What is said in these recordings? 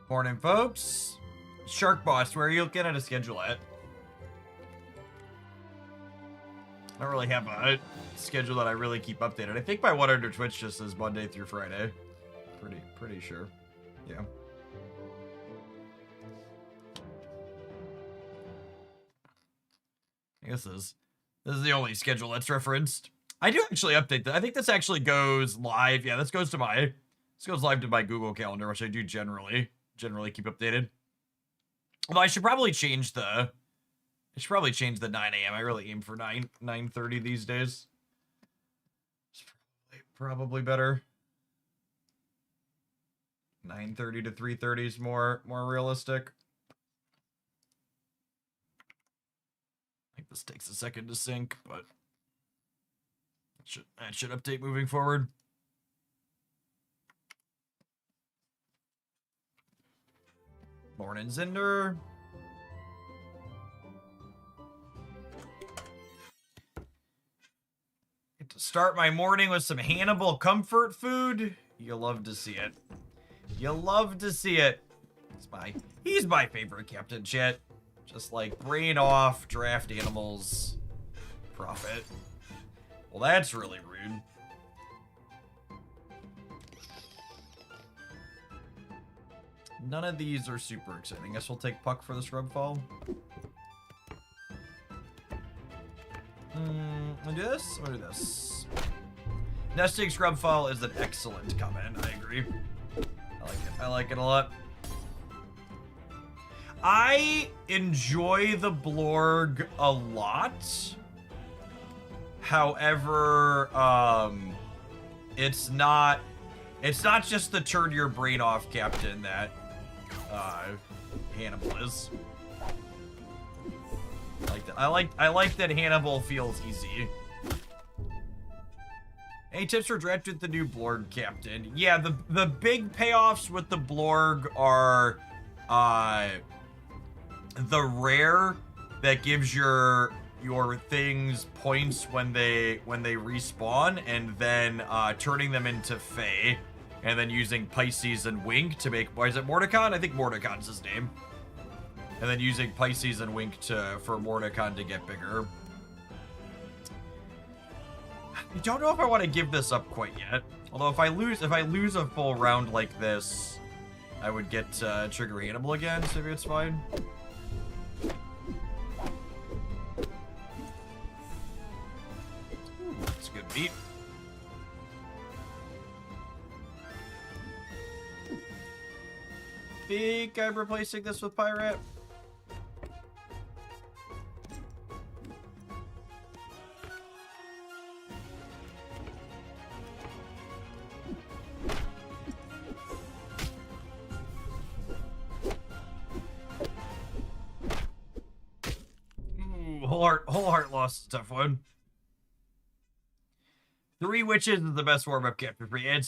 Morning, folks. Shark Boss, where are you looking at a schedule at? I don't really have a schedule that I really keep updated. I think my one under Twitch just says Monday through Friday. Pretty sure. Yeah. I guess this is the only schedule that's referenced. I do actually update that. I think this actually goes live. Yeah, this goes live to my Google Calendar, which I do generally keep updated. Although I should probably change the 9 a.m. I really aim for 9:30 these days. It's probably better. 9:30 to 3:30 is more realistic. I think this takes a second to sync, but that should update moving forward. Morning, Zinder. Get to start my morning with some Hannibal comfort food. You'll love to see it. You'll love to see it. He's my favorite captain, chat. Just like brain off, draft animals, profit. Well, that's really rude. None of these are super exciting. I guess we'll take Puck for the scrub fall. I'll do this. I'll do this. Nesting scrub fall is an excellent comment. I agree. I like it. I like it a lot. I enjoy the Blorg a lot. However, it's not just the turn your brain off captain that Hannibal is. Like that. I like that Hannibal feels easy. Any tips for drafting the new Blorg captain? Yeah, the big payoffs with the Blorg are the rare that gives your things points when they respawn, and then turning them into Fae, and then using Pisces and Wink to make, why is it Mordecon? I think Mordecon's his name. And then using Pisces and Wink for Mordecon to get bigger. I don't know if I want to give this up quite yet. Although if I lose a full round like this, I would get Trigger Hannibal again, so maybe it's fine. That's a good beat. Think I'm replacing this with Pirate. Whole heart loss is a tough one. 3 Witches is the best warm-up captain for me.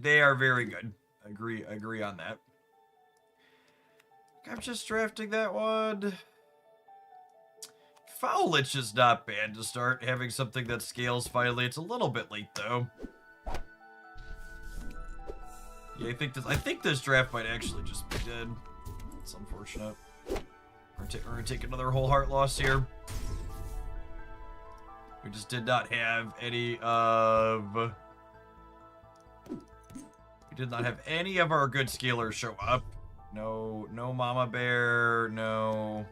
They are very good. Agree on that. I'm just drafting that one. Foul Lich is not bad to start having something that scales finally. It's a little bit late though. Yeah, I think this draft might actually just be dead. It's unfortunate. We're gonna take another whole heart loss here. We just did not have any of... We did not have any of our good scalers show up. No Mama Bear, no...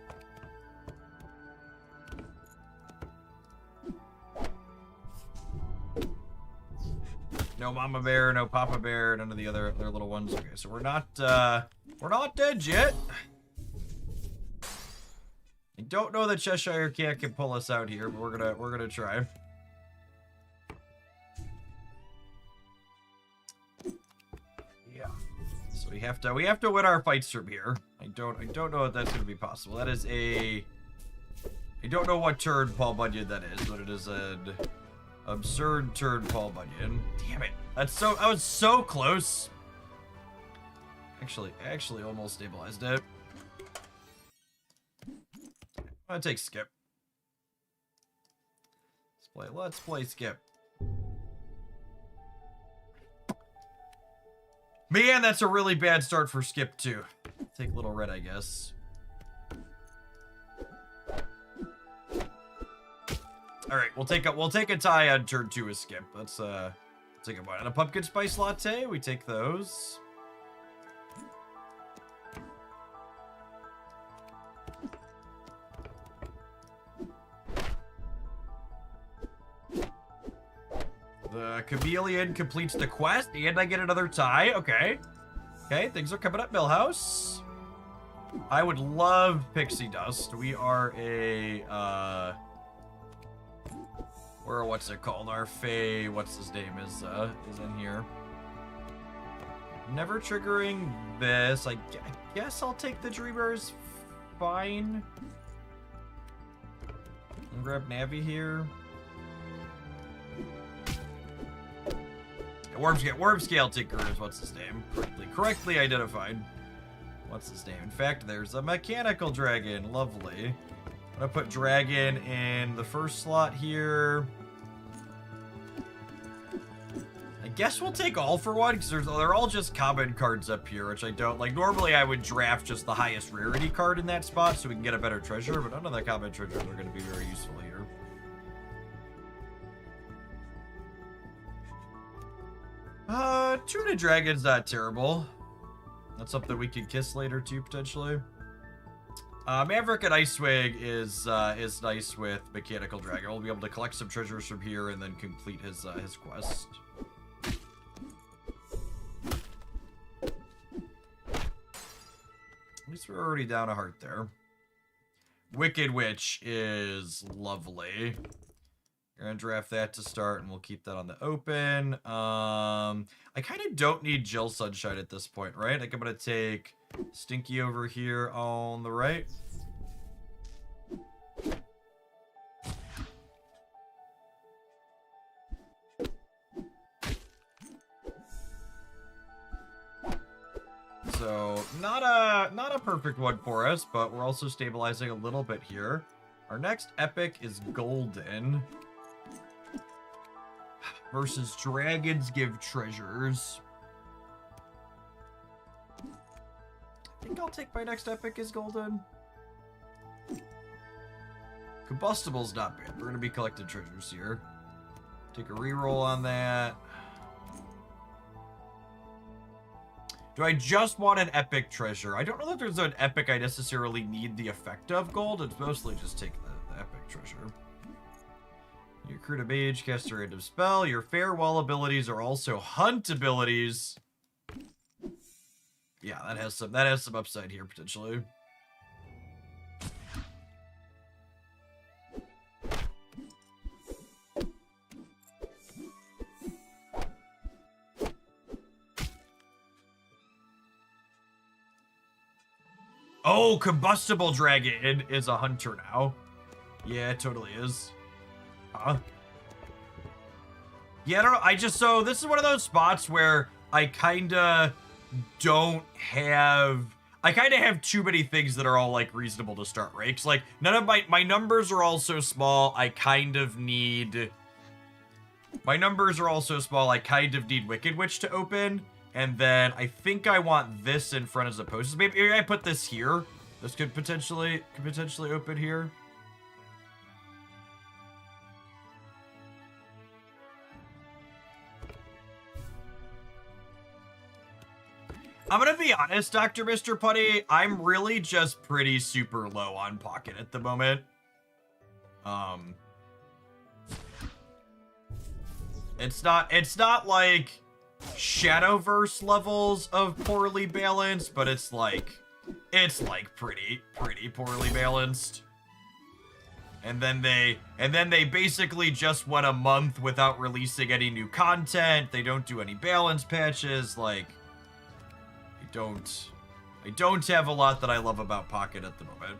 No Mama Bear, no Papa Bear, none of the other little ones. Okay, so we're not dead yet. I don't know that Cheshire Cat can pull us out here, but we're gonna try. Yeah. So we have to win our fights from here. I don't know if that's gonna be possible. That is I don't know what turn Paul Bunyan that is, but it is an absurd turn Paul Bunyan. Damn it. I was so close. Actually almost stabilized it. I'm gonna take Skip. Let's play Skip. Man, that's a really bad start for Skip, too. Take little red, I guess. All right, we'll take a tie on turn 2 with Skip. Let's take a bite. And a pumpkin spice latte, we take those. The chameleon completes the quest, and I get another tie. Okay. Okay, things are coming up, Millhouse. I would love pixie dust. We are a, or what's it called? Our Fae, what's his name, is in here. Never triggering this. I guess I'll take the Dreamers. Fine. And grab Navi here. Worm Scale Tinker is what's his name. Correctly identified. What's his name? In fact, there's a mechanical dragon. Lovely. I'm gonna put dragon in the first slot here. I guess we'll take all for one, because they're all just common cards up here, which I don't like. Normally I would draft just the highest rarity card in that spot so we can get a better treasure, but none of the common treasures are gonna be very useful here. Tuna Dragon's not terrible. That's something we can kiss later too, potentially. Maverick and Icewing is nice with Mechanical Dragon. We'll be able to collect some treasures from here and then complete his quest. At least we're already down a heart there. Wicked Witch is lovely. Gonna draft that to start, and we'll keep that on the open. I kind of don't need Jill Sunshine at this point, right? Like, I'm gonna take Stinky over here on the right. So, not a perfect one for us, but we're also stabilizing a little bit here. Our next epic is Golden. Versus Dragons Give Treasures. I think I'll take my next epic as Golden. Combustible's not bad. We're going to be collecting treasures here. Take a reroll on that. Do I just want an epic treasure? I don't know that there's an epic I necessarily need the effect of gold. It's mostly just take the epic treasure. You recruit a mage, cast a random spell. Your farewell abilities are also hunt abilities. Yeah, that has some upside here potentially. Oh, Combustible Dragon is a hunter now. Yeah, it totally is. Huh? Yeah, I don't know. So this is one of those spots where I kind of have too many things that are all like reasonable to start, right? Because like none of my numbers are all so small. I kind of need Wicked Witch to open. And then I think I want this in front as opposed to maybe I put this here. This could potentially open here. I'm gonna be honest, Dr. Mr. Putty, I'm really just pretty super low on pocket at the moment. It's not like Shadowverse levels of poorly balanced, but it's like pretty poorly balanced. And then they basically just went a month without releasing any new content. They don't do any balance patches. Like, I don't have a lot that I love about Pocket at the moment.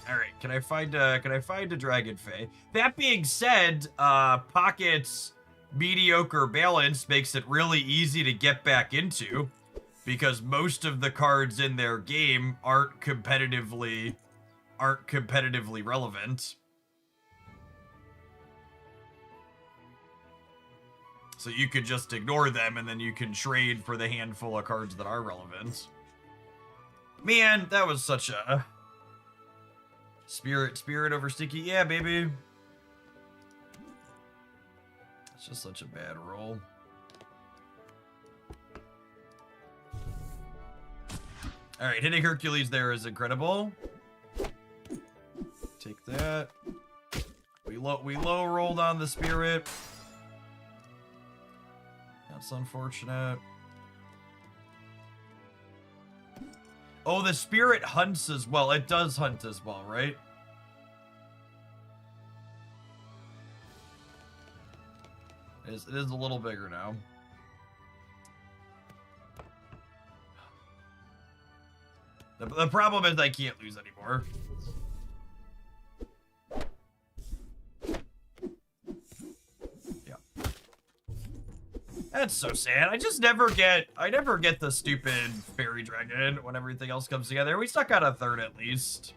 All right, can I find a Dragon Fae? That being said, Pocket's mediocre balance makes it really easy to get back into. because most of the cards in their game aren't competitively relevant. So you could just ignore them, and then you can trade for the handful of cards that are relevant. Man, that was such a... Spirit over Sticky. Yeah, baby. It's just such a bad roll. Alright, hitting Hercules there is incredible. Take that. We low rolled on the Spirit. That's unfortunate. Oh, the Spirit hunts as well. It does hunt as well, right? It is a little bigger now. The problem is I can't lose anymore. That's so sad. I never get the stupid fairy dragon when everything else comes together. We stuck out a third at least.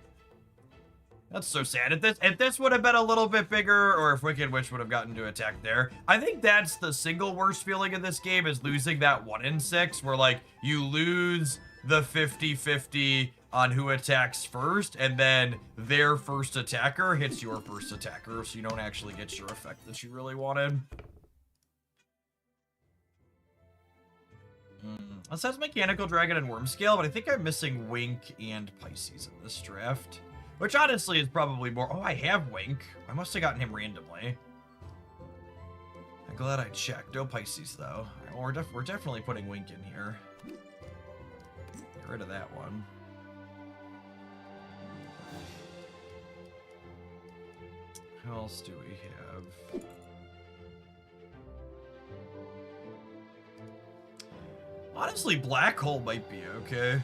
That's so sad. If this would have been a little bit bigger, or if Wicked Witch would have gotten to attack there, I think that's the single worst feeling in this game, is losing that 1 in 6, where like you lose the 50-50 on who attacks first, and then their first attacker hits your first attacker, so you don't actually get your effect that you really wanted. This has Mechanical Dragon and Worm Scale, but I think I'm missing Wink and Pisces in this draft. Which honestly is probably more... Oh, I have Wink. I must have gotten him randomly. I'm glad I checked. No Pisces, though. We're definitely putting Wink in here. Get rid of that one. Who else do we have? Honestly, Black Hole might be okay.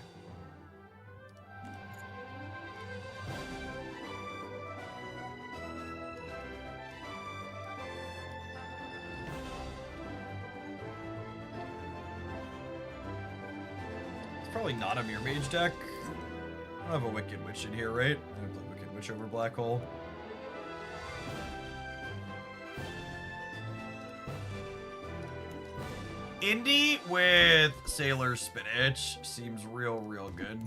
It's probably not a Mirror Mage deck. I don't have a Wicked Witch in here, right? I'm gonna play Wicked Witch over Black Hole. Indie with Sailor Spinach seems real good.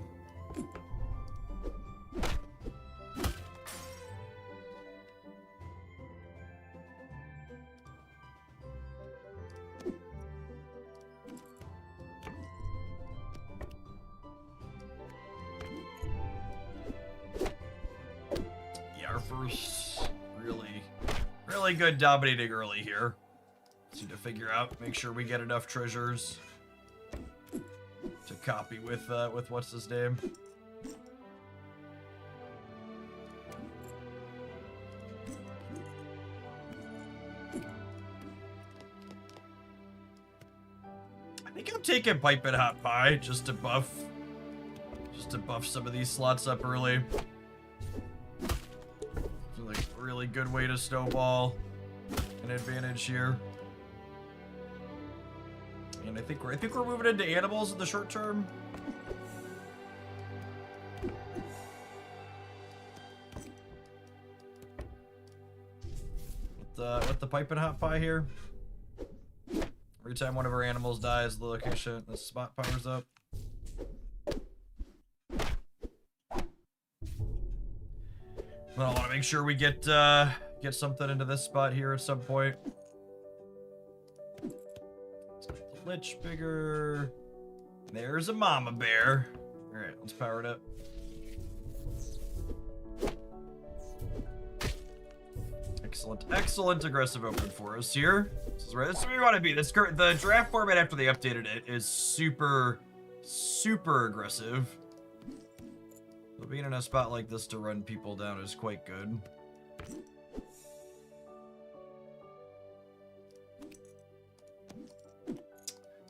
Yeah, our first really good dominating early here. Need to figure out, make sure we get enough treasures to copy with what's his name. I think I'm taking Pipe and Hot Pie just to buff some of these slots up early. It's like a really good way to snowball an advantage here. And I think we're moving into animals in the short term. With the Pipe and Hot Pie here. Every time one of our animals dies, the location, the spot powers up. Well, I want to make sure we get something into this spot here at some point. Lich bigger. There's a mama bear. All right, let's power it up. Excellent aggressive open for us here. This is where we want to be. The draft format after they updated it is super aggressive. So being in a spot like this to run people down is quite good.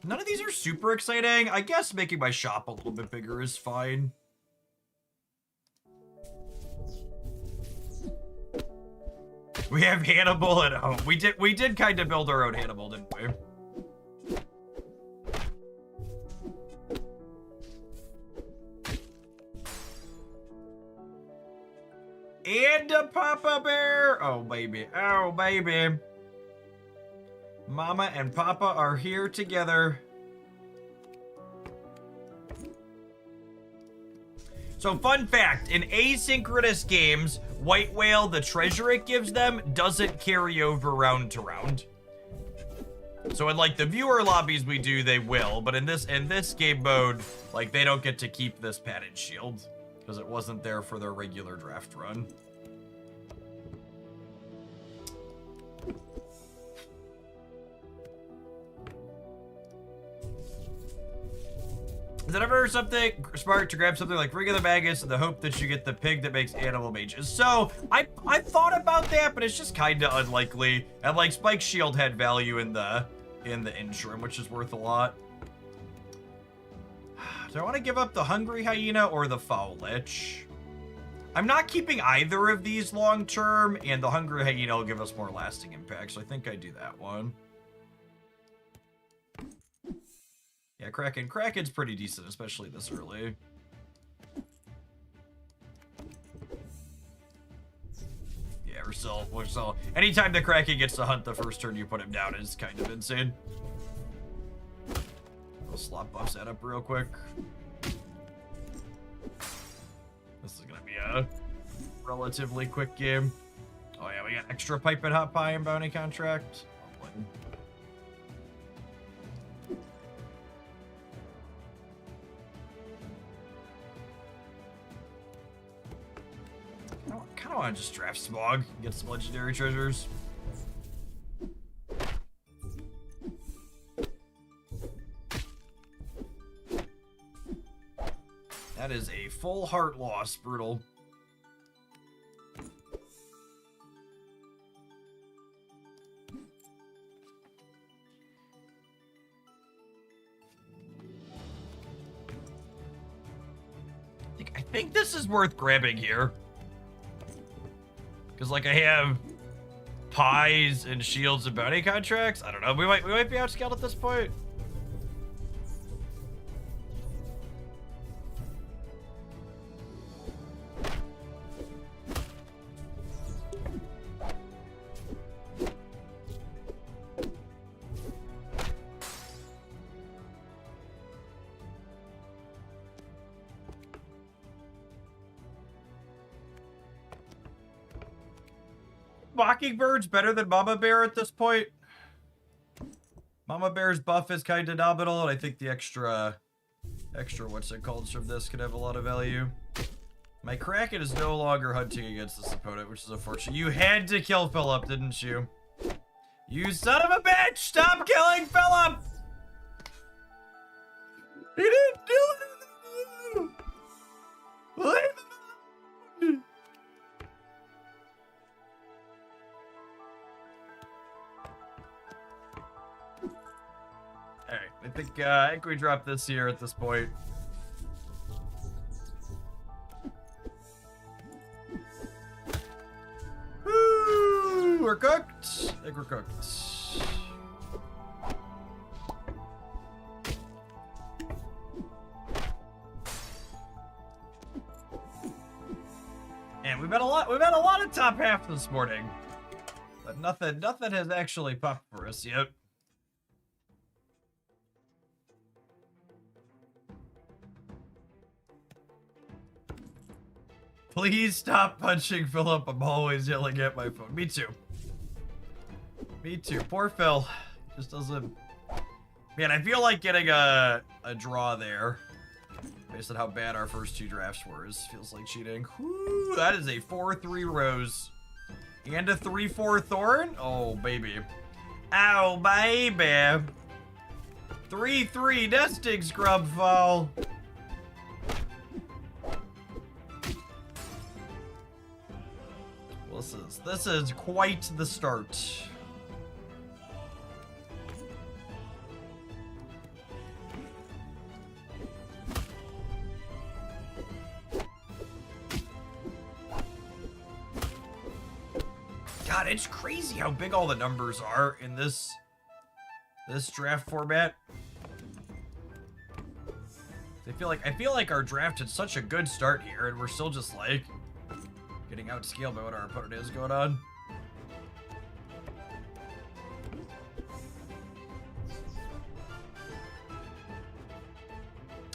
None of these are super exciting. I guess making my shop a little bit bigger is fine. We have Hannibal at home. We did kind of build our own Hannibal, didn't we? and a Papa Bear. Oh, baby. Oh, baby. Mama and Papa are here together. So, fun fact, in asynchronous games, White Whale, the treasure it gives them, doesn't carry over round to round. So in like the viewer lobbies we do, they will, but in this game mode, like they don't get to keep this padded shield because it wasn't there for their regular draft run. Is it ever something smart to grab something like Ring of the Magus in the hope that you get the pig that makes animal mages? So I thought about that, but it's just kind of unlikely. And like Spike's shield had value in the interim, which is worth a lot. Do I want to give up the Hungry Hyena or the Foul Lich? I'm not keeping either of these long term, and the Hungry Hyena will give us more lasting impact, so I think I do that one. Yeah, Kraken's pretty decent, especially this early. Yeah, we're still. Anytime the Kraken gets to hunt the first turn you put him down is kind of insane. I'll slot buffs that up real quick. This is gonna be a relatively quick game. Oh yeah, we got extra Pipe and Hot Pie and Bounty Contract. I kind of want to just draft Smog and get some legendary treasures. That is a full heart loss. Brutal. I think this is worth grabbing here. Because, like, I have pies and shields and bounty contracts. I don't know. We might be outscaled at this point. Mockingbird's better than Mama Bear at this point. Mama Bear's buff is kind of nominal, and I think the extra what's it called from this could have a lot of value. My Kraken is no longer hunting against this opponent, which is unfortunate. You had to kill Philip, didn't you? You son of a bitch! Stop killing Philip! He didn't do it! What? I think we drop this here at this point. Woo! We're cooked. I think we're cooked. And we've had a lot of top half this morning, but nothing has actually popped for us yet. Please stop punching Philip. I'm always yelling at my phone. Me too. Me too. Poor Phil. Just doesn't... Man, I feel like getting a draw there. Based on how bad our first two drafts were. Feels like cheating. Whew, that is a 4-3 Rose. And a 3-4 Thorn? Oh, baby. Ow, baby. 3-3 Nesting Scrub Fall. This is quite the start. God, it's crazy how big all the numbers are in this draft format. I feel like our draft had such a good start here, and we're still just like Getting outscaled by what our opponent is going on.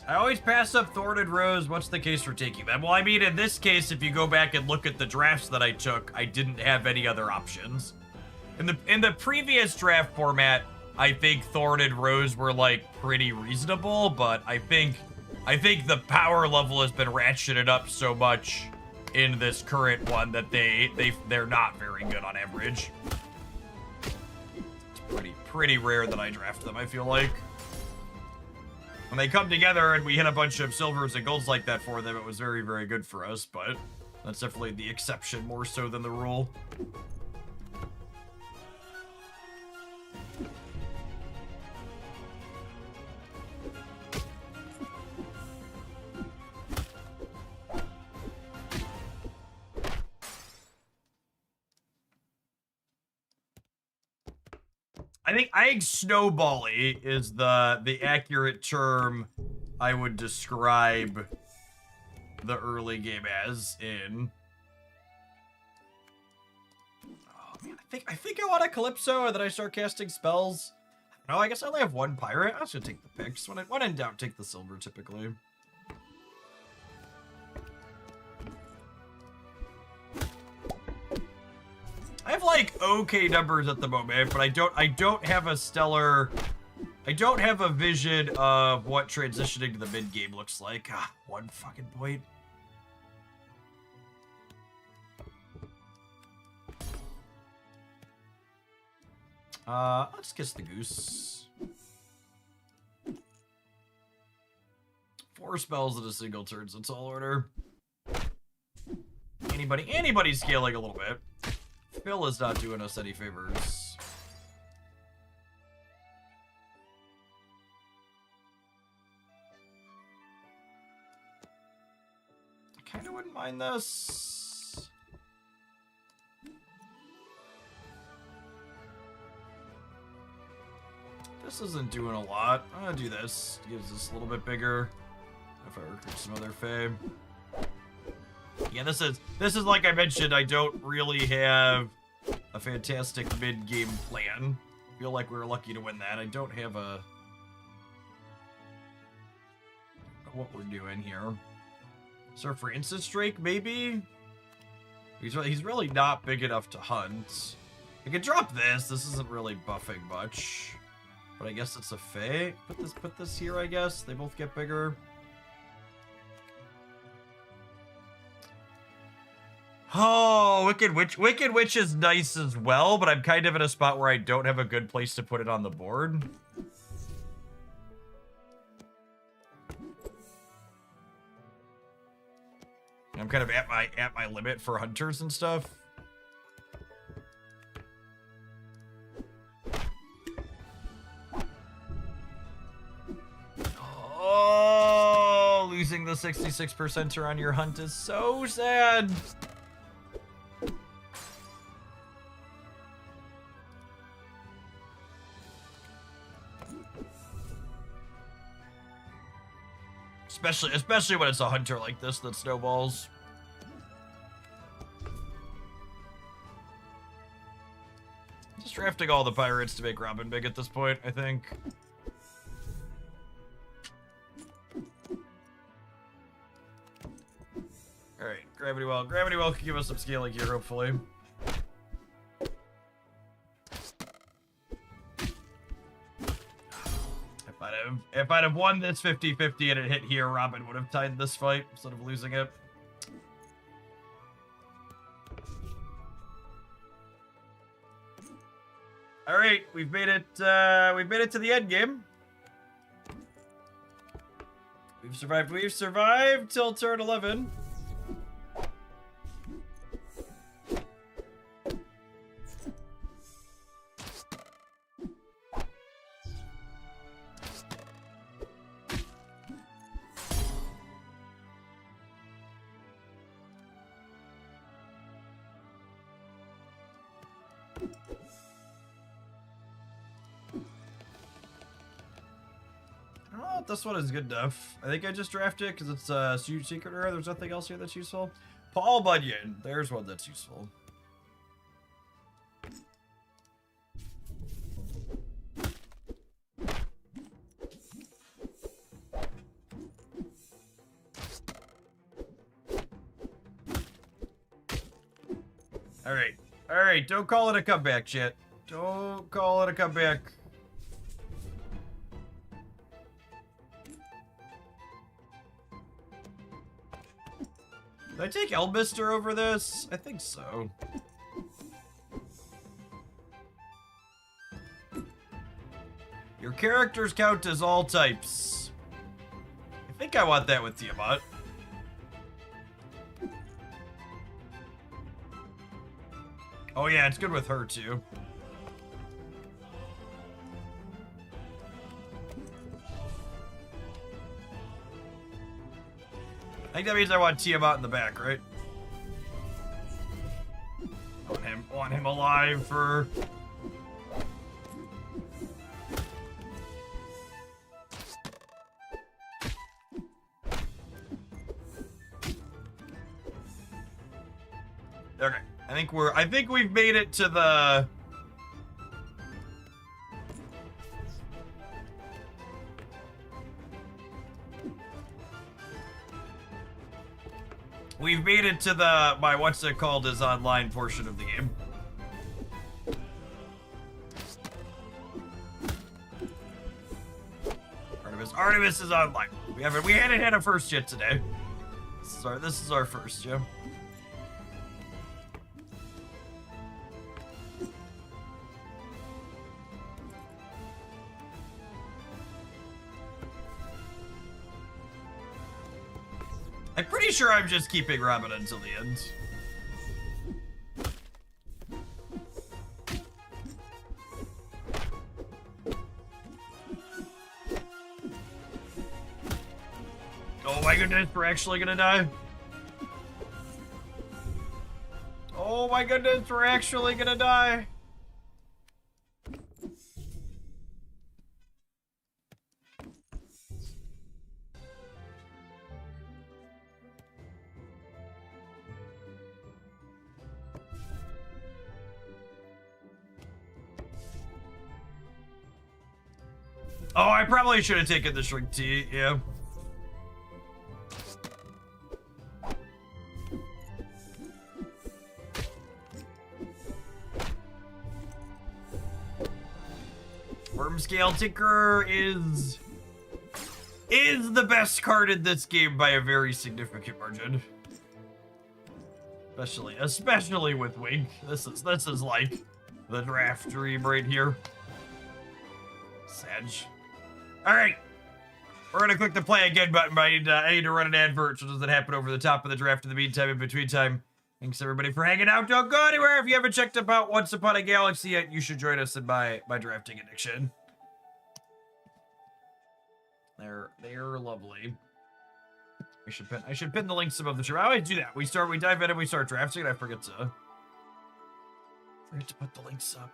I always pass up Thorned Rose. What's the case for taking them? Well, I mean, in this case, if you go back and look at the drafts that I took, I didn't have any other options. In the previous draft format, I think Thorn and Rose were like pretty reasonable, but I think the power level has been ratcheted up so much in this current one that they're not very good on average. It's pretty rare that I draft them, I feel like. When they come together and we hit a bunch of silvers and golds like that for them, it was very, very good for us, but that's definitely the exception more so than the rule. I think snowbally is the accurate term I would describe the early game as in. Oh man, I think I want a Calypso and then I start casting spells. No, I guess I only have one pirate. I should take the picks. When in doubt, take the silver typically. I have like okay numbers at the moment, but I don't have a stellar. I don't have a vision of what transitioning to the mid game looks like. Ah, one fucking point. Let's kiss the goose. 4 spells in a single turn, so it's all order. Anybody's scaling a little bit. Phil is not doing us any favors. I kind of wouldn't mind this. This isn't doing a lot. I'm gonna do this. Gives us a little bit bigger. If I recruit some other fame. Yeah, this is like I mentioned, I don't really have a fantastic mid-game plan. I feel like we were lucky to win that. I don't have a... what we're doing here. Sir Francis Drake, maybe? He's really not big enough to hunt. I could drop this. This isn't really buffing much. But I guess it's a Fae. Put this here, I guess. They both get bigger. Oh, Wicked Witch is nice as well, but I'm kind of in a spot where I don't have a good place to put it on the board. I'm kind of at my limit for hunters and stuff. Oh, losing the 66% on your hunt is so sad. Especially when it's a hunter like this that snowballs. Just drafting all the pirates to make Robin big at this point, I think. Alright, Gravity Well. Gravity Well can give us some scaling here, hopefully. If I'd have won this 50-50 and it hit here, Robin would have tied this fight instead of losing it. All right, we've made it to the end game. We've survived till turn 11. This one is good enough. I think I just drafted it because it's a huge secret rare. There's nothing else here that's useful. Paul Bunyan. There's one that's useful. Alright. Alright, don't call it a comeback, chat. Don't call it a comeback. Did I take Elmister over this? I think so. Your characters count as all types. I think I want that with Tiamat. Oh yeah, it's good with her too. I think that means I want Tiamat in the back, right? Want him alive for... Okay, I think we've made it to the... We've made it to the, what's it called, is online portion of the game. Artemis is online. We hadn't had a first yet today. This is our first, yeah. I'm pretty sure I'm just keeping Robin until the end. Oh my goodness, we're actually gonna die. Oh my goodness, we're actually gonna die. Oh, I probably should have taken the shrink tea, yeah. Worm Scale Tinker is the best card in this game by a very significant margin. Especially with Wink. This is like the draft dream right here. Sag. Alright. We're gonna click the play again button, but I need to run an advert so it doesn't happen over the top of the draft in the meantime, in between time. Thanks everybody for hanging out. Don't go anywhere. If you haven't checked out Once Upon a Galaxy yet, you should join us in my drafting addiction. They're lovely. I should pin the links above the show. I always do that. We dive in and we start drafting, and I forget to put the links up.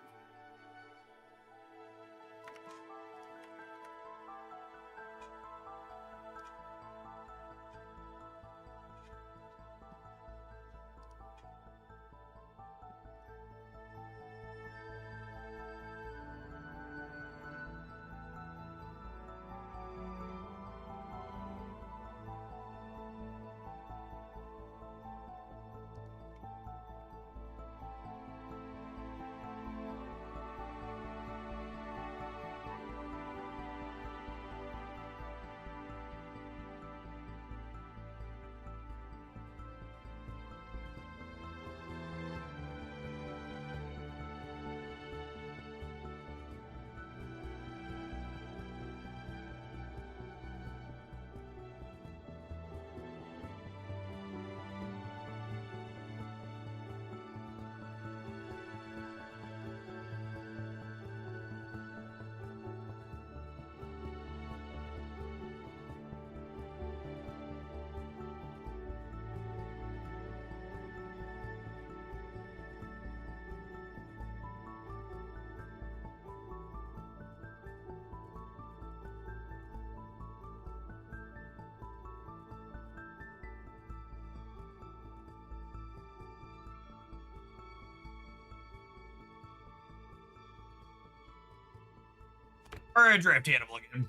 Alright, draft Hannibal again.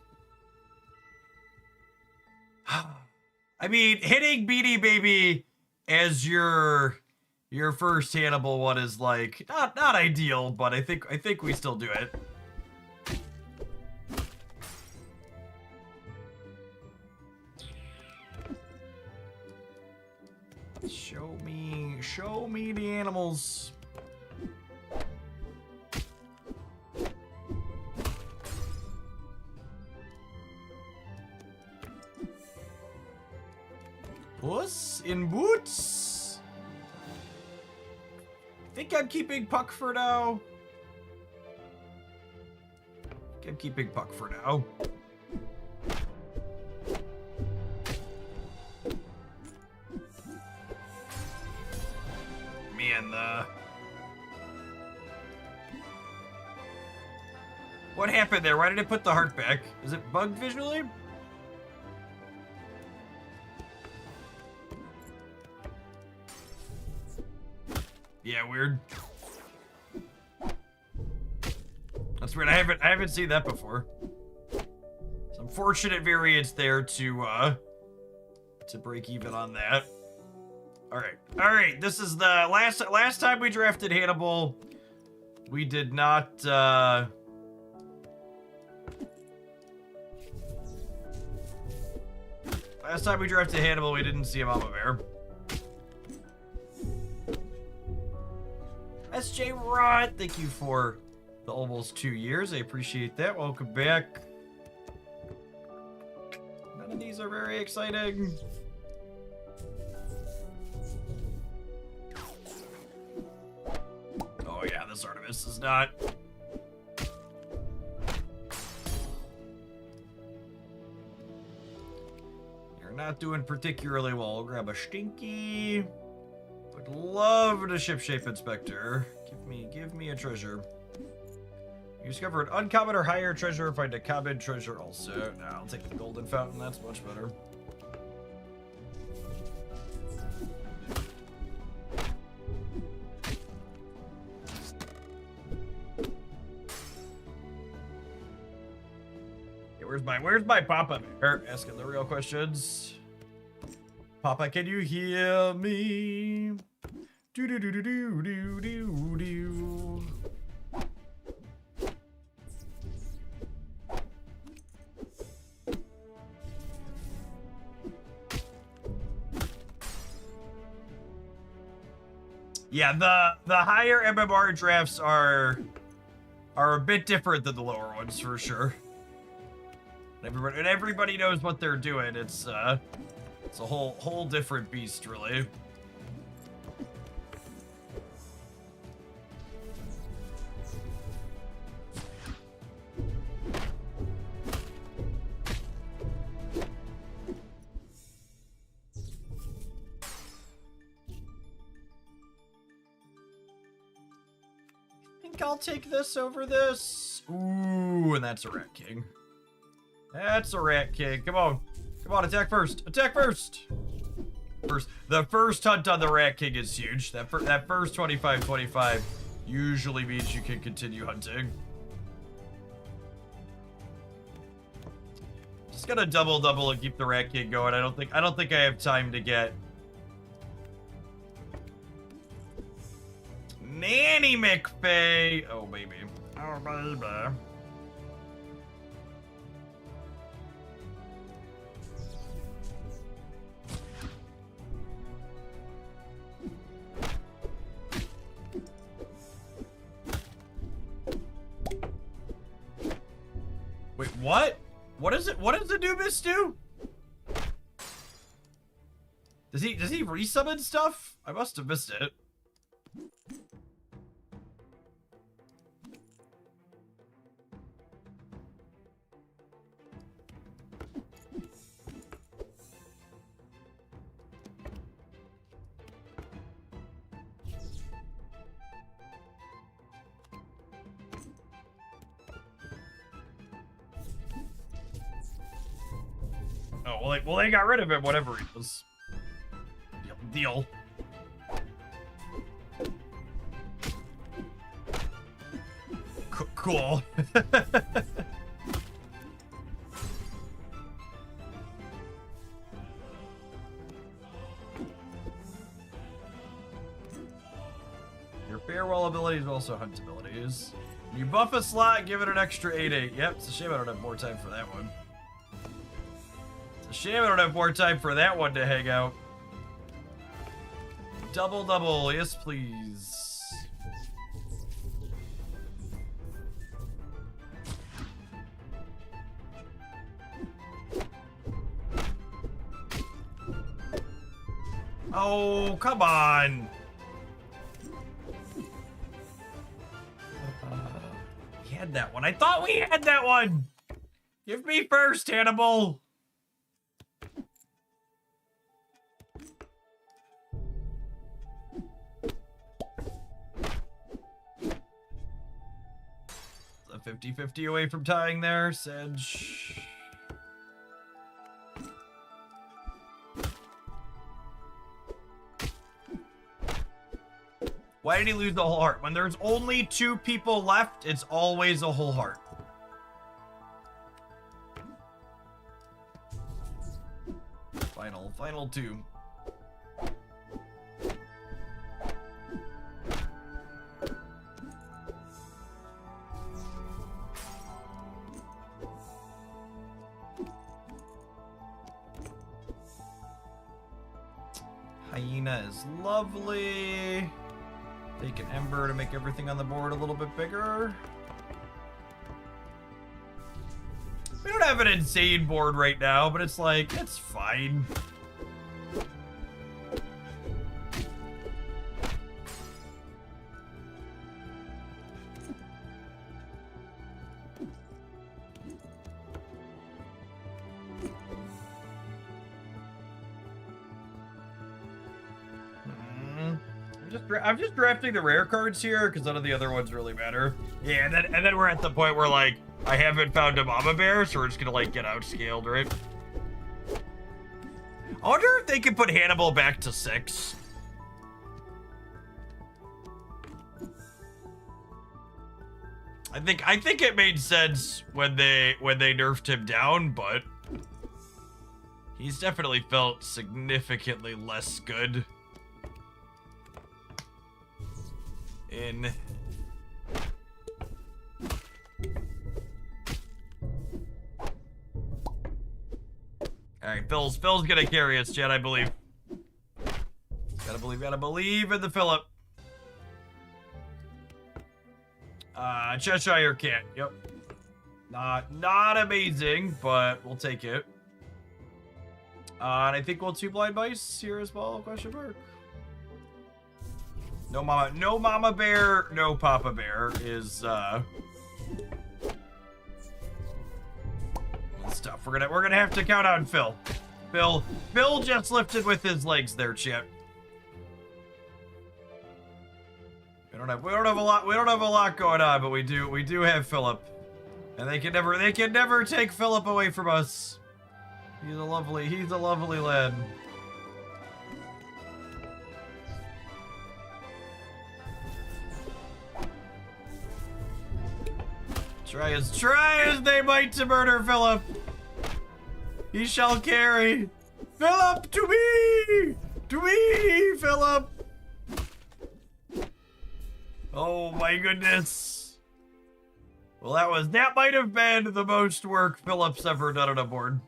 I mean, hitting Beanie Baby as your first Hannibal one is like not ideal, but I think we still do it. Show me the animals. Puss in Boots. Think I'm keeping Puck for now. I'm keeping Puck for now. Man, what happened there? Why did it put the heart back? Is it bugged visually? Yeah, weird. That's weird. I haven't seen that before. Some fortunate variance there to break even on that. All right. This is the last time we drafted Hannibal. We did not. Last time we drafted Hannibal, we didn't see a Mama Bear. SJ Rod, thank you for the almost 2 years. I appreciate that. Welcome back. None of these are very exciting. Oh yeah, this Artemis is not. You're not doing particularly well. I'll grab a Stinky. Would love the ship-shape inspector. Give me a treasure. You discover an uncommon or higher treasure. Find a common treasure also. No, I'll take the golden fountain. That's much better. Yeah, where's my Papa Bear? Asking the real questions. Papa, can you hear me? Do do do do do do do do. Yeah, the higher MMR drafts are a bit different than the lower ones for sure. Everybody knows what they're doing. It's a whole different beast, really. I'll take this over this. Ooh, and that's a Rat King. That's a Rat King. Come on. Come on, attack first. Attack first. The first hunt on the Rat King is huge. That first 25-25 usually means you can continue hunting. Just gonna double and keep the Rat King going. I don't think I have time to get Nanny McFay. Oh baby. Oh baby. Wait, what? What is it? What does Anubis do? Does he resummon stuff? I must have missed it. Oh, well, they got rid of him, whatever he was. Deal. Cool. abilities, but also hunt abilities. You buff a slot, give it an extra 8/8. Yep, it's a shame I don't have more time for that one. It's a shame I don't have more time for that one to hang out. Double, yes please. Oh, come on. We had that one. I thought we had that one. Give me first, Hannibal. A 50-50 away from tying there, Sedge. Why did he lose the whole heart? When there's only 2 people left, it's always a whole heart. Final 2. Hyena is lovely. Take an Ember to make everything on the board a little bit bigger. We don't have an insane board right now, but it's like, it's fine. I'm just drafting the rare cards here because none of the other ones really matter. Yeah, and then we're at the point where like I haven't found a mama bear, so we're just gonna like get outscaled, right? I wonder if they can put Hannibal back to 6. I think it made sense when they nerfed him down, but he's definitely felt significantly less good. In Alright, Phil's gonna carry us, Chad, I believe. Gotta believe in the Philip. Cheshire can't. Yep. Not amazing, but we'll take it. And I think we'll 2 blind mice here as well, question mark. No mama bear, no papa bear is stuff. We're gonna have to count on Phil. Phil just lifted with his legs there, Chip. We don't have a lot going on, but we do have Philip. And they can never take Philip away from us. He's a lovely lad. Try as they might to murder Philip. He shall carry. Philip, to me, Philip. Oh my goodness. Well, that might have been the most work Philip's ever done on a board.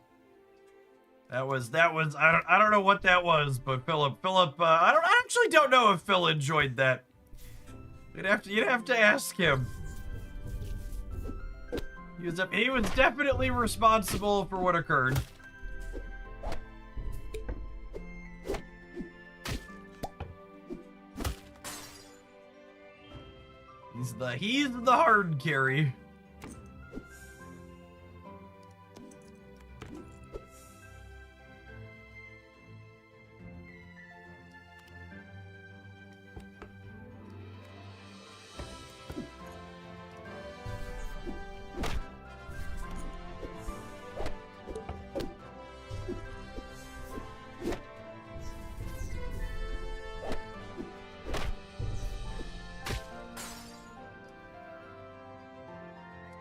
That was. I don't know what that was, but Philip. I actually don't know if Phil enjoyed that. You'd have to ask him. He was definitely responsible for what occurred. He's the hard carry.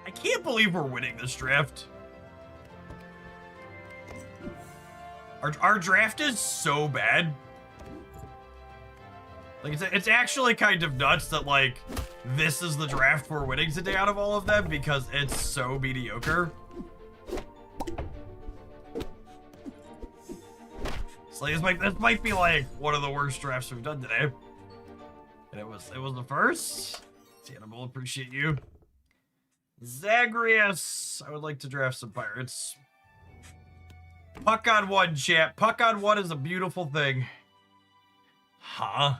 I can't believe we're winning this draft. Our draft is so bad. Like, it's actually kind of nuts that, like, this is the draft we're winning today out of all of them because it's so mediocre. So this might be, like, one of the worst drafts we've done today. And it was the first. Animal, appreciate you. Zagreus. I would like to draft some pirates. Puck on one, chat. Puck on one is a beautiful thing. Huh?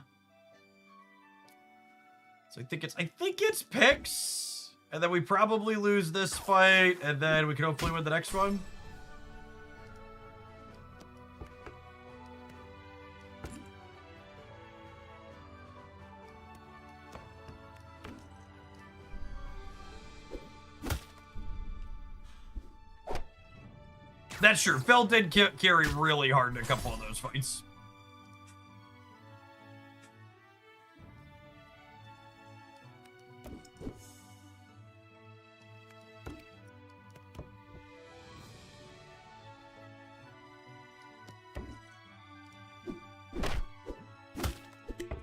So I think it's picks. And then we probably lose this fight, and then we can hopefully win the next one. That's true. Fel did carry really hard in a couple of those fights.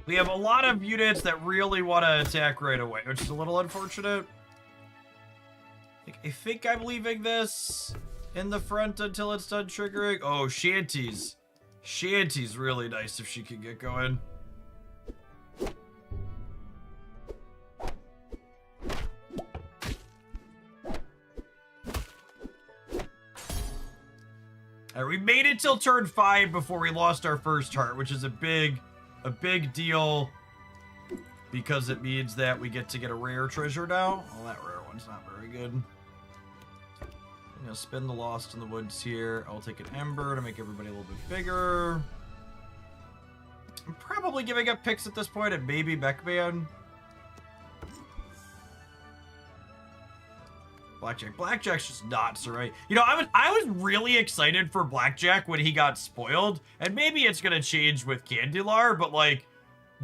We have a lot of units that really want to attack right away, which is a little unfortunate. I think I'm leaving this in the front until it's done triggering. Oh, Shanty's. Shanty's really nice if she can get going. Alright, we made it till turn 5 before we lost our first heart, which is a big deal because it means that we get to get a rare treasure now. Well, that rare one's not very good. I'm gonna spin the Lost in the Woods here. I'll take an Ember to make everybody a little bit bigger. I'm probably giving up picks at this point and maybe Beckman. Blackjack. Blackjack's just not so right. You know, I was really excited for Blackjack when he got spoiled, and maybe it's gonna change with Candelar, but like,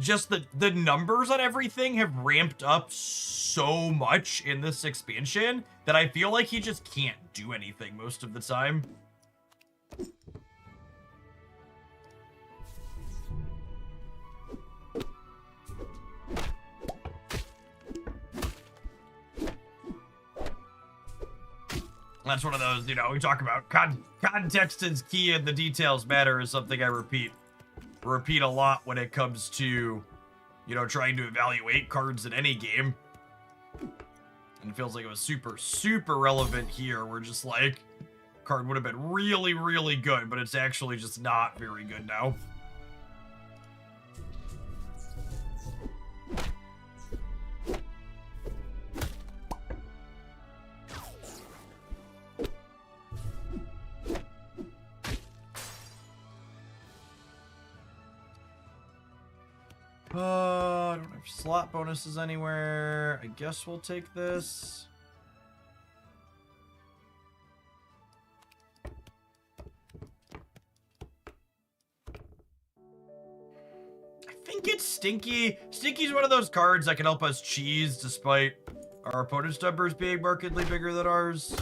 just the numbers on everything have ramped up so much in this expansion that I feel like he just can't do anything most of the time. That's one of those, you know, we talk about context is key and the details matter is something I repeat a lot when it comes to, you know, trying to evaluate cards in any game. And it feels like it was super relevant here. We're just like, card would have been really good, but it's actually just not very good now. I don't have slot bonuses anywhere. I guess we'll take this. I think it's Stinky. Stinky's one of those cards that can help us cheese despite our opponent's numbers being markedly bigger than ours.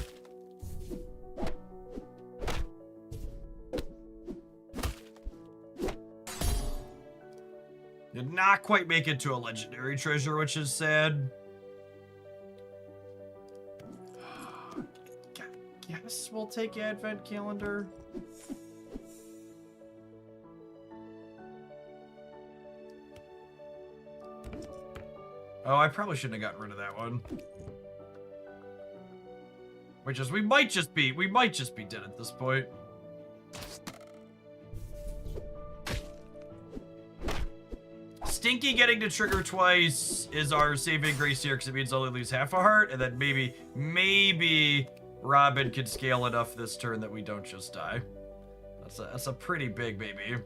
Did not quite make it to a legendary treasure, which is sad. Guess we'll take Advent Calendar. Oh, I probably shouldn't have gotten rid of that one. Which is, we might just be dead at this point. Stinky getting to trigger twice is our saving grace here because it means I'll only lose half a heart, and then maybe Robin can scale enough this turn that we don't just die. That's a pretty big maybe.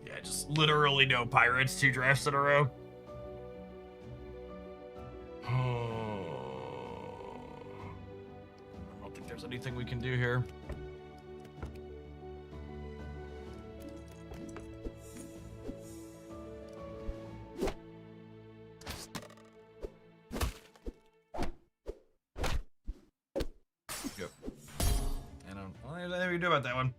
Yeah, just literally no pirates 2 drafts in a row. I don't think there's anything we can do here. Yep. I don't think we can do about that one.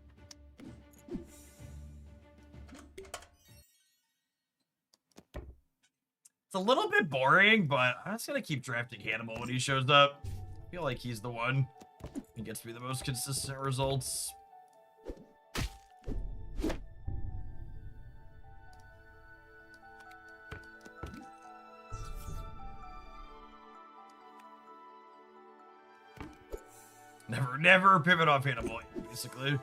a little bit boring, but I'm just gonna keep drafting Hannibal when he shows up. I feel like he's the one who gets me the most consistent results. Never pivot off Hannibal, basically.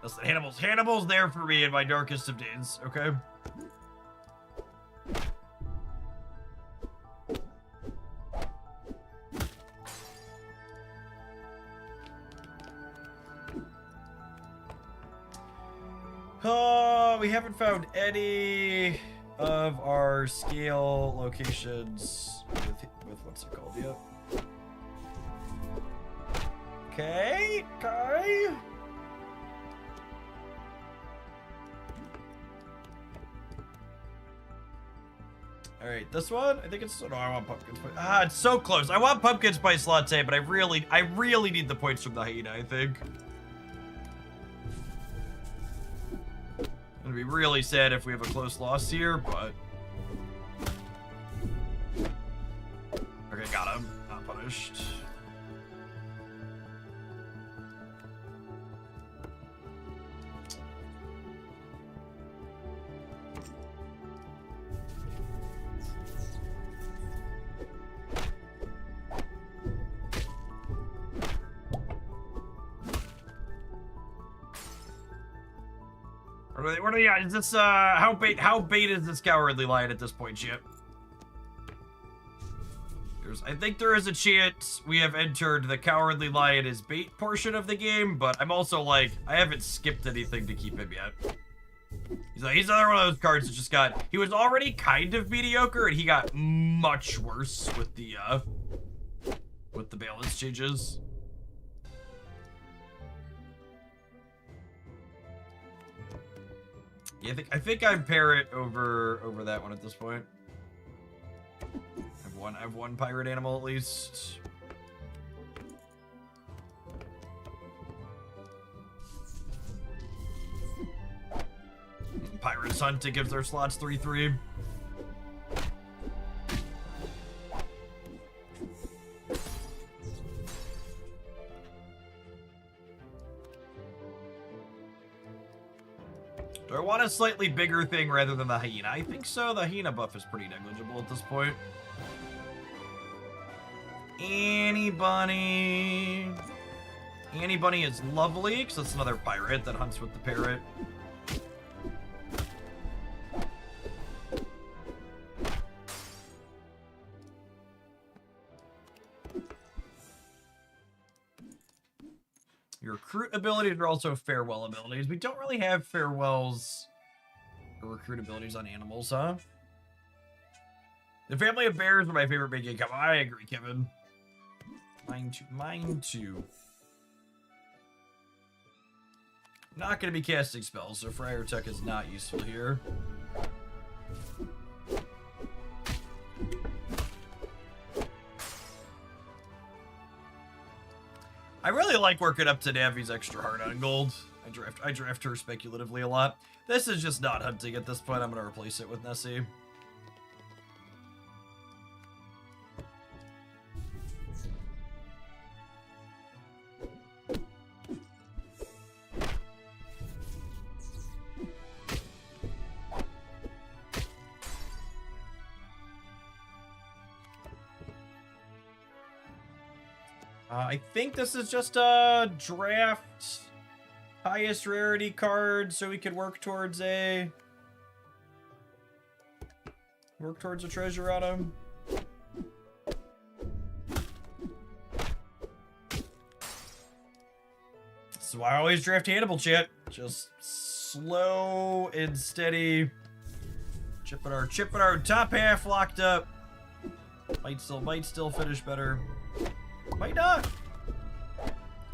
Listen, Hannibal's there for me in my darkest of days, okay? Oh, we haven't found any of our scale locations with what's it called yet. Okay. All right, this one. I think it's. No, I want pumpkin spice. Ah, it's so close. I want pumpkin spice latte, but I really need the points from the hyena. I think. It'd be really sad if we have a close loss here, but. Okay, got him. Not punished. What are the odds? Is this how bait is this Cowardly Lion at this point, Chip? I think there is a chance we have entered the Cowardly Lion as bait portion of the game, but I'm also like, I haven't skipped anything to keep him yet. He's another one of those cards that just got, he was already kind of mediocre and he got much worse with the balance changes. Yeah, I think I pair it over that one at this point. I have one pirate animal at least. Pirate's Hunt, it gives their slots 3/3. Do I want a slightly bigger thing rather than the hyena? I think so. The hyena buff is pretty negligible at this point. Annie Bunny. Annie Bunny is lovely, because that's another pirate that hunts with the parrot. Your recruit abilities are also farewell abilities. We don't really have farewells or recruit abilities on animals, huh? The family of bears are my favorite big game. I agree, Kevin. Mine too. Not going to be casting spells, so Friar Tuck is not useful here. I really like working up to Navi's extra hard on gold. I draft her speculatively a lot. This is just not hunting at this point. I'm going to replace it with Nessie. I think this is just a draft highest rarity card, so we could work towards a treasure on him. So I always draft Hannibal, chat. Just slow and steady. Chipping our top half locked up. Might still finish better. Might not.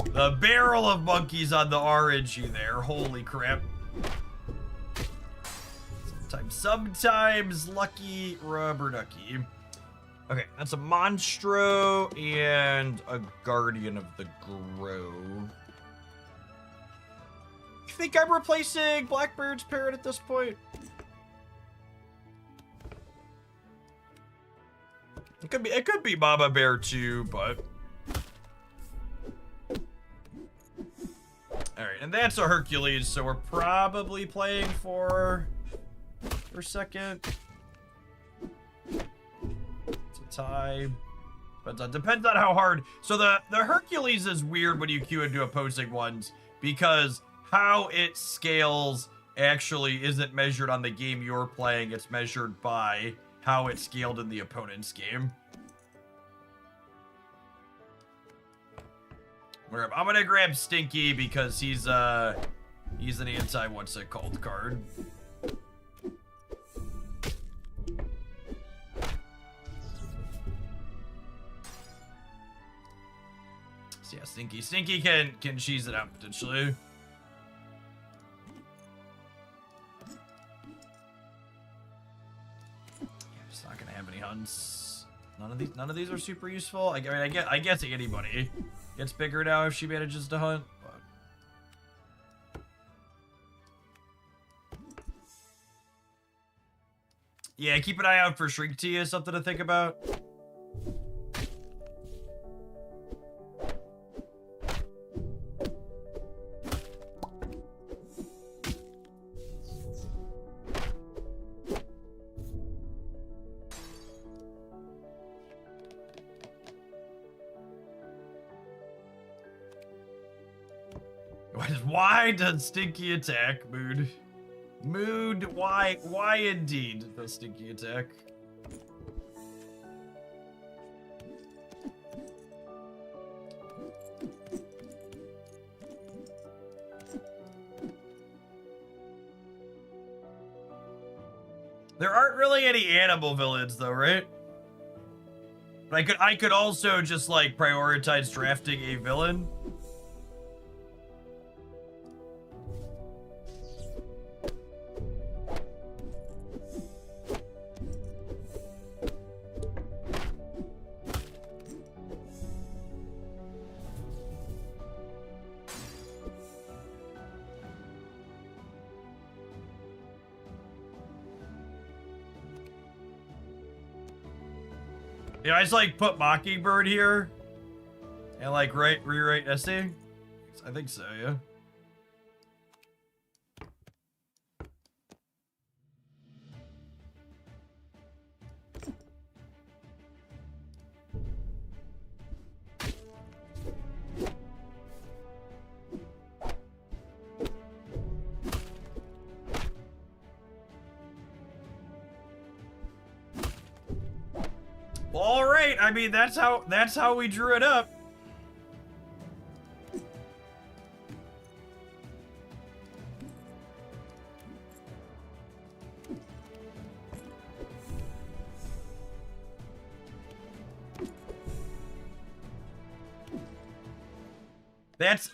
The barrel of monkeys on the RNG there. Holy crap. Sometimes lucky rubber ducky. Okay, that's a Monstro and a Guardian of the Grove. You think I'm replacing Blackbird's parrot at this point? It could be Mama Bear too, but all right, and that's a Hercules, so we're probably playing for second. It's a tie. But depends on how hard. So the Hercules is weird when you queue into opposing ones because how it scales actually isn't measured on the game you're playing. It's measured by how it scaled in the opponent's game. I'm gonna grab Stinky because he's an anti what's it called card. So yeah, Stinky can cheese it out potentially. Just not gonna have any hunts. None of these are super useful. I mean, I guess anybody gets bigger now if she manages to hunt. But yeah, keep an eye out for Shrink Tea is something to think about. Why does Stinky attack? Mood, why indeed does Stinky attack? There aren't really any animal villains though, right? But I could also just like prioritize drafting a villain. Yeah, I just like put Mockingbird here and like rewrite essay. I think so, yeah. Well, all right. I mean, that's how we drew it up.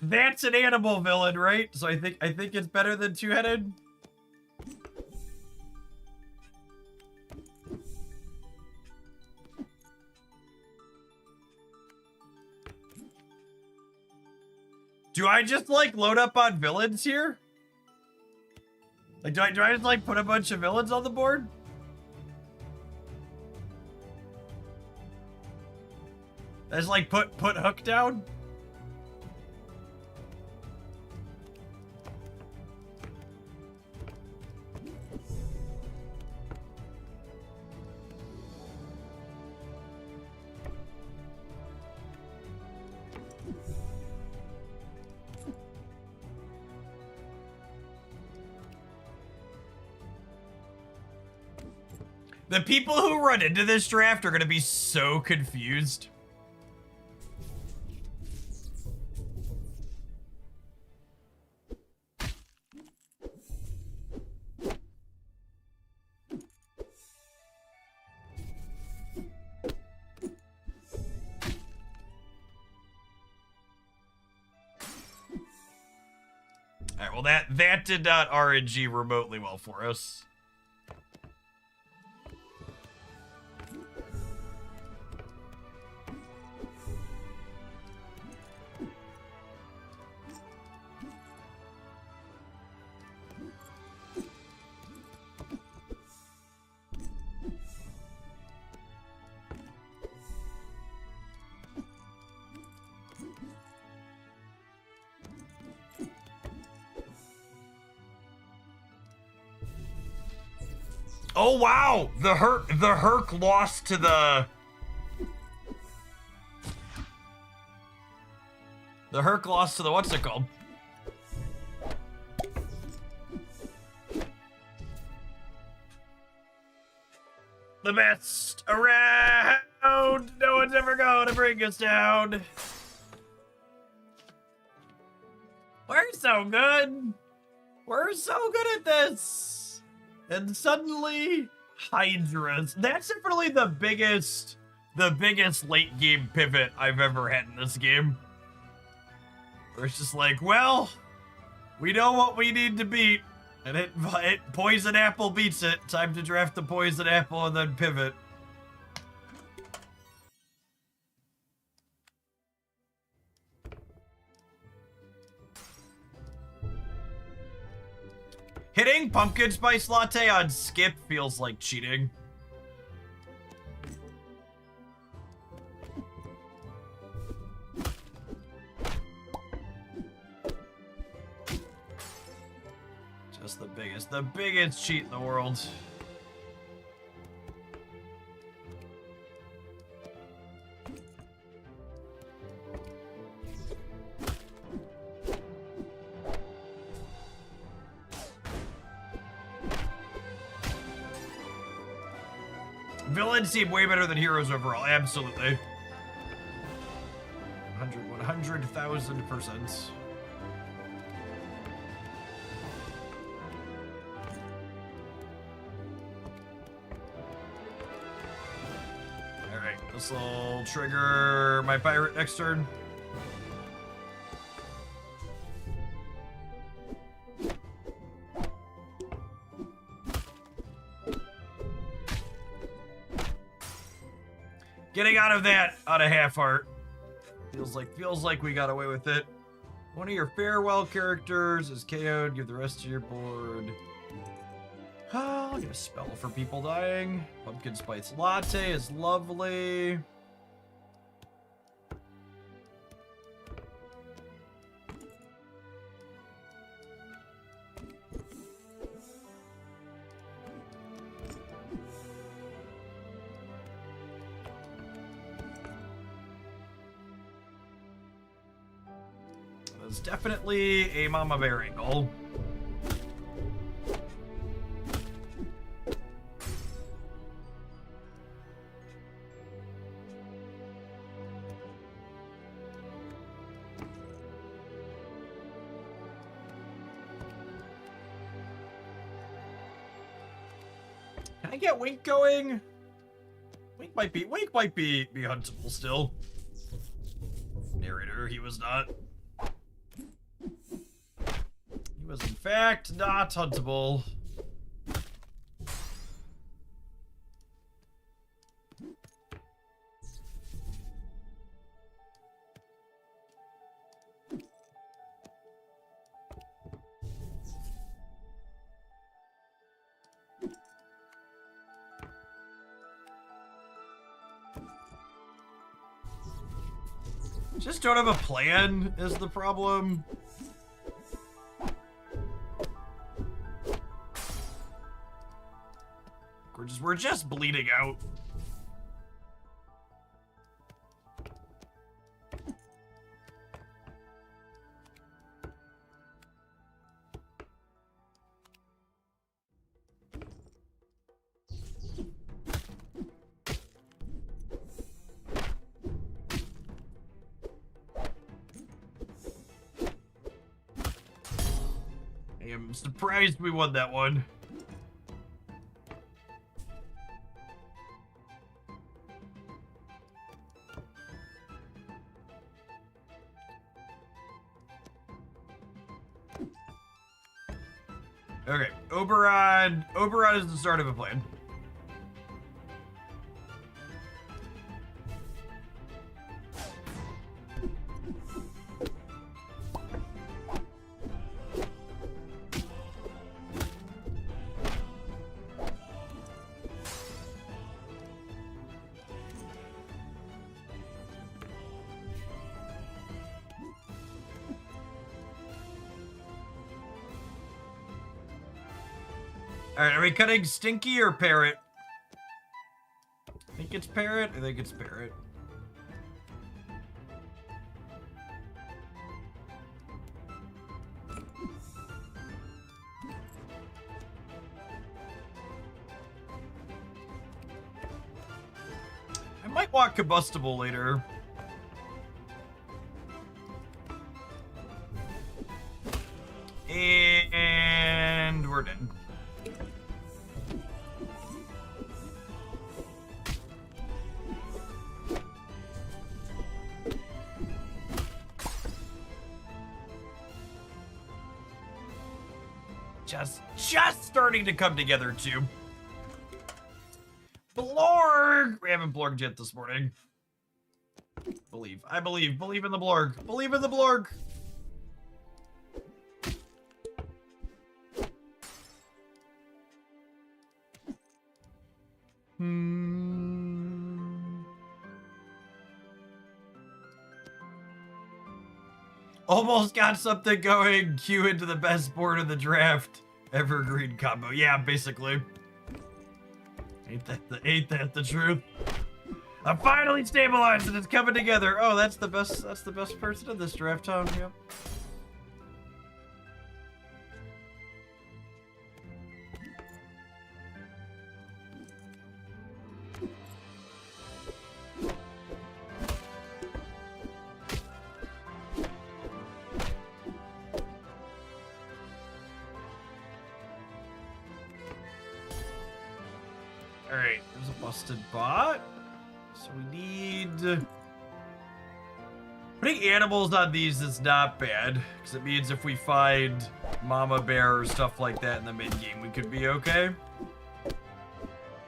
That's an animal villain, right? So I think it's better than two-headed. Do I just like load up on villains here? Like do I just like put a bunch of villains on the board? I just like put Hook down? The people who run into this draft are gonna be so confused. Alright, well that did not RNG remotely well for us. Oh wow, the Herc lost to the what's it called? The best around. No one's ever gonna bring us down. We're so good. We're so good at this. And suddenly, Hydras. That's definitely the biggest late game pivot I've ever had in this game. Where it's just like, well, we know what we need to beat. And it Poison Apple beats it. Time to draft the Poison Apple and then pivot. Hitting pumpkin spice latte on skip feels like cheating. Just the biggest cheat in the world. Villains seem way better than heroes overall. Absolutely. 100,000%. Alright, this will trigger my pirate next turn. Getting out of that on a half heart. Feels like we got away with it. One of your farewell characters is KO'd. Give the rest of your board. I'll get a spell for people dying. Pumpkin spice latte is lovely. It's definitely a Mama Bear angle. Can I get Wink going? Wink might be huntable still. Narrator, he was not. He was in fact not huntable. Just don't have a plan is the problem. We're just bleeding out. I am surprised we won that one. Okay, Oberon is the start of a plan. Alright, are we cutting Stinky or Parrot? I think it's Parrot. I think it's Parrot. I might want Combustible later. And we're dead. Just starting to come together too. Blorg! We haven't blorged yet this morning. I believe in the blorg. Believe in the blorg. Almost got something going. Queue into the best board of the draft. Evergreen combo. Yeah, basically. Ain't that the truth? I'm finally stabilized and it's coming together. Oh, that's the best person in this draft, Tom. Yep. Alright, there's a busted bot. So we need... Putting animals on these is not bad, because it means if we find Mama Bear or stuff like that in the mid-game, we could be okay.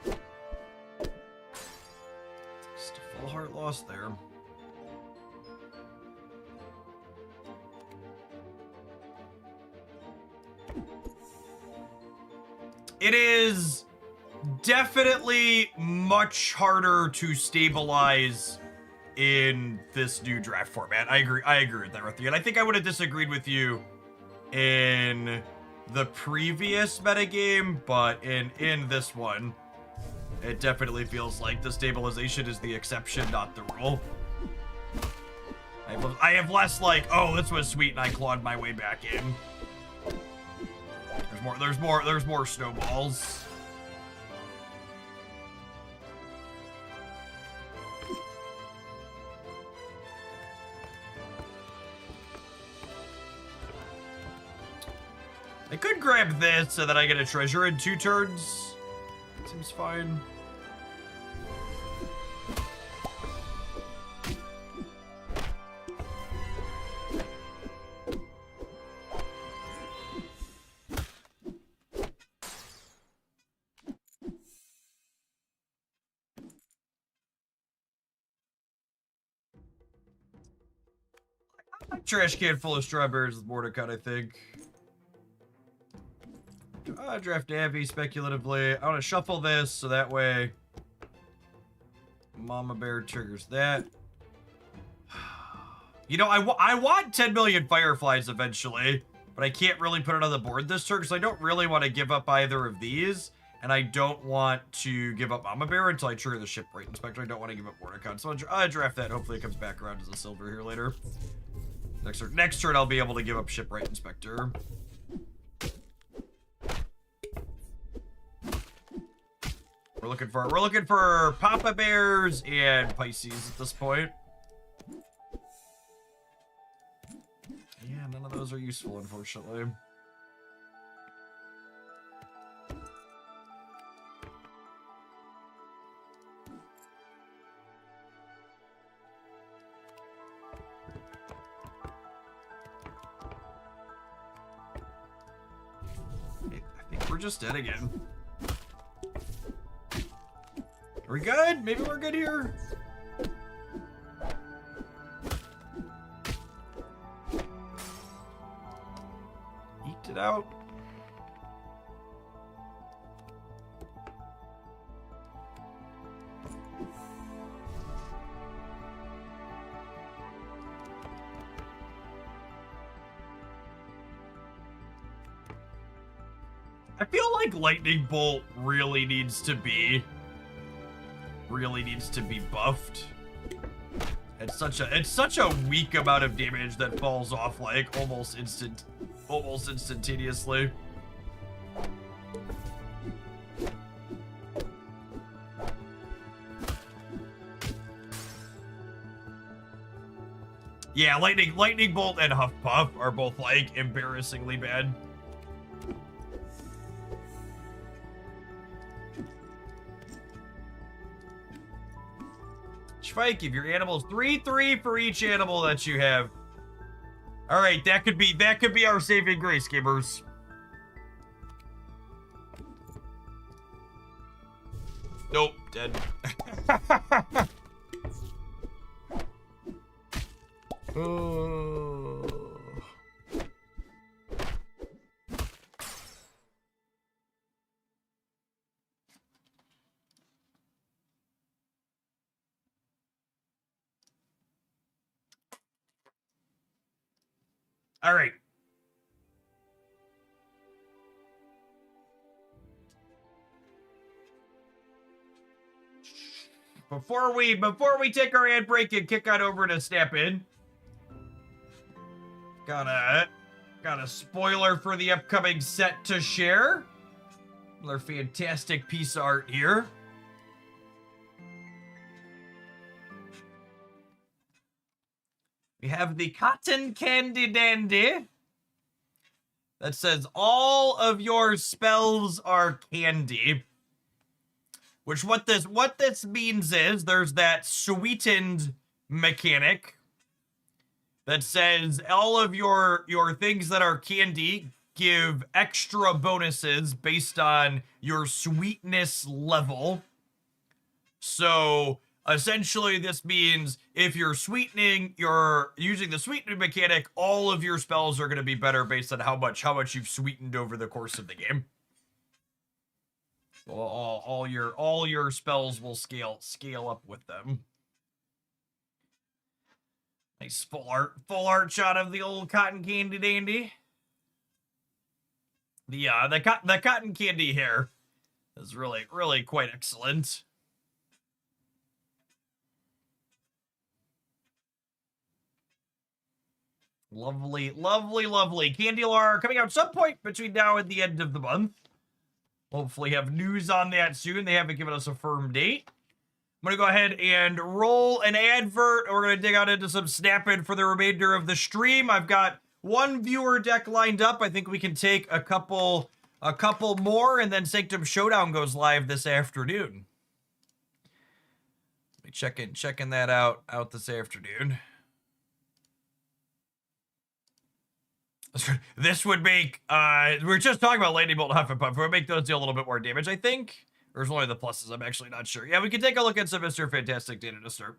Just a full heart loss there. It is definitely much harder to stabilize in this new draft format. I agree with that, Ruthie. And I think I would have disagreed with you in the previous metagame, but in this one, it definitely feels like the stabilization is the exception, not the rule. I have less like, oh, this was sweet, and I clawed my way back in. There's more snowballs. I could grab this so that I get a treasure in 2 turns. Seems fine. Trash can full of strawberries with more to cut, I think. Draft Navi speculatively. I want to shuffle this so that way Mama Bear triggers that. You know, I want 10 million Fireflies eventually, but I can't really put it on the board this turn because I don't really want to give up either of these, and I don't want to give up Mama Bear until I trigger the Shipwright Inspector. I don't want to give up Mordecai, so I'll draft that. Hopefully it comes back around as a silver here later. Next turn I'll be able to give up Shipwright Inspector. We're looking for Papa Bears and Pisces at this point. Yeah, none of those are useful, unfortunately. I think we're just dead again. Are we good? Maybe we're good here. Eked it out. I feel like Lightning Bolt really needs to be buffed. It's such a weak amount of damage that falls off like almost instantaneously. Yeah, Lightning Bolt and Huff Puff are both like embarrassingly bad. Spike, give your animals 3/3 for each animal that you have. All right, that could be our saving grace, gamers. Nope, dead. Oh. All right. Before we take our ad break and kick on over to Snap In, got a spoiler for the upcoming set to share. Another fantastic piece of art here. We have the Cotton Candy Dandy that says all of your spells are candy. Which what this means is there's that sweetened mechanic that says all of your things that are candy give extra bonuses based on your sweetness level. So essentially this means if you're using the sweetening mechanic, all of your spells are going to be better based on how much you've sweetened over the course of the game. So all your spells will scale up with them. Nice full art shot of the old Cotton Candy Dandy. The cotton candy hair is really quite excellent. Lovely. Candylar coming out some point between now and the end of the month. Hopefully have news on that soon. They haven't given us a firm date. I'm going to go ahead and roll an advert. We're going to dig out into some Snap-In for the remainder of the stream. I've got one viewer deck lined up. I think we can take a couple more, and then Sanctum Showdown goes live this afternoon. Checking that out this afternoon. This would make, we were just talking about Lightning Bolt and Huff and Puff. It would make those deal a little bit more damage, I think. Or is only the pluses? I'm actually not sure. Yeah, we can take a look at some Mr. Fantastic data to start.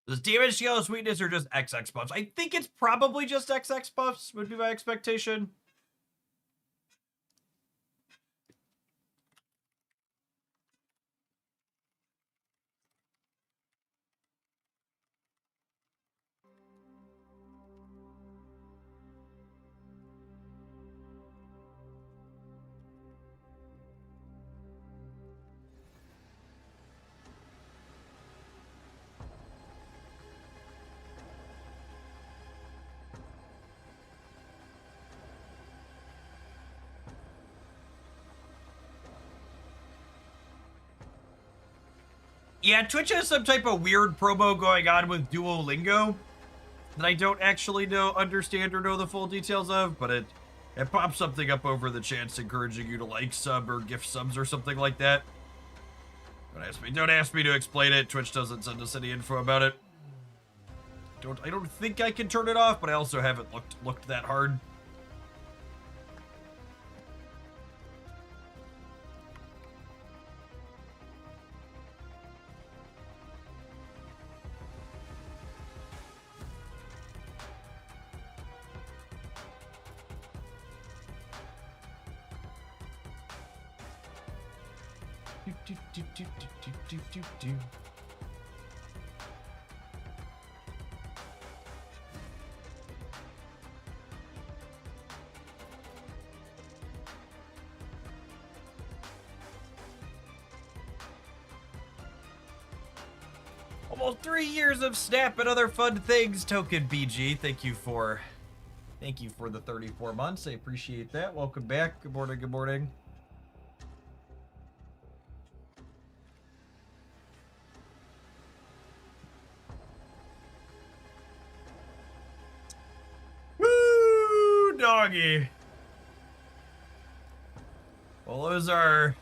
Does damage scale sweetness or just XX buffs? I think it's probably just XX buffs would be my expectation. Yeah, Twitch has some type of weird promo going on with Duolingo that I don't actually understand or know the full details of, but it pops something up over the chats encouraging you to like sub or gift subs or something like that. Don't ask me to explain it. Twitch doesn't send us any info about it. I don't think I can turn it off, but I also haven't looked that hard. Almost 3 years of Snap and other fun things, Token BG. Thank you for the 34 months. I appreciate that. Welcome back. Good morning. Good morning. Woo, doggy. Well, those are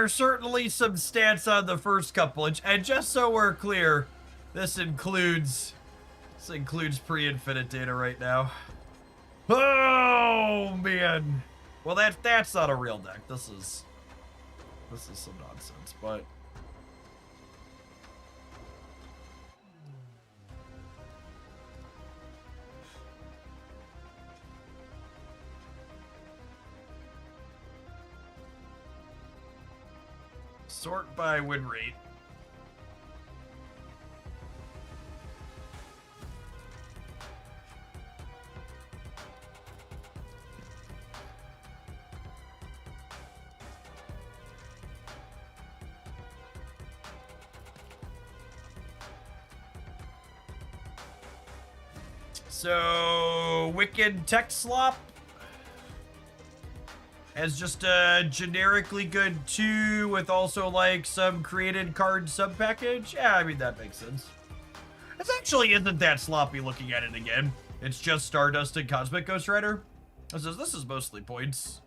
certainly some stats on the first couple. And just so we're clear, this includes pre-infinite data right now. Oh man. Well, that's not a real deck. This is some nonsense, but sort by win rate. So, Wicked Tech Slop as just a generically good 2 with also like some created card sub package. Yeah, I mean, that makes sense. This actually isn't that sloppy looking at it again. It's just Stardust and Cosmic Ghost Rider. This is mostly points.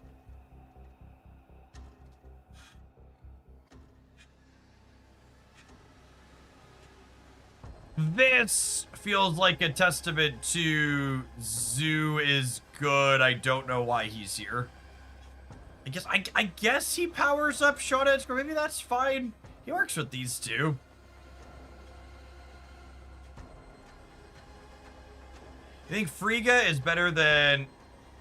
This feels like a testament to Zoo is good. I don't know why he's here. I guess he powers up Showdown. Maybe that's fine. He works with these two. You think Frigga is better than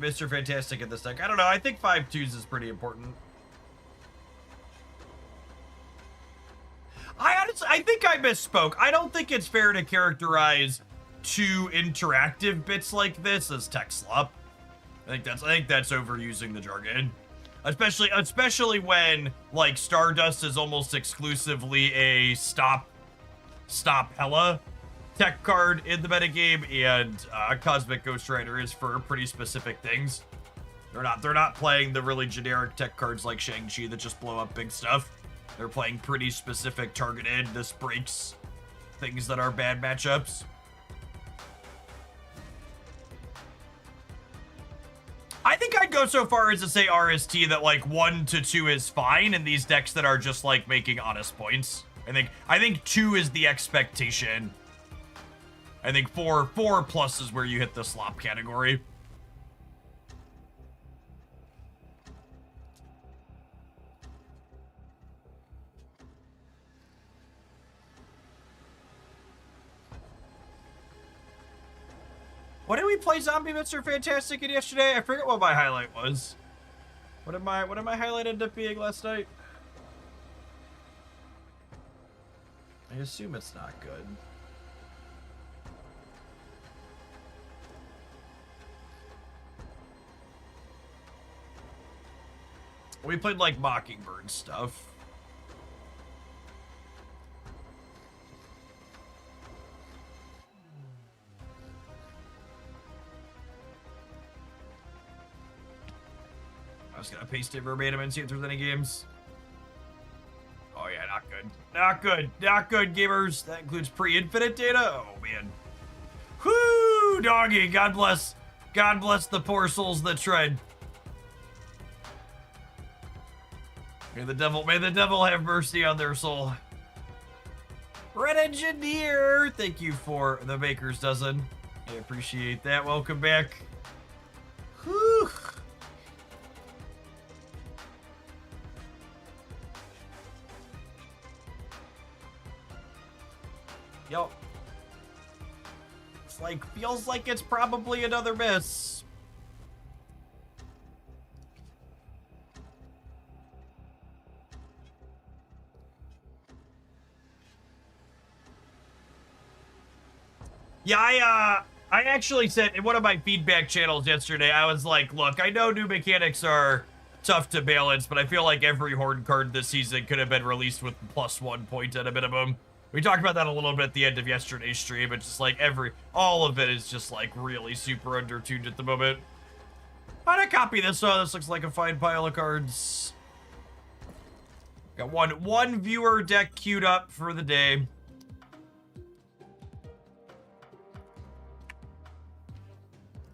Mr. Fantastic in this deck? I don't know. I think 5/2s is pretty important. I think I misspoke. I don't think it's fair to characterize 2 interactive bits like this as tech slop. I think that's overusing the jargon. Especially when like Stardust is almost exclusively a stop hella tech card in the metagame, and Cosmic Ghost Rider is for pretty specific things. They're not playing the really generic tech cards like Shang-Chi that just blow up big stuff. They're playing pretty specific targeted, this breaks things that are bad matchups. I think I'd go so far as to say RST that like 1 to 2 is fine in these decks that are just like making honest points. I think 2 is the expectation. I think 4 plus is where you hit the slop category. What did we play Zombie Mr. Fantastic in yesterday? I forget what my highlight was. What did my highlight end up being last night? I assume it's not good. We played like Mockingbird stuff. I was gonna paste it verbatim and see if there's any games. Oh yeah, not good. Not good. Not good, gamers. That includes pre-infinite data. Oh man. Whoo, doggy. God bless the poor souls that tread. May the devil have mercy on their soul. Red Engineer, thank you for the Baker's Dozen. I appreciate that. Welcome back. Whew. Yup. It's like, feels like it's probably another miss. Yeah, I actually said in one of my feedback channels yesterday, I was like, look, I know new mechanics are tough to balance, but I feel like every Horde card this season could have been released with +1 point at a minimum. We talked about that a little bit at the end of yesterday's stream. It's just like all of it is just like really super undertuned at the moment. How to copy this? Oh, this looks like a fine pile of cards. Got one viewer deck queued up for the day.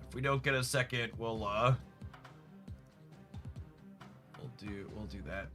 If we don't get a second, we'll do that.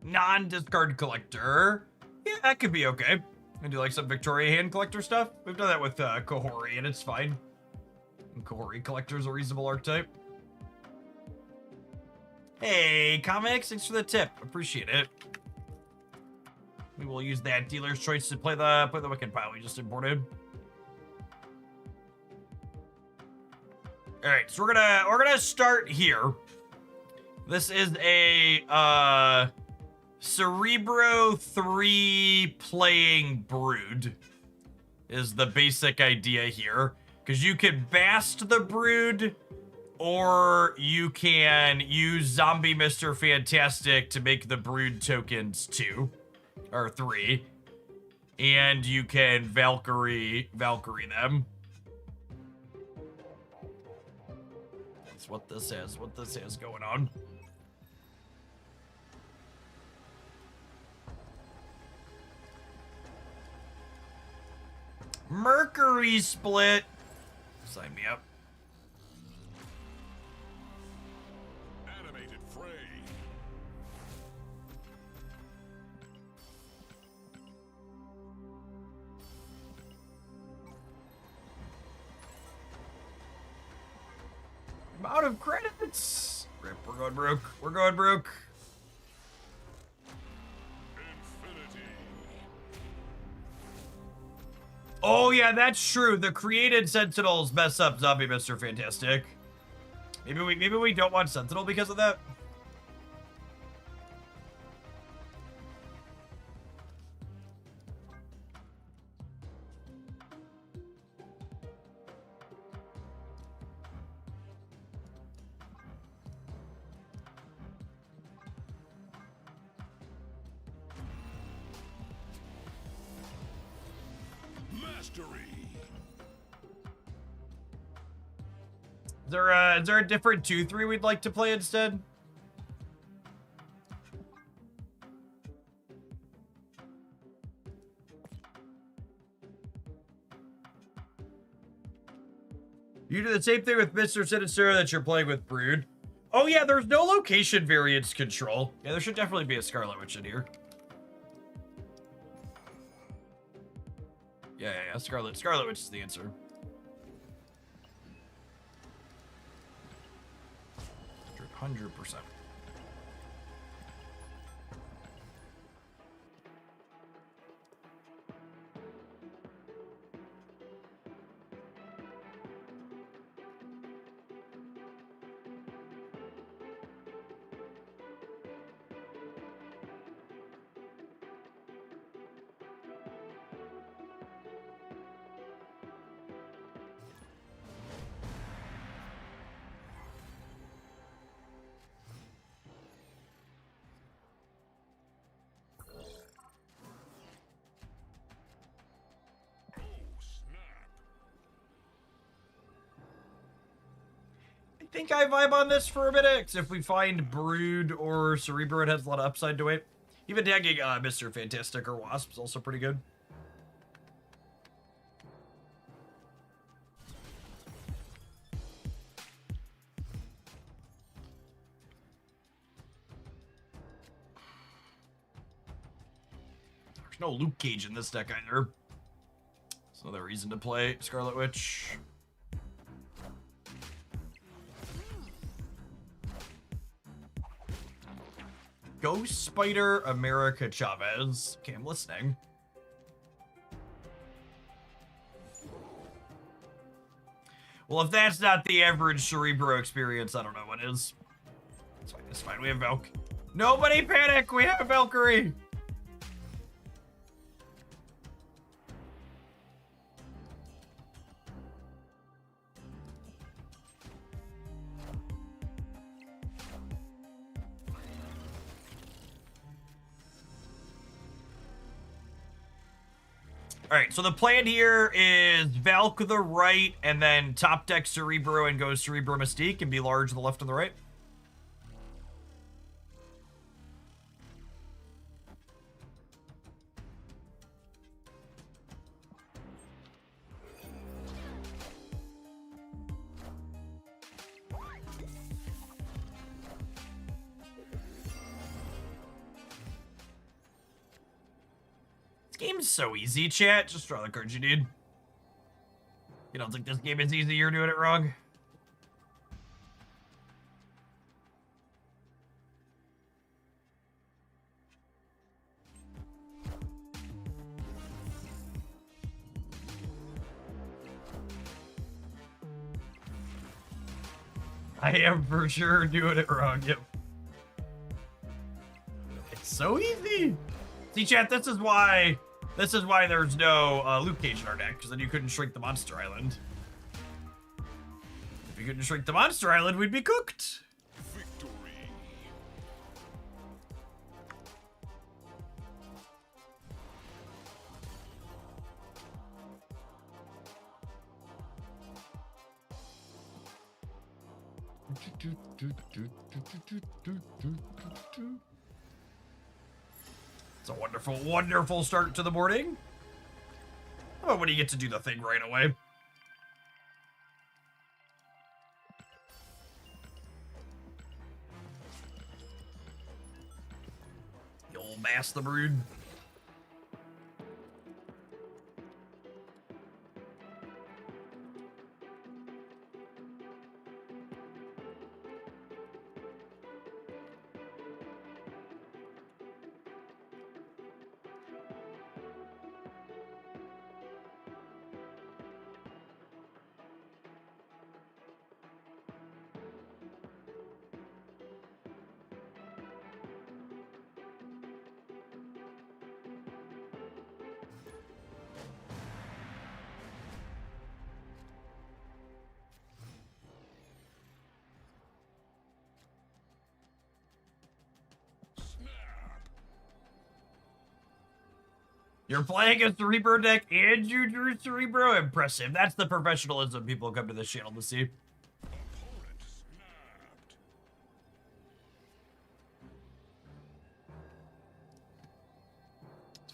Non-discard collector. Yeah, that could be okay. I do like some Victoria hand collector stuff. We've done that with Kohori, and it's fine. And Kohori collector is a reasonable archetype. Hey, comics, thanks for the tip. Appreciate it. We will use that dealer's choice to play the Wicked pile we just imported. All right, so we're gonna start here. This is a Cerebro 3 playing Brood is the basic idea here. Because you can Bast the Brood, or you can use Zombie Mr. Fantastic to make the Brood tokens 2, or 3. And you can Valkyrie them. That's what this is going on. Mercury split. Sign me up. Animated fray. I'm out of credits. Rip, we're going broke. We're going broke. Oh yeah, that's true. The created Sentinels mess up Zombie Mr. Fantastic. Maybe we don't want Sentinel because of that. Is there a different 2-3 we'd like to play instead? You do the same thing with Mr. Sinister that you're playing with Brood. Oh yeah, there's no location variance control. Yeah, there should definitely be a Scarlet Witch in here. Yeah, Scarlet Witch is the answer. 100%. I think I vibe on this for a minute, because if we find Brood or Cerebro, it has a lot of upside to it. Even tagging Mr. Fantastic or Wasp is also pretty good. There's no Luke Cage in this deck either. That's another reason to play Scarlet Witch. Ghost Spider America Chavez. Okay, I'm listening. Well, if that's not the average Cerebro experience, I don't know what is. It's fine, it's fine. We have Valk. Nobody panic! We have Valkyrie! All right, so the plan here is Valk to the right, and then top deck Cerebro and go Cerebro Mystique and be large to the left and the right. Game's so easy, chat. Just draw the cards you need. You don't think this game is easy? You're doing it wrong. I am for sure doing it wrong. Yep. It's so easy. See, chat, this is why there's no Luke Cage in our deck, because then you couldn't shrink the Monster Island. If you couldn't shrink the Monster Island, we'd be cooked. Victory. It's a wonderful, wonderful start to the morning. How about when you get to do the thing right away? You'll mass the brood. You're playing a Cerebro deck and you drew Cerebro? Impressive. That's the professionalism people come to this channel to see.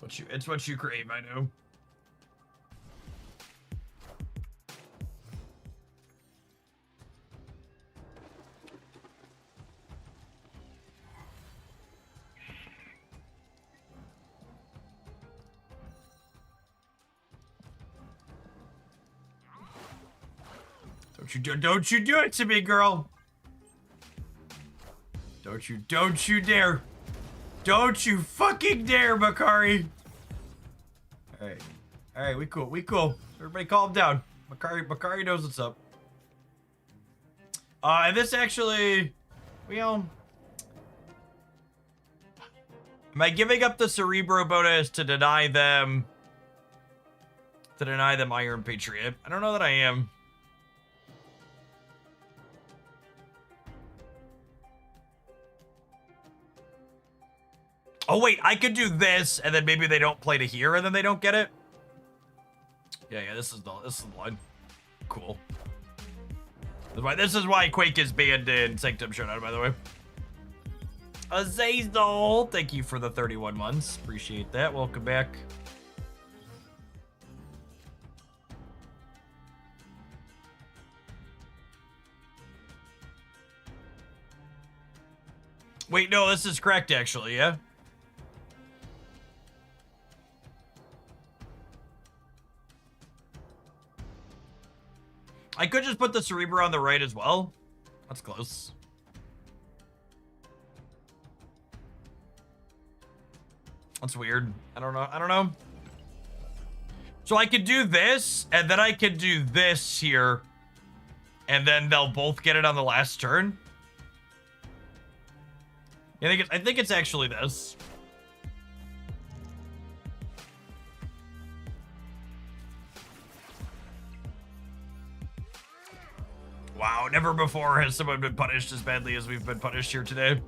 It's what you crave, I know. Don't you do it to me, girl. Don't you dare. Don't you fucking dare, Makari. All right, we cool. Everybody calm down. Makari knows what's up. And this actually, am I giving up the Cerebro bonus to deny them Iron Patriot? I don't know that I am. Oh wait, I could do this, and then maybe they don't play to here, and then they don't get it. Yeah, this is the line. Cool. This is why Quake is banned in Sanctum Showdown, by the way. Azazel, thank you for the 31 months. Appreciate that. Welcome back. Wait, no, this is correct, actually, yeah? I could just put the Cerebro on the right as well. That's close. That's weird. I don't know. So I could do this, and then I could do this here, and then they'll both get it on the last turn. I think it's actually this. Wow, never before has someone been punished as badly as we've been punished here today.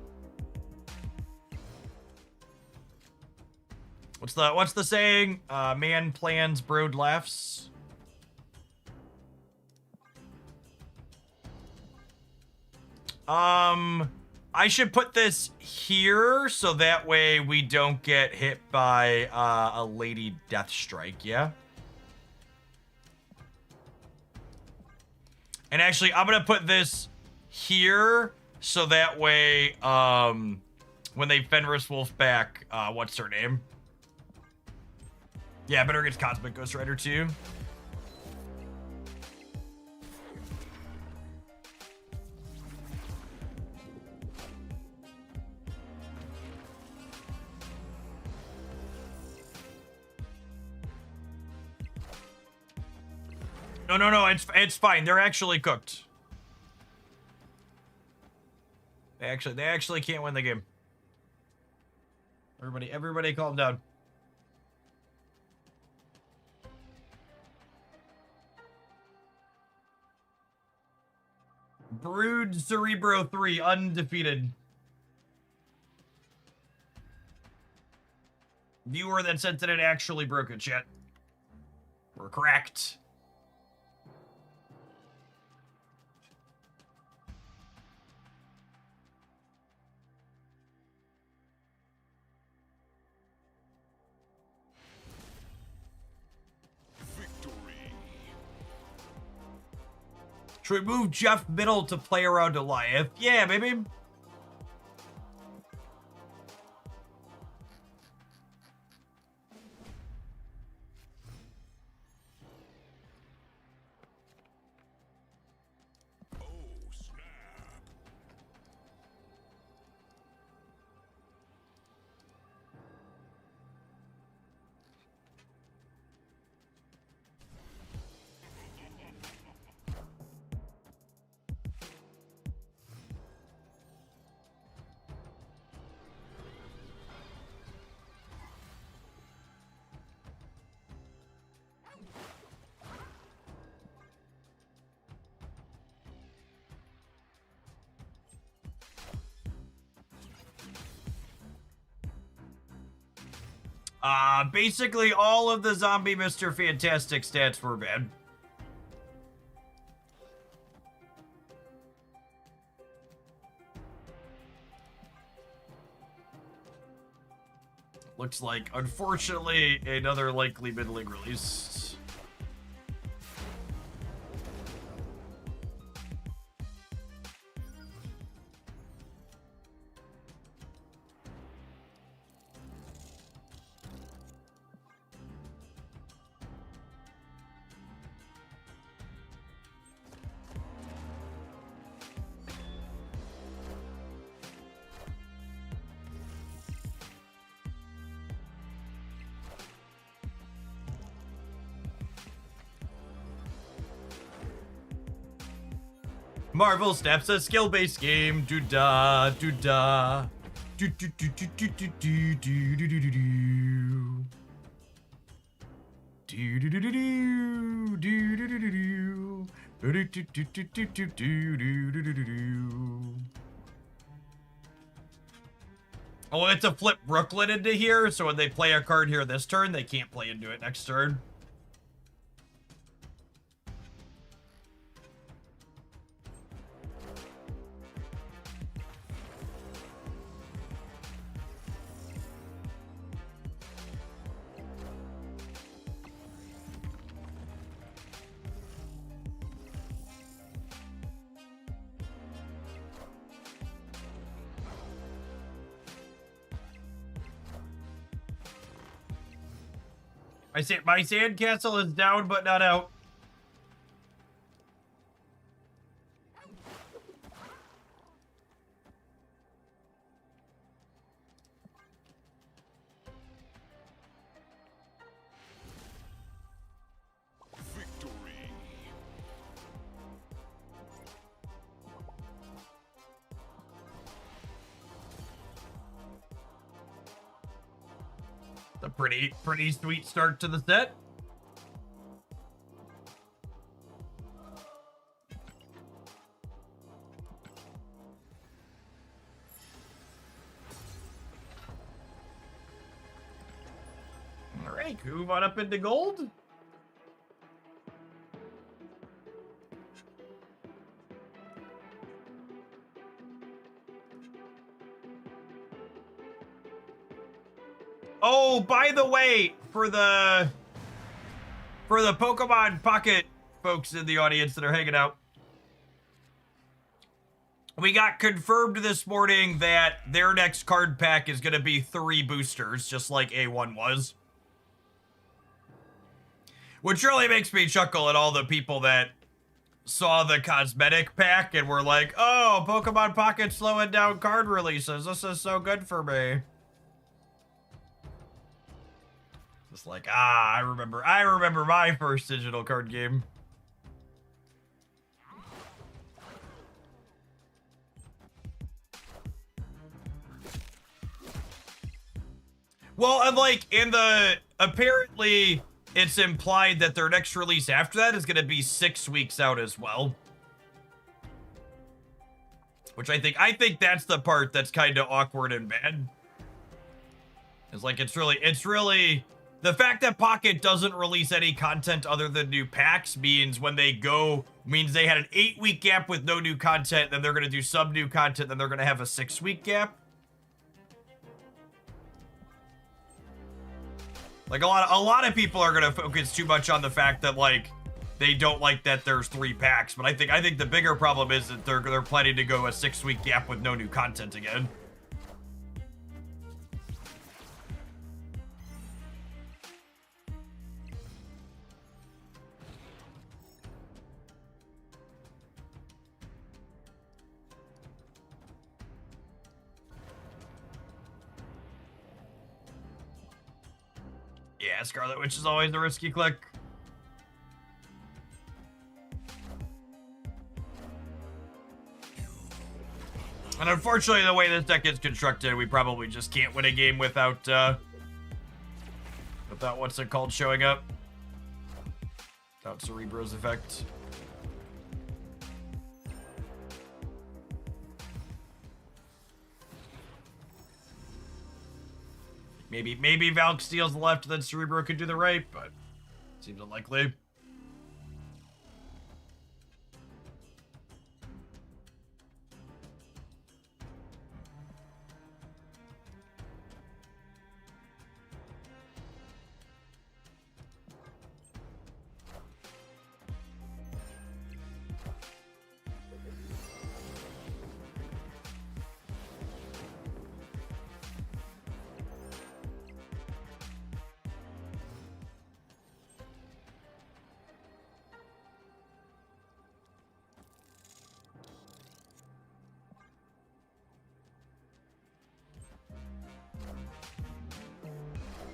What's the saying? Man plans, brood laughs. I should put this here so that way we don't get hit by a Lady Death Strike, yeah? And actually, I'm gonna put this here so that way, when they Fenris Wolf back, what's her name? Yeah, better get Cosmic Ghost Rider too. No, it's fine. They're actually cooked. They actually can't win the game. Everybody calm down. Brood Cerebro 3, undefeated. Viewer that sent it actually broke it, chat. We're cracked. Should we move Jeff Middle to play around Goliath? Yeah, baby. Basically all of the zombie Mr. Fantastic stats were bad. Looks like, unfortunately, another likely middling release. Marvel Snaps a skill-based game. Do-da, do-da. Do-do-do-do-do-do-do-do-do-do-do. Do-do-do-do-do. Do-do-do-do-do. Do-do-do-do-do-do-do-do-do-do. Oh, it's to flip Brooklyn into here, so when they play a card here this turn, they can't play into it next turn. My sandcastle is down but not out. A pretty sweet start to the set. All right, move on up into gold. Oh, by the way, for the Pokemon Pocket folks in the audience that are hanging out, we got confirmed this morning that their next card pack is going to be 3 boosters, just like A1 was. Which really makes me chuckle at all the people that saw the cosmetic pack and were like, oh, Pokemon Pocket slowing down card releases. This is so good for me. Just like, I remember my first digital card game. Well, and like, apparently it's implied that their next release after that is going to be 6 weeks out as well. Which I think that's the part that's kind of awkward and bad. It's like, it's really, the fact that Pocket doesn't release any content other than new packs means when they go, means they had an 8-week gap with no new content, then they're going to do some new content, then they're going to have a 6-week gap. Like, a lot of people are going to focus too much on the fact that, like, they don't like that there's 3 packs, but I think the bigger problem is that they're planning to go a 6-week gap with no new content again. Yeah, Scarlet Witch is always a risky click. And unfortunately, the way this deck is constructed, we probably just can't win a game without what's it called showing up. Without Cerebro's effect. Maybe Valk steals the left, then Cerebro could do the right, but seems unlikely.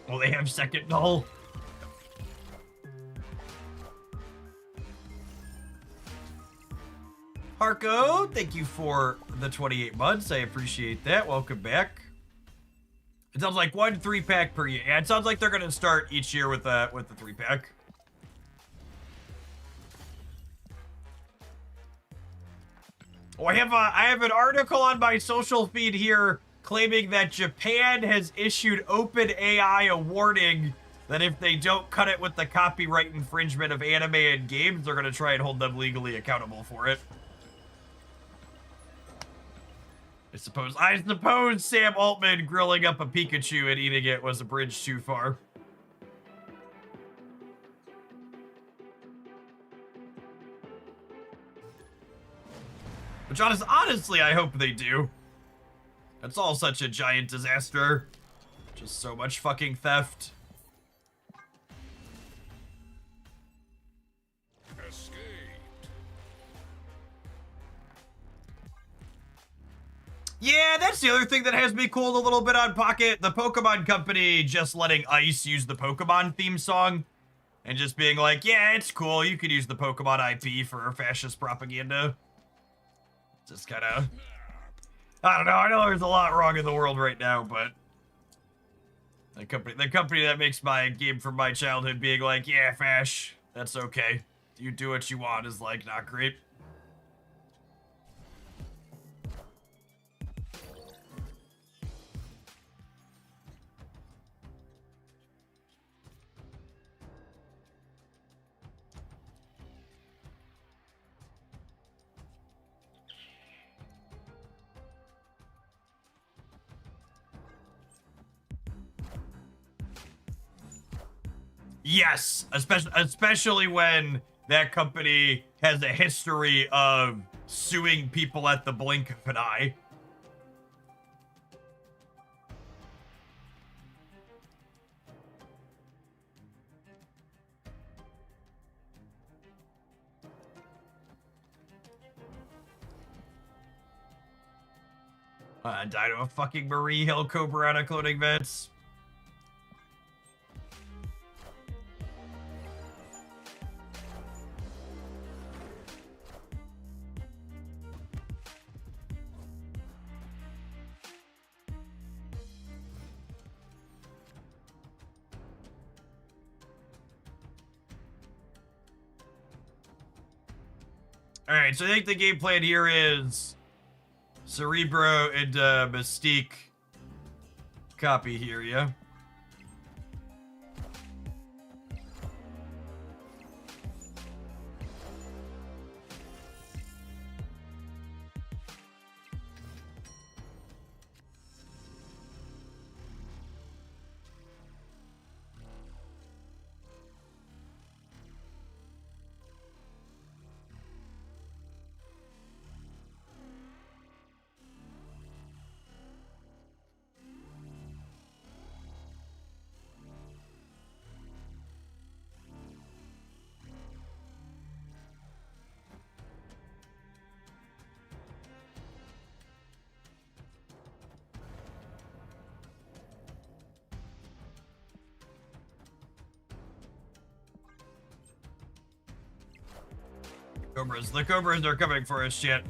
Well, they have second null. Harko, thank you for the 28 months. I appreciate that. Welcome back. It sounds like 1 3-pack per year. Yeah, it sounds like they're gonna start each year with the 3-pack. Oh, I have an article on my social feed here claiming that Japan has issued OpenAI a warning that if they don't cut it with the copyright infringement of anime and games, they're gonna try and hold them legally accountable for it. I suppose Sam Altman grilling up a Pikachu and eating it was a bridge too far. Which honestly, I hope they do. It's all such a giant disaster. Just so much fucking theft. Escaped. Yeah, that's the other thing that has me cooled a little bit on Pocket. The Pokemon Company just letting Ice use the Pokemon theme song. And just being like, yeah, it's cool. You could use the Pokemon IP for fascist propaganda. Just kind of... I don't know. I know there's a lot wrong in the world right now, but The company that makes my game from my childhood being like, yeah, Fash, that's okay. You do what you want is like not great. Yes, especially when that company has a history of suing people at the blink of an eye. Died of a fucking Marie Hill Cobra on a clothing vents. Alright, so I think the game plan here is Cerebro and Mystique copy here, yeah? The Cobras are coming for us, shit.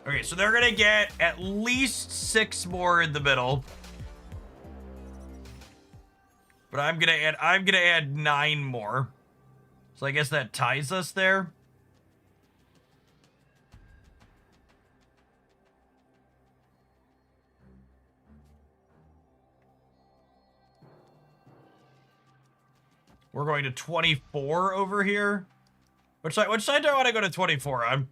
Okay, so they're gonna get at least 6 more in the middle. But I'm gonna add 9 more. So I guess that ties us there. We're going to 24 over here. Which side do I want to go to 24 on?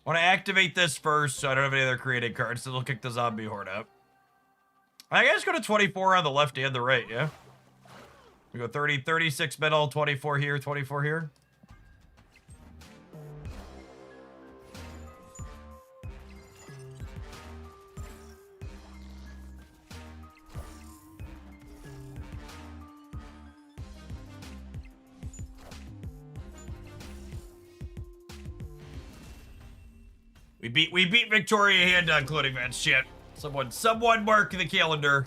I want to activate this first so I don't have any other created cards, so it'll kick the zombie horde up. I guess go to 24 on the left and the right, yeah? We go 30, 36 middle, 24 here, 24 here. We beat Victoria hand on clothing vents. Shit. Someone mark the calendar.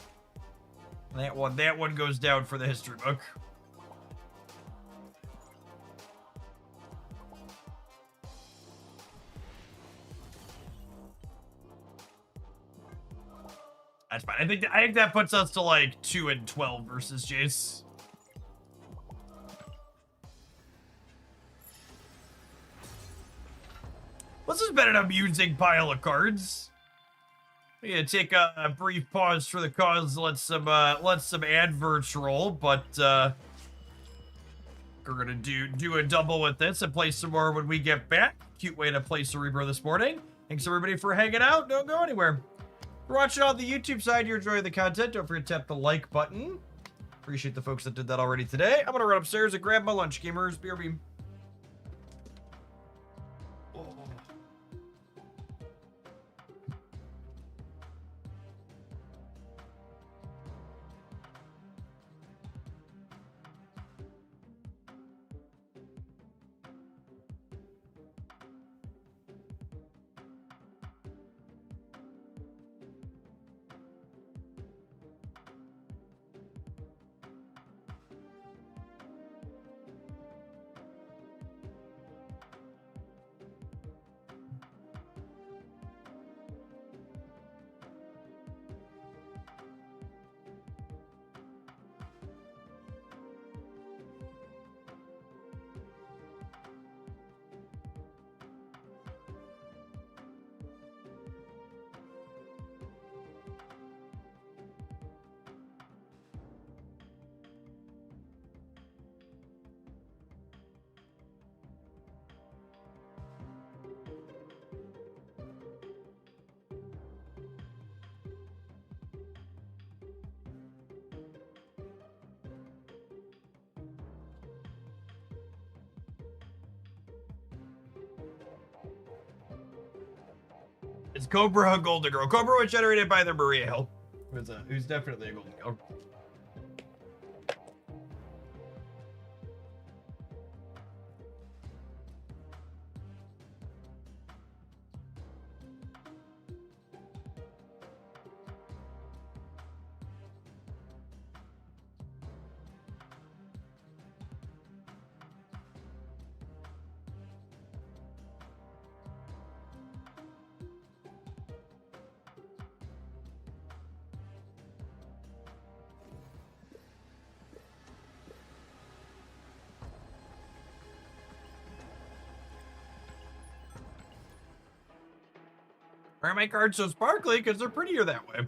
That one goes down for the history book. That's fine. I think that puts us to like 2 and 12 versus Jace. This has been an amusing pile of cards. We're gonna take a brief pause for the cause, let some adverts roll, but we're gonna do a double with this and play some more when we get back. Cute way to play Cerebro this morning. Thanks everybody for hanging out. Don't go anywhere. If you're watching on the YouTube side, you're enjoying the content, don't forget to tap the like button. Appreciate the folks that did that already today. I'm gonna run upstairs and grab my lunch, gamers. BRB. Cobra, a golden girl. Cobra was generated by the Maria Hill. Who's definitely a golden girl. Why are my cards so sparkly? Because they're prettier that way.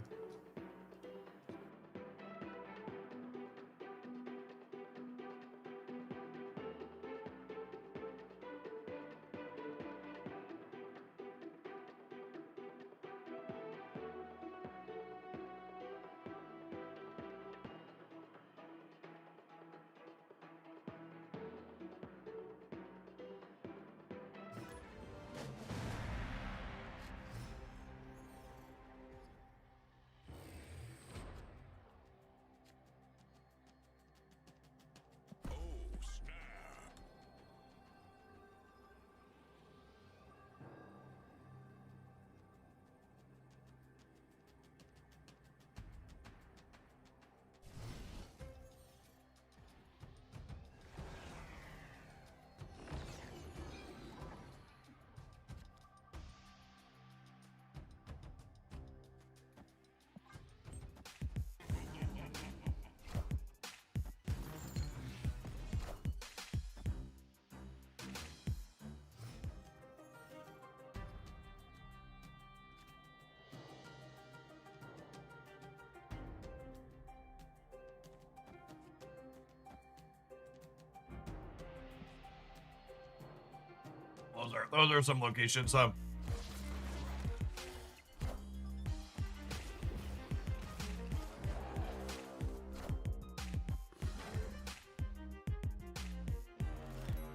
Those are some locations, huh?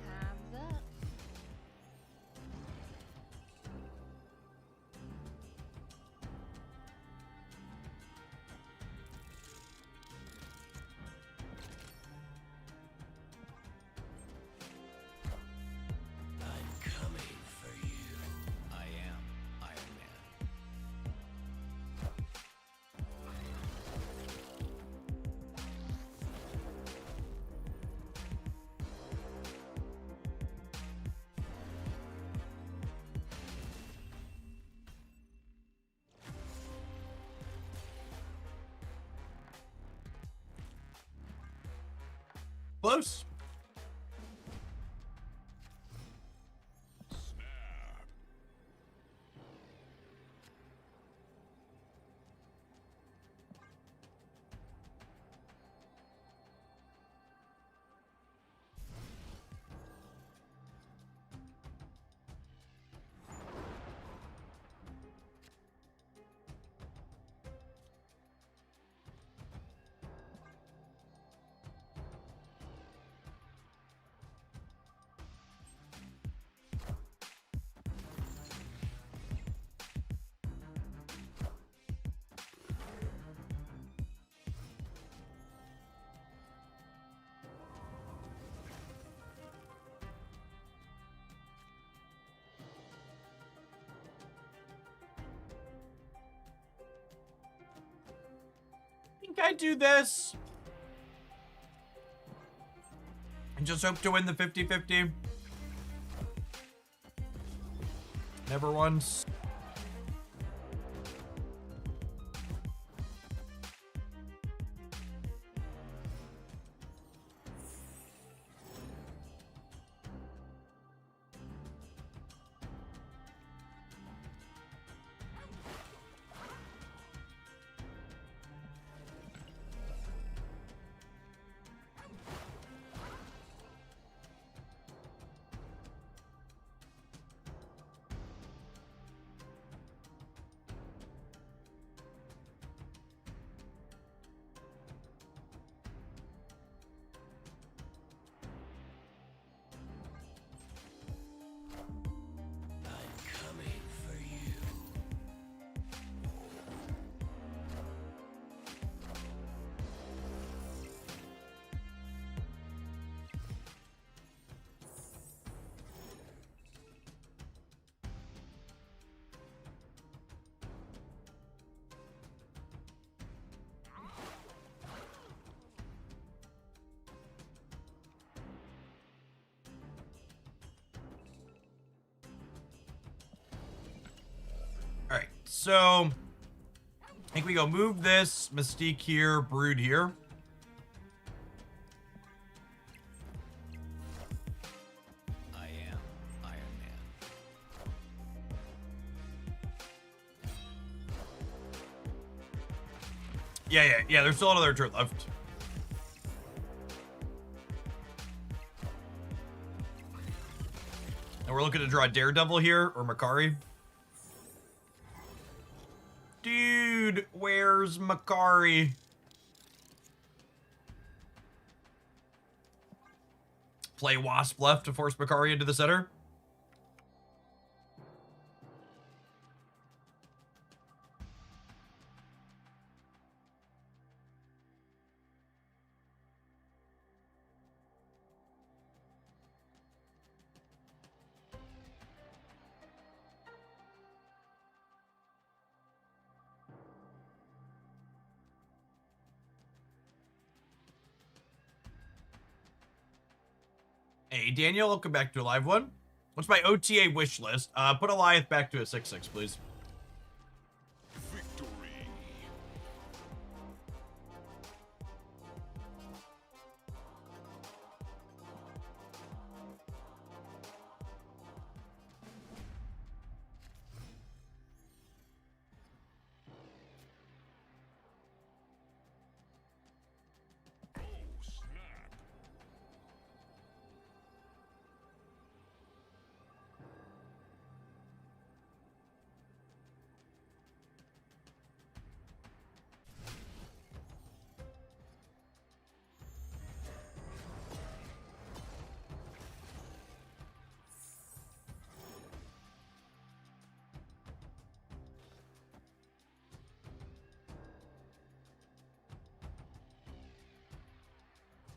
Time's up. I'm coming for you. I am Iron Man. Close. Think I do this. And just hope to win the 50-50. Never once. So I think we go move this, Mystique here, Brood here. I am Iron Man. Yeah, there's still another turn left. And we're looking to draw Daredevil here, or Makari. Dude, where's Makari? Play Wasp left to force Makari into the center. Hey, Daniel, welcome back to a live one. What's my OTA wish list? Put Eliath back to a 6/6, please. Victory. Oh, snap.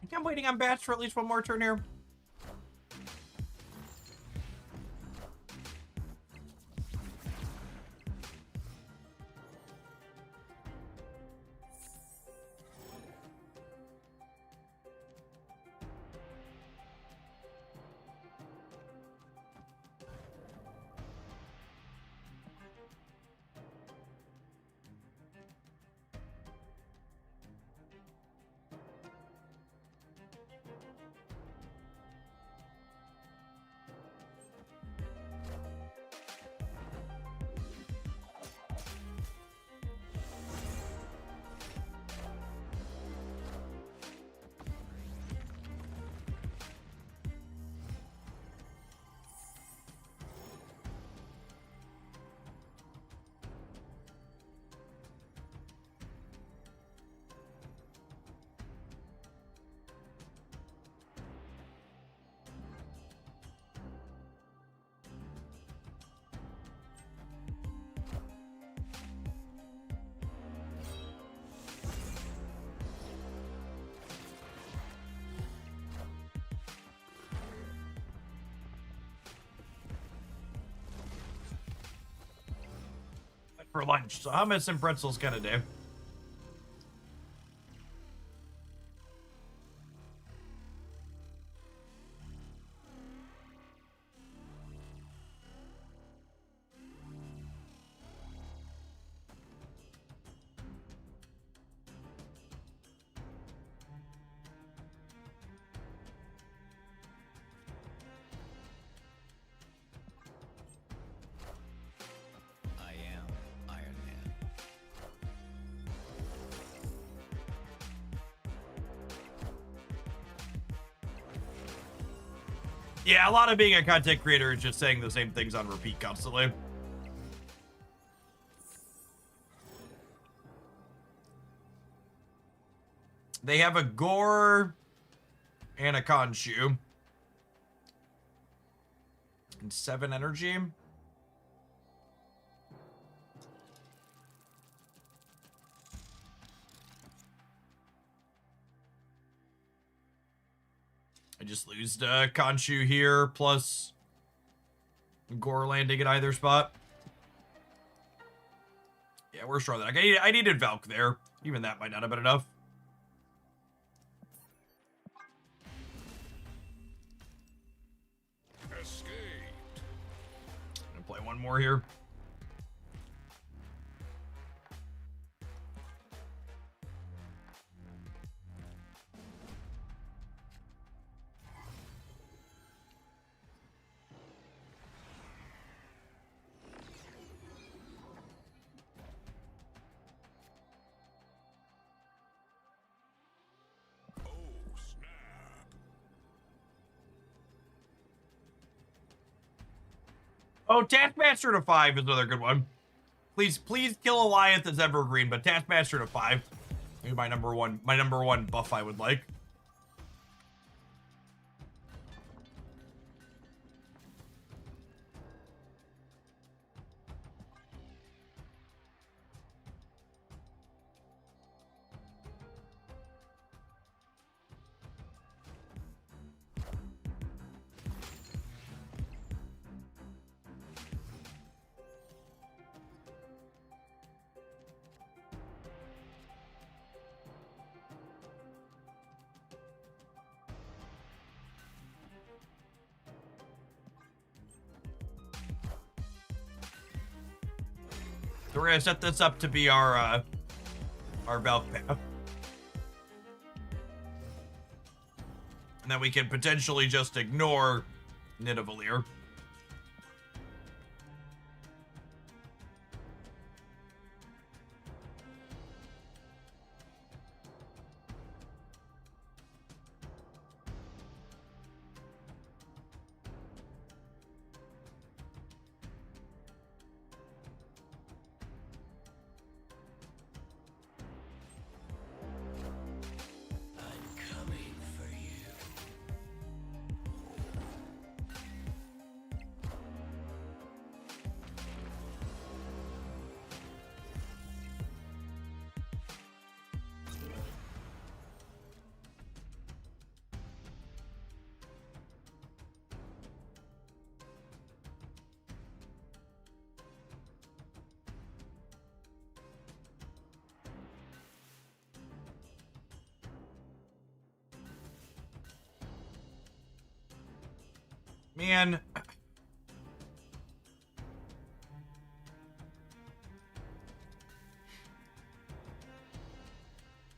I think I'm waiting on bats for at least one more turn here. For lunch, so hummus and pretzels kind of do. I am Iron Man. Yeah, a lot of being a content creator is just saying the same things on repeat constantly. They have a Gore and a Khonshu. And 7 energy. I just lose Khonshu here, plus Gore landing at either spot. Yeah, we're strong. I needed Valk there. Even that might not have been enough. Escaped. Gonna play one more here. Oh, Taskmaster to 5 is another good one. Please kill Goliath as evergreen, but Taskmaster to 5. Maybe my number one buff I would like. So we're gonna set this up to be our belt path. And then we can potentially just ignore Nidavellir. Coming for you. Man.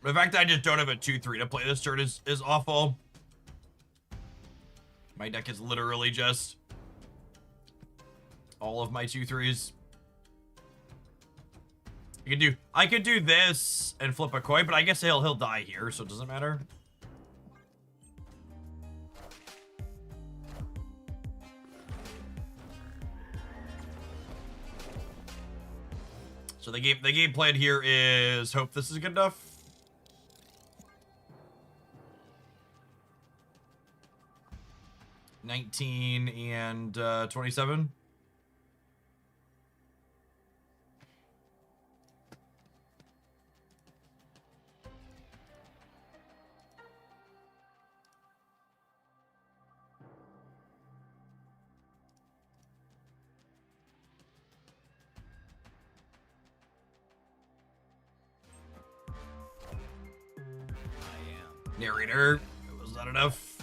The fact that I just don't have a 2-3 to play this turn is awful. My deck is literally just all of my 2-3s. I could do this and flip a coin, but I guess he'll die here, so it doesn't matter. So the game plan here is hope this is good enough. $19 and $27. Narrator. Was that enough?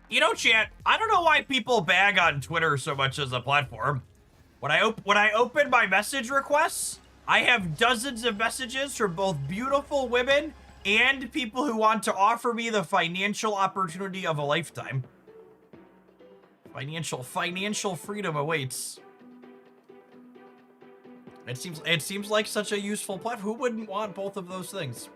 You know, chat, I don't know why people bag on Twitter so much as a platform. When I open my message requests, I have dozens of messages from both beautiful women and people who want to offer me the financial opportunity of a lifetime. Financial freedom awaits. It seems like such a useful platform. Who wouldn't want both of those things?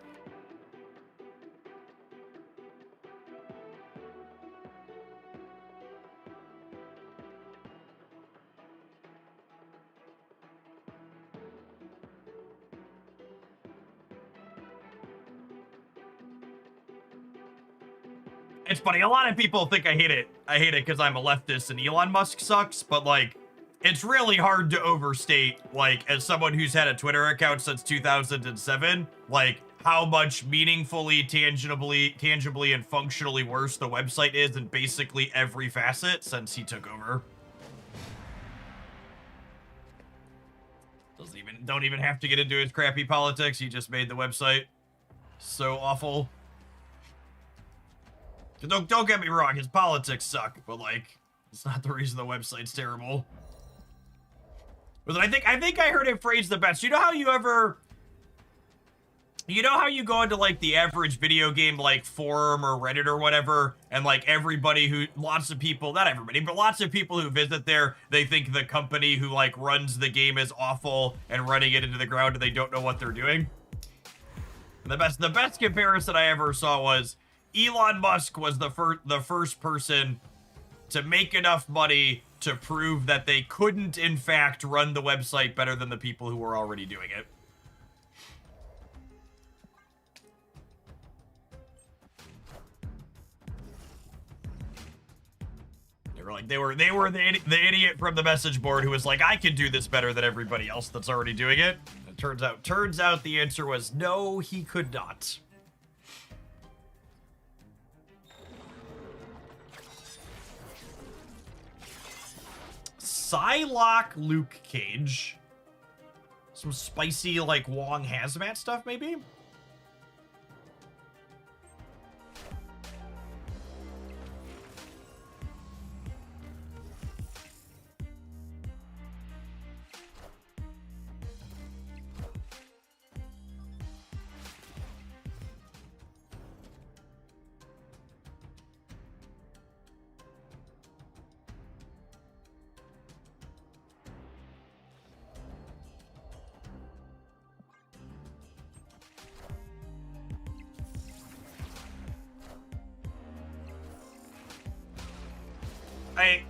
It's funny, a lot of people think I hate it. I hate it because I'm a leftist and Elon Musk sucks, but like, it's really hard to overstate, like, as someone who's had a Twitter account since 2007, like, how much meaningfully, tangibly, and functionally worse the website is in basically every facet since he took over. Don't even have to get into his crappy politics. He just made the website so awful. Don't get me wrong, his politics suck, but like, it's not the reason the website's terrible. But I think I heard it phrased the best. You know how you ever You know how you go into like the average video game like forum or Reddit or whatever, and like everybody who, lots of people, not everybody, but lots of people who visit there, they think the company who like runs the game is awful and running it into the ground and they don't know what they're doing? And the best comparison I ever saw was Elon Musk was the first person to make enough money to prove that they couldn't in fact run the website better than the people who were already doing it. They were the idiot from the message board who was like, I can do this better than everybody else that's already doing it. It turns out the answer was no, he could not. Psylocke Luke Cage. Some spicy like Wong hazmat stuff maybe?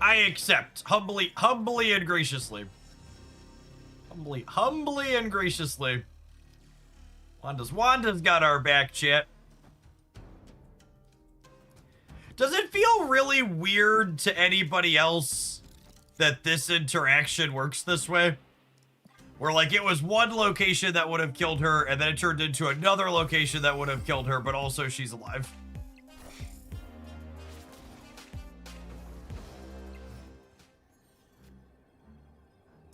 I accept. Humbly and graciously. Humbly and graciously. Wanda's got our back, chat. Does it feel really weird to anybody else that this interaction works this way? Where, like, it was one location that would have killed her, and then it turned into another location that would have killed her, but also she's alive.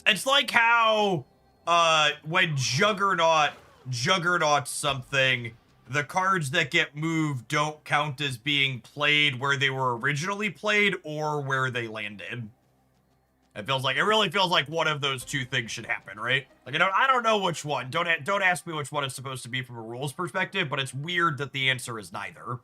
It's like how, when Juggernauts something, the cards that get moved don't count as being played where they were originally played or where they landed. It really feels like one of those two things should happen, right? Like, I don't know which one. Don't ask me which one it's supposed to be from a rules perspective, but it's weird that the answer is neither.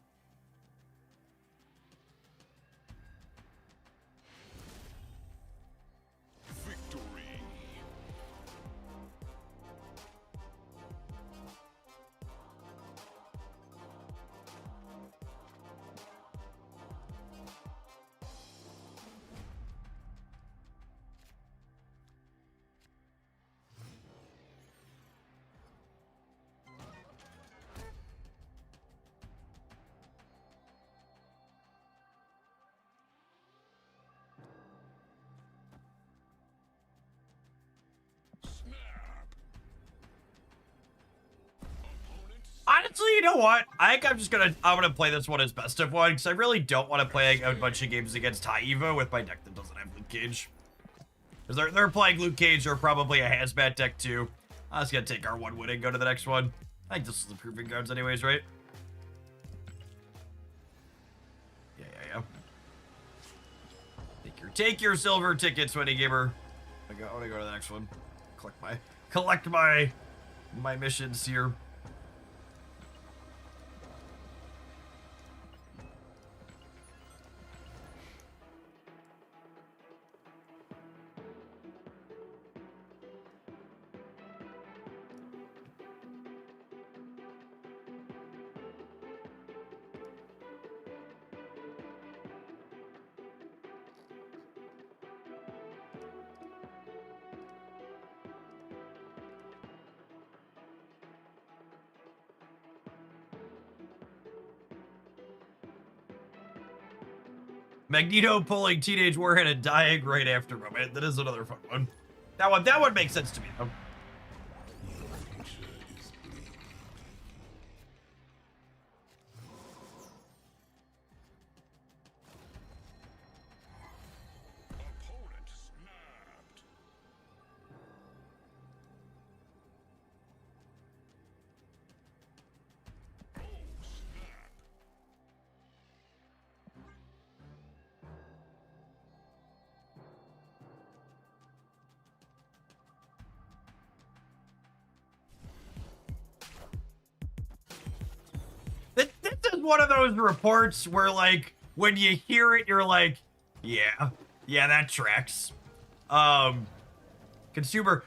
Honestly, you know what? I think I'm gonna play this one as best of one, because I really don't want to play a bunch of games against high Evo with my deck that doesn't have Luke Cage. Because they're playing Luke Cage or probably a hazmat deck too. I'm just gonna take our one win and go to the next one. I think this is the proving grounds anyways, right? Yeah. Take your silver ticket, Sweaty Gamer. I want to go to the next one. Collect my missions here. Magneto pulling Teenage Warhead and dying right after him. That is another fun one. That one makes sense to me though. one of those reports where, like, when you hear it, you're like, yeah, that tracks. Consumer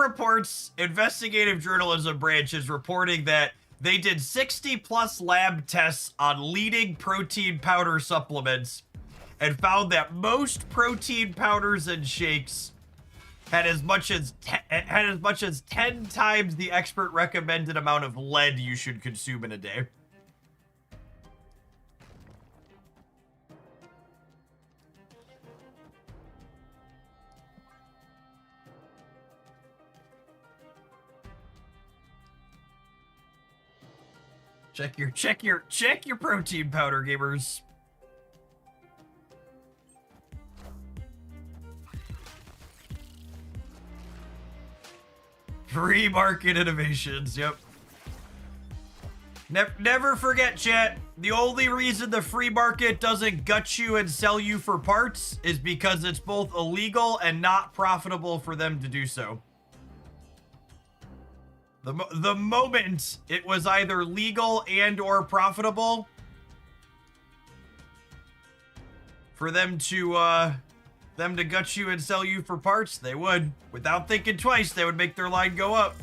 Reports investigative journalism branch is reporting that they did 60 plus lab tests on leading protein powder supplements and found that most protein powders and shakes had as much as 10 times the expert recommended amount of lead you should consume in a day. Check your protein powder, gamers. Free market innovations, yep. Never forget, chat, the only reason the free market doesn't gut you and sell you for parts is because it's both illegal and not profitable for them to do so. The moment it was either legal and or profitable for them to gut you and sell you for parts, they would. Without thinking twice, they would make their line go up.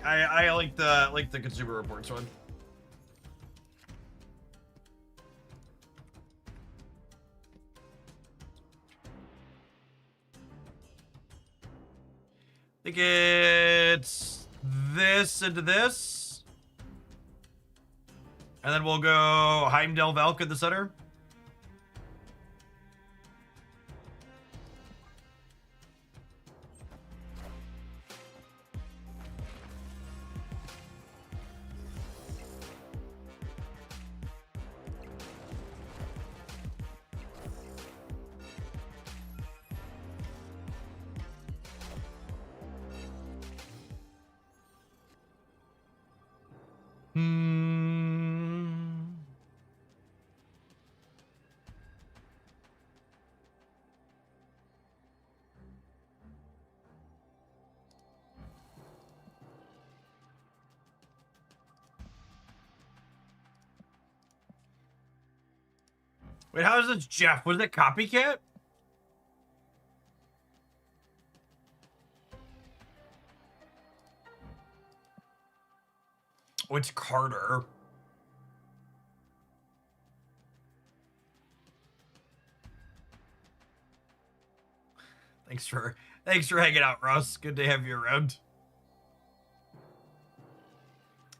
I like the Consumer Reports one. I think it's this into this. And then we'll go Heimdall Valk in the center. Wait, how is this Jeff? Was it Copycat? Oh, it's Carter. Thanks for hanging out, Ross. Good to have you around.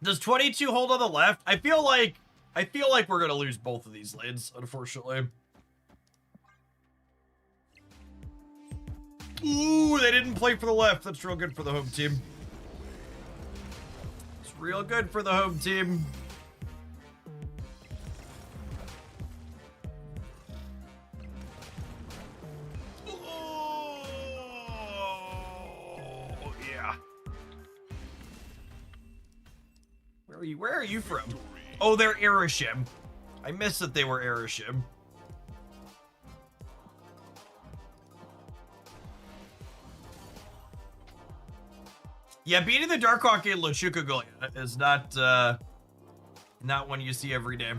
Does 22 hold on the left? I feel like we're gonna lose both of these lanes, unfortunately. Ooh, they didn't play for the left. That's real good for the home team. It's real good for the home team. Oh, yeah. Where are you from? Oh, they're Erishim. I missed that they were Erishim. Yeah, beating the Darkhawk in Lachukaglia is not one you see every day.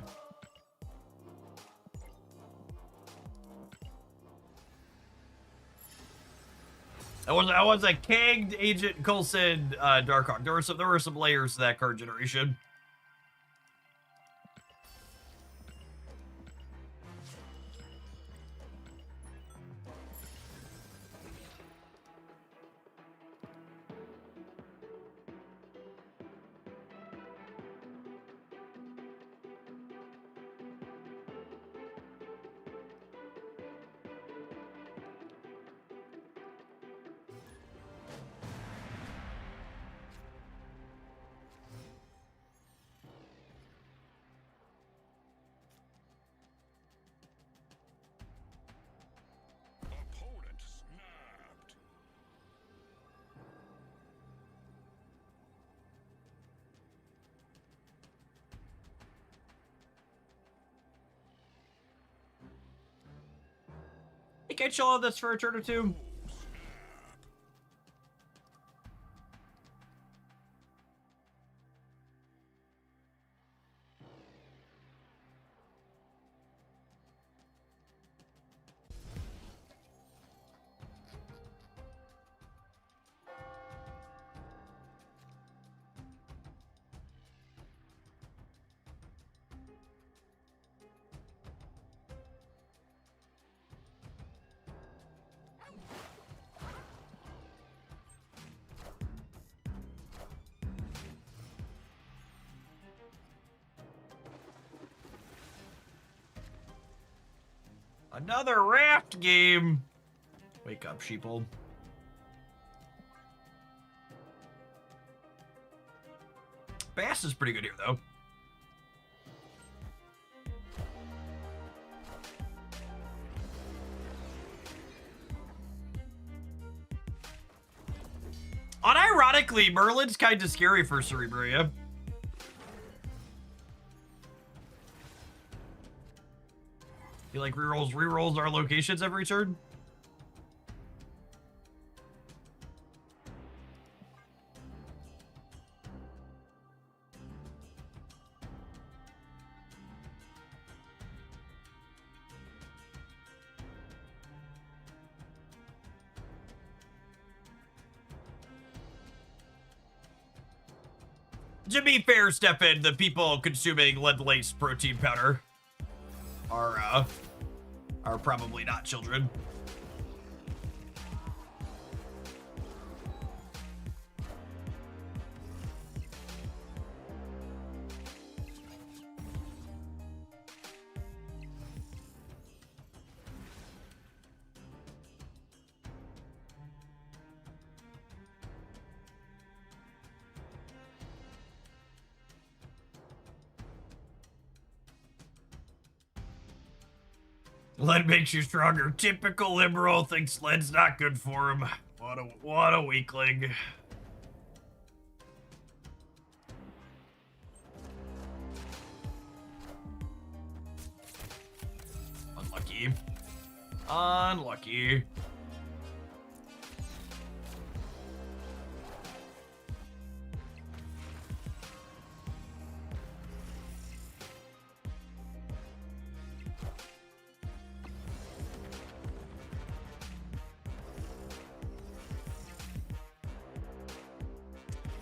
I was a Kanged Agent Coulson Darkhawk. There were some layers to that card generation. Can't chill on this for a turn or two. Another raft game. Wake up, sheeple. Bass is pretty good here, though. Unironically, Merlin's kind of scary for Cerebria. He like rerolls our locations every turn. To be fair, Stefan, the people consuming lead-laced protein powder are probably not children. Lead makes you stronger. Typical liberal thinks lead's not good for him. What a weakling. Unlucky. Unlucky.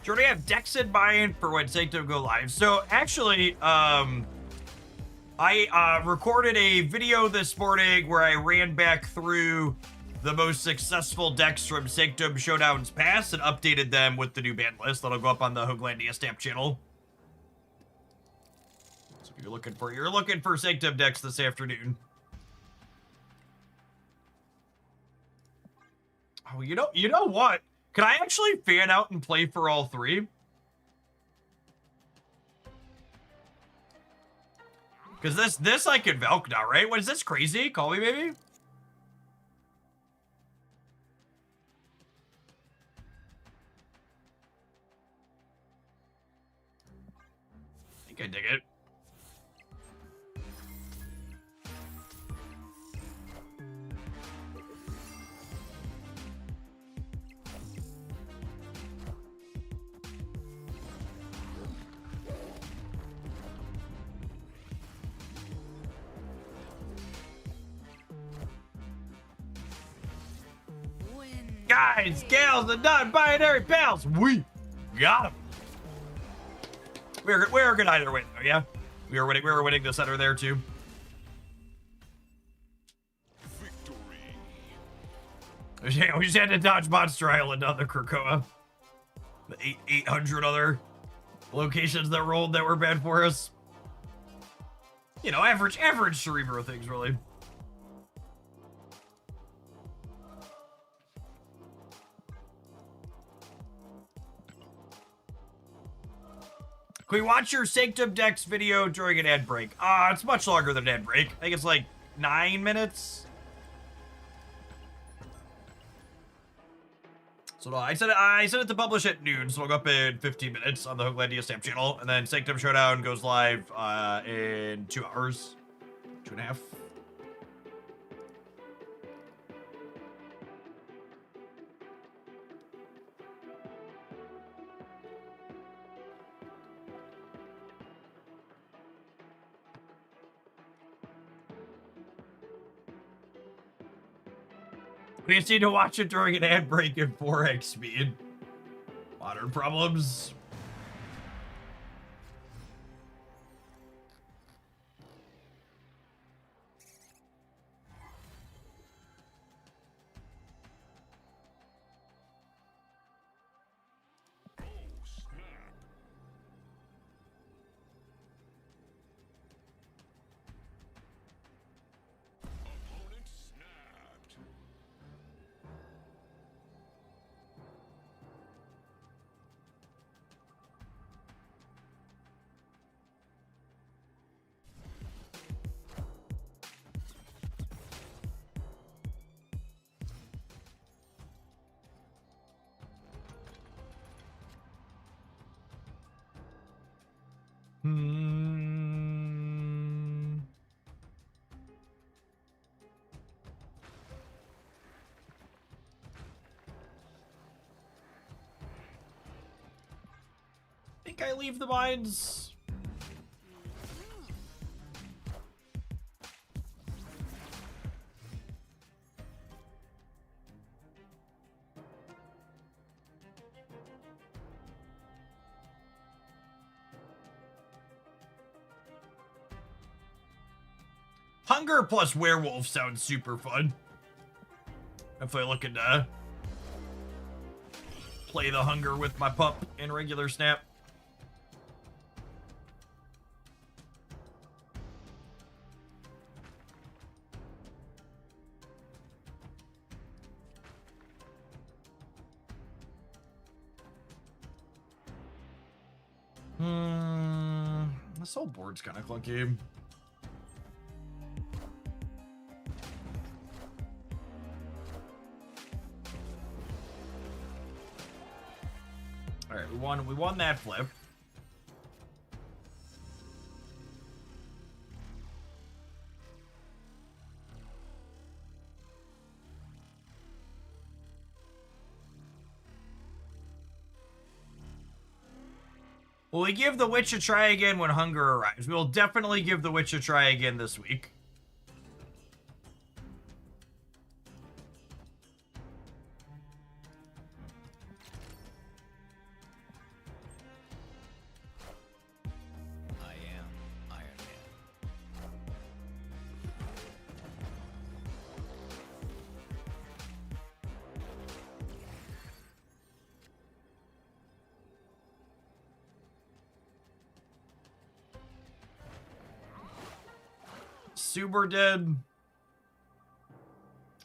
Do you already have decks in mind for when Sanctum go live? So actually, I recorded a video this morning where I ran back through the most successful decks from Sanctum Showdown's past and updated them with the new ban list. That'll go up on the Hoaglandia Stamp channel. So if you're looking for Sanctum decks this afternoon. Oh, you know what? Can I actually fan out and play for all three? Because this I could Valk now, right? What is this, crazy? Call me, maybe? I think I dig it. Guys, gals, and non-binary pals, we got them. We're good either way, though, yeah? We were winning the center there, too. Victory. We just had to dodge Monster Island on the Krakoa. The 800 other locations that rolled that were bad for us. You know, average Cerebro things, really. Can we watch your Sanctum decks video during an ad break? It's much longer than an ad break. I think it's like 9 minutes. So no, I said it to publish at noon, so it'll go up in 15 minutes on the Hoaglandia Stamp channel, and then Sanctum Showdown goes live in 2 hours, 2.5. We just need to watch it during an ad break at 4x speed. Modern problems. Hmm. Think I leave the mines. Hunger plus werewolf sounds super fun. If I looking to play the hunger with my pup in regular snap. This whole board's kind of clunky. All right, we won that flip. Will we give the witch a try again when hunger arrives? We will definitely give the witch a try again this week. I am Iron Man. Super dead.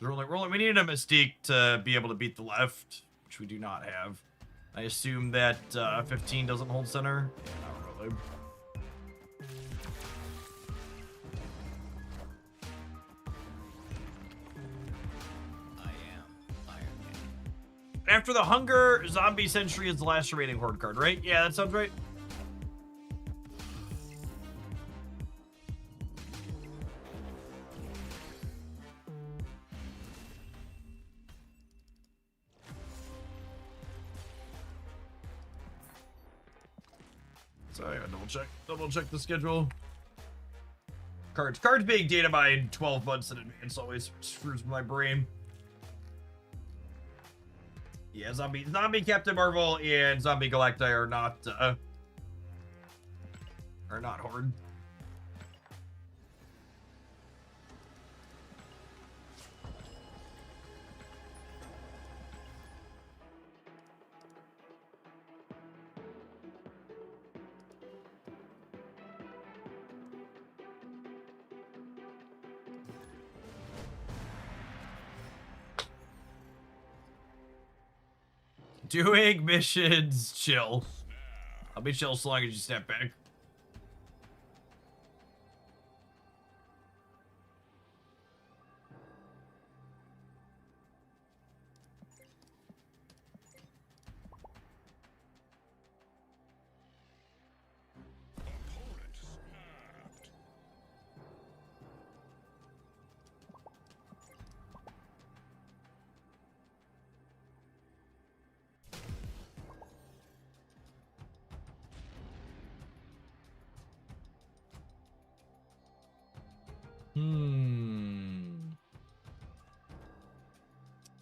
We needed a Mystique to be able to beat the left, which we do not have. I assume that 15 doesn't hold center. Yeah, not really. I am Iron Man. After the hunger, Zombie Sentry is the last remaining horde card, right? Yeah, that sounds right. Sorry, I gotta double check the schedule. Cards being data mined 12 months in advance always screws my brain. Yeah, Zombie Captain Marvel and Zombie Galacti are not horde. Doing missions, chill. I'll be chill so long as you step back.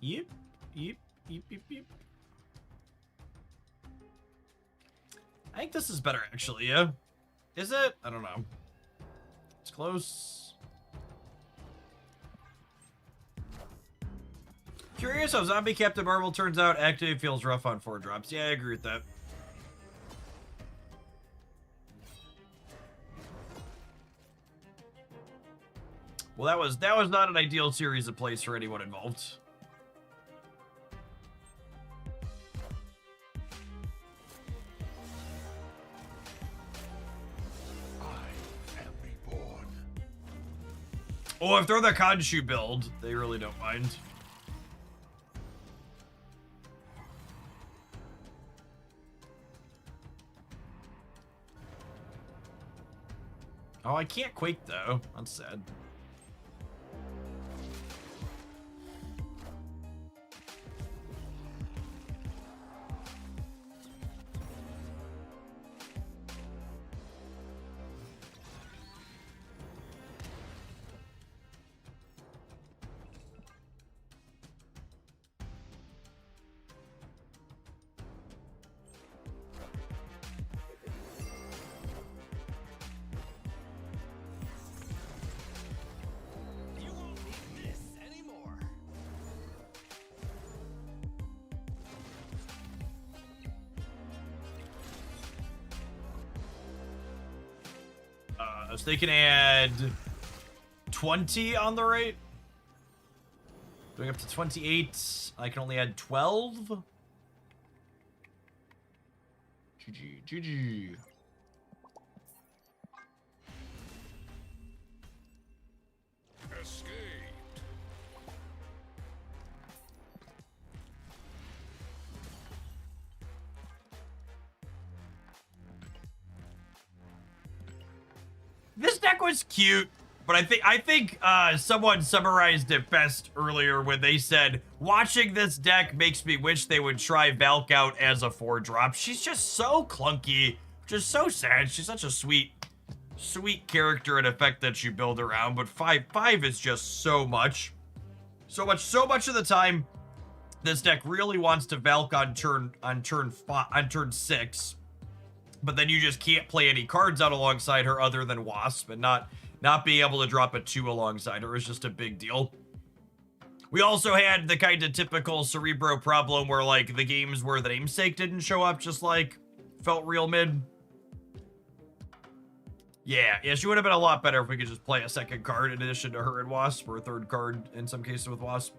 Yep. I think this is better, actually, yeah? Is it? I don't know. It's close. Curious how Zombie Captain Marvel turns out. Actually feels rough on 4 drops. Yeah, I agree with that. Well, that was not an ideal series of plays for anyone involved. Oh, if they're the Khonshu build, they really don't mind. Oh, I can't Quake though. That's sad. You won't need this anymore. So they can add 20 on the rate. Going up to 28. I can only add 12. GG, GG. Escaped. This deck was cute, but I think someone summarized it best earlier when they said, watching this deck makes me wish they would try Valk out as a 4-drop. She's just so clunky, just so sad. She's such a sweet character and effect that you build around, but 5 is just so much. So much of the time, this deck really wants to Valk on turn 6. But then you just can't play any cards out alongside her other than Wasp, and not being able to drop a 2 alongside her is just a big deal. We also had the kind of typical Cerebro problem where, like, the games where the namesake didn't show up just, like, felt real mid. Yeah, she would have been a lot better if we could just play a second card in addition to her and Wasp, or a third card in some cases with Wasp.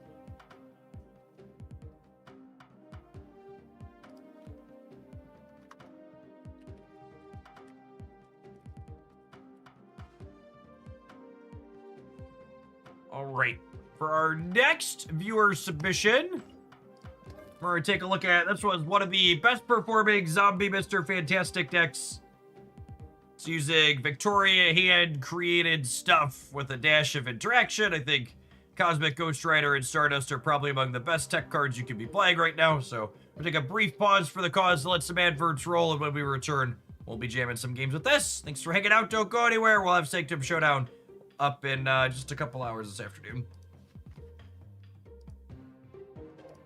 All right, for our next viewer submission, we're gonna take a look at, this was one of the best performing zombie Mr. Fantastic decks. It's using Victoria hand created stuff with a dash of interaction. I think Cosmic Ghost Rider and Stardust are probably among the best tech cards you can be playing right now. So we'll take a brief pause for the cause to let some adverts roll, and when we return, we'll be jamming some games with this. Thanks for hanging out. Don't go anywhere. We'll have Sanctum Showdown up in just a couple hours this afternoon.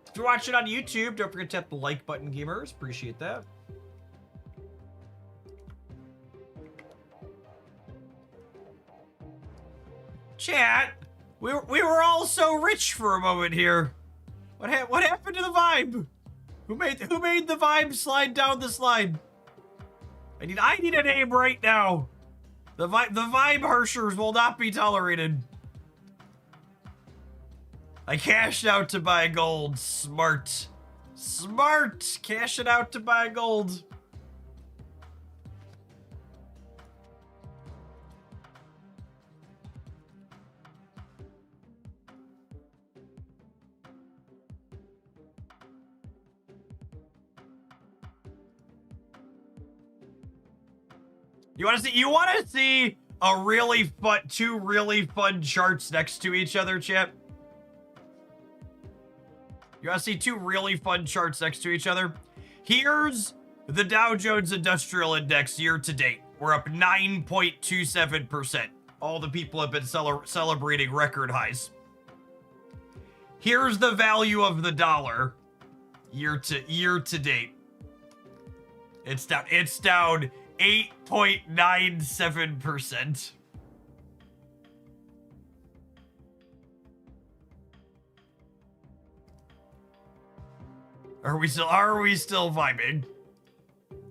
If you're watching on YouTube, don't forget to tap the like button, gamers. Appreciate that. Chat, we were all so rich for a moment here. What happened to the vibe? Who made the vibe slide down the slide? I need a name right now. The vibe Hershers will not be tolerated. I cashed out to buy gold. Smart. Cash it out to buy gold. You want to see a really fun, two really fun charts next to each other, chat? You want to see two really fun charts next to each other? Here's the Dow Jones Industrial Index year to date. We're up 9.27%. All the people have been celebrating record highs. Here's the value of the dollar year to date. It's down 8.97%. Are we still vibing?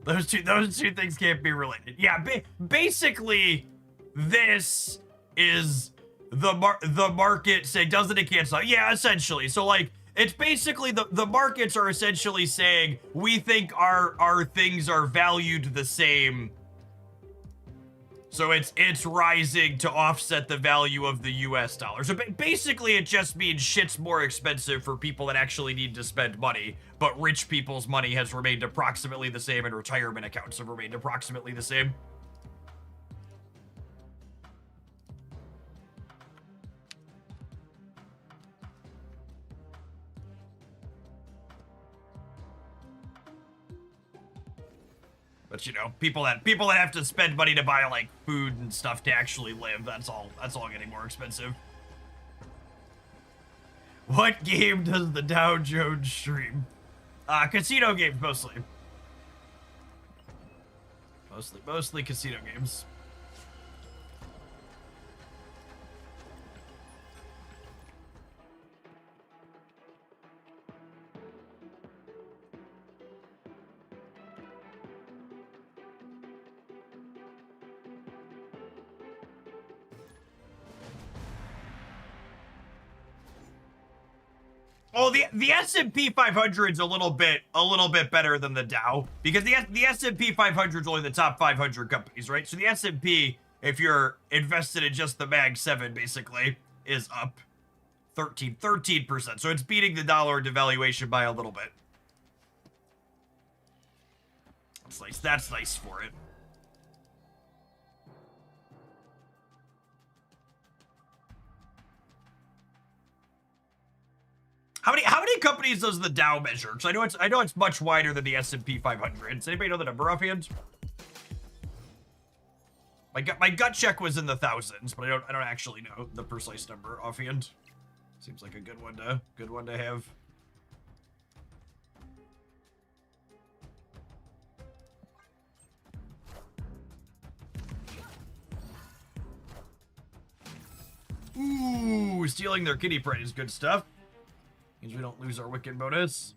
Those two things can't be related. Yeah, basically this is the market saying, doesn't it cancel out? Yeah, essentially. So like, it's basically the markets are essentially saying, we think our things are valued the same. So it's rising to offset the value of the US dollar. So basically it just means shit's more expensive for people that actually need to spend money, but rich people's money has remained approximately the same and retirement accounts have remained approximately the same. But you know, people that have to spend money to buy like food and stuff to actually live, that's all getting more expensive. What game does the Dow Jones stream? Casino games mostly. Mostly casino games. Oh, the S&P 500 is a little bit better than the Dow, because the S&P 500 is only the top 500 companies, right? So the S&P, if you're invested in just the Mag 7, basically, is up 13%. So it's beating the dollar devaluation by a little bit. That's nice. That's nice for it. How many companies does the Dow measure? Because I know it's much wider than the S&P 500. Does anybody know the number offhand? My gut check was in the thousands, but I don't actually know the precise number offhand. Seems like a good one to have. Ooh, stealing their kitty prey is good stuff. Means we don't lose our Wiccan bonus.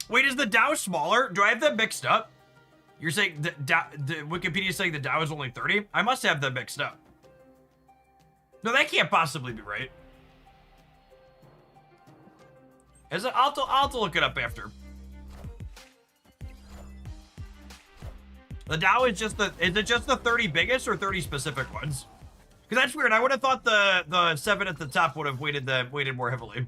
Wait, is the Dow smaller? Do I have them mixed up? You're saying the Wikipedia is saying the Dow is only 30? I must have them mixed up. No, that can't possibly be right. Is it? I'll have to look it up after. The Dow is it just the 30 biggest or 30 specific ones? Because that's weird. I would have thought the 7 at the top would have weighted more heavily.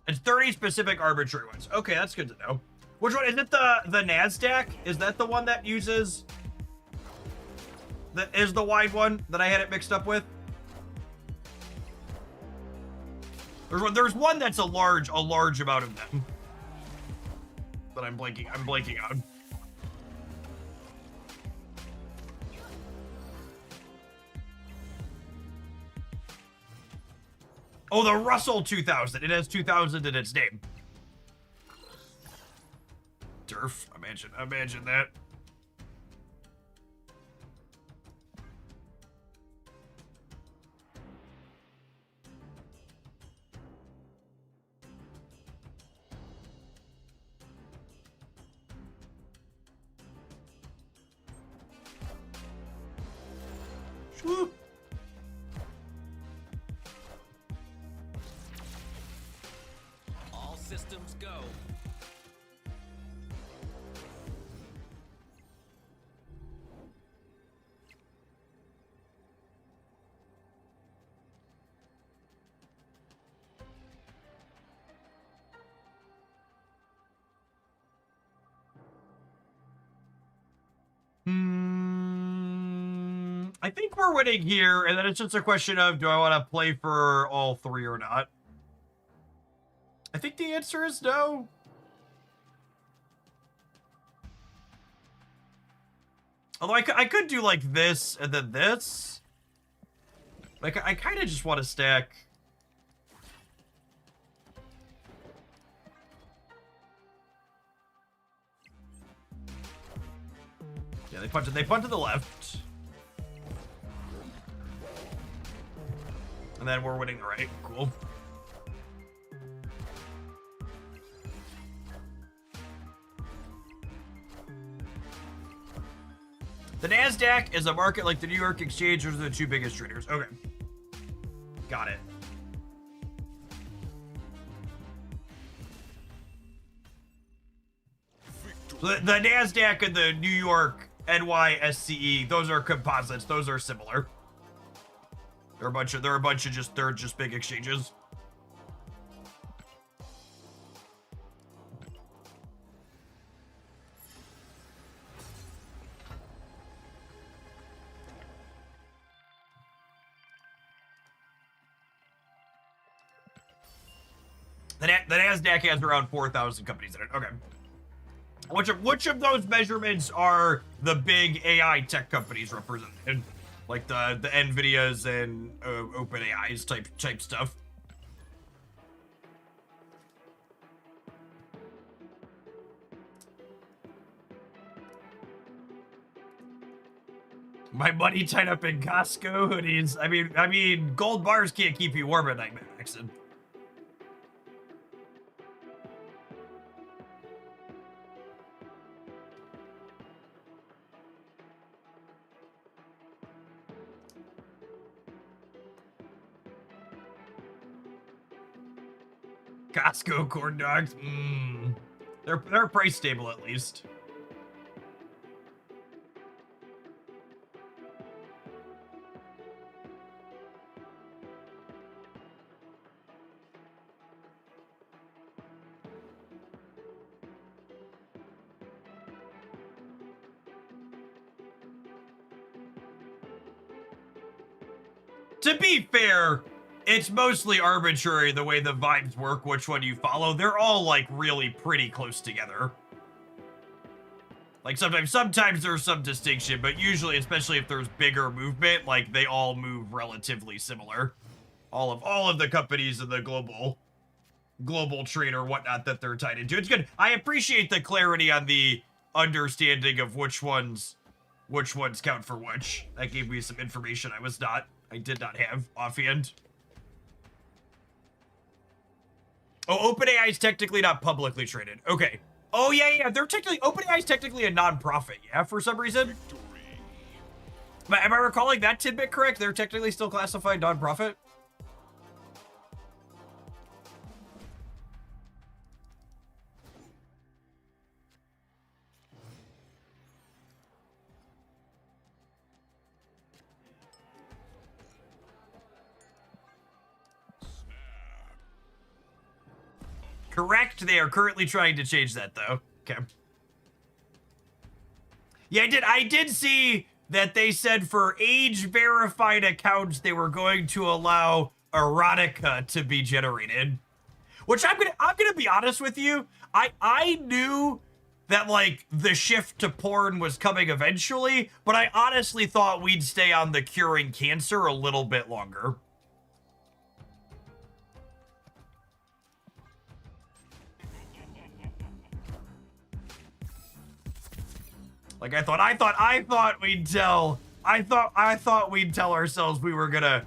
It's 30 specific arbitrary ones. Okay, that's good to know. Which one? Is it the NASDAQ? Is that the one that uses... That is the wide one that I had it mixed up with? There's one that's a large amount of them. That I'm blanking on. Oh, the Russell 2000. It has 2000 in its name. Turf. Imagine that. Swoop. All systems go. I think we're winning here, and then it's just a question of, do I want to play for all three or not? I think the answer is no. Although I could do like this and then this. Like, I kind of just want to stack. Yeah, they punt to the left. And then we're winning the right. Cool. The NASDAQ is a market like the New York Exchange. Those are the two biggest traders. Okay. Got it. The NASDAQ and the New York NYSCE, those are composites. Those are similar. They're a bunch of just big exchanges. The NASDAQ has around 4,000 companies in it. Okay. Which of those measurements are the big AI tech companies represented? Like the NVIDIAs and OpenAI's type stuff. My money tied up in Costco hoodies. I mean, gold bars can't keep you warm at night, Maxon. Costco corn dogs. They're price stable at least. To be fair, it's mostly arbitrary the way the vibes work, which one you follow. They're all like really pretty close together. Like sometimes there's some distinction, but usually, especially if there's bigger movement, like they all move relatively similar. All of the companies in the global trade or whatnot that they're tied into. It's good. I appreciate the clarity on the understanding of which ones count for which. That gave me some information I did not have offhand. Oh, OpenAI is technically not publicly traded. Okay. Oh, yeah. OpenAI is technically a non-profit, yeah, for some reason. Am I recalling that tidbit correct? They're technically still classified non-profit? Correct. They are currently trying to change that, though. Okay. Yeah, I did see that they said for age-verified accounts, they were going to allow erotica to be generated. Which I'm gonna be honest with you. I knew that like the shift to porn was coming eventually, but I honestly thought we'd stay on the curing cancer a little bit longer. Like I thought we'd tell ourselves we were gonna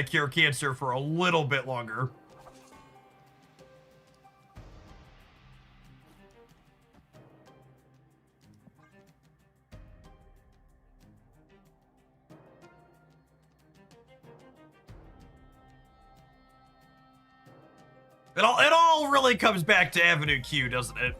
cure cancer for a little bit longer. It all really comes back to Avenue Q, doesn't it?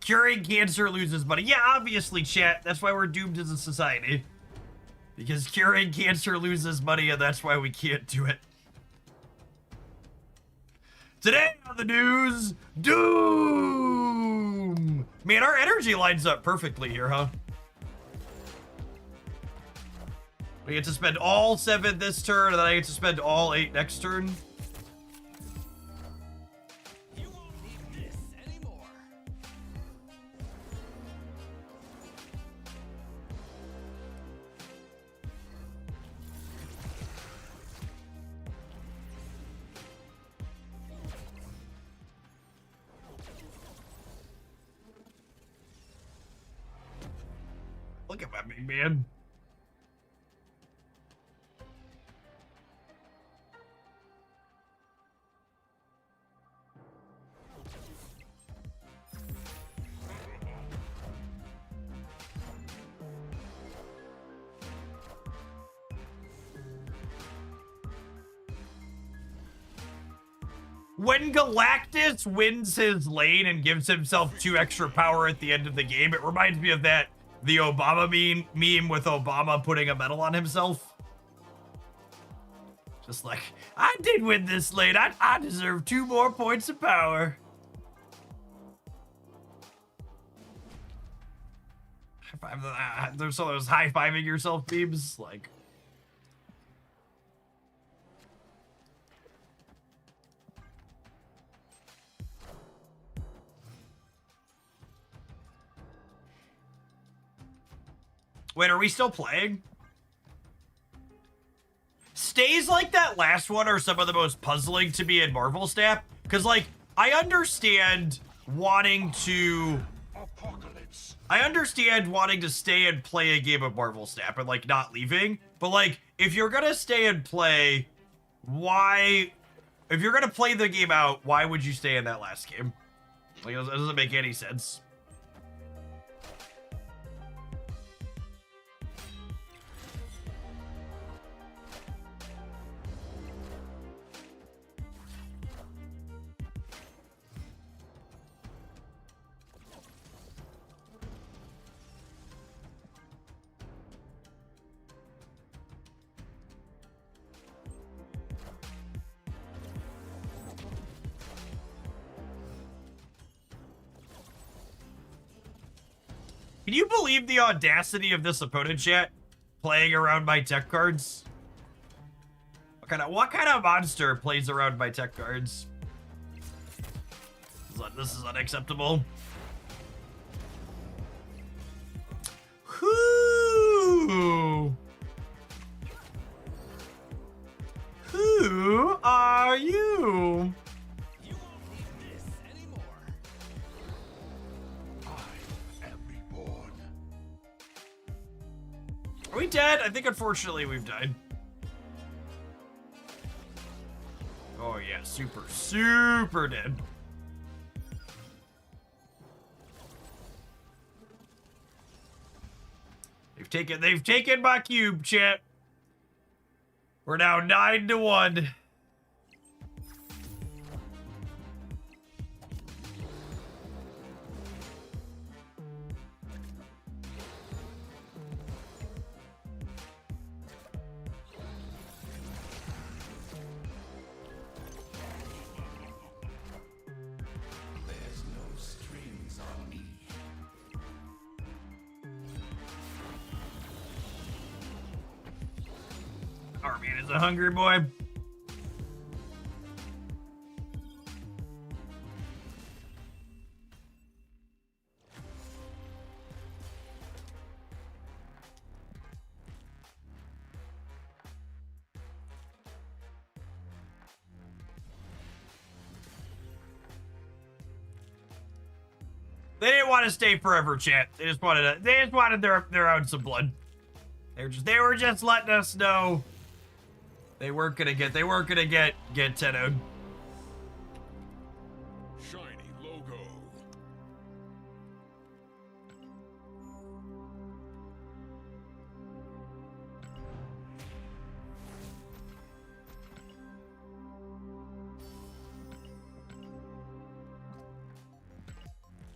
Curing cancer loses money. Yeah, obviously, chat. That's why we're doomed as a society. Because curing cancer loses money, and that's why we can't do it. Today on the news, Doom! Man, our energy lines up perfectly here, huh? We get to spend all 7 this turn, and then I get to spend all 8 next turn. You won't need this anymore. Look at that big man. When Galactus wins his lane and gives himself 2 extra power at the end of the game, it reminds me of the Obama meme with Obama putting a medal on himself. Just like, I did win this lane. I deserve 2 more points of power. There's some of those high-fiving yourself memes, like. Wait, are we still playing? Stays like that last one are some of the most puzzling to me in Marvel Snap. Because, like, I understand wanting to... I understand wanting to stay and play a game of Marvel Snap and, like, not leaving. But, like, if you're gonna stay and play, why... If you're gonna play the game out, why would you stay in that last game? Like, it doesn't make any sense. Can you believe the audacity of this opponent chat playing around my tech cards? What kind of monster plays around my tech cards? This is unacceptable. Who are you? Are we dead? I think unfortunately we've died. Oh yeah, super dead. They've taken my cube, chat. We're now 9-1. Armin is a hungry boy. They didn't want to stay forever, chat. They just wanted their own some blood. They were just letting us know they weren't gonna get 10-0'd. Shiny logo.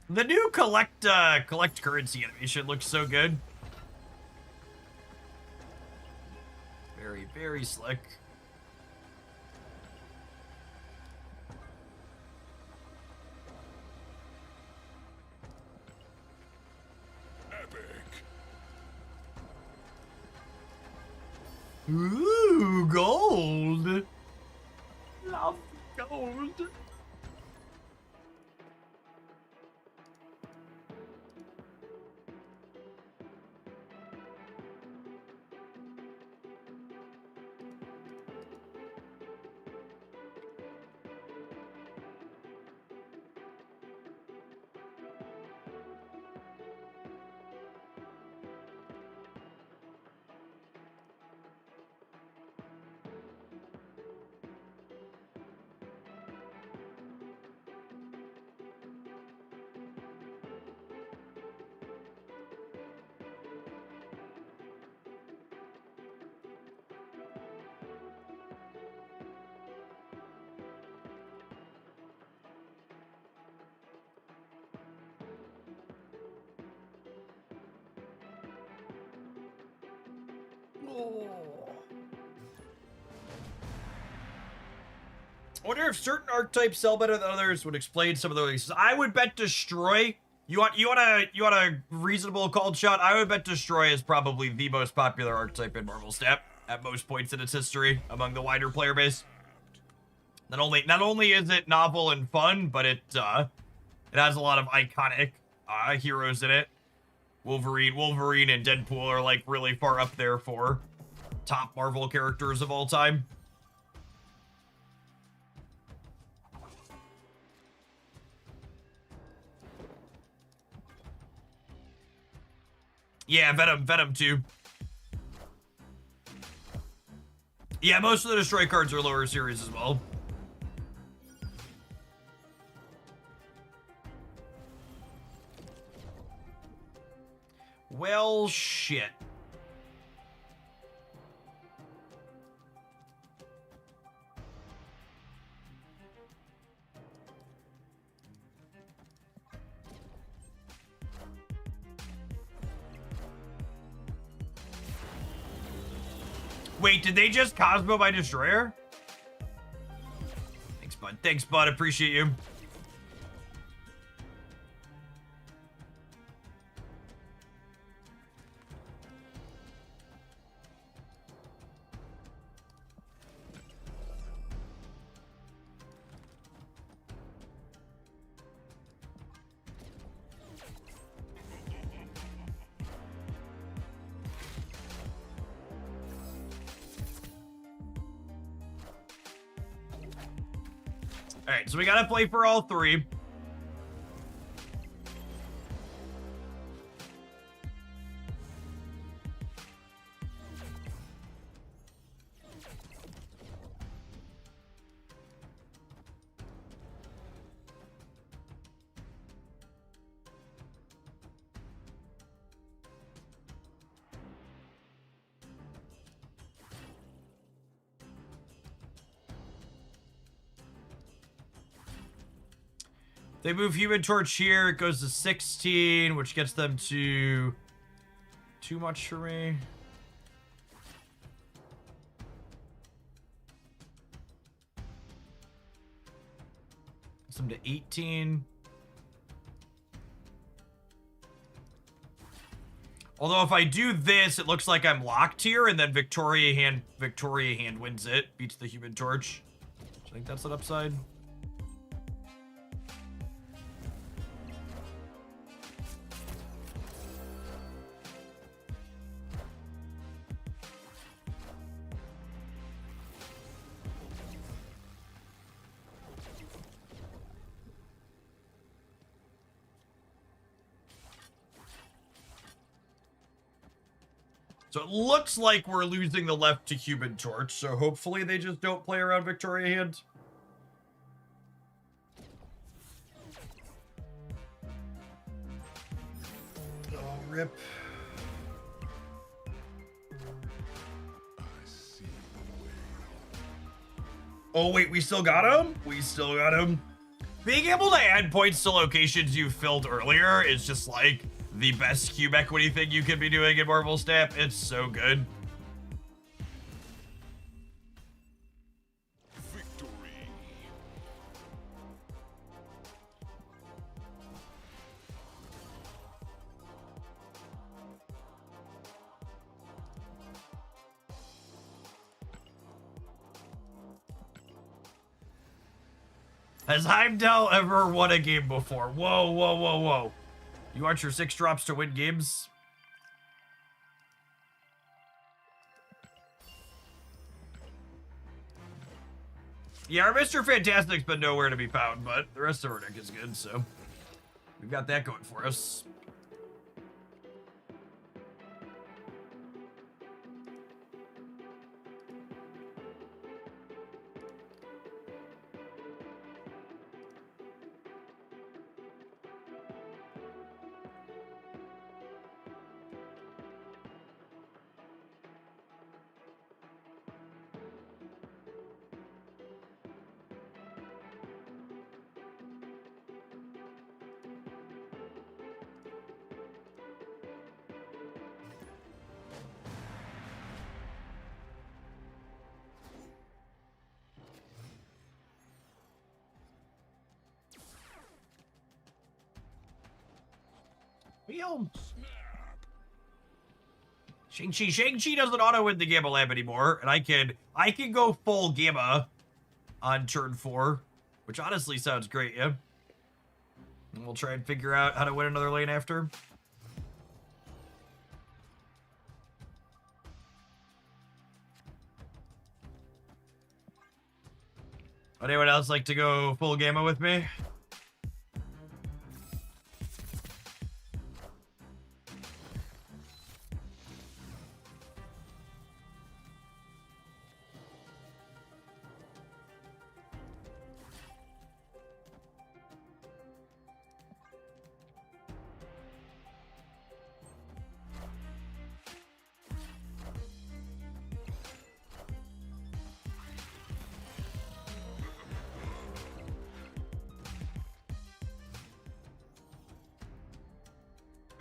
The new collect currency animation looks so good. Very slick. Epic. Ooh, gold. Love gold. I wonder if certain archetypes sell better than others. Would explain some of the releases. I would bet Destroy. You want a reasonable called shot? I would bet Destroy is probably the most popular archetype in Marvel Snap at most points in its history among the wider player base. Not only is it novel and fun, but it has a lot of iconic heroes in it. Wolverine and Deadpool are like really far up there for top Marvel characters of all time. Yeah, Venom too. Yeah, most of the Destroy cards are lower series as well. Well, shit. Wait, did they just Cosmo my Destroyer? Thanks, bud. Thanks, bud. Appreciate you. All right, so we gotta play for all three. They move Human Torch here. It goes to 16, which gets them to too much for me. Gets them to 18. Although if I do this, it looks like I'm locked here, and then Victoria Hand wins it, beats the Human Torch. I think that's an upside. So it looks like we're losing the left to Human Torch, so hopefully they just don't play around Victoria Hand. Oh, rip. Oh, wait, we still got him? We still got him. Being able to add points to locations you filled earlier is just like the best cube equity thing you could be doing in Marvel Snap. It's so good. Victory. Has Heimdall ever won a game before? Whoa, whoa, whoa, whoa. You want your 6 drops to win games? Yeah, our Mr. Fantastic's been nowhere to be found, but the rest of our deck is good, so we've got that going for us. Meow. Shang-Chi doesn't auto-win the Gamma Lamp anymore, and I can go full Gamma on turn 4, which honestly sounds great, yeah? And we'll try and figure out how to win another lane after. Anyone else like to go full Gamma with me?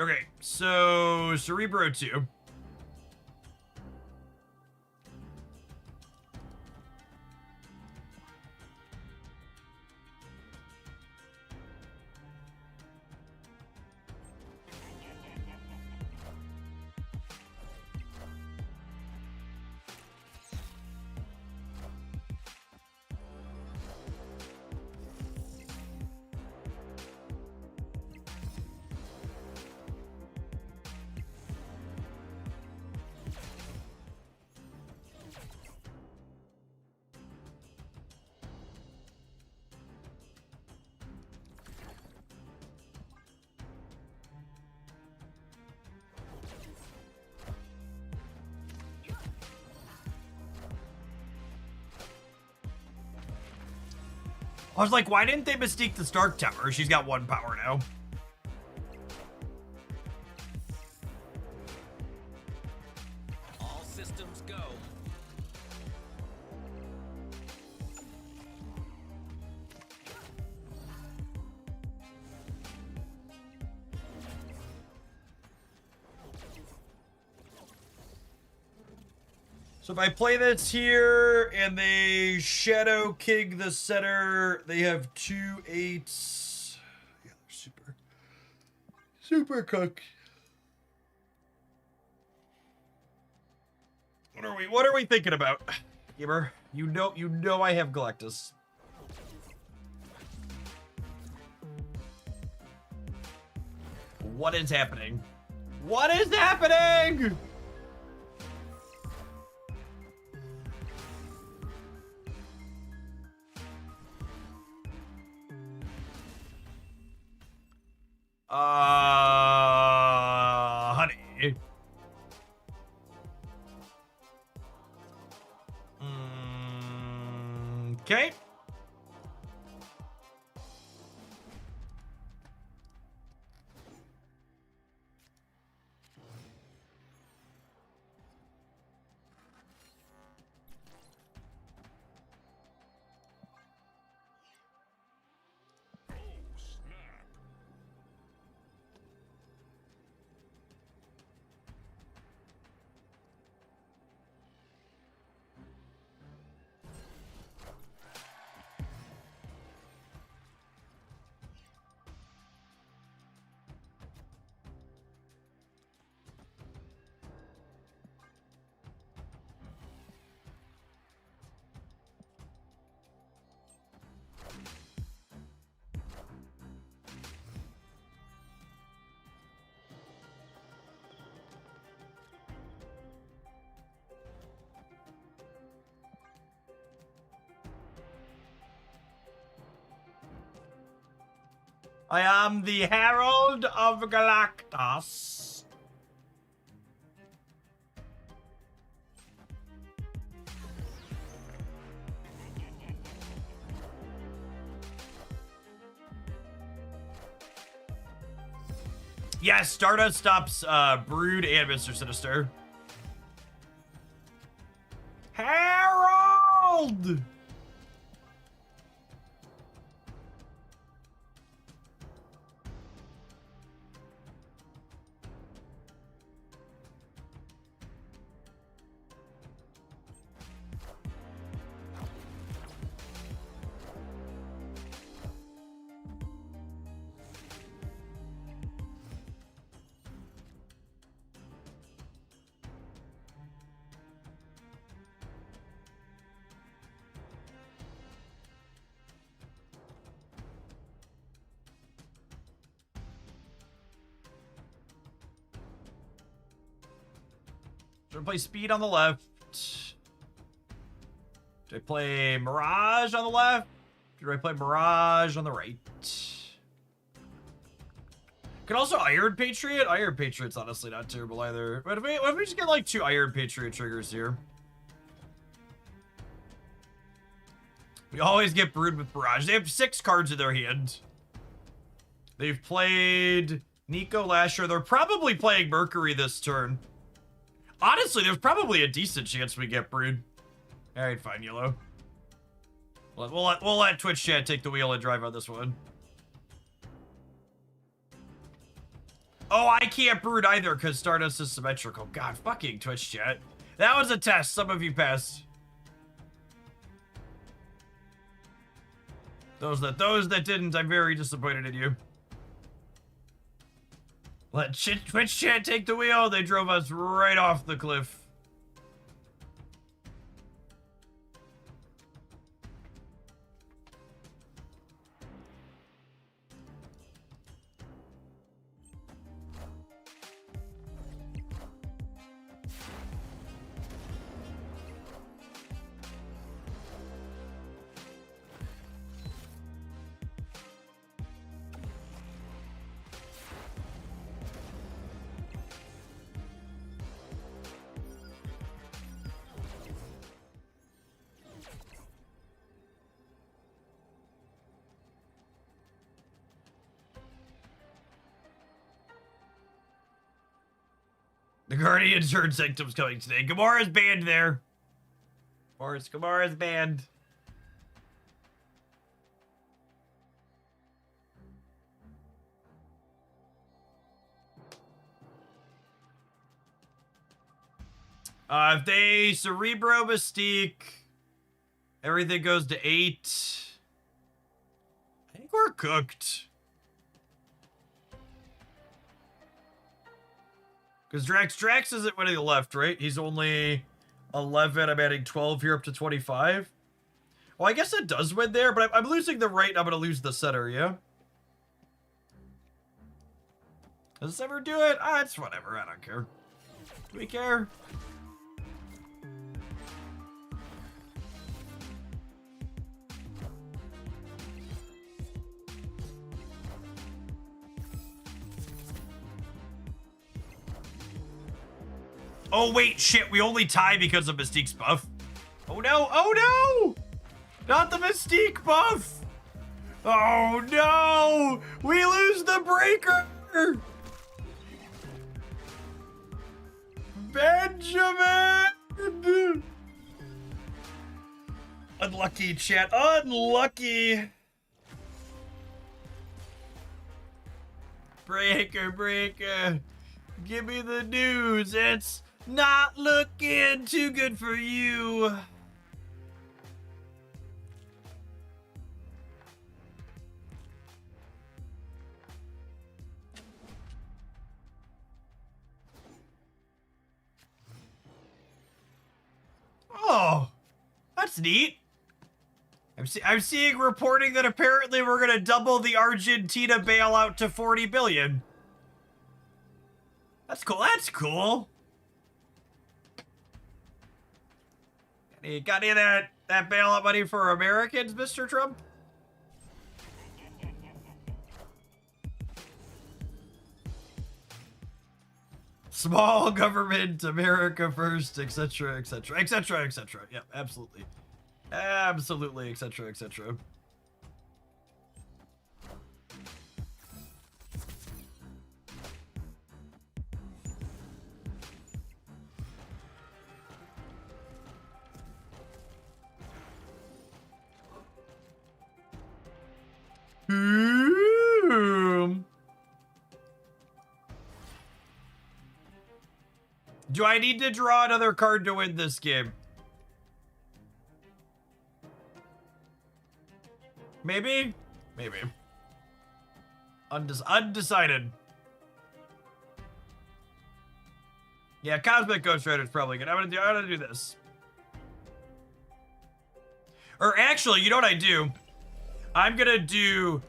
Okay, so Cerebro 2. I was like, why didn't they Mystique the Stark Tower? She's got 1 power now. All systems go. So if I play this here and they Shadow King the center, they have 2 8s. Yeah, they're super cooked. What are we thinking about? Gamer, you know I have Galactus. What is happening? What is happening? Honey. Okay. I am the Herald of Galactus. Yes, Stardust stops Brood and Mr. Sinister. Herald! Do I play Speed on the left? Do I play Mirage on the left? Or do I play Mirage on the right? Could also Iron Patriot. Iron Patriot's honestly not terrible either. What if we just get like 2 Iron Patriot triggers here? We always get brewed with Barrage. They have 6 cards in their hand. They've played Nico last year. They're probably playing Mercury this turn. Honestly, there's probably a decent chance we get brewed. All right, fine, Yellow. We'll let Twitch chat take the wheel and drive on this one. Oh, I can't brood either because Stardust is symmetrical. God, fucking Twitch chat. That was a test. Some of you passed. Those that didn't, I'm very disappointed in you. Let Twitch chat take the wheel. They drove us right off the cliff. The Guardian's heard Sanctum's coming today. Gamara's banned there. Gamara's banned. If they Cerebro Mystique, everything goes to 8. I think we're cooked. Because Drax isn't winning the left, right? He's only 11. I'm adding 12 here up to 25. Well, I guess it does win there, but I'm losing the right and I'm going to lose the center, yeah? Does this ever do it? Ah, it's whatever. I don't care. Do we care? Oh, wait, shit. We only tie because of Mystique's buff. Oh, no. Oh, no. Not the Mystique buff. Oh, no. We lose the breaker. Benjamin. Unlucky, chat. Unlucky. Breaker. Give me the news. It's not looking too good for you. Oh, that's neat. I'm seeing reporting that apparently we're gonna double the Argentina bailout to 40 billion. That's cool. That's cool. Got any of that bailout money for Americans, Mr. Trump? Small government, America first, etc., etc., etc., etc. Yep, absolutely. Absolutely, etc., etc. Do I need to draw another card to win this game? Maybe? Maybe. Undecided. Yeah, Cosmic Ghost Rider is probably good. I'm gonna do this. Or actually, you know what I do? I'm gonna do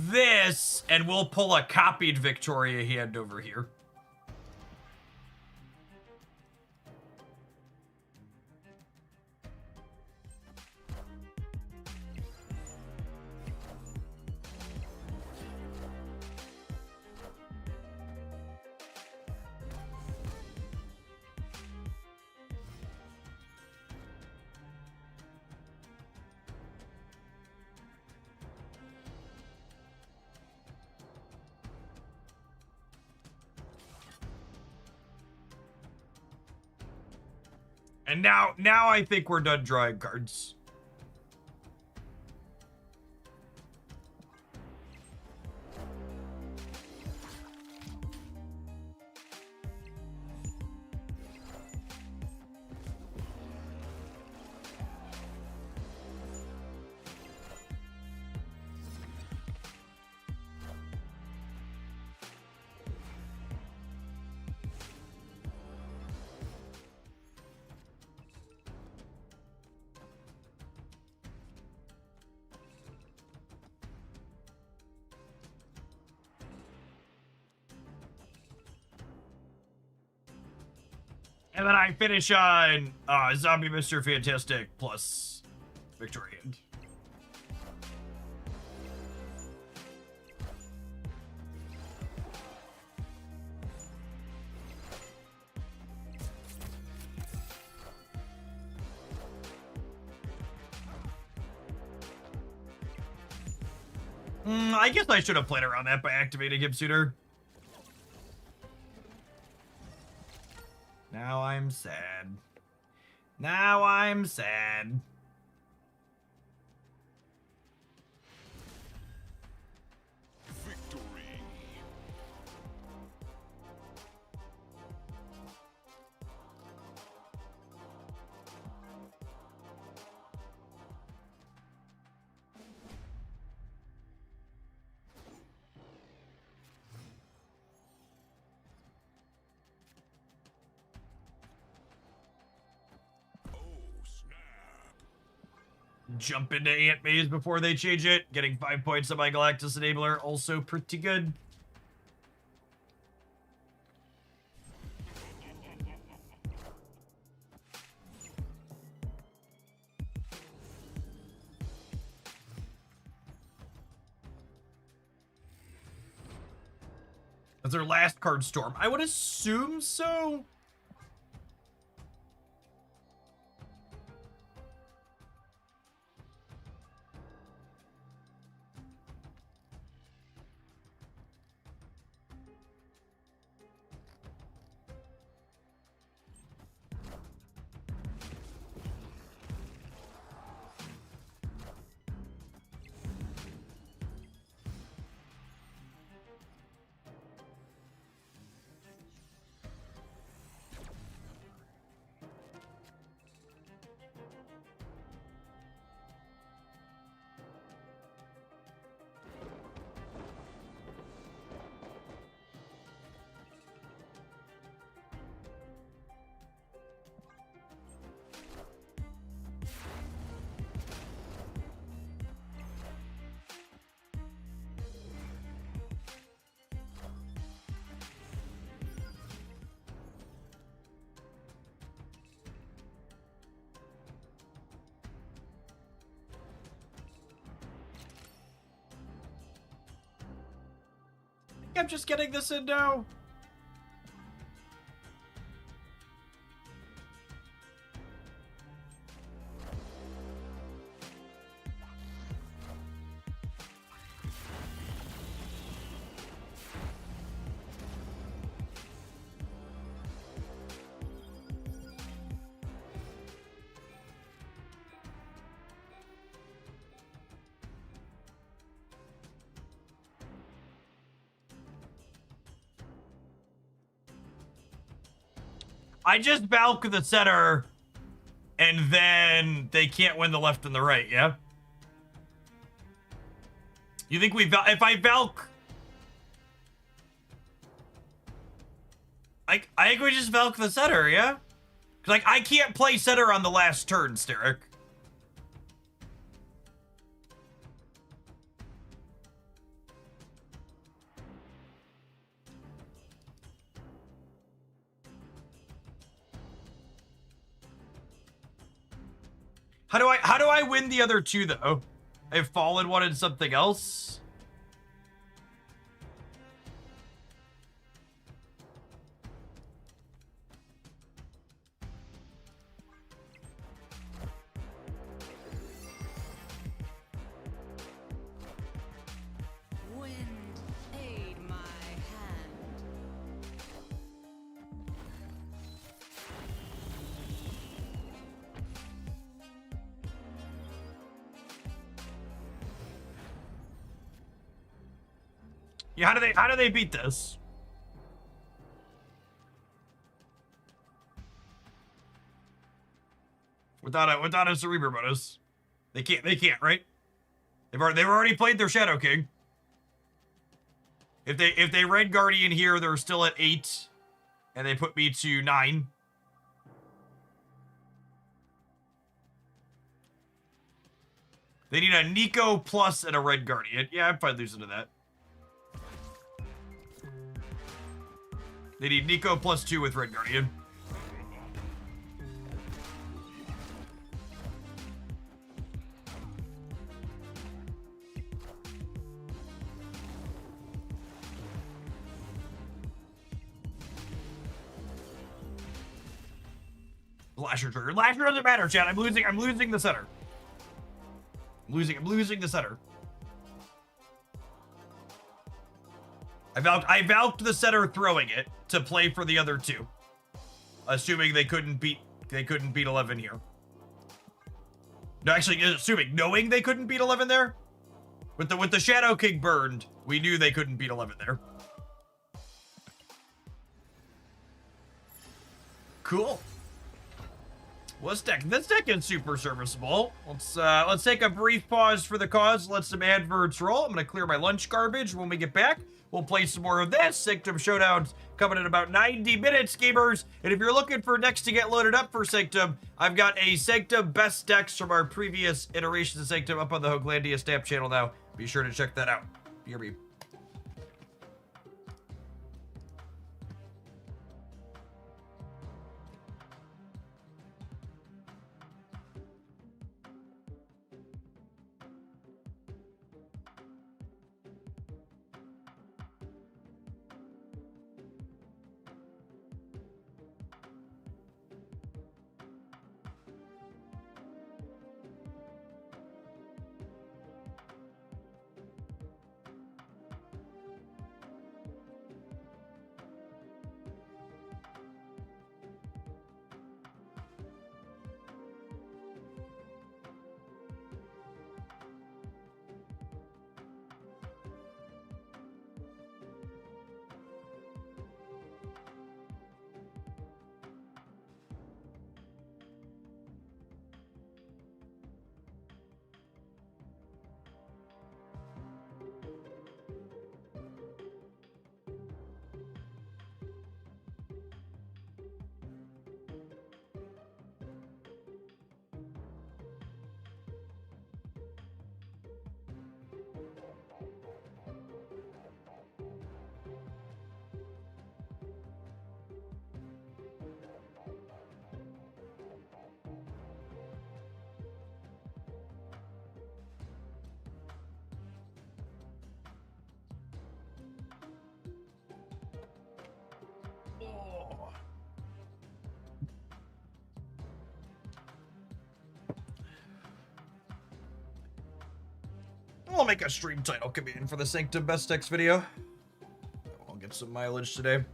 this, and we'll pull a copied Victoria hand over here. And now I think we're done drawing cards. And then I finish on Zombie Mr. Fantastic plus Victorian. I guess I should have played around that by activating him sooner. Now I'm sad. Now I'm sad. Victory. Oh, snap. Jump into Ant Maze before they change it. Getting 5 points on my Galactus Enabler, also pretty good. That's their last card, Storm. I would assume so. I'm just getting this in now. I just balk the center, and then they can't win the left and the right, yeah? You think we if I balk... I think we just balk the center, yeah? 'Cause, like, I can't play center on the last turn, Steric. How do I win the other two though? If Fallen wanted something else? Wind, aid my hand. Yeah, how do they beat this? Without a Cerebro bonus. They can't, right? They've already played their Shadow King. If they Red Guardian here, they're still at 8. And they put me to 9. They need a Nico plus and a Red Guardian. Yeah, I'm fine losing to that. They need Nico plus 2 with Red Guardian. Lasher trigger. Lasher doesn't matter, chat. I'm losing the center. I'm losing the center. I valked the center throwing it to play for the other two. Assuming they couldn't beat 11 here. No, actually, assuming knowing they couldn't beat 11 there. With the Shadow King burned, we knew they couldn't beat 11 there. Cool. Well, this deck is super serviceable. Let's take a brief pause for the cause. Let some adverts roll. I'm gonna clear my lunch garbage. When we get back, we'll play some more of this. Sanctum Showdown's coming in about 90 minutes, gamers. And if you're looking for decks to get loaded up for Sanctum, I've got a Sanctum best decks from our previous iterations of Sanctum up on the Hoaglandia Stamp channel now. Be sure to check that out. BRB. I'll make a stream title command for the Sanctum Best Decks video. I'll get some mileage today.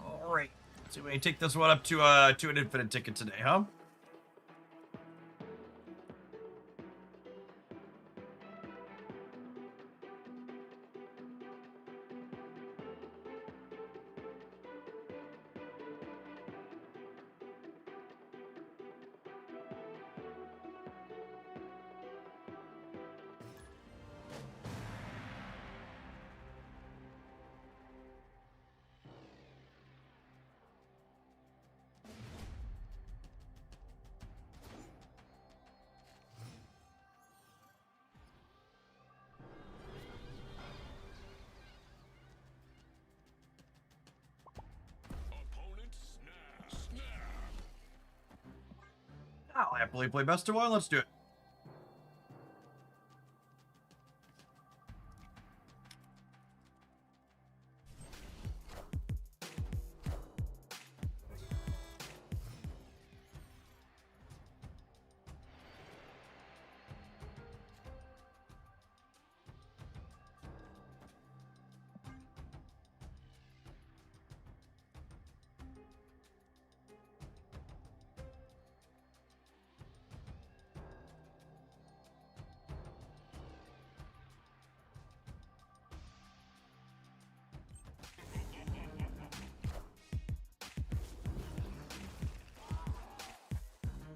All right, so we take this one up to an infinite ticket today, huh? happily play best of one. Let's do it.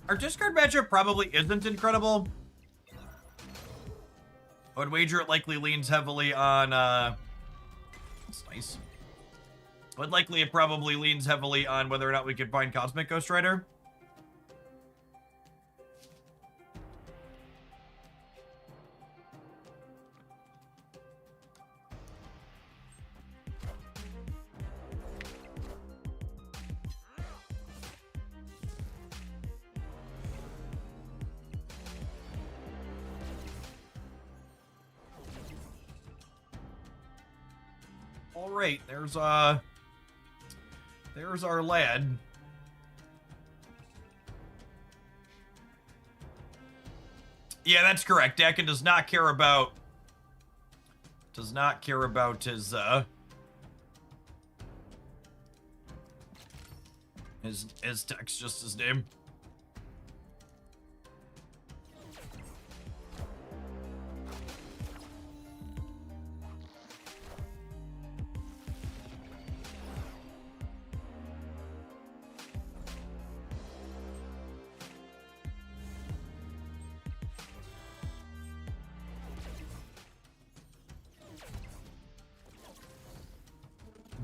Our discard matchup probably isn't incredible. I would wager it likely leans heavily on, that's nice. But likely it probably leans heavily on whether or not we can find Cosmic Ghost Rider. All right, there's our lad. Yeah, that's correct. Dakin does not care about his text, just his name.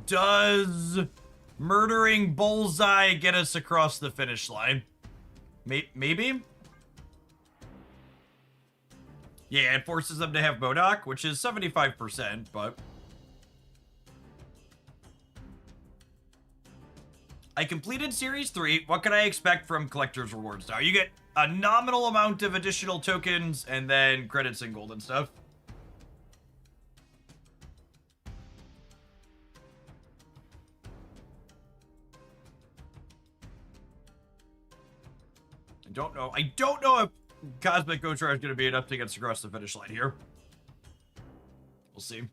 Does murdering Bullseye get us across the finish line? Maybe? Yeah, it forces them to have MODOK, which is 75%, but... I completed Series 3. What can I expect from Collector's Rewards now? You get a nominal amount of additional tokens and then credits and gold and stuff. I don't know if Cosmic Ghost Rider is going to be enough to get us across the finish line here. We'll see.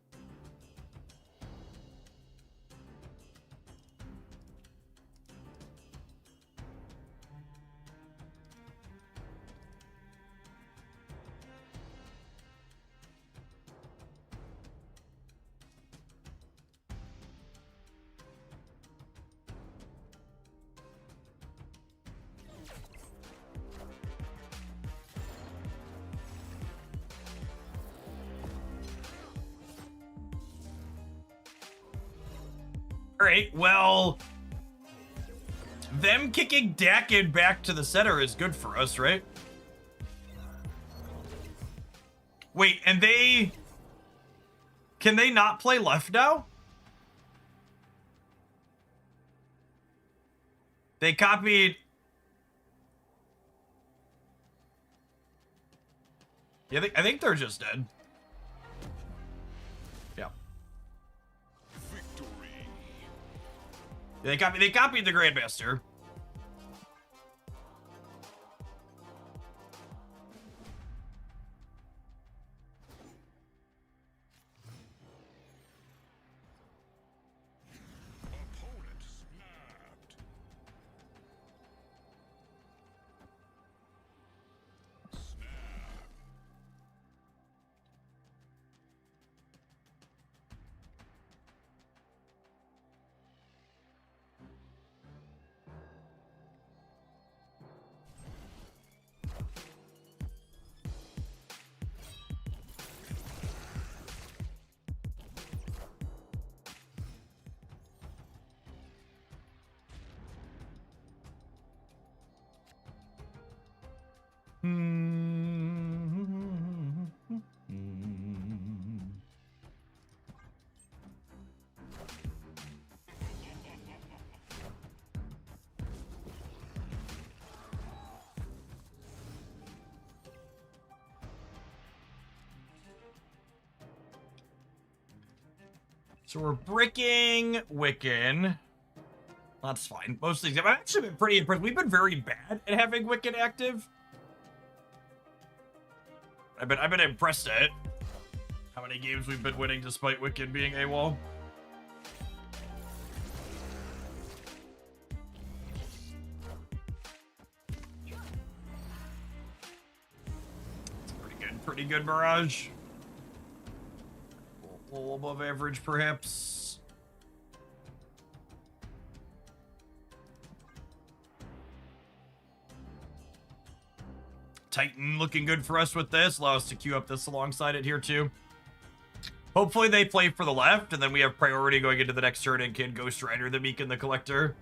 All right, well, them kicking Dakin back to the center is good for us, right? Wait, and can they not play left now? They copied... Yeah, I think they're just dead. Yeah. Victory. They copied the Grandmaster. Opponent snapped. Snap. So we're bricking Wiccan. That's fine. Most things. I've actually been pretty impressed. We've been very bad at having Wiccan active. I've been impressed at how many games we've been winning despite Wiccan being AWOL. It's pretty good Mirage. A little above average, perhaps. Titan looking good for us with this. Allow us to queue up this alongside it here too. Hopefully they play for the left, and then we have priority going into the next turn and can Ghost Rider the Meek and the Collector.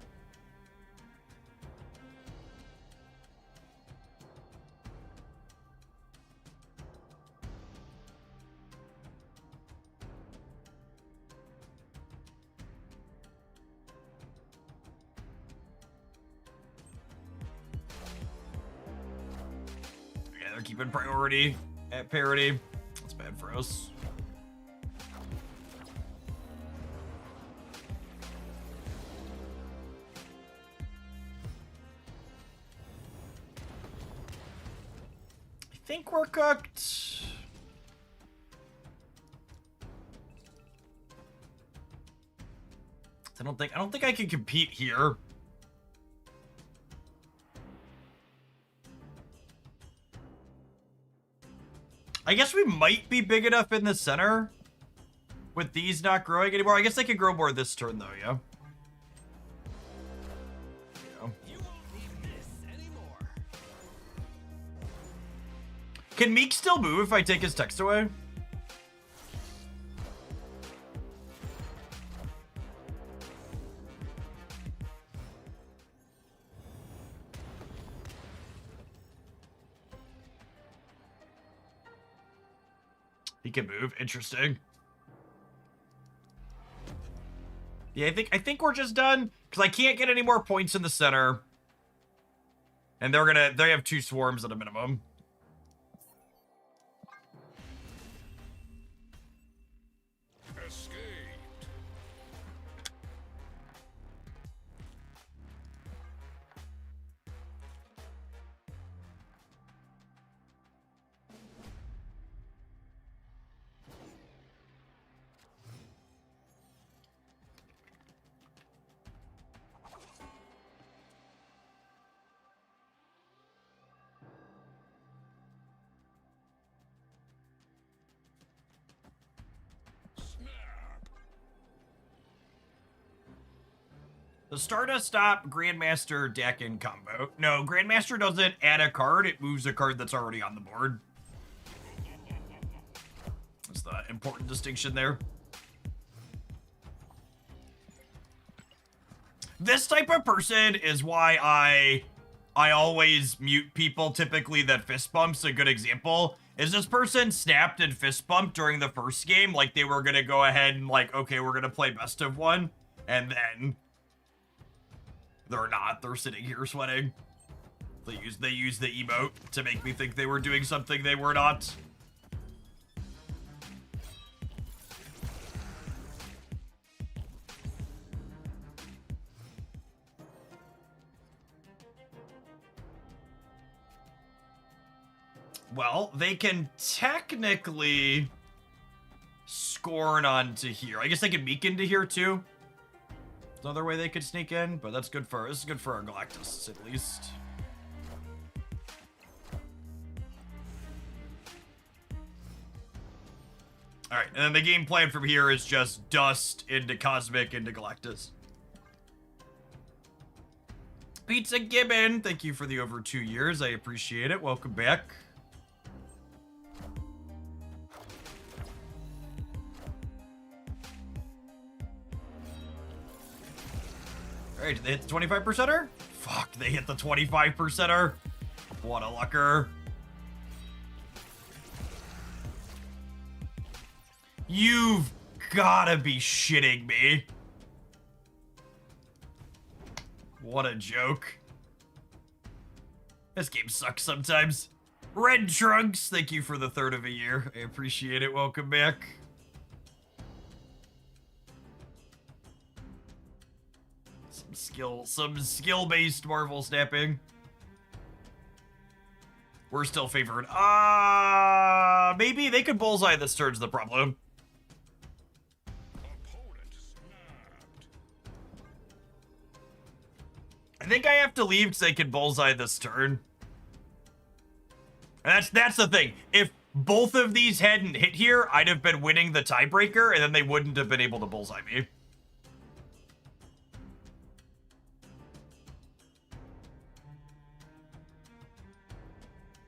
They're keeping priority at parity. That's bad for us. I think we're cooked. I don't think I can compete here. I guess we might be big enough in the center with these not growing anymore. I guess they could grow more this turn, though, yeah? You won't need this anymore. Can Meek still move if I take his text away? He can move. Interesting. Yeah, I think we're just done because I can't get any more points in the center, and they have 2 swarms at a minimum. Escaped. Snap. The Stardust Stop Grandmaster deck in combo. No, Grandmaster doesn't add a card, it moves a card that's already on the board. That's the important distinction there. This type of person is why I always mute people. Typically that fist bump's a good example. Is this person snapped and fist bumped during the first game, like they were gonna go ahead and like, okay, we're gonna play best of one, and then they're not. They're sitting here sweating. They use the emote to make me think they were doing something they were not. Well, they can technically scorn onto here. I guess they can meek into here too. There's another way they could sneak in, but this is good for our Galactus at least. Alright, and then the game plan from here is just Dust into Cosmic into Galactus. Pizza Gibbon, thank you for the over 2 years. I appreciate it. Welcome back. Alright, did they hit the 25%er? Fuck, they hit the 25%er. What a lucker. You've gotta be shitting me. What a joke. This game sucks sometimes. Red Trunks, thank you for the 3rd of a year. I appreciate it. Welcome back. Some skill-based Marvel snapping. We're still favored. Maybe they could bullseye this turn's the problem. Opponent snapped. I think I have to leave because they can bullseye this turn. And that's the thing. If both of these hadn't hit here, I'd have been winning the tiebreaker, and then they wouldn't have been able to bullseye me.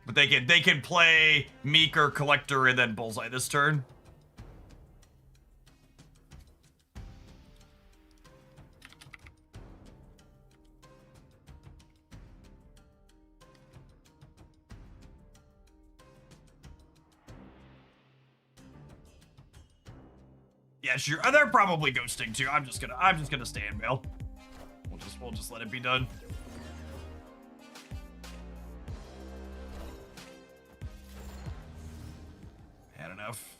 But they can play Meek or Collector and then bullseye this turn. Yeah, sure. They're probably ghosting too. I'm just gonna stay in bail. We'll just let it be done. Had enough.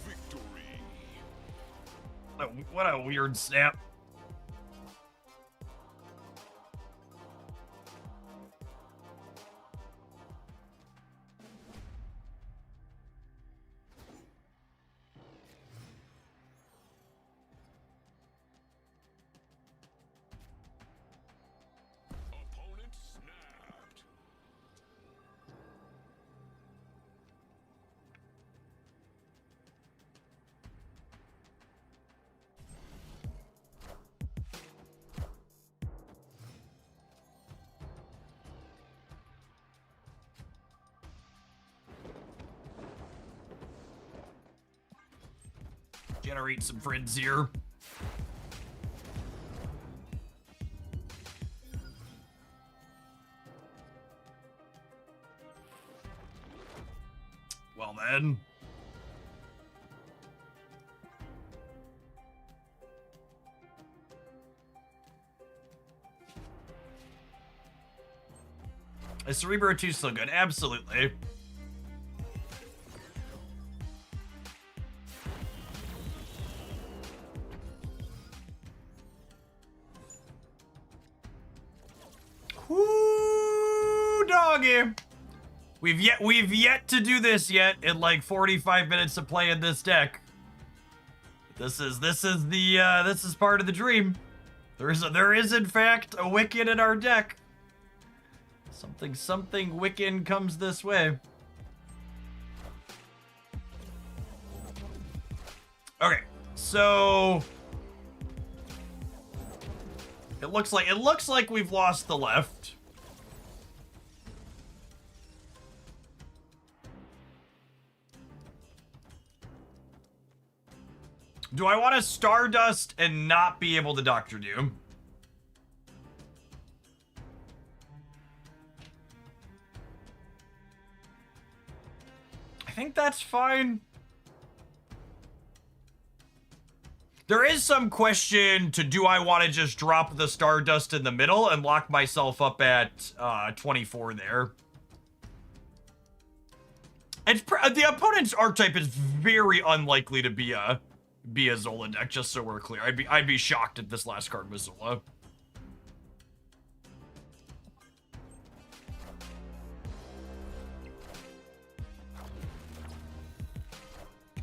Victory. What a weird snap. Opponent snapped. Generate some friends here. Well then. Is Cerebro 2 still good? Absolutely. Woo, doggy. We've yet to do this yet in like 45 minutes of playing this deck. This is part of the dream. There is in fact a Wiccan in our deck. Something Wiccan comes this way. Okay, so it looks like we've lost the left. Do I want to Stardust and not be able to Doctor Doom? I think that's fine. There is some question to do I want to just drop the Stardust in the middle and lock myself up at 24 there. It's the opponent's archetype is very unlikely to be a be a Zola deck, just so we're clear. I'd be shocked if this last card was Zola.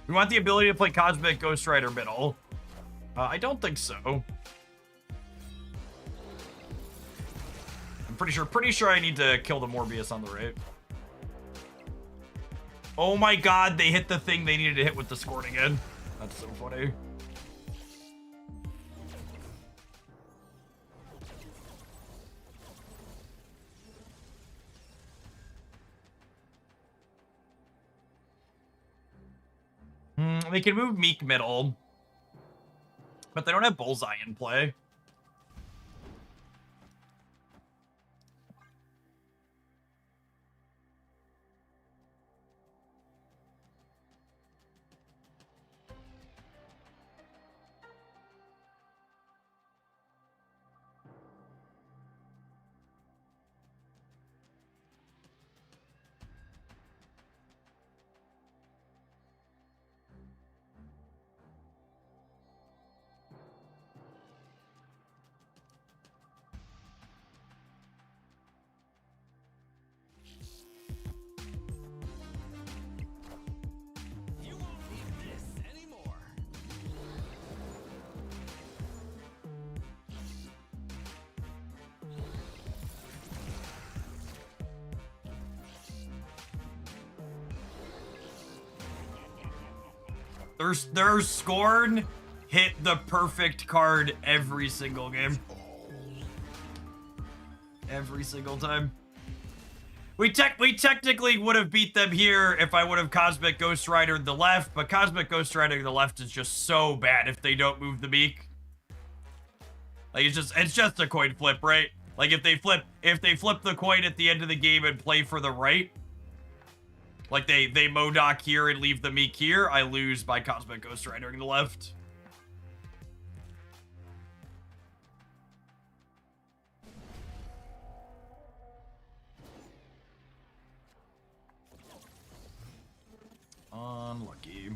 We want the ability to play Cosmic Ghost Rider middle. I don't think so. I'm pretty sure I need to kill the Morbius on the right. Oh my god, they hit the thing they needed to hit with the Scorn again. That's so funny. They can move Meek middle, but they don't have Bullseye in play. You won't need this anymore. Their Scorn hit the perfect card every single game. Every single time. We technically would have beat them here if I would have Cosmic Ghost Rider the left, but Cosmic Ghost Rider the left is just so bad if they don't move the Meek. Like it's just a coin flip, right? Like if they flip the coin at the end of the game and play for the right, like they Modoc here and leave the Meek here, I lose by Cosmic Ghost Ridering the left. Unlucky.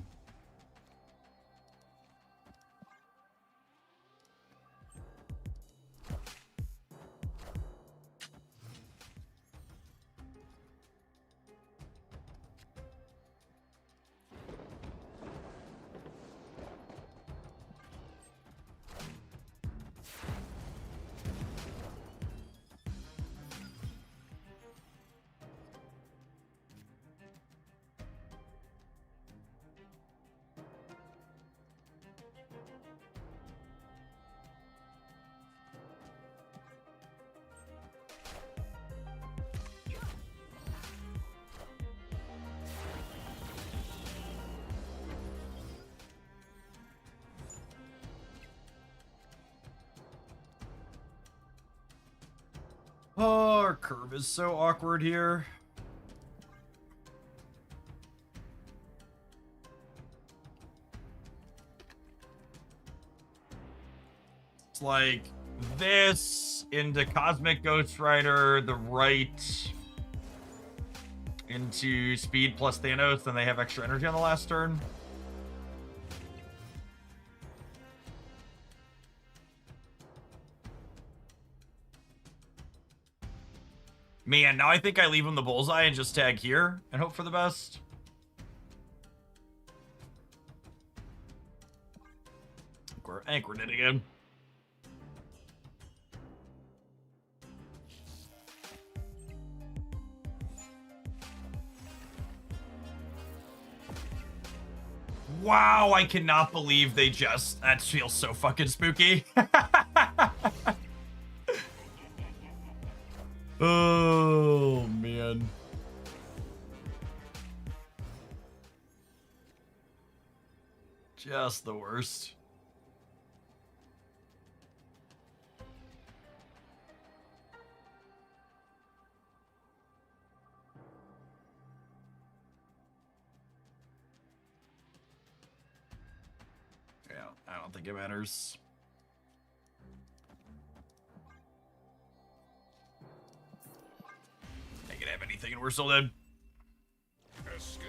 Oh, our curve is so awkward here. It's like this into Cosmic Ghost Rider, the right into speed plus Thanos, and they have extra energy on the last turn. Man, now I think I leave him the Bullseye and just tag here and hope for the best. We're anchored it again. Wow, I cannot believe they just... That feels so fucking spooky. Oh, man. Just the worst. Yeah, I don't think it matters. They can have anything and we're still dead. Escaped.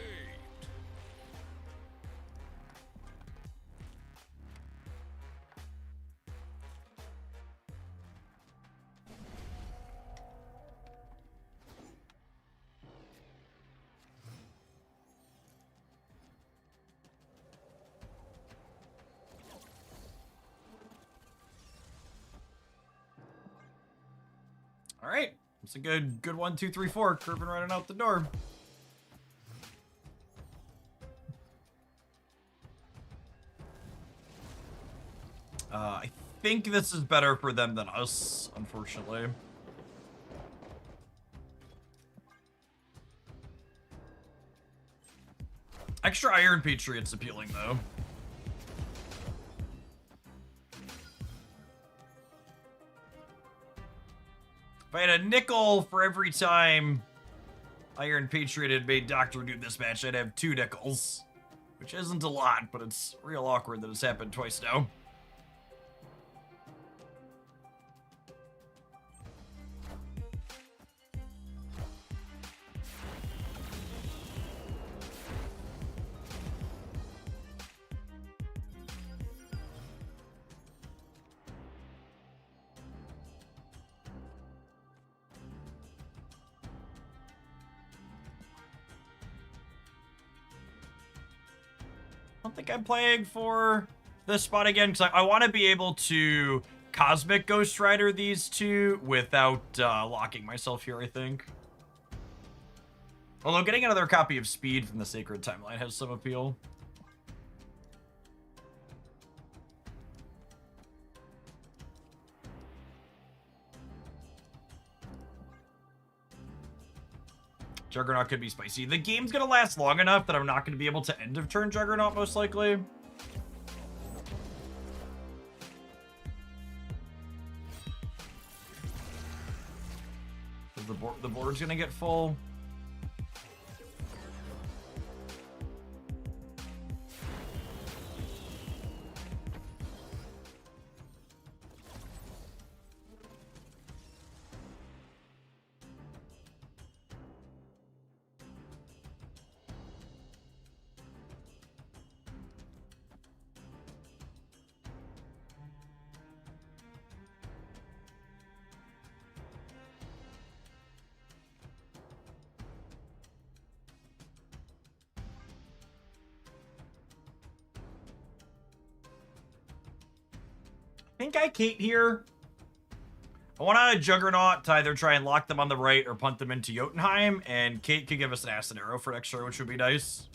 All right. It's a good 1, 2, 3, 4. Curving running out the door. I think this is better for them than us, unfortunately. Extra Iron Patriot's appealing, though. If I had a nickel for every time Iron Patriot had made Doctor Doom this match, I'd have 2 nickels. Which isn't a lot, but it's real awkward that it's happened twice now. I don't think I'm playing for this spot again, because I want to be able to Cosmic Ghost Rider these two without locking myself here, I think. Although getting another copy of Speed from the Sacred Timeline has some appeal. Juggernaut could be spicy. The game's gonna last long enough that I'm not gonna be able to end of turn Juggernaut, most likely. The board's gonna get full. I think I Kate here. I want a Juggernaut to either try and lock them on the right or punt them into Jotunheim, and Kate could give us an Acid Arrow for extra, which would be nice.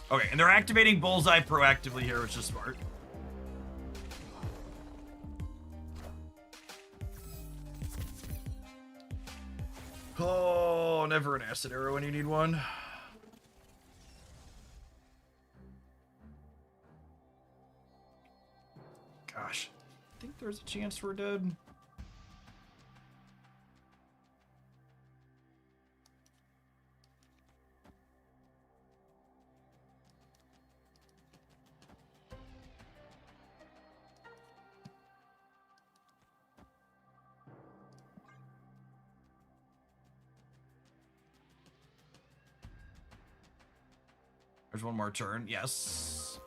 Okay, and they're activating Bullseye proactively here, which is smart. Oh, never an Acid Arrow when you need one. Gosh, I think there's a chance we're dead. There's one more turn. Yes.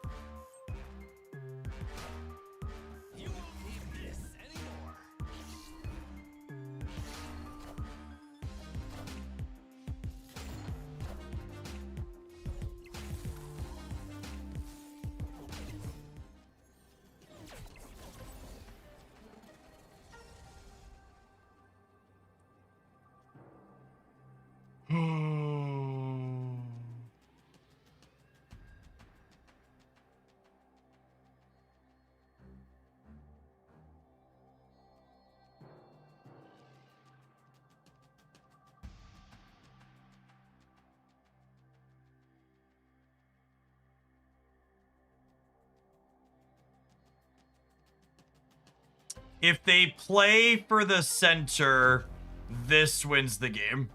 You won't need this anymore. If they play for the center, this wins the game.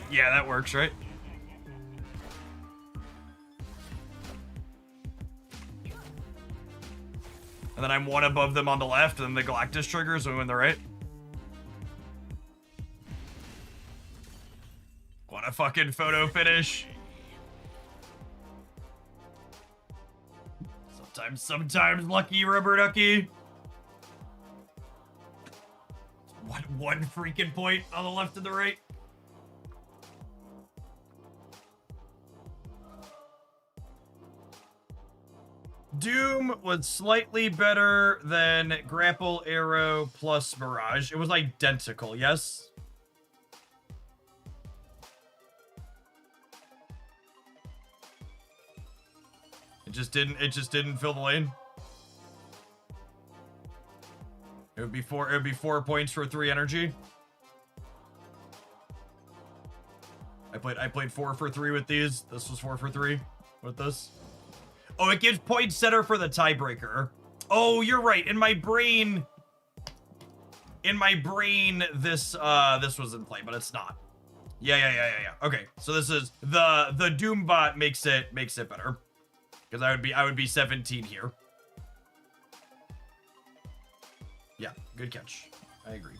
Yeah, that works, right? And then I'm one above them on the left, and then the Galactus triggers when we win the right. What a fucking photo finish. Sometimes lucky rubber ducky. One freaking point on the left and the right. Doom was slightly better than Grapple Arrow plus Mirage. It was identical, yes? It just didn't fill the lane. It would be 4 points for 3 energy. I played 4 for 3 with these. This was 4 for 3 with this. Oh, it gives point center for the tiebreaker. Oh, you're right. In my brain, this was in play, but it's not. Yeah. Okay, so this is the Doom bot makes it better. Because I would be 17 here. Yeah, good catch. I agree.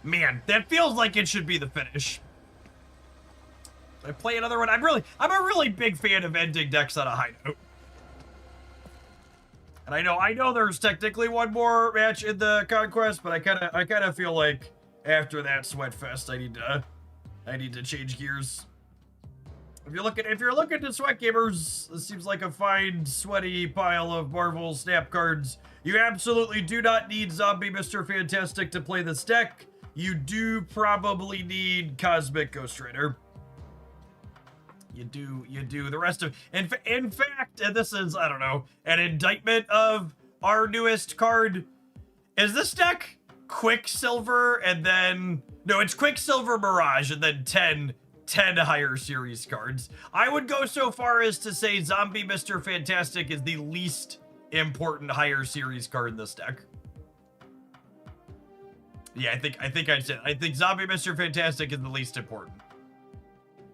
Man, that feels like it should be the finish. I play another one. I'm a really big fan of ending decks on a high note. And I know there's technically one more match in the Conquest, but I kind of feel like after that Sweatfest, I need to change gears. If you're looking to sweat gamers, this seems like a fine sweaty pile of Marvel Snap cards. You absolutely do not need Zombie Mr. Fantastic to play this deck. You do probably need Cosmic Ghost Rider. You do. The rest of... In fact, and this is, I don't know, an indictment of our newest card. Is this deck Quicksilver and then... No, it's Quicksilver Mirage and then 10 higher series cards. I would go so far as to say Zombie Mr. Fantastic is the least important higher series card in this deck. Yeah, I think Zombie Mr. Fantastic is the least important.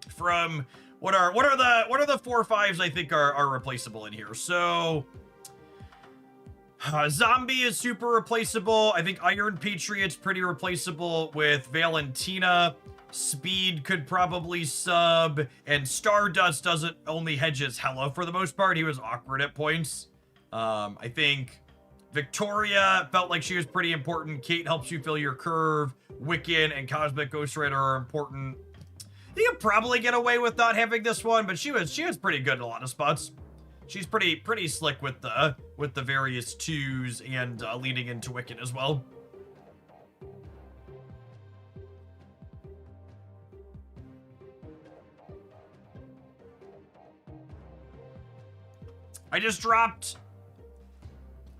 From what are the 4/5s I think are replaceable in here? So Zombie is super replaceable. I think Iron Patriot's pretty replaceable with Valentina. Speed could probably sub, and Stardust doesn't only hedges Hela for the most part. He was awkward at points. I think Victoria felt like she was pretty important. Kate helps you fill your curve. Wiccan and Cosmic Ghost Rider are important. You could probably get away with not having this one, but she was pretty good in a lot of spots. She's pretty slick with the various 2s and leaning into Wiccan as well. I just dropped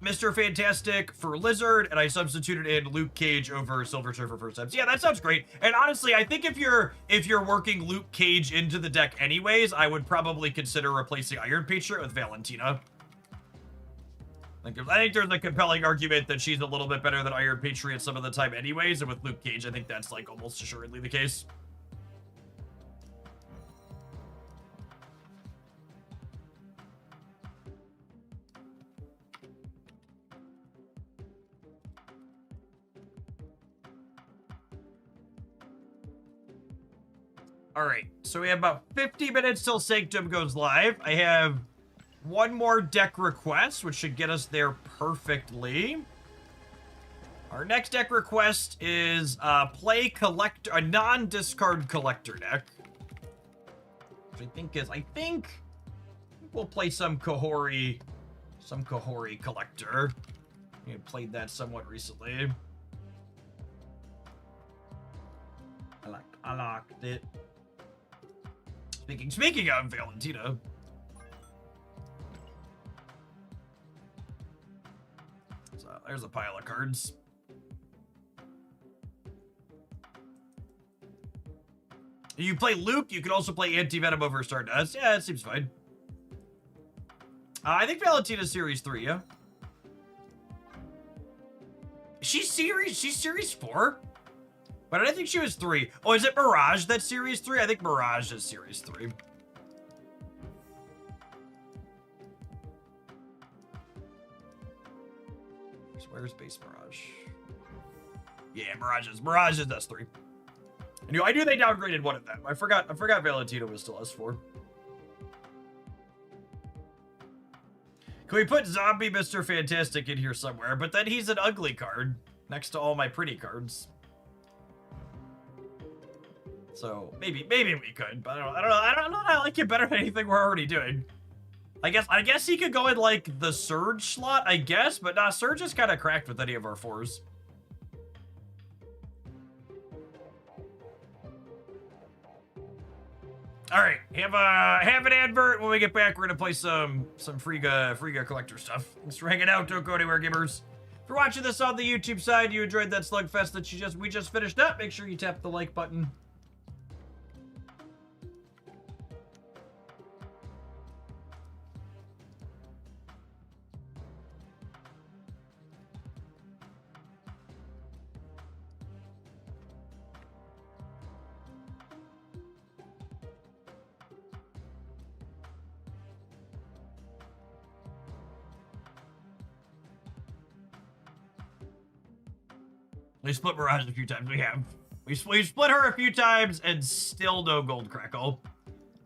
Mr. Fantastic for Lizard, and I substituted in Luke Cage over Silver Surfer for steps. Yeah, that sounds great. And honestly, I think if you're working Luke Cage into the deck anyways, I would probably consider replacing Iron Patriot with Valentina. I think there's a compelling argument that she's a little bit better than Iron Patriot some of the time anyways, and with Luke Cage, I think that's like almost assuredly the case. All right, so we have about 50 minutes till Sanctum goes live. I have one more deck request, which should get us there perfectly. Our next deck request is play collector, a non-discard collector deck. Which I think we'll play some Kahori collector. We played that somewhat recently. I liked it. Speaking of Valentina. So there's a pile of cards. You play Luke, you can also play Anti-Venom over Stardust. Yeah, that seems fine. I think Valentina's Series 3, yeah? she's series 4? But I didn't think she was 3. Oh, is it Mirage that's series 3? I think Mirage is series 3. Where's base Mirage? Yeah, Mirage is S3. I knew they downgraded one of them. I forgot Valentino was still S4. Can we put Zombie Mr. Fantastic in here somewhere? But then he's an ugly card next to all my pretty cards. So maybe we could, but I don't know. I like it better than anything we're already doing. I guess he could go in like the Surge slot, I guess, but nah, Surge is kind of cracked with any of our 4s. All right, have an advert. When we get back, we're gonna play some Free-Ga collector stuff. Thanks for hanging out, don't go anywhere, gamers. If you're watching this on the YouTube side, you enjoyed that slugfest that we just finished up, make sure you tap the like button. We split Mirage a few times. We have. We split her a few times and still no gold crackle.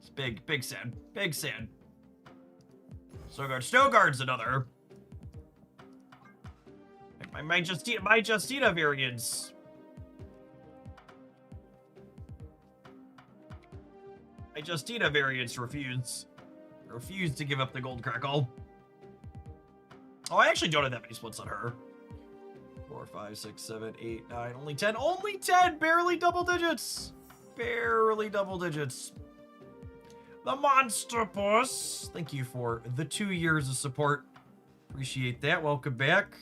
It's big sad. Big sad. Snowguard's another. My Justina variants. My Justina variants refuse to give up the gold crackle. Oh, I actually don't have that many splits on her. 4, 5, 6, 7, 8, 9, only 10. Only 10! Barely double digits! Barely double digits. The Monster Boss. Thank you for the 2 years of support. Appreciate that. Welcome back.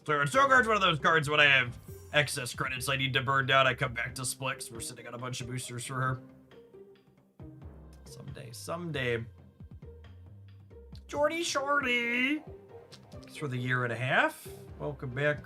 So Snowguard's one of those cards when I have excess credits I need to burn down. I come back to split because we're sitting on a bunch of boosters for her. Someday. Jordy Shorty. Thanks for the 1.5 years. Welcome back.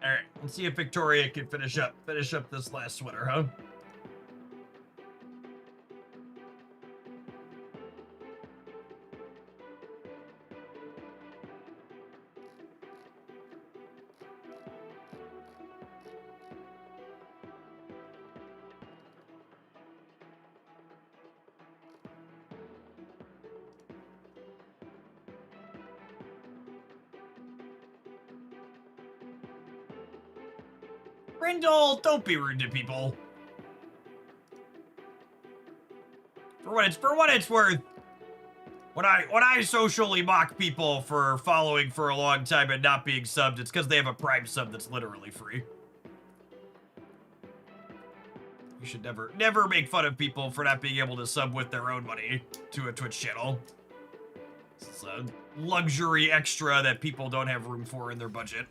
All right, let's see if Victoria can finish up this last sweater, huh? Brindle, don't be rude to people. For what it's worth, when I socially mock people for following for a long time and not being subbed, it's because they have a Prime sub that's literally free. You should never make fun of people for not being able to sub with their own money to a Twitch channel. It's a luxury extra that people don't have room for in their budget.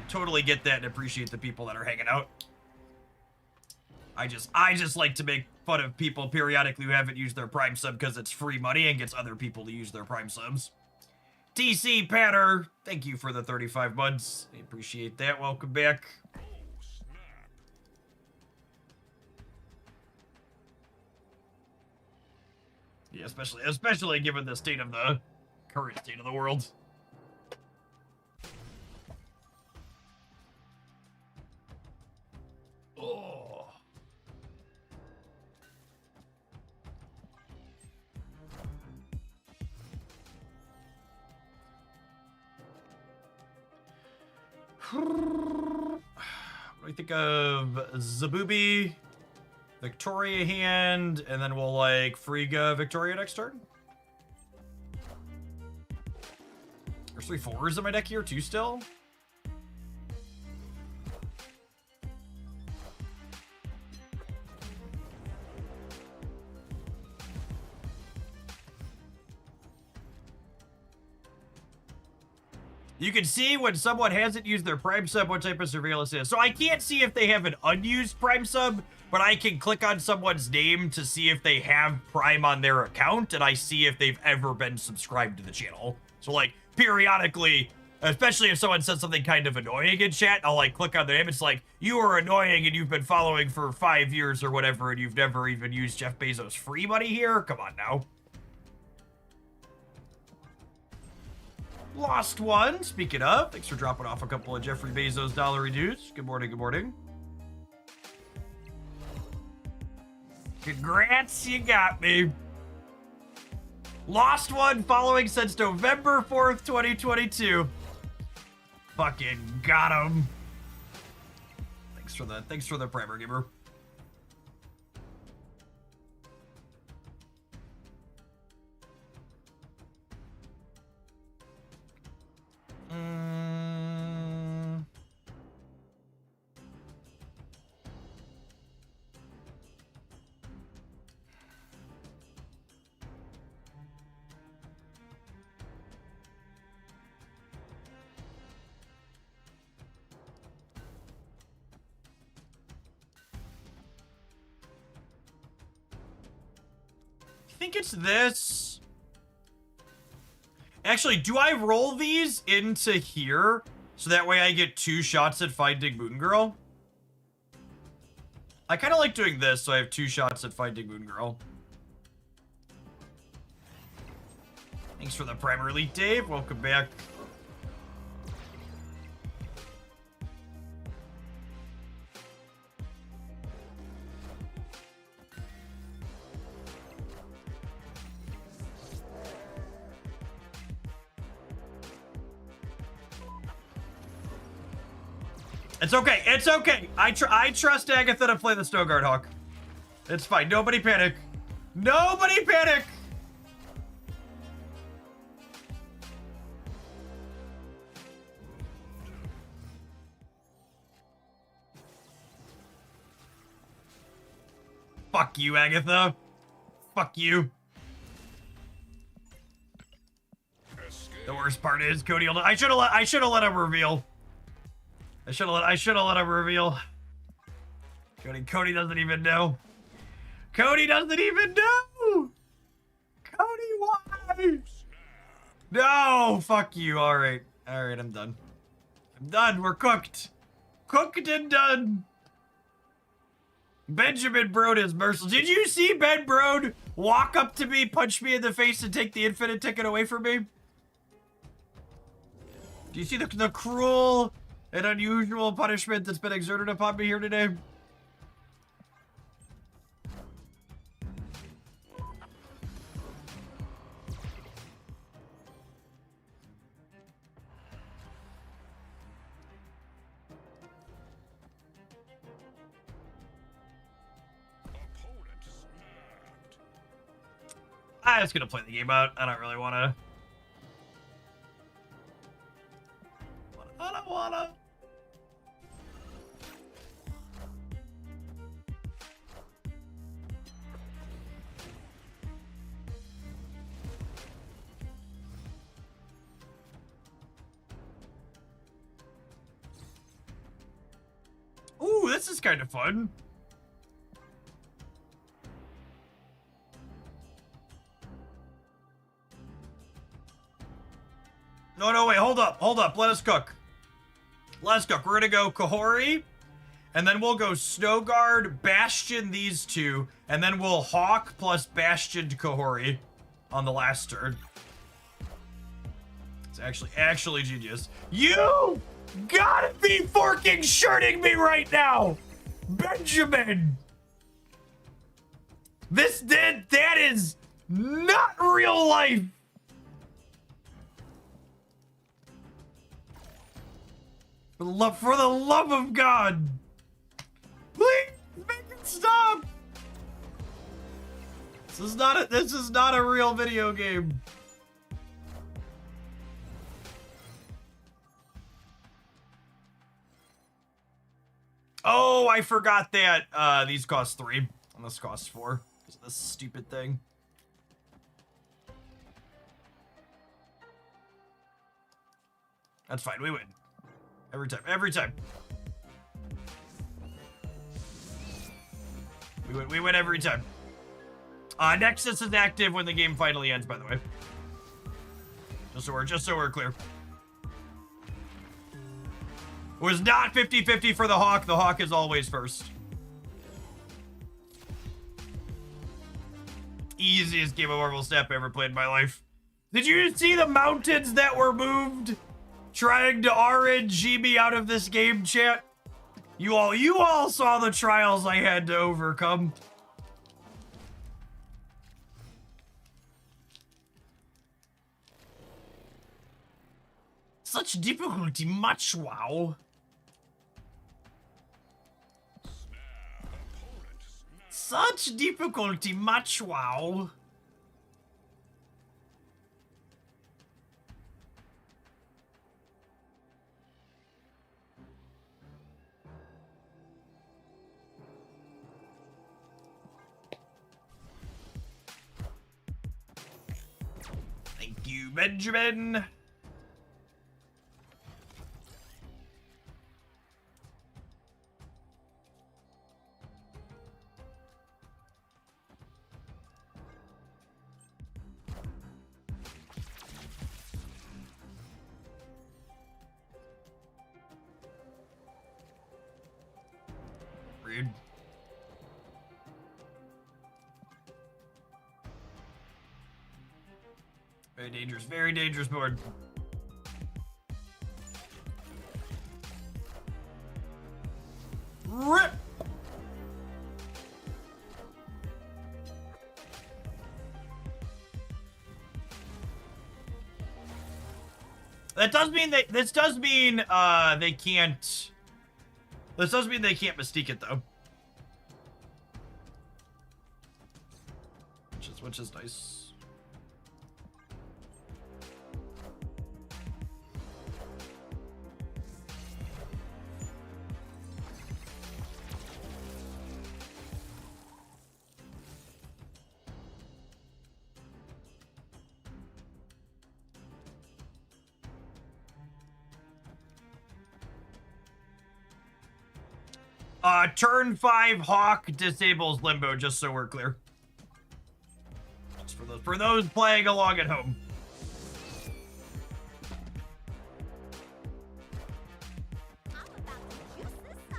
Totally get that and appreciate the people that are hanging out. I just like to make fun of people periodically who haven't used their Prime sub because it's free money and gets other people to use their Prime subs. TC Patter, thank you for the 35 months. I appreciate that. Welcome back. Oh, snap. Yeah, especially given the current state of the world. Oh. What do you think of Zabubi, Victoria hand, and then we'll like Frigga Victoria next turn? There's 3 4s in my deck here, 2 still. You can see when someone hasn't used their Prime sub what type of surveillance it is. So I can't see if they have an unused Prime sub, but I can click on someone's name to see if they have Prime on their account, and I see if they've ever been subscribed to the channel. So like periodically, especially if someone says something kind of annoying in chat, I'll like click on their name. It's like, you are annoying and you've been following for 5 years or whatever, and you've never even used Jeff Bezos' free money here? Come on now. Lost one, speaking of. Thanks for dropping off a couple of Jeffrey Bezos dollary dues. Good morning, good morning. Congrats, you got me. Lost one following since November 4th, 2022. Fucking got him. Thanks for the primer, gamer. I think it's this. Actually, do I roll these into here so that way I get 2 shots at Finding Moon Girl? I kind of like doing this so I have 2 shots at Finding Moon Girl. Thanks for the primer elite, Dave. Welcome back. It's okay. It's okay. I trust Agatha to play the Snowguard Hawk. It's fine. Nobody panic. Nobody panic. Fuck you, Agatha. Fuck you. The worst part is Cody. I should have let him reveal. I should have let him reveal. Cody doesn't even know. Cody doesn't even know. Cody, why? No, fuck you. All right, I'm done. I'm done. We're cooked. Cooked and done. Benjamin Brode is merciless. Did you see Ben Brode walk up to me, punch me in the face, and take the infinite ticket away from me? Do you see the cruel and unusual punishment that's been exerted upon me here today? I'm just gonna play the game out. I don't really wanna. I don't wanna. Ooh, this is kind of fun. No, wait, hold up. Let us cook. We're gonna go Kahori, and then we'll go Snowguard, Bastion, these 2, and then we'll Hawk plus Bastion to Kahori on the last turn. It's actually genius. You gotta be forking shirting me right now, Benjamin. That is not real life. For For the love of God. Please make it stop. This is not a real video game. Oh, I forgot that these cost 3 and this costs 4 because of this stupid thing. That's fine, we win. Every time, every time. We win every time. Nexus is active when the game finally ends, by the way. Just so we're clear. It was not 50-50 for the Hawk. The Hawk is always first. Easiest game of Marvel Snap I ever played in my life. Did you see the mountains that were moved? Trying to RNG me out of this game, chat? You all saw the trials I had to overcome. Such difficulty, much wow. Such difficulty, much wow. Thank you, Benjamin. Rude. Very dangerous board. Rip! That does mean this does mean they can't. This does mean they can't Mystique it though. Which is nice. Turn 5 Hawk disables Limbo, just so we're clear. Just for those playing along at home. I'm about to juice this up.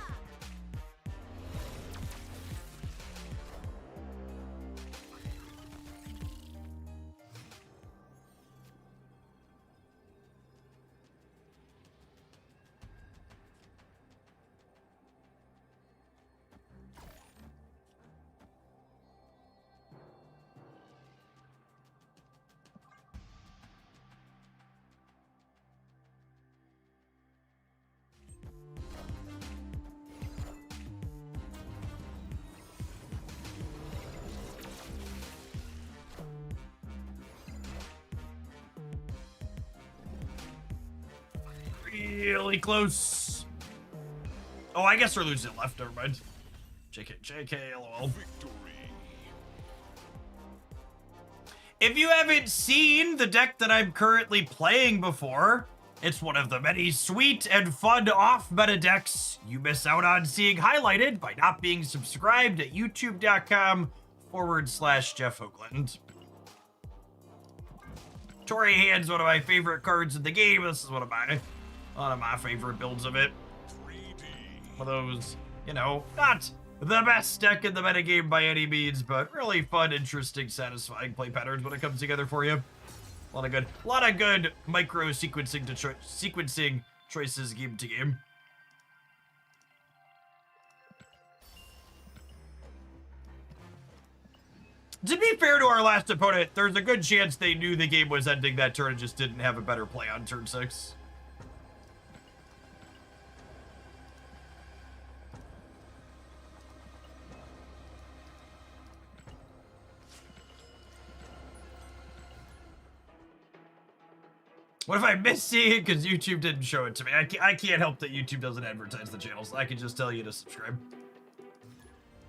Really close. Oh, I guess we're losing left. Never mind. JK, lol. If you haven't seen the deck that I'm currently playing before, it's one of the many sweet and fun off-meta decks you miss out on seeing highlighted by not being subscribed at youtube.com/Jeff Hoagland. Tory Hand's one of my favorite cards in the game. This is one of my favorite builds of it. One of those, you know, not the best deck in the metagame by any means, but really fun, interesting, satisfying play patterns when it comes together for you. A lot of good micro sequencing choices game to game. To be fair to our last opponent, there's a good chance they knew the game was ending that turn and just didn't have a better play on turn 6. What if I miss seeing it because YouTube didn't show it to me? I can't help that YouTube doesn't advertise the channels. I can just tell you to subscribe.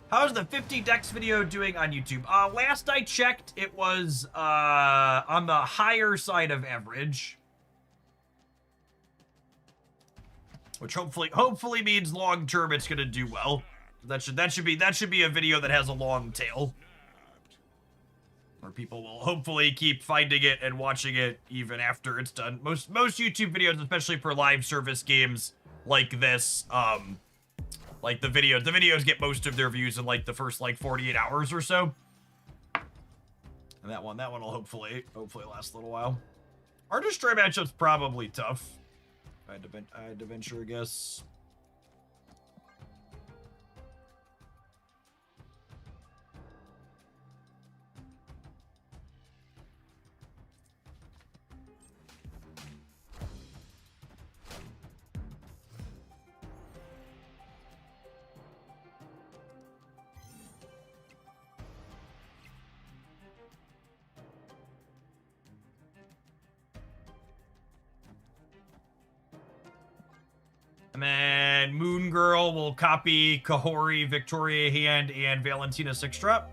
How's the 50 decks video doing on YouTube? Last I checked, it was on the higher side of average, which hopefully means long term it's gonna do well. That should be a video that has a long tail, where people will hopefully keep finding it and watching it even after it's done. Most YouTube videos, especially for live service games like this, like the videos get most of their views in like the first like 48 hours or so. And that one will hopefully last a little while. Our destroy matchup's probably tough. I had to venture a guess. And then Moon Girl will copy Kahori, Victoria Hand, and Valentina Six Drop.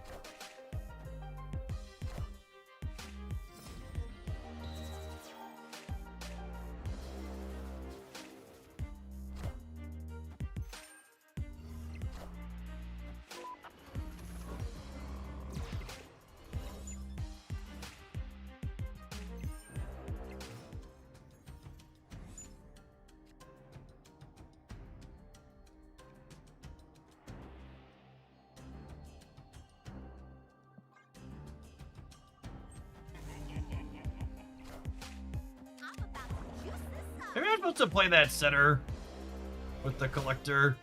I'm about to juice this up. Maybe I'm supposed to play that center with the collector.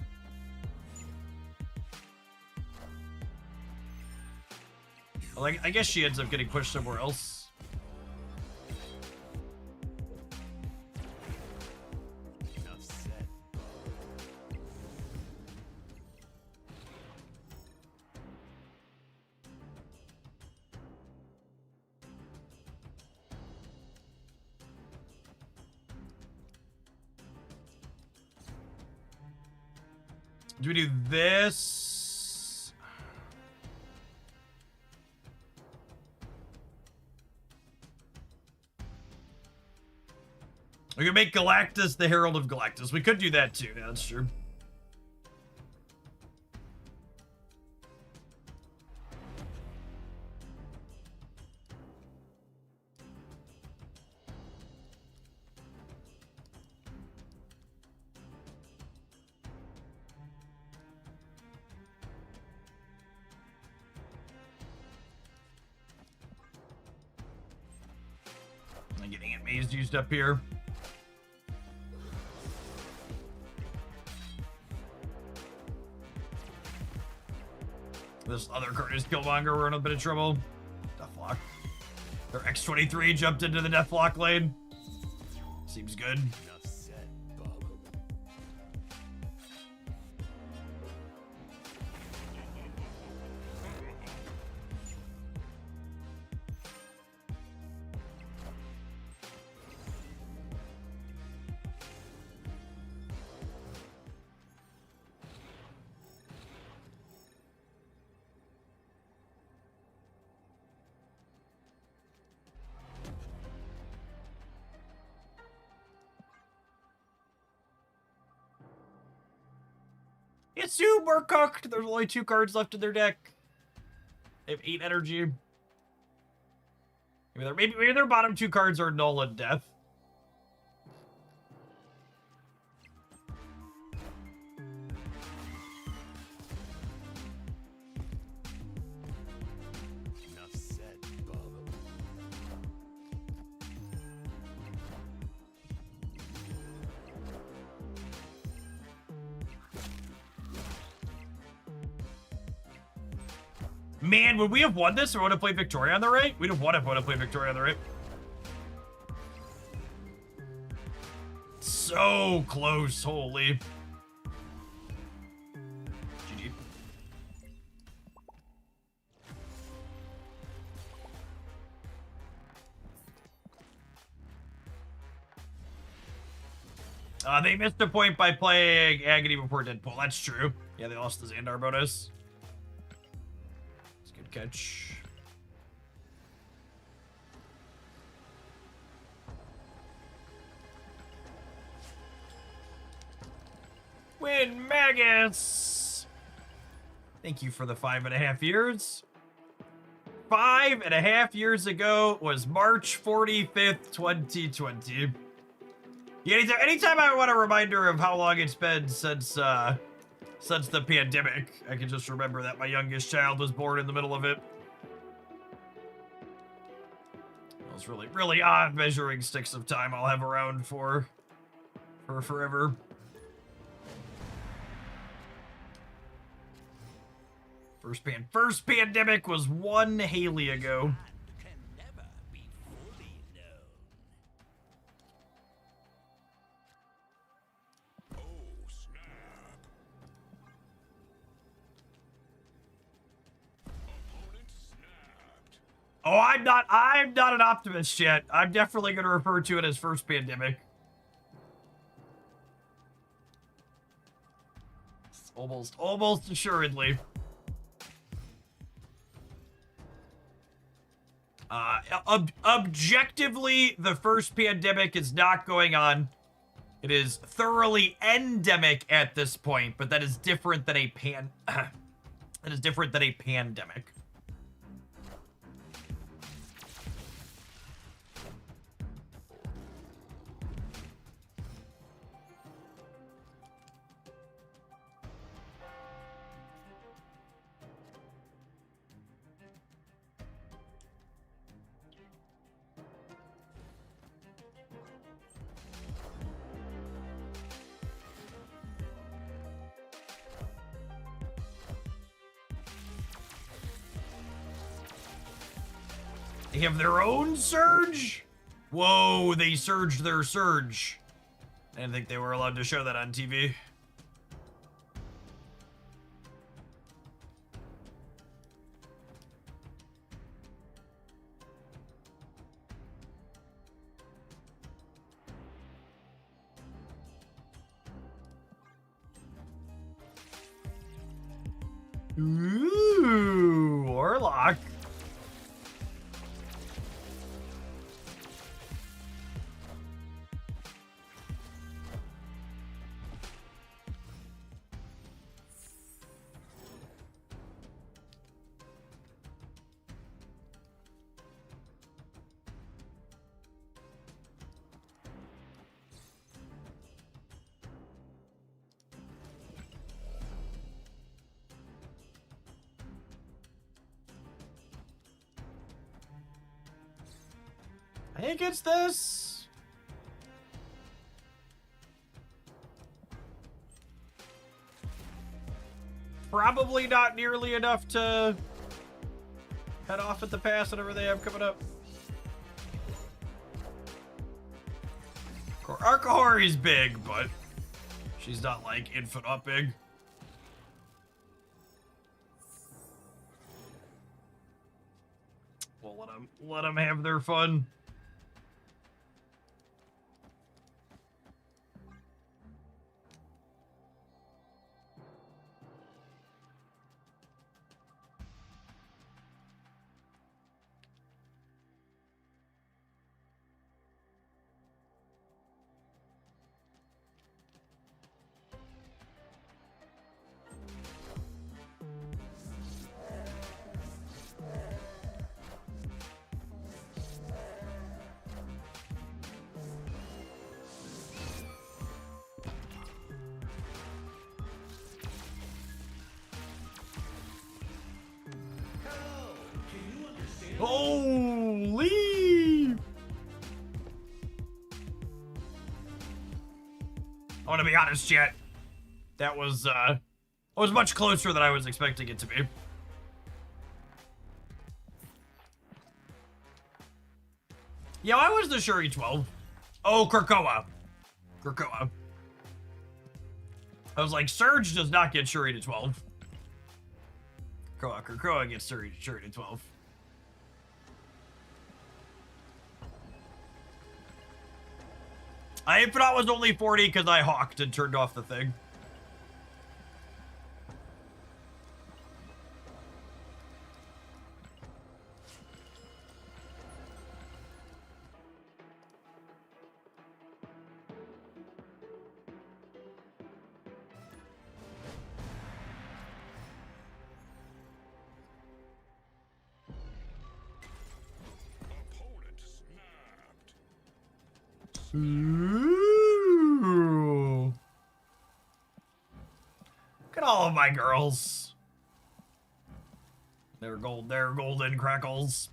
Well, I guess she ends up getting pushed somewhere else. Enough said. Do we do this? We could make Galactus the Herald of Galactus. We could do that too. Yeah, that's true. I'm getting Aunt May's used up here. This other card is Killmonger. We're in a bit of trouble. Deathlock. Their X-23 jumped into the Deathlock lane. Seems good. Enough said, bub. It's super cooked. There's only 2 cards left in their deck. They have 8 energy. Maybe their bottom 2 cards are Null and Death. Enough said, bub. Man, would we have won this or would have played Victoria on the right? We'd have won if we would have played Victoria on the right. So close, holy. GG. They missed a point by playing Agony before Deadpool. That's true. Yeah, they lost the Xandar bonus. It's a good catch. Win Magus! Thank you for the 5.5 years. 5.5 years ago was March 45th, 2020. Yeah, anytime I want a reminder of how long it's been since the pandemic, I can just remember that my youngest child was born in the middle of it. Those really, really odd measuring sticks of time I'll have around for forever. First pandemic was 1 Haley ago. Can never be fully known. Oh, snap. Opponent snapped. Oh, I'm not an optimist yet. I'm definitely going to refer to it as first pandemic. Almost assuredly. Objectively, the first pandemic is not going on. It is thoroughly endemic at this point, but that is different than a that is different than a pandemic. They have their own surge? Whoa, they surged their surge. I didn't think they were allowed to show that on TV. Ooh, Warlock. I think it's this. Probably not nearly enough to head off at the pass, whatever they have coming up. Arkahori's big, but she's not like infinite big. We'll let them have their fun. Holy! I want to be honest, chat. That was much closer than I was expecting it to be. Yeah, why was the Shuri 12? Oh, Krakoa. Krakoa. I was like, Surge does not get Shuri to 12. Krakoa gets Shuri to 12. I thought it was only 40 because I hawked and turned off the thing. Opponent snapped. Ooh. Look at all of my girls. They're golden crackles.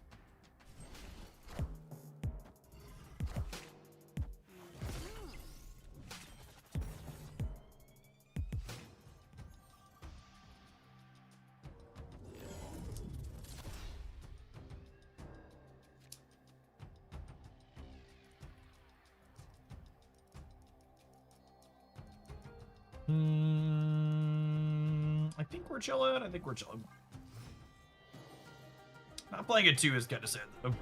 I think we're chilling. I think we're chilling. Not playing it too is kind of sad though.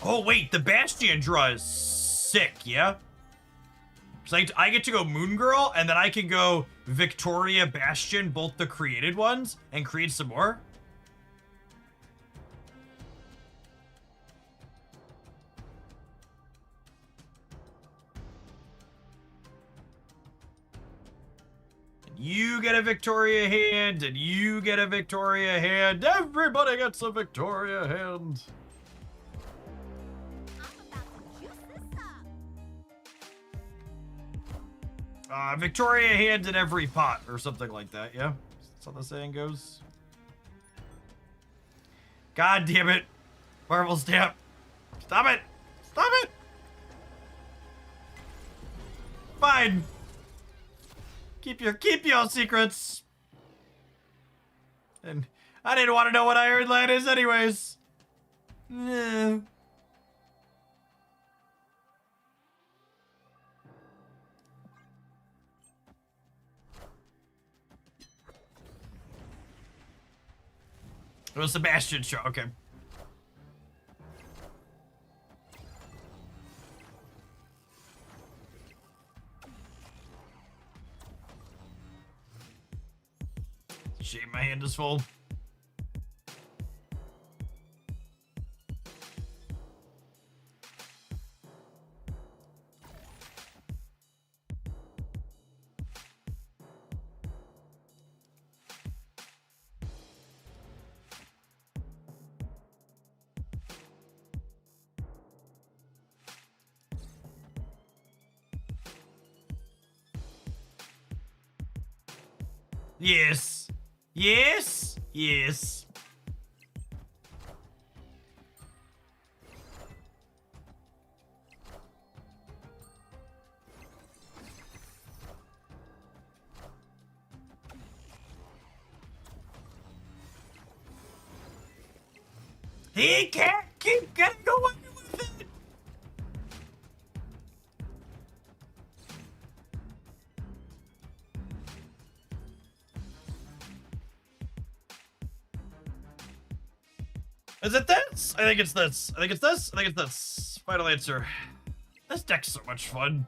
Oh wait, the Bastion draw is sick, yeah? So I get to go Moon Girl, and then I can go Victoria, Bastion, both the created ones, and create some more. And you get a Victoria hand, and you get a Victoria hand. Everybody gets a Victoria hand. I'm about to juice this up. Victoria hands in every pot, or something like that, yeah? That's how the saying goes. God damn it. Marvel Stamp. Stop it. Stop it. Fine. Keep your secrets. And I didn't want to know what Iron Lad is anyways. Yeah. It was Sebastian's show, okay. Shame my hand is full. Yes. Yes. Yes. He can't keep getting away with it. Is it this? I think it's this. I think it's this. I think it's this. Final answer. This deck's so much fun.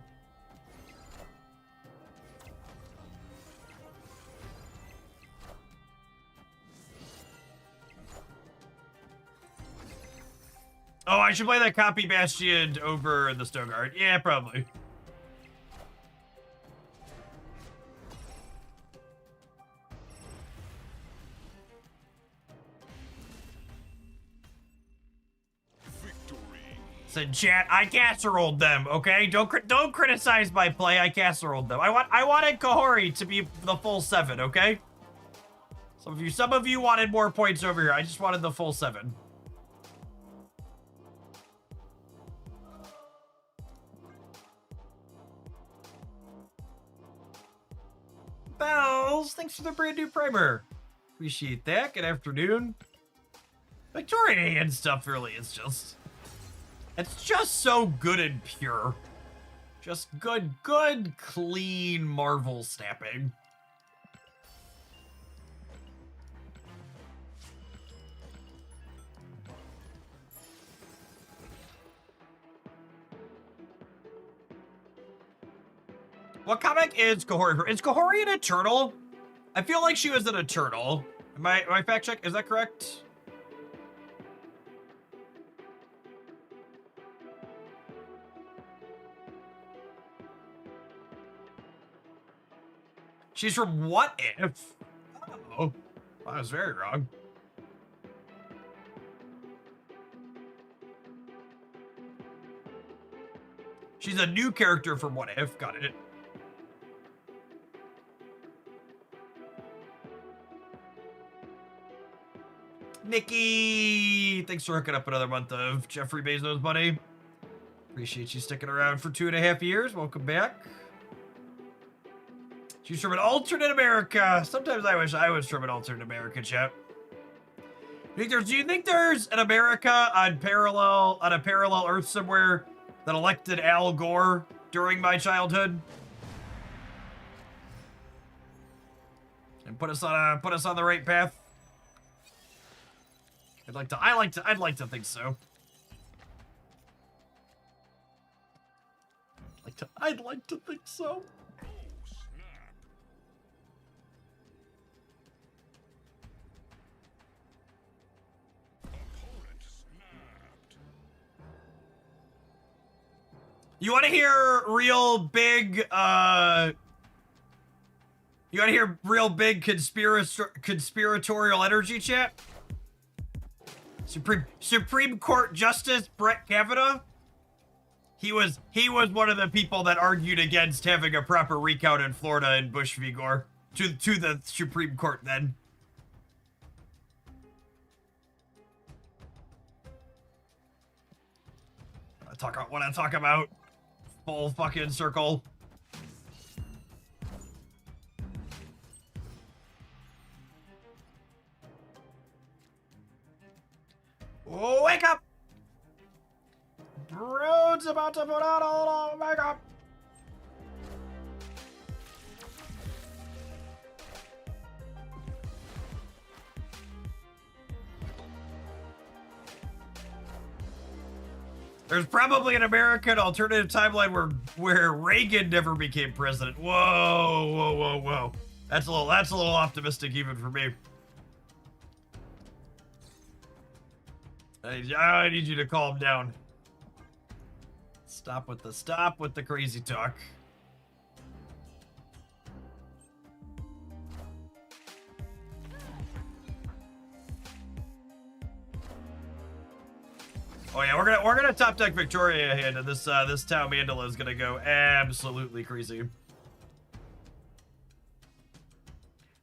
Oh, I should play that copy Bastion over the Stogard. Yeah, probably. Said chat, I casseroled them, okay? Don't criticize my play. I casseroled them. I wanted Kahori to be the full 7, okay? Some of you wanted more points over here. I just wanted the full 7. Bells, thanks for the brand new primer. Appreciate that. Good afternoon. Victorian stuff really is just... It's just so good and pure. Just good, clean Marvel snapping. What comic is Kahori? Is Kahori an Eternal? I feel like she was an Eternal. Am I fact check? Is that correct? She's from What If? Oh, I was very wrong. She's a new character from What If. Got it. Nikki, thanks for hooking up another month of Jeffrey Bezos, buddy. Appreciate you sticking around for 2.5 years. Welcome back. She's from an alternate America. Sometimes I wish I was from an alternate America, chat. Do you think there's an America on a parallel Earth somewhere that elected Al Gore during my childhood? And put us on the right path? I'd like to think so. I'd like to think so. Oh, snap. Opponent snapped. You want to hear real big, you want to hear real big conspiratorial energy, chat? Supreme Court Justice Brett Kavanaugh? He was one of the people that argued against having a proper recount in Florida in Bush v. Gore to the Supreme Court then. When I talk about full fucking circle. Wake up! Brood's about to put on a little makeup. There's probably an American alternative timeline where Reagan never became president. Whoa. That's a little optimistic even for me. I need you to calm down. Stop with the crazy talk. Oh yeah, we're gonna top deck Victoria hand, and this Tau Mandala is gonna go absolutely crazy.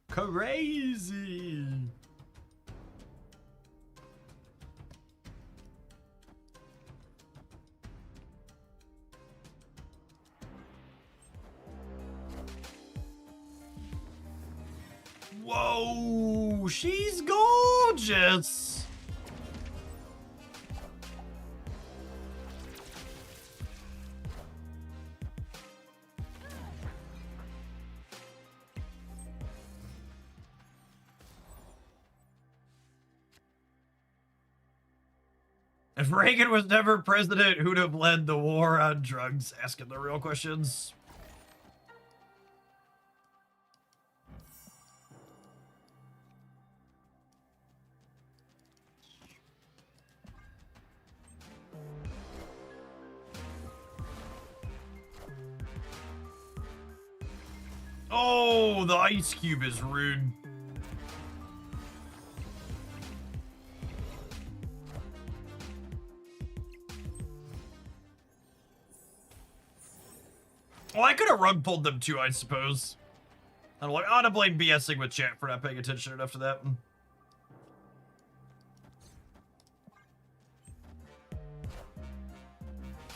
Crazy. Whoa, she's gorgeous. If Reagan was never president, who'd have led the war on drugs? Asking the real questions. Oh, the ice cube is rude. Well, I could have rug pulled them too, I suppose. I ought to blame BSing with chat for not paying attention enough to that.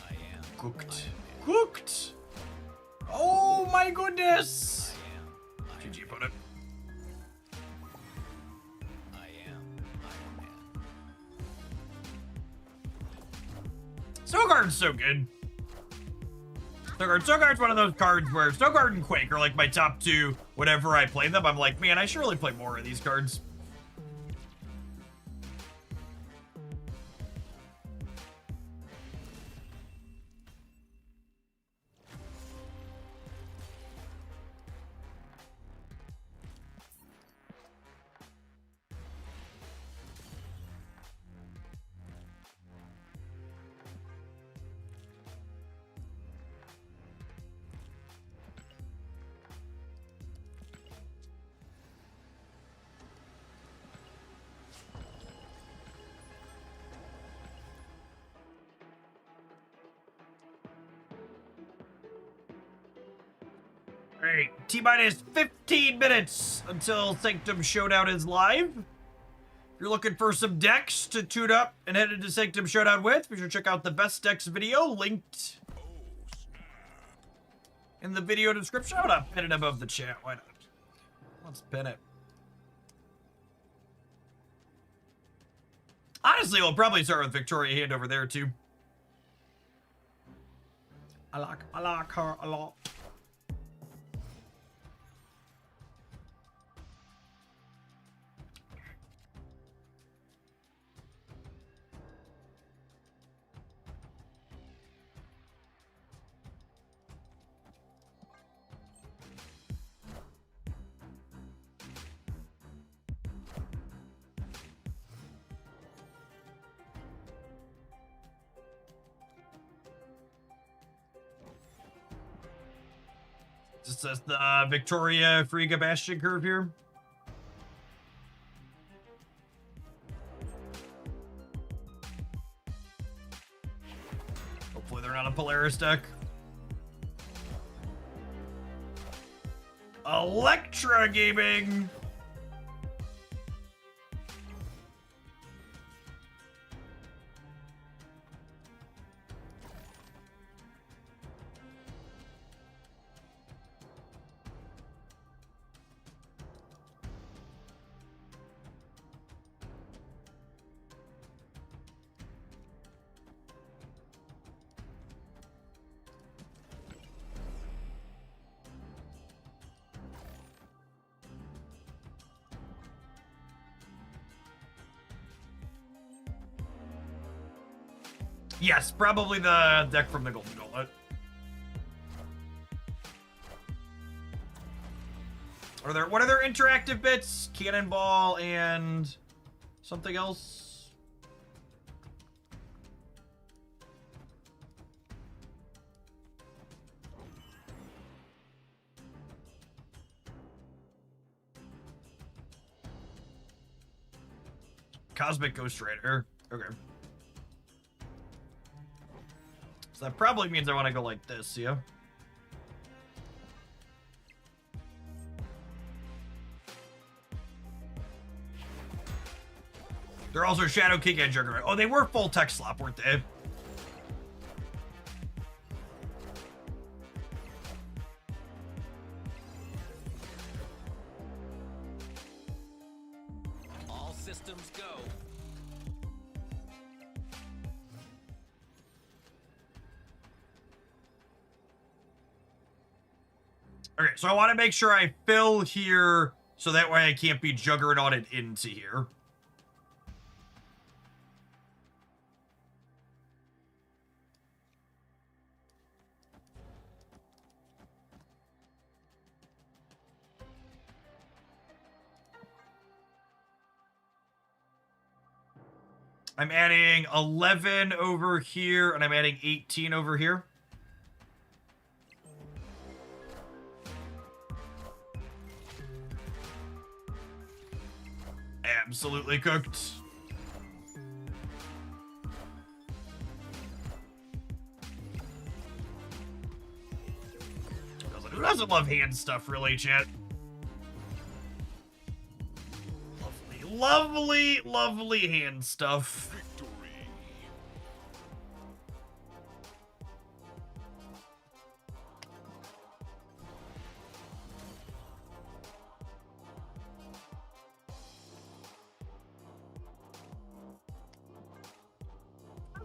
I am. Cooked. Cooked! Oh my goodness! I am. GG opponent. I am Iron Man. Sogard's so good. Sogard's one of those cards where Sogard and Quake are like my top two. Whenever I play them, I'm like, man, I should really play more of these cards. Alright, T-minus 15 minutes until Sanctum Showdown is live. If you're looking for some decks to tune up and head into Sanctum Showdown with, be sure to check out the best decks video linked in the video description. I'm gonna pin it above the chat. Why not? Let's pin it. Honestly, we'll probably start with Victoria Hand over there too. I like her a lot. Just says the Victoria Friga Bastion curve here. Hopefully they're not a Polaris deck. Electra Gaming. Yes, probably the deck from the Golden Gauntlet. What are their interactive bits? Cannonball and something else? Cosmic Ghost Rider. Okay. So that probably means I want to go like this, yeah? They're also Shadow King and Juggernaut. Oh, they were full tech slop, weren't they? All systems go. Okay, so I want to make sure I fill here so that way I can't be juggernauted into here. I'm adding 11 over here, and I'm adding 18 over here. Absolutely cooked. Who doesn't love hand stuff, really, chat? Lovely, lovely hand stuff. Victory.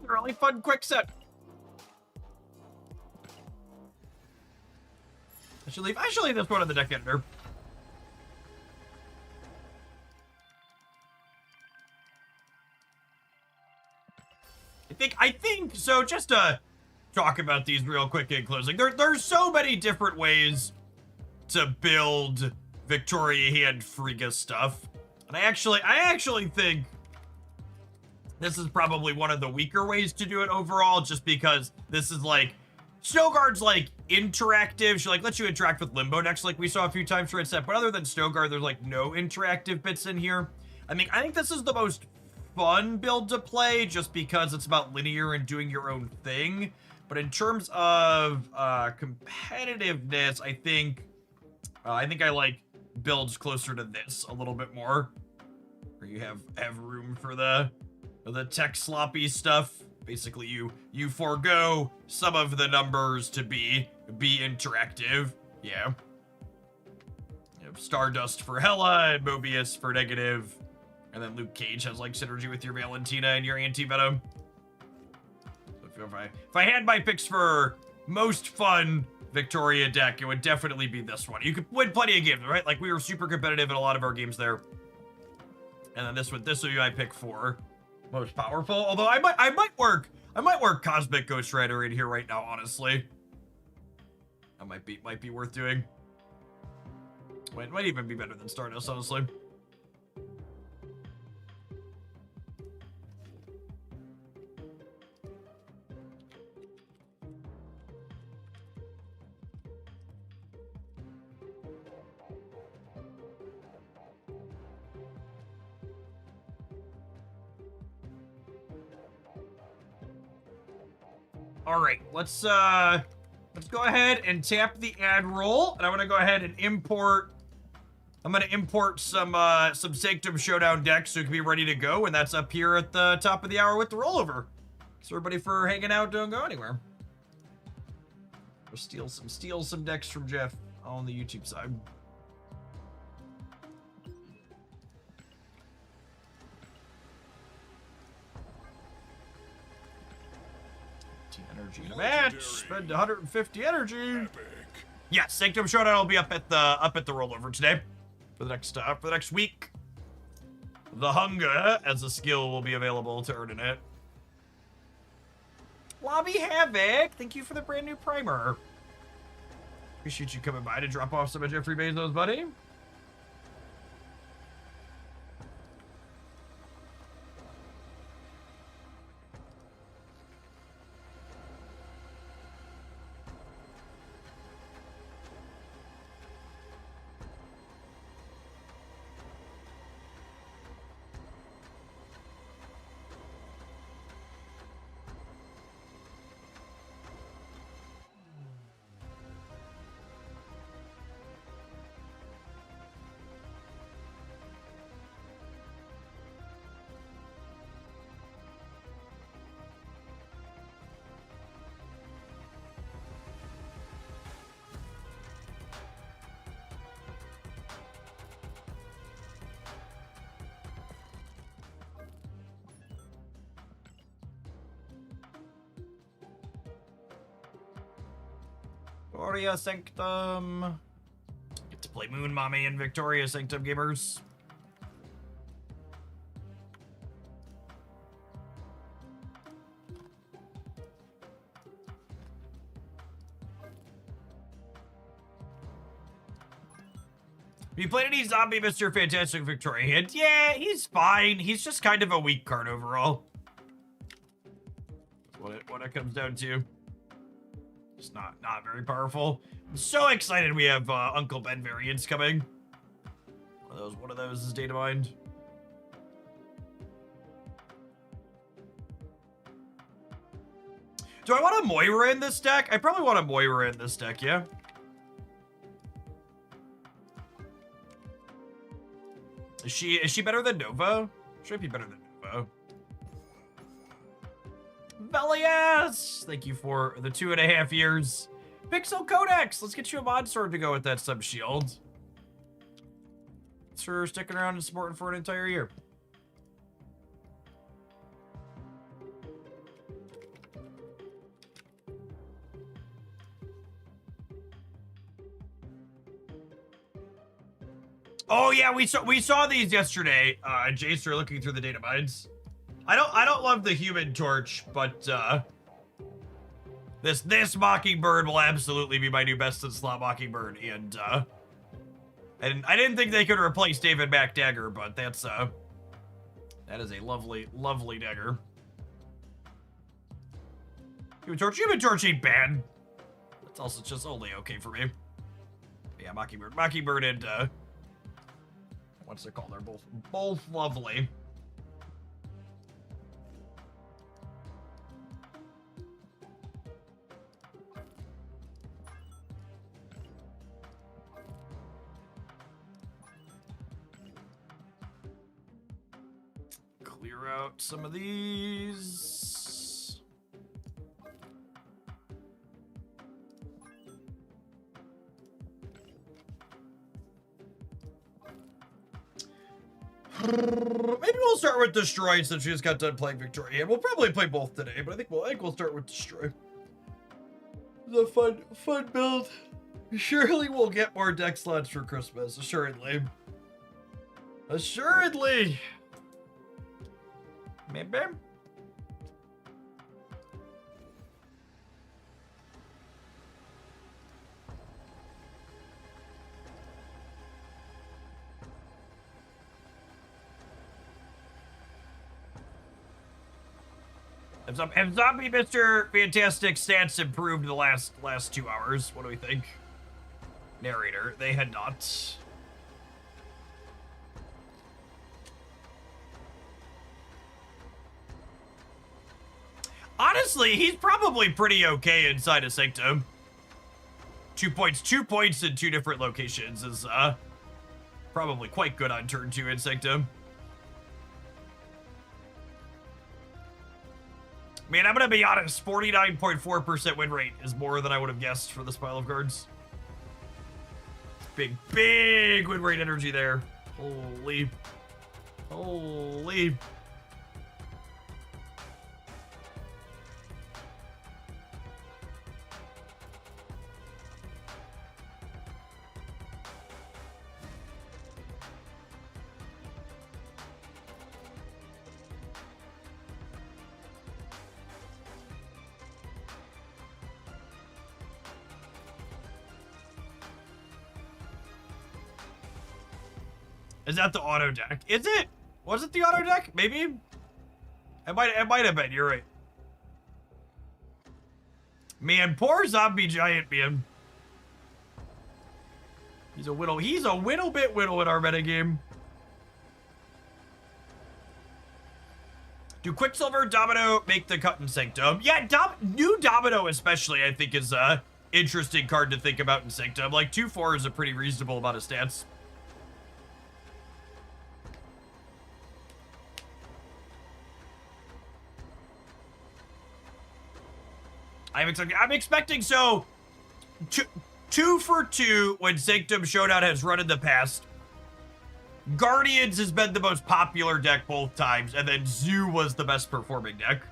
Really fun quick set. I should leave this one in the deck editor. I think so. Just to talk about these real quick in closing, there's so many different ways to build Victoria hand Frigga stuff, and I actually think this is probably one of the weaker ways to do it overall, just because this is like Snowguard's like interactive. She like lets you interact with Limbo decks like we saw a few times for its set, but other than Snowguard, there's like no interactive bits in here. I think this is the most fun build to play just because it's about linear and doing your own thing. But in terms of competitiveness, I think I like builds closer to this a little bit more, where you have room for the tech sloppy stuff. Basically, you forego some of the numbers to be interactive. Yeah. You have Stardust for Hela and Mobius for negative. And then Luke Cage has like synergy with your Valentina and your Anti-Venom. So if I had my picks for most fun Victoria deck, it would definitely be this one. You could win plenty of games, right? Like we were super competitive in a lot of our games there. And then this would be my pick for most powerful. Although I might work Cosmic Ghost Rider in here right now, honestly. That might be worth doing. Might even be better than Stardust, honestly. All right, let's go ahead and tap the ad roll, and I'm gonna go ahead and import. I'm gonna import some Sanctum Showdown decks so it can be ready to go, and that's up here at the top of the hour with the rollover. So everybody for hanging out, don't go anywhere. Or steal some decks from Jeff on the YouTube side. Energy in a match. Spend 150 energy. Epic. Yeah, Sanctum Showdown will be up at the rollover today for the next week. The Hunger as a skill will be available to earn in it. Lobby Havoc, thank you for the brand new primer. Appreciate you coming by to drop off some of Jeffrey Bezos, buddy. Victoria Sanctum. Get to play Moon Mommy and Victoria Sanctum gamers. Have you played any zombie Mr. Fantastic Victoria hand? Yeah, he's fine. He's just kind of a weak card overall. That's what it comes down to. It's not very powerful. I'm so excited we have Uncle Ben variants coming. One of those is Data Mind. Do I want a Moira in this deck? I probably want a Moira in this deck, yeah. Is she better than Nova? She might be better than Nova. Velias! Thank you for the 2.5 years. Pixel Codex! Let's get you a mod sword to go with that sub shield. Thanks for sticking around and supporting for an entire year. Oh yeah, we saw these yesterday. Jace are looking through the data mines. I don't love the Human Torch, but this Mockingbird will absolutely be my new best in slot Mockingbird, and I didn't think they could replace David Mac Dagger, but that is a lovely, lovely dagger. Human Torch ain't bad. It's also just only okay for me. But yeah, Mockingbird and what's it called? They're both lovely. Clear out some of these. Maybe we'll start with Destroy since we just got done playing Victoria. We'll probably play both today, but I think we'll start with Destroy. It's a fun build. Surely we'll get more deck slots for Christmas. Assuredly. Assuredly. Maybe. Have Zombie Mr. Fantastic stats improved the last 2 hours? What do we think? Narrator, they had not. Honestly, he's probably pretty okay inside of Sanctum. 2 points in 2 different locations is probably quite good on turn 2 in Sanctum. Man, I'm gonna be honest, 49.4% win rate is more than I would have guessed for this pile of cards. Big win rate energy there. Holy. Is that the auto deck? Is it? Was it the auto deck? Maybe? It might have been. You're right. Man, poor zombie giant, man. He's a little bit whittle in our metagame. Do Quicksilver, Domino make the cut in Sanctum? Yeah, new Domino especially, I think, is a interesting card to think about in Sanctum. Like, 2/4 is a pretty reasonable amount of stats. I'm expecting so 2 for 2 when Sanctum Showdown has run in the past. Guardians has been the most popular deck both times, and then Zoo was the best performing deck.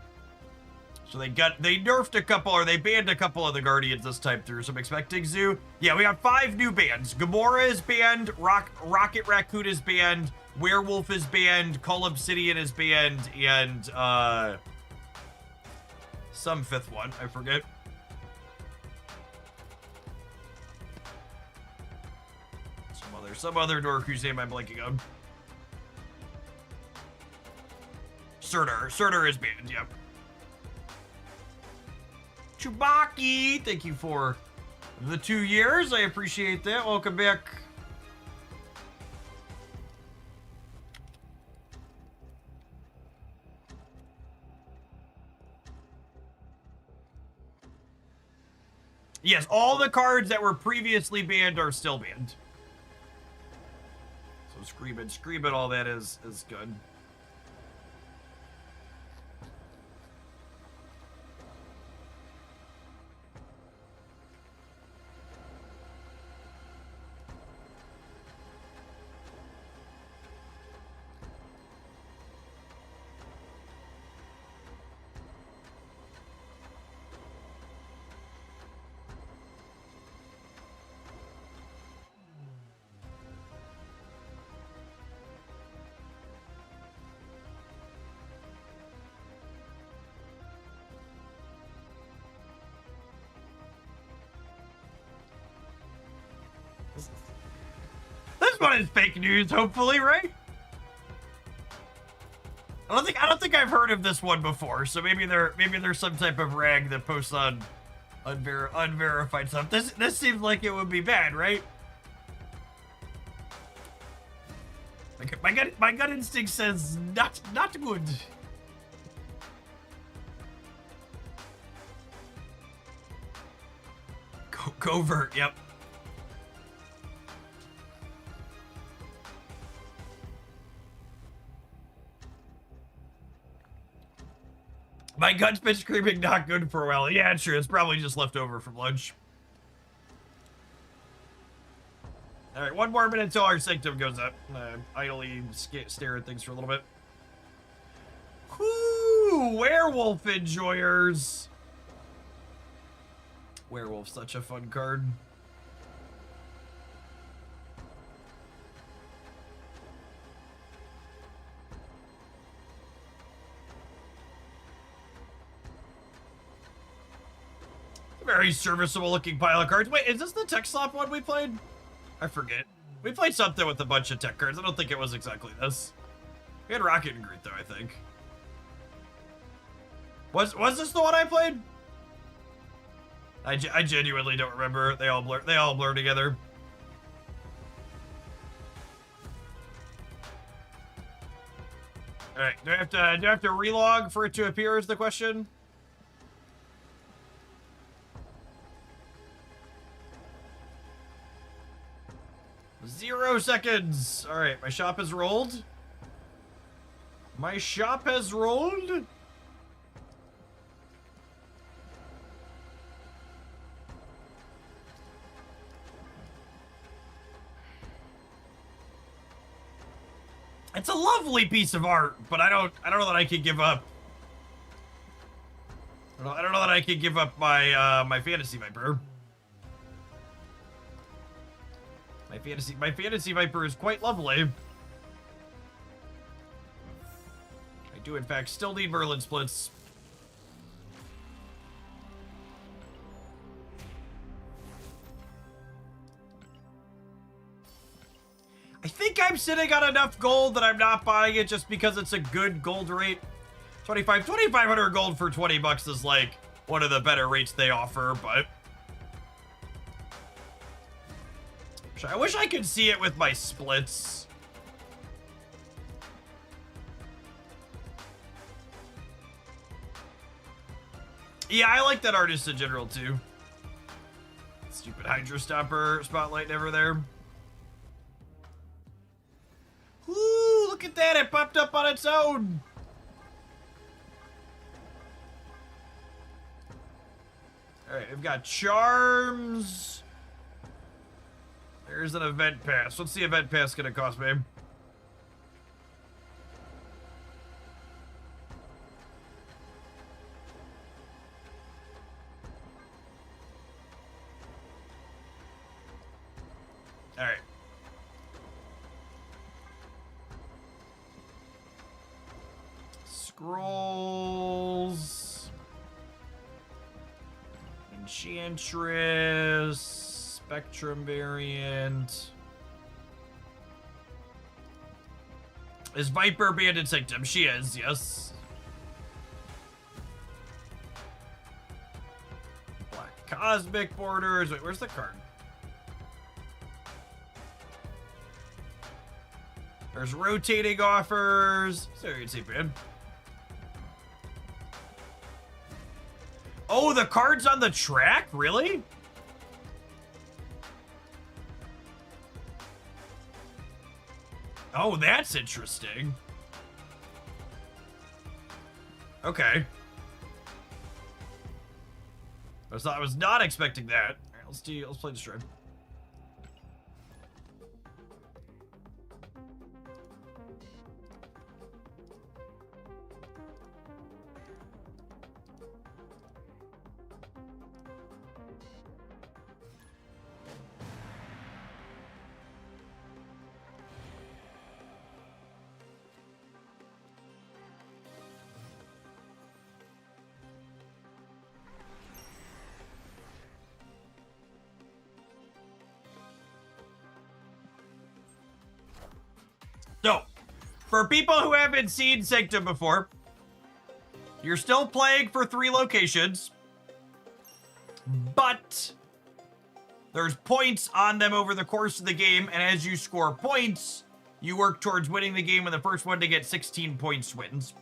So they nerfed a couple, or they banned a couple of the Guardians this time through, so I'm expecting Zoo. Yeah, we got 5 new bans. Gamora is banned, Rocket Raccoon is banned, Werewolf is banned, Cull Obsidian is banned, and some 5th one, I forget. Some other Dork whose name I'm blanking on. Surtur is banned, yep. Chewbacca, thank you for the 2 years. I appreciate that. Welcome back. Yes, all the cards that were previously banned are still banned. So screaming, all that is good. This one is fake news, hopefully, right? I don't think I've heard of this one before, so maybe there's some type of rag that posts on unverified stuff. This seems like it would be bad, right? Like, my gut instinct says not good. Covert, yep. My gut's been screaming not good for a while. Yeah, sure. It's probably just left over from lunch. All right, 1 more minute until our Sanctum goes up. Idly stare at things for a little bit. Whoo! Werewolf enjoyers. Werewolf's such a fun card. Very serviceable looking pile of cards. Wait, is this the tech slop one we played? I forget. We played something with a bunch of tech cards. I don't think it was exactly this. We had Rocket and Groot though, I think. Was this the one I played? I genuinely don't remember. They all blur together. All right, do I have to relog for it to appear is the question? Zero seconds. All right, my shop has rolled. My shop has rolled. It's a lovely piece of art, but I don't know that I could give up. I don't know that I could give up my my Fantasy Viper. My fantasy Viper is quite lovely. I do in fact still need Merlin splits. I think I'm sitting on enough gold that I'm not buying it just because it's a good gold rate. 2,500 gold for 20 bucks is like one of the better rates they offer, but I wish I could see it with my splits. Yeah, I like that artist in general too. Stupid Hydro Stopper spotlight never there. Ooh, look at that, it popped up on its own. Alright, we've got charms. There's an event pass. What's the event pass gonna cost me? Alright. Scrolls. Enchantress. Spectrum variant. Is Viper banned in Sanctum? She is, yes. Black Cosmic Borders. Wait, where's the card? There's rotating offers. Sorry, it's ban. Oh, the card's on the track? Really? Oh, that's interesting. Okay. I was not expecting that. All right, let's play the stream. For people who haven't seen Sanctum before, you're still playing for 3 locations, but there's points on them over the course of the game, and as you score points, you work towards winning the game, and the first one to get 16 points wins.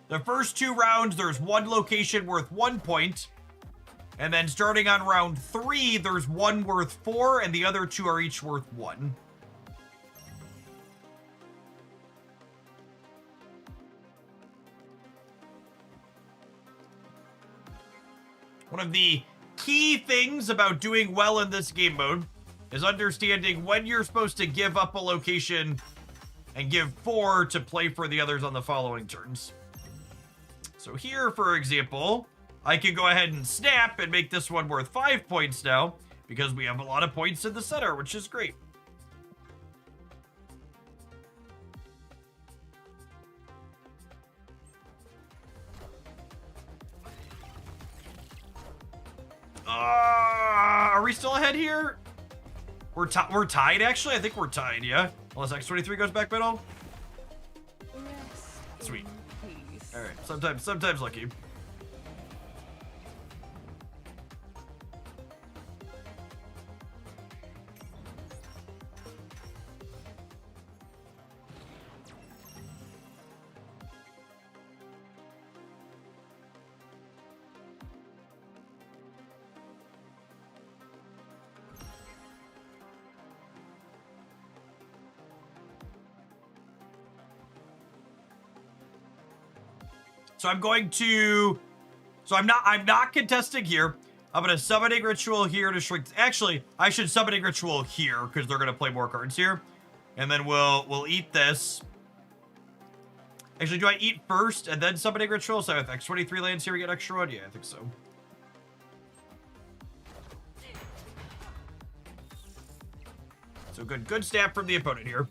The first 2 rounds, there's 1 location worth 1 point, and then starting on round 3, there's 1 worth 4, and the other 2 are each worth 1. One of the key things about doing well in this game mode is understanding when you're supposed to give up a location and give 4 to play for the others on the following turns. So here, for example, I can go ahead and snap and make this one worth 5 points now because we have a lot of points in the center, which is great. Are we still ahead here? We're tied, actually? I think we're tied, yeah? Unless X23 goes back middle. Rest Sweet. in peace. All right, sometimes lucky. So I'm going to, I'm not contesting here. I'm gonna summoning ritual here to shrink. Actually, I should summoning ritual here because they're gonna play more cards here, and then we'll eat this. Actually, do I eat first and then summoning ritual? So if X23 lands here, we get extra 1. Yeah, I think so. So good stab from the opponent here.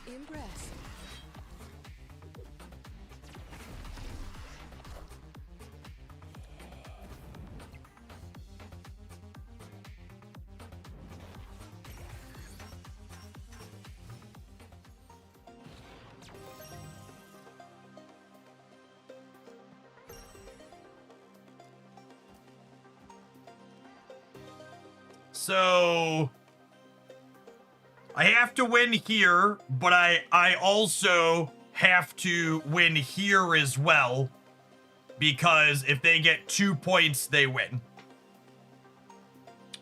Impressed. So I have to win here, but I also have to win here as well, because if they get 2 points, they win.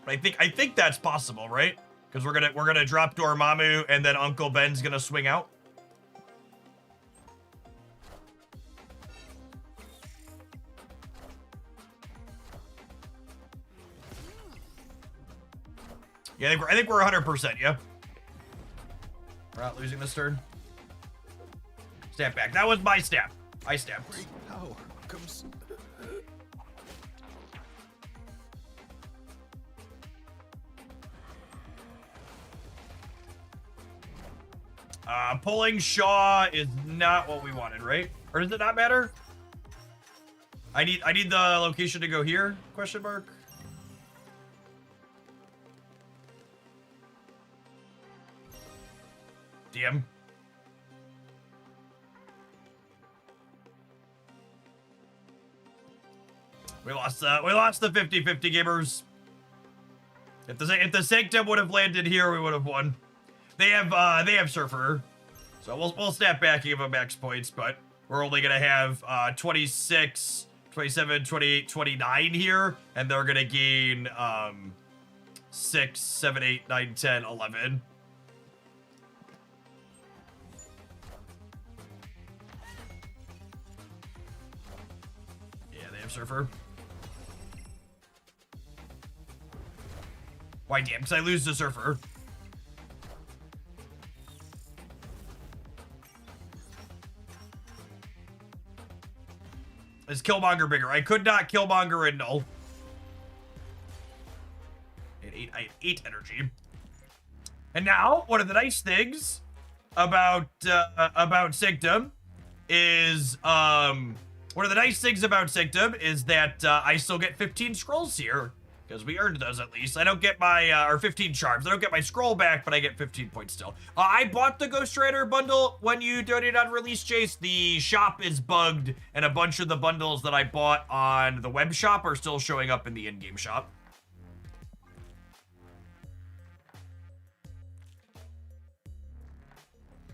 I think that's possible, right? Because we're gonna drop Dormammu and then Uncle Ben's gonna swing out. Yeah, I think we're 100%. Yeah. We're not losing this turn. Step back. That was my step. I stepped. Great power comes. Pulling Shaw is not what we wanted, right? Or does it not matter? I need the location to go here? Question mark. DM. We lost the 50-50 gamers. If the Sanctum would have landed here, we would have won. They have Surfer. So we'll snap back and give them max points, but we're only gonna have 26, 27, 28, 29 here, and they're gonna gain 6, 7, 8, 9, 10, 11. Yeah, they have Surfer. Why, damn, because I lose to Surfer. Is Killmonger bigger? I could not Killmonger in null. I had 8 energy. And now, one of the nice things about Sanctum is that I still get 15 scrolls here. Because we earned those at least. I don't get my, or 15 charms. I don't get my scroll back, but I get 15 points still. I bought the Ghost Rider bundle when you donated on Release Chase. The shop is bugged, and a bunch of the bundles that I bought on the web shop are still showing up in the in-game shop.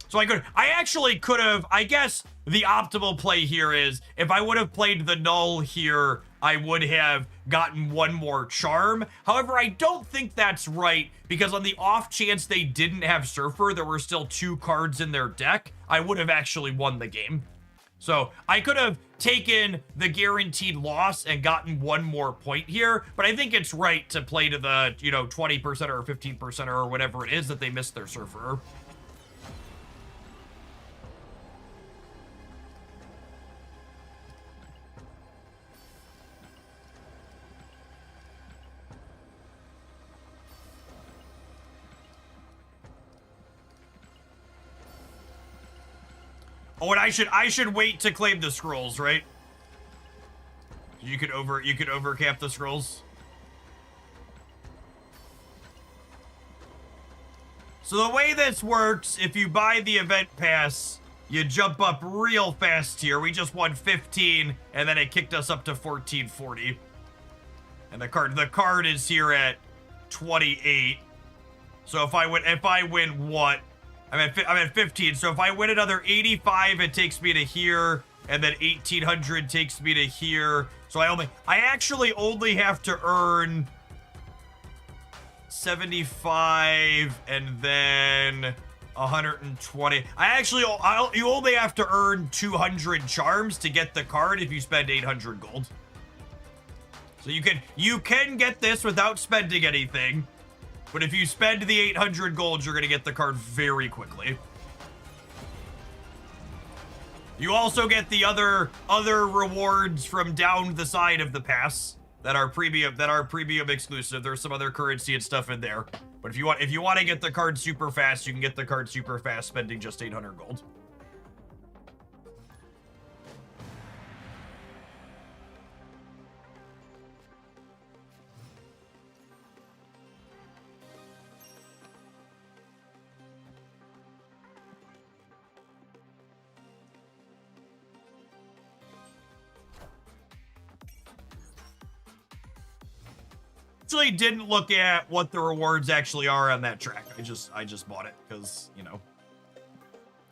So I actually could have, I guess the optimal play here is, if I would have played the null here, I would have gotten one more charm. However, I don't think that's right, because on the off chance they didn't have Surfer, there were still 2 cards in their deck, I would have actually won the game. So I could have taken the guaranteed loss and gotten one more point here, but I think it's right to play to the, 20% or 15% or whatever it is that they missed their Surfer. Oh, and I should wait to claim the scrolls, right? You could overcap the scrolls. So the way this works, if you buy the event pass, you jump up real fast here. We just won 15, and then it kicked us up to 1440. And the card is here at 28. So if I win what? I'm at 15, so if I win another 85, it takes me to here, and then 1800 takes me to here. So I actually only have to earn 75 and then 120. You only have to earn 200 charms to get the card if you spend 800 gold. So you can get this without spending anything. But if you spend the 800 gold, you're going to get the card very quickly. You also get the other rewards from down the side of the pass that are premium exclusive. There's some other currency and stuff in there. But if you want to get the card super fast, you can get the card super fast spending just 800 gold. Actually didn't look at what the rewards actually are on that track. I just bought it because,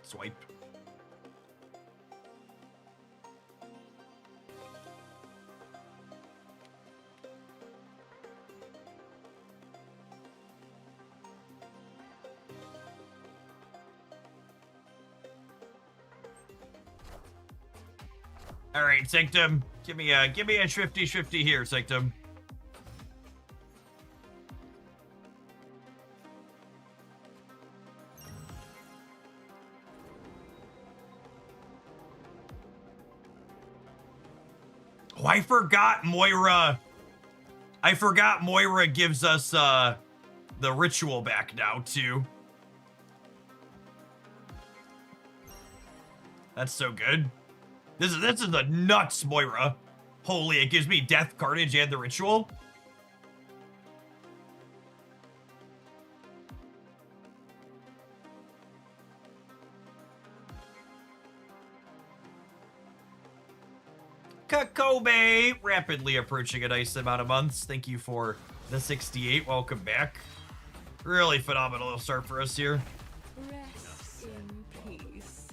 swipe. All right, Sanctum, give me a 50-50 here, Sanctum. Oh, I forgot Moira. Moira gives us the ritual back now too. That's so good. This is a nuts Moira. Holy, it gives me Death, Carnage, and the ritual. Kobe, rapidly approaching a nice amount of months. Thank you for the 68. Welcome back. Really phenomenal start for us here. Rest in peace.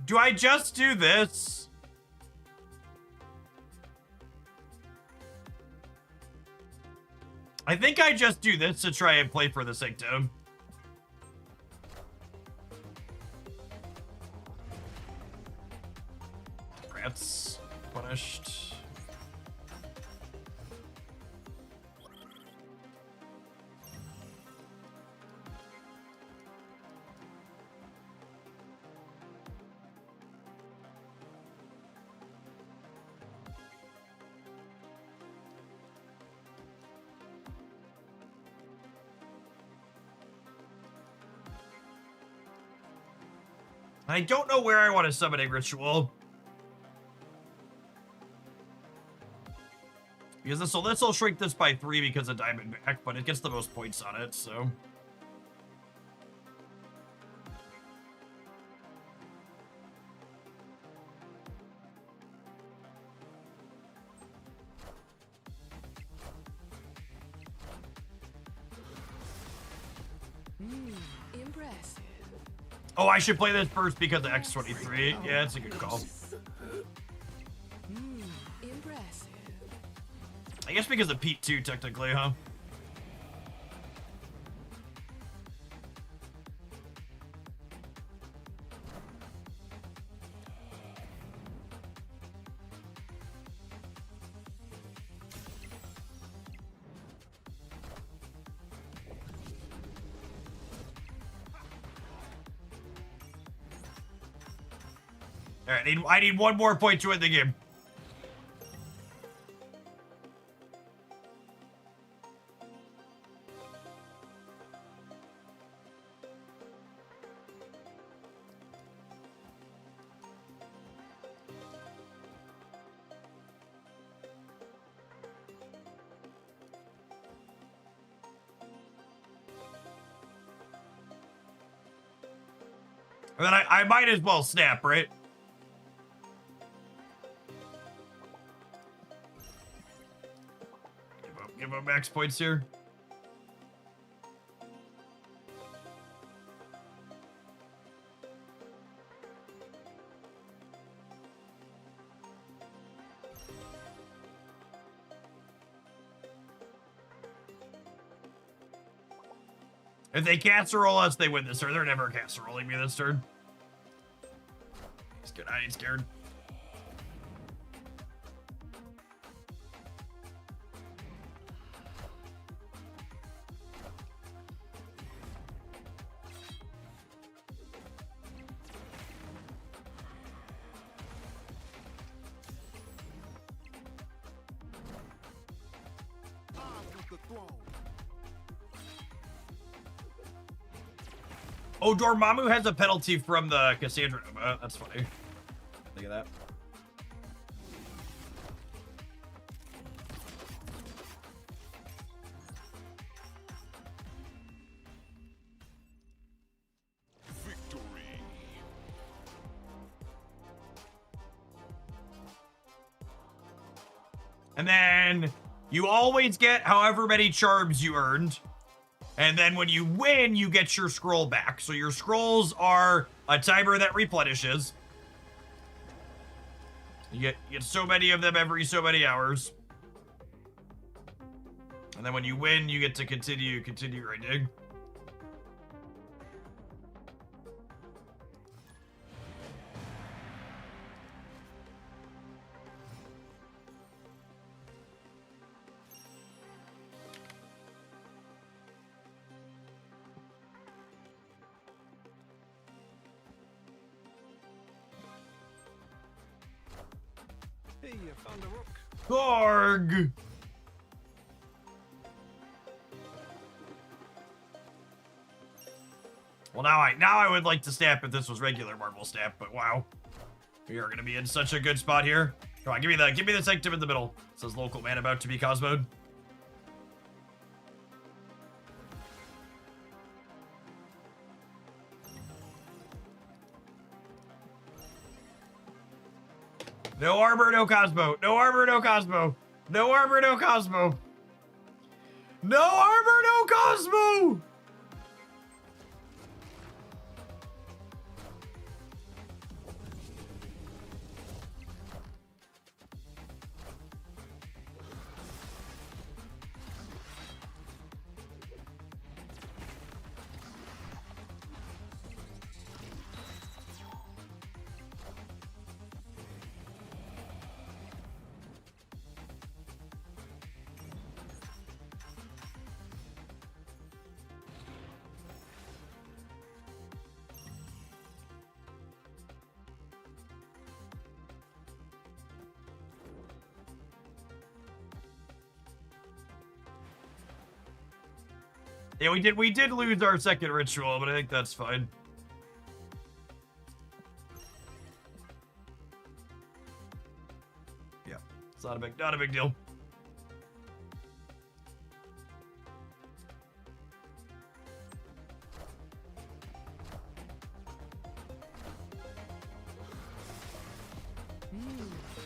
Do I just do this? I think I just do this to try and play for the Sanctum. replenished. I don't know where I want a summoning ritual. Because this'll shrink this by 3 because of Diamond back, but it gets the most points on it, so. Impressive. Oh, I should play this first because of X23. Yeah, it's a good call. Impressive. I guess because of Pete too, technically, huh? All right, I need one more point to win the game. And then I might as well snap, right? Give up max points here. If they casserole us, they win this turn. They're never casseroling me this turn. He's good. I ain't scared. Oh, Dormammu has a penalty from the Cassandra Nova. That's funny. Think of that. Victory. And then you always get however many charms you earned. And then when you win, you get your scroll back. So your scrolls are a timer that replenishes. You get so many of them every so many hours. And then when you win, you get to continue grinding. Hey, you found a rook. Gorg! Well, now I would like to snap if this was regular Marvel snap, but wow. We are gonna be in such a good spot here. Come on, give me the Sanctum in the middle. It says local man about to be Cosmoed. No armor, no Cosmo. No armor, no Cosmo. No armor, no Cosmo. No armor, no Cosmo! Yeah, we did lose our second ritual, but I think that's fine. Yeah, it's not a big deal.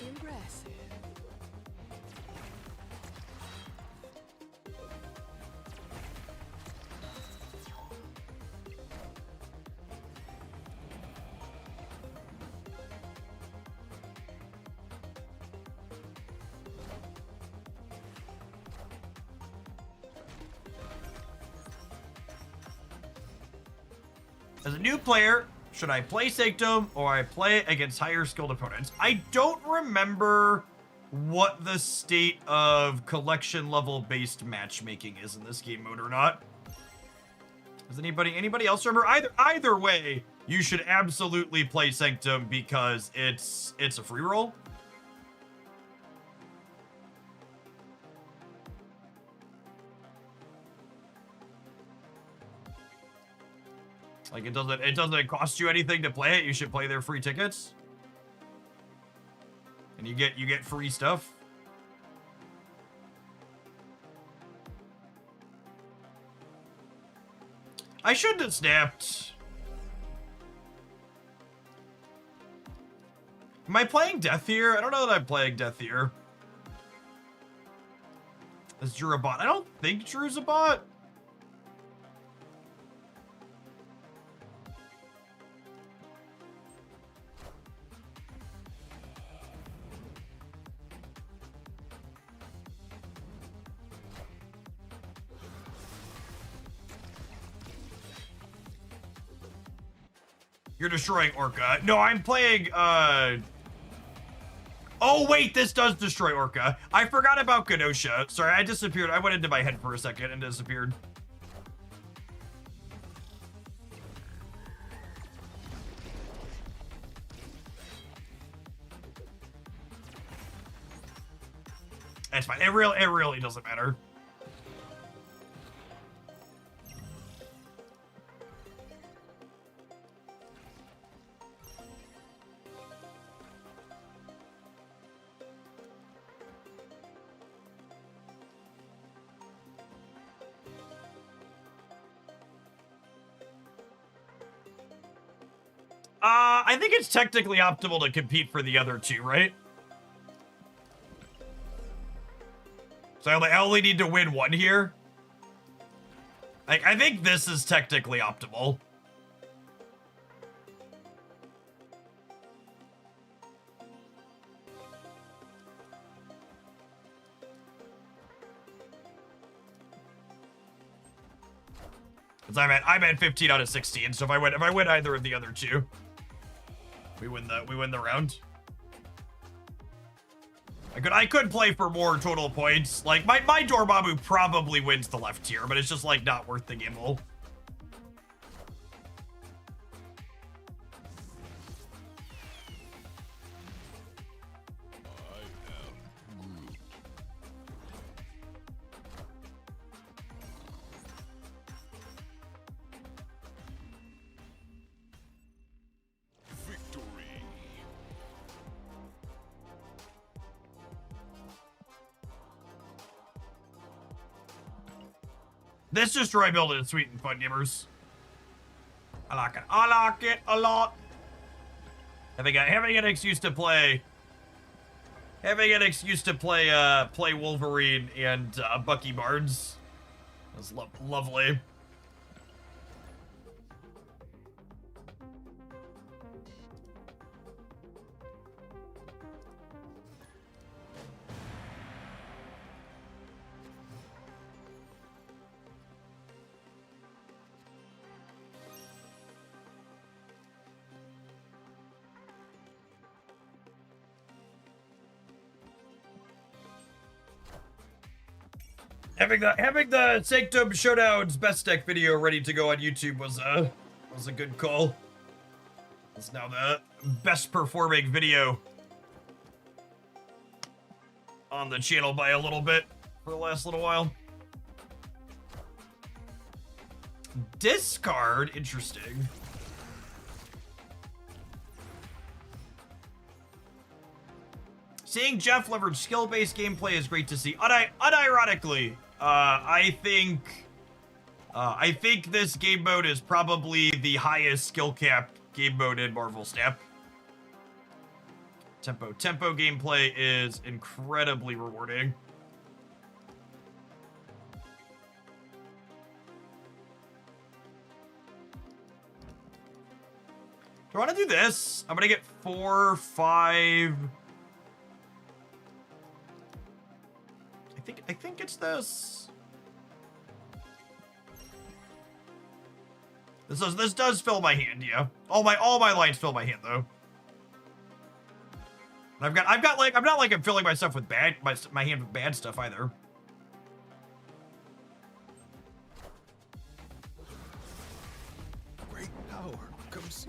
Impressive. As a new player, should I play Sanctum or I play against higher skilled opponents? I don't remember what the state of collection level based matchmaking is in this game mode or not. Does anybody else remember? Either way, you should absolutely play Sanctum because it's a free roll. Like it doesn't cost you anything to play it. You should play their free tickets. And you get free stuff. I shouldn't have snapped. Am I playing Death here? I don't know that I'm playing Death here. Is Drew a bot? I don't think Drew's a bot. You're destroying Orca. No, I'm playing, Oh, wait, this does destroy Orca. I forgot about Kenosha. Sorry, I disappeared. I went into my head for a second and disappeared. That's fine. It really doesn't matter. I think it's technically optimal to compete for the other two, right? So I only need to win one here. Like, I think this is technically optimal. Because I'm at 15 out of 16, so if I win either of the other two, we win the round. I could play for more total points. Like my Dormammu probably wins the left tier, but it's just like not worth the gamble. Victory. This destroy build is sweet and fun, gamers. I like it. I like it a lot. Having an excuse to play. Having an excuse to play play Wolverine and Bucky Barnes. That's lovely. Having the Sanctum Showdown's best deck video ready to go on YouTube was a good call. It's now the best performing video on the channel by a little bit for the last little while. Discard? Interesting. Seeing Jeff leverage skill-based gameplay is great to see. Unironically, I think this game mode is probably the highest skill cap game mode in Marvel Snap. Tempo gameplay is incredibly rewarding. Do I want to do this? I'm gonna get 4, 5. I think it's this. This does fill my hand, yeah. All my lines fill my hand though. And I've got like, I'm not like I'm filling myself with my hand with bad stuff either. Great power comes.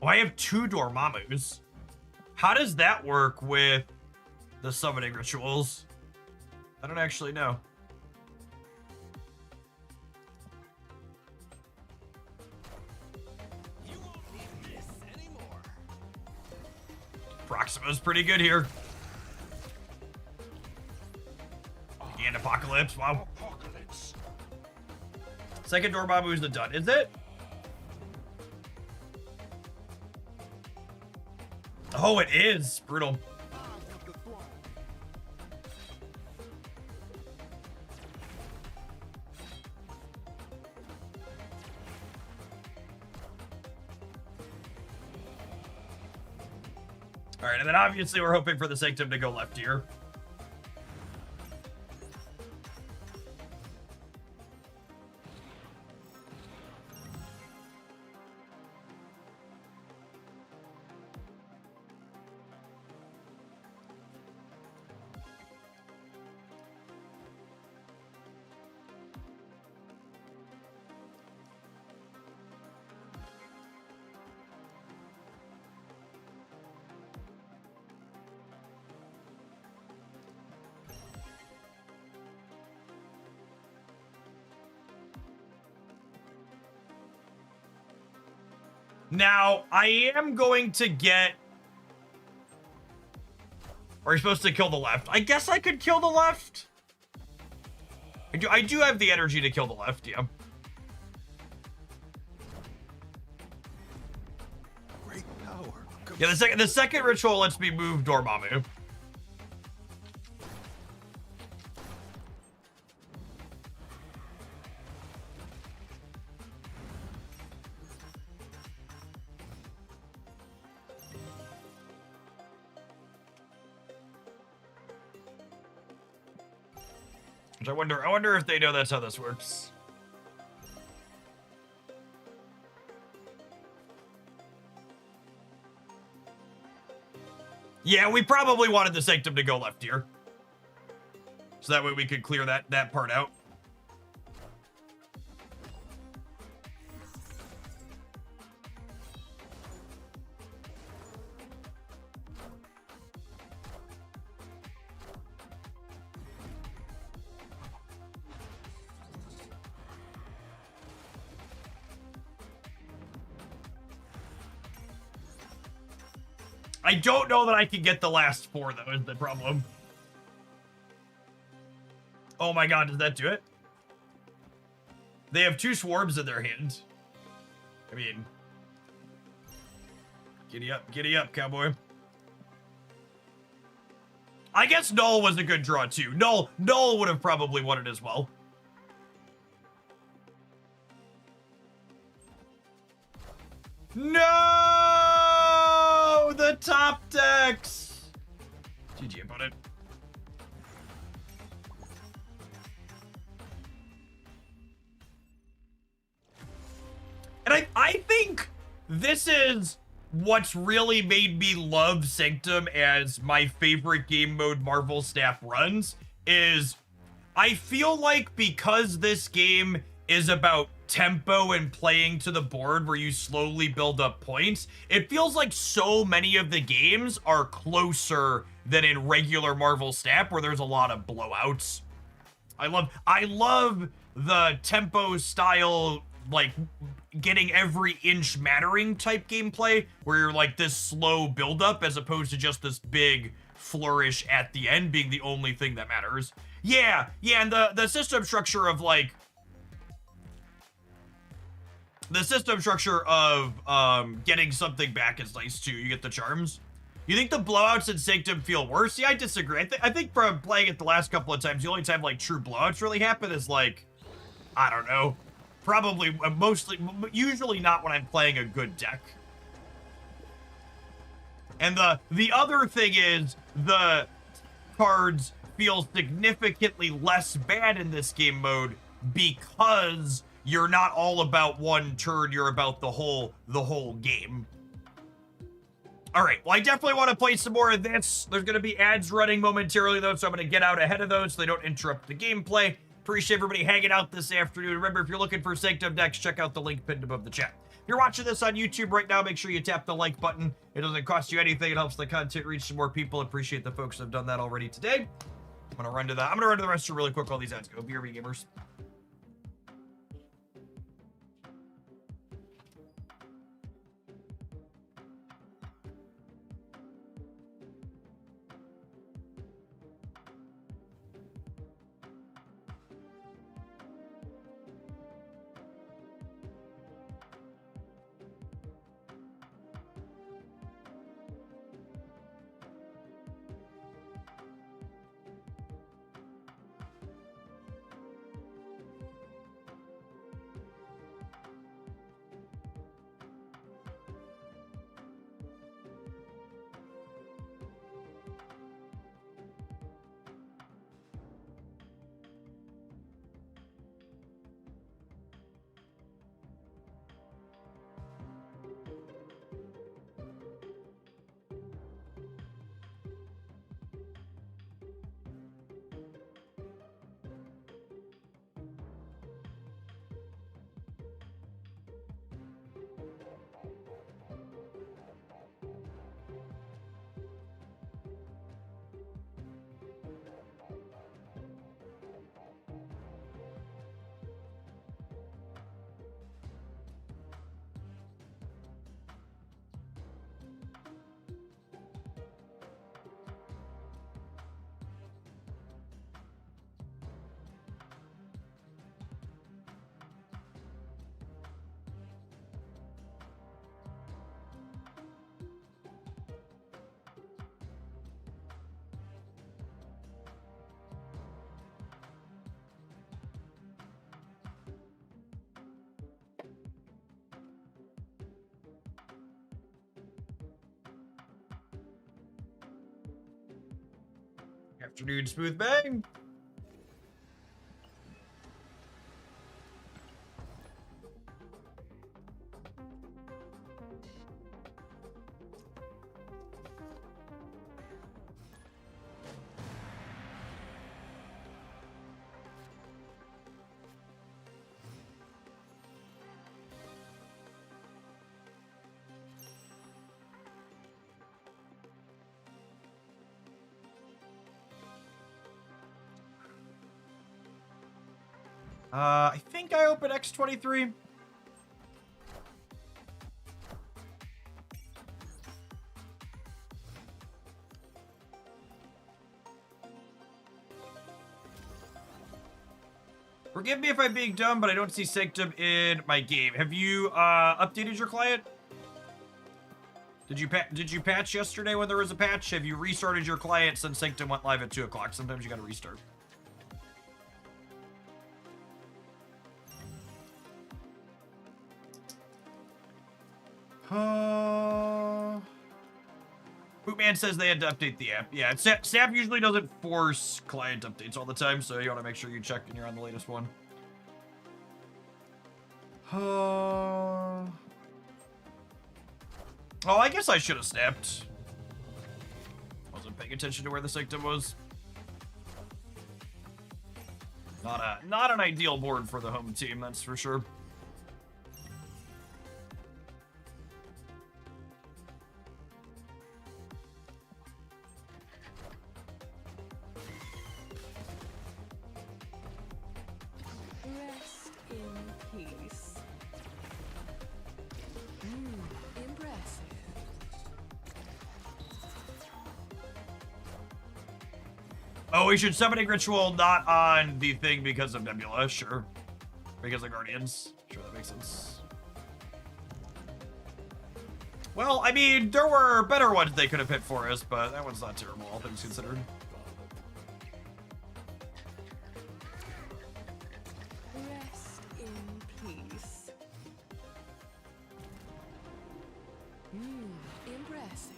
Oh, I have 2 Dormammus. How does that work with the summoning rituals? I don't actually know. You won't need this anymore. Proxima's pretty good here. And Apocalypse, wow. Apocalypse. Second Dormammu is the done, is it? Oh, it is. Brutal. I have the throne. All right, and then obviously we're hoping for the Sanctum to go left here. Now, I am going to get... Are you supposed to kill the left? I guess I could kill the left. I do have the energy to kill the left, yeah. Great power comes. Yeah, the second ritual lets me move Dormammu. Which I wonder if they know that's how this works. Yeah, we probably wanted the Sanctum to go left here. So that way we could clear that part out. I don't know that I can get the last 4, though, is the problem. Oh my god, does that do it? They have 2 swarms in their hand. I mean, giddy up, cowboy. I guess Null was a good draw too. Null would have probably won it as well. No! The top decks! GG about it. And I think this is what's really made me love Sanctum as my favorite game mode Marvel Snap runs, is I feel like because this game is about tempo and playing to the board where you slowly build up points, it feels like so many of the games are closer than in regular Marvel Snap where there's a lot of blowouts. I love the tempo style, like getting every inch mattering type gameplay where you're like this slow buildup as opposed to just this big flourish at the end being the only thing that matters. Yeah, and the system structure of like getting something back is nice too. You get the charms. You think the blowouts in Sanctum feel worse? Yeah, I disagree. I think from playing it the last couple of times, the only time like true blowouts really happen is like, I don't know, probably usually not when I'm playing a good deck. And the other thing is the cards feel significantly less bad in this game mode because you're not all about one turn, you're about the whole game. All right, well, I definitely want to play some more of this. There's going to be ads running momentarily, though, so I'm going to get out ahead of those so they don't interrupt the gameplay. Appreciate everybody hanging out this afternoon. Remember, if you're looking for Sanctum decks, check out the link pinned above the chat. If you're watching this on YouTube right now, make sure you tap the like button. It doesn't cost you anything. It helps the content reach some more people. Appreciate the folks that have done that already today. I'm going to run to the restroom really quick while these ads go. BRB gamers. Afternoon, Smooth Bang. I think I open X23. Forgive me if I'm being dumb, but I don't see Sanctum in my game. Have you updated your client? Did you patch yesterday when there was a patch? Have you restarted your client since Sanctum went live at 2 o'clock? Sometimes you gotta restart. Bootman says they had to update the app. Yeah, SAP usually doesn't force client updates all the time, so you want to make sure you check and you're on the latest one. Oh, I guess I should have snapped. Wasn't paying attention to where the Sanctum was. Not an ideal board for the home team, that's for sure. Rest in peace. Impressive. Oh, we should summoning ritual not on the thing because of Nebula, sure. Because of Guardians. Sure, that makes sense. Well, I mean, there were better ones they could have hit for us, but that one's not terrible, all things considered. Rest in peace. Impressive.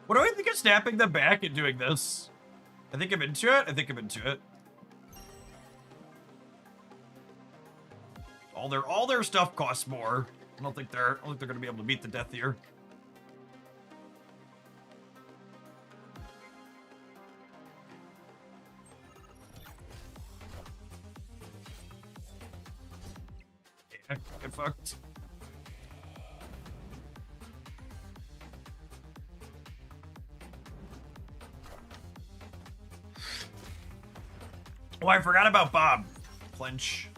What do I think of snapping them back and doing this? I think I'm into it. I think I'm into it. All their stuff costs more. I don't think they're gonna be able to beat the death here. Yeah, get fucked. Oh, I forgot about Bob. Clinch.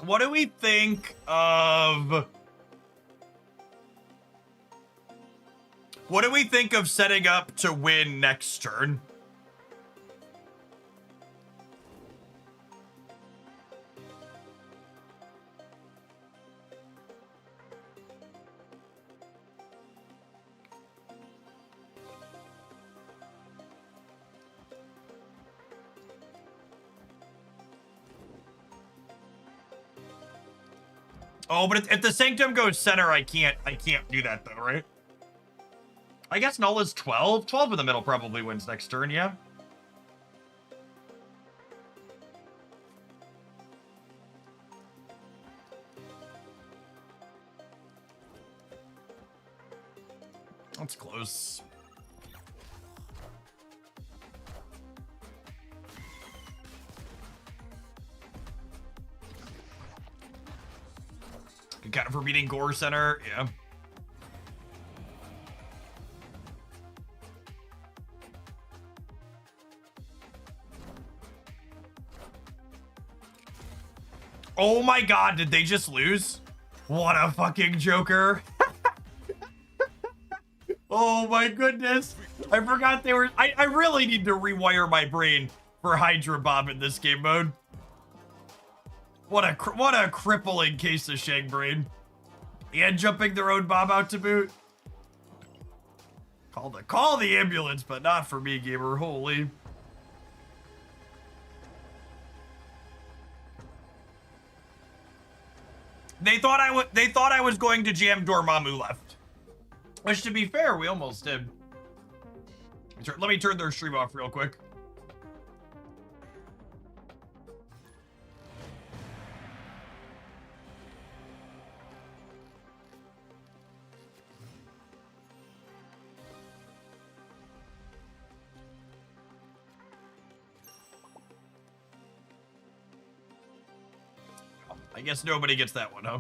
What do we think of... What do we think of setting up to win next turn? Oh, but if the Sanctum goes center, I can't do that though, right? I guess Null is 12. 12 in the middle probably wins next turn, yeah. That's close. Good kind of for beating Gore Center, yeah. Oh my god, did they just lose? What a fucking joker. Oh my goodness. I forgot they were... I really need to rewire my brain for Hydra Bob in this game mode. What a crippling case of Shang brain. And jumping their own Bob out to boot. Call the ambulance, but not for me, gamer. Holy. They thought I was going to jam Dormammu left. Which, to be fair, we almost did. Let me turn their stream off real quick. I guess nobody gets that one, huh?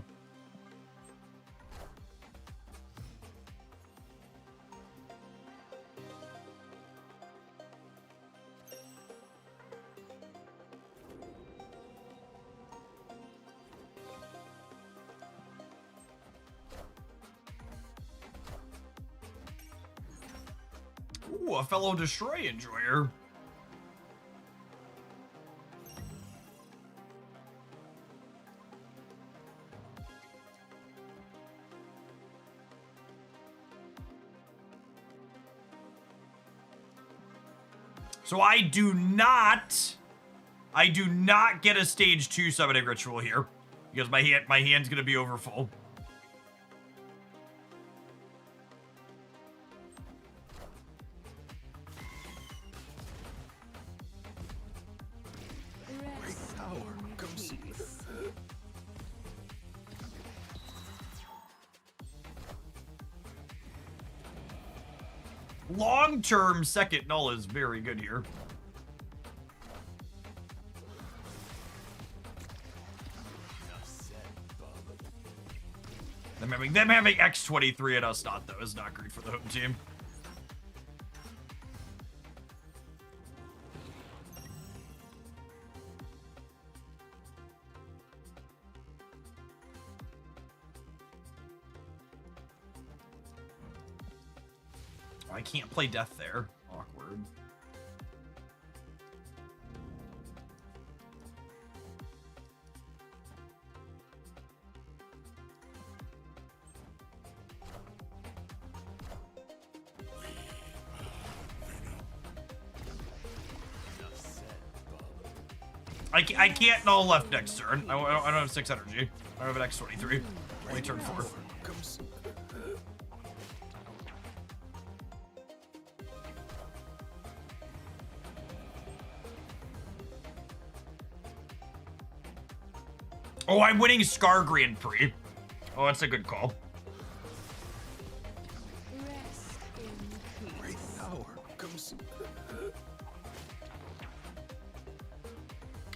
Ooh, a fellow Destroy Enjoyer. So I do not get a stage 2 summoning ritual here because my hand's gonna be over full. Rest power in comes- peace. Long-term second null is very good here. Enough said, bub. Them having X23 and us not, though, is not great for the home team. Oh, I can't play death there. Awkward. Enough said, bub. I can't null left next turn. I don't have 6 energy. I don't have an X23. Only turn 4. Comes. Oh, I'm winning Scar Grand Prix. Oh, that's a good call. Rest in Great peace. power comes.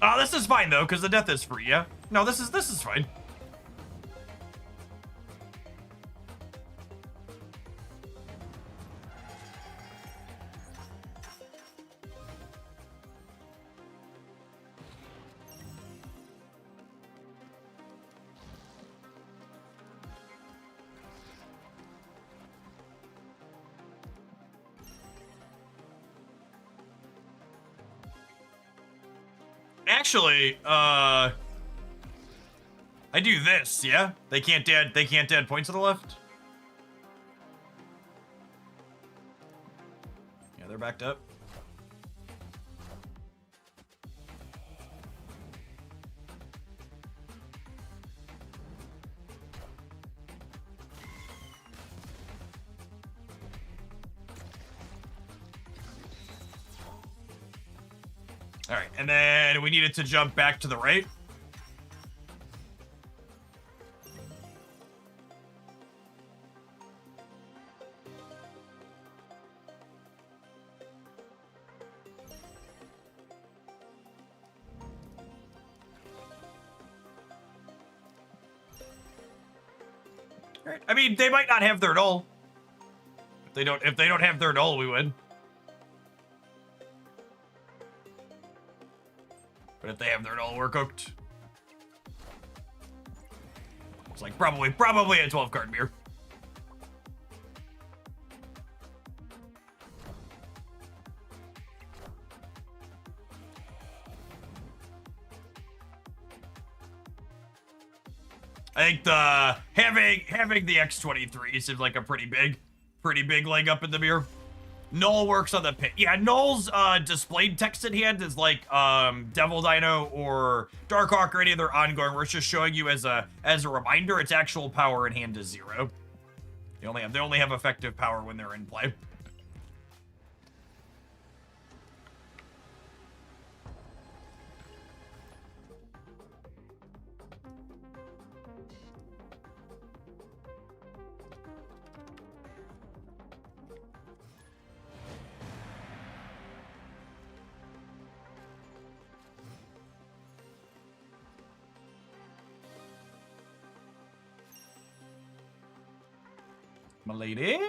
Oh, this is fine though, because the death is free, yeah? No, this is fine. Actually, I do this, yeah? They can't add points to the left? Yeah, they're backed up. All right, and then we needed to jump back to the right. All right. I mean, they might not have their null. If they don't have their null, we win. But if they have their null, we're cooked. It's like probably a 12 card mirror. I think the having the X23 seems like a pretty big leg up in the mirror. Null works on the pit. Yeah, Null's displayed text in hand is like Devil Dino or Darkhawk or any other ongoing where it's just showing you as a reminder. Its actual power in hand is 0. They only have effective power when they're in play. My lady.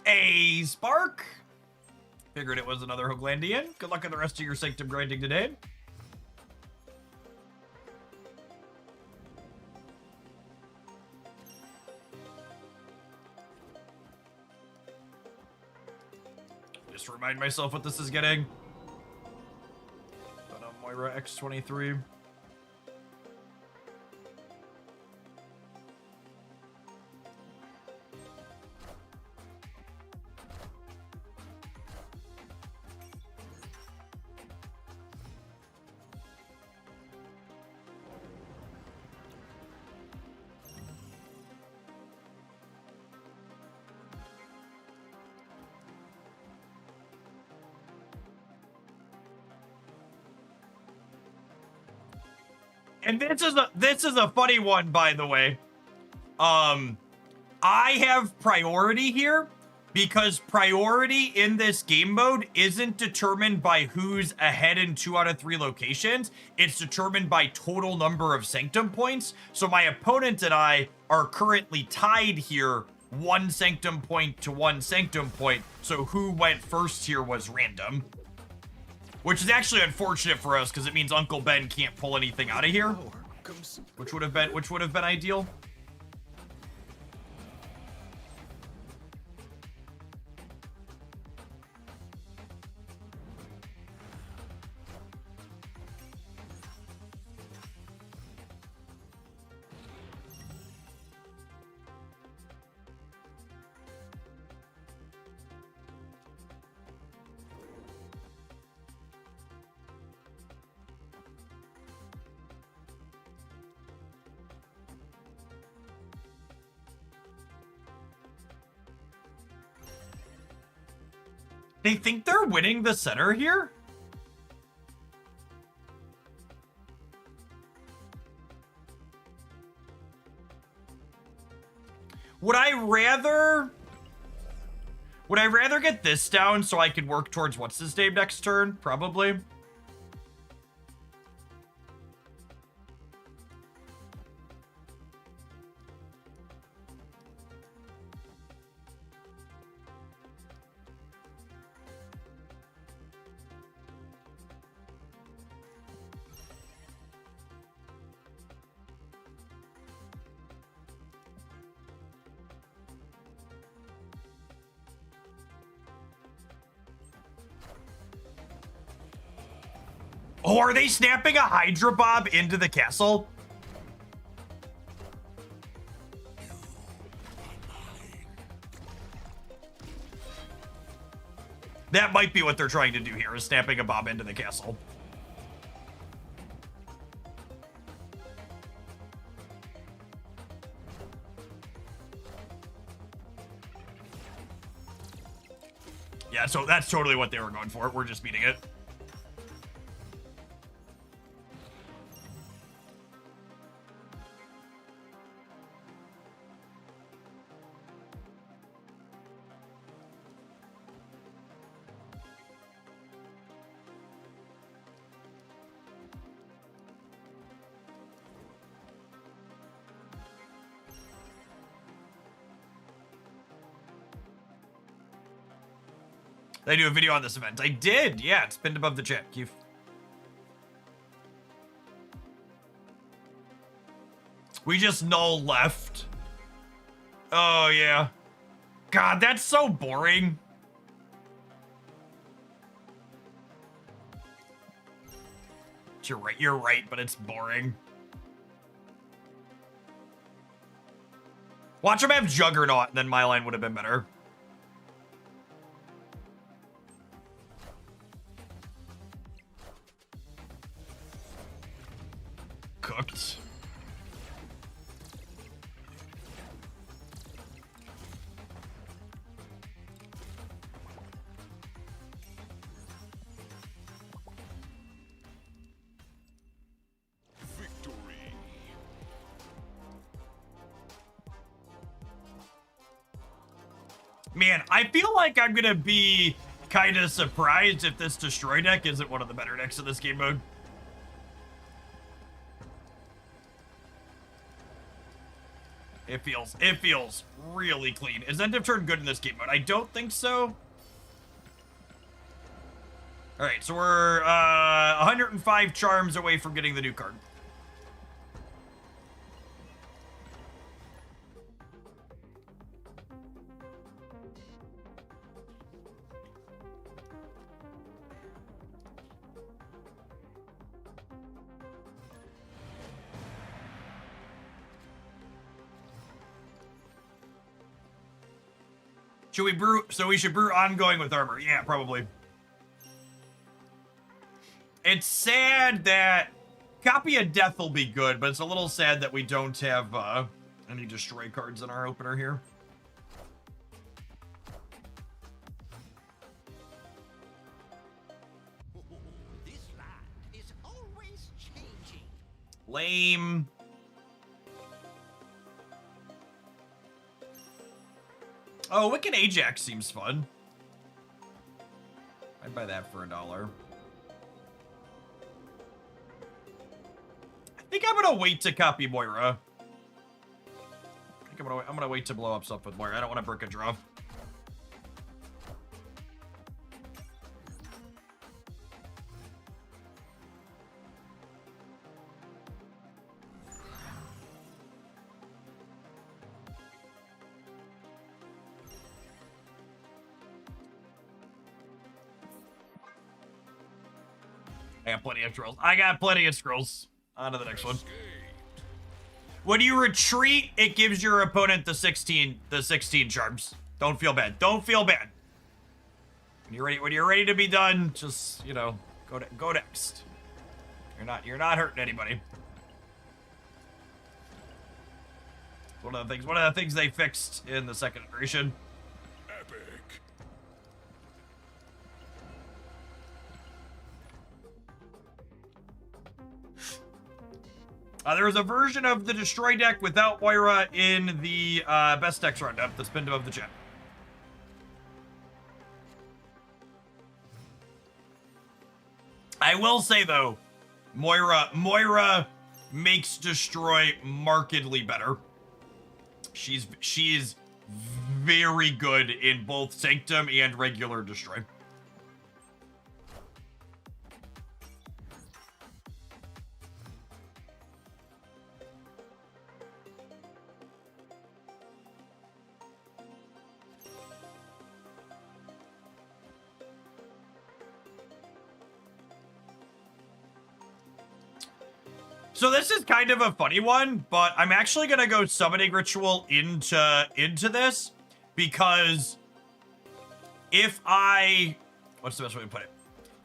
A spark. Figured it was another Hooglandian. Good luck on the rest of your Sanctum grinding today. Just remind myself what this is getting. But Moira X23. And this is a funny one, by the way. I have priority here because priority in this game mode isn't determined by who's ahead in 2 out of 3 locations. It's determined by total number of Sanctum points. So my opponent and I are currently tied here, 1 Sanctum point to 1 Sanctum point. So who went first here was random. Which is actually unfortunate for us because it means Uncle Ben can't pull anything out of here, Power comes. which would have been ideal. They think they're winning the center here? Would I rather get this down so I could work towards what's his name next turn? Probably. Oh, are they snapping a Hydra Bob into the castle? That might be what they're trying to do here, is snapping a Bob into the castle. Yeah, so that's totally what they were going for. We're just beating it. They do a video on this event. I did. Yeah, it's pinned above the chat. Keith. We just null left. Oh, yeah. God, that's so boring. You're right, but it's boring. Watch him have Juggernaut, and then my line would have been better. Cooked. Victory. Man, I feel like I'm gonna be kind of surprised if this destroy deck isn't one of the better decks in this game mode. It feels really clean. Is End of Turn good in this game mode? I don't think so. All right, so we're 105 charms away from getting the new card. Should we brew? So we should brew ongoing with armor. Yeah, probably. It's sad that Copy of Death will be good, but it's a little sad that we don't have any destroy cards in our opener here. This land is always changing. Lame. Oh, Wicked Ajax seems fun. I'd buy that for $1. I think I'm gonna wait to copy Moira. I think I'm gonna wait to blow up stuff with Moira. I don't want to brick a draw. I got plenty of scrolls. I got plenty of scrolls. On to the next one. When you retreat, it gives your opponent the 16 charms. Don't feel bad. Don't feel bad. When you're ready to be done, just, you know, go next. You're not hurting anybody. One of the things they fixed in the second iteration. Epic. There was a version of the Destroy deck without Moira in the best decks roundup that's pinned above the chat. I will say though, Moira makes Destroy markedly better. She's very good in both Sanctum and regular Destroy. So this is kind of a funny one, but I'm actually gonna go Summoning Ritual into this because what's the best way to put it?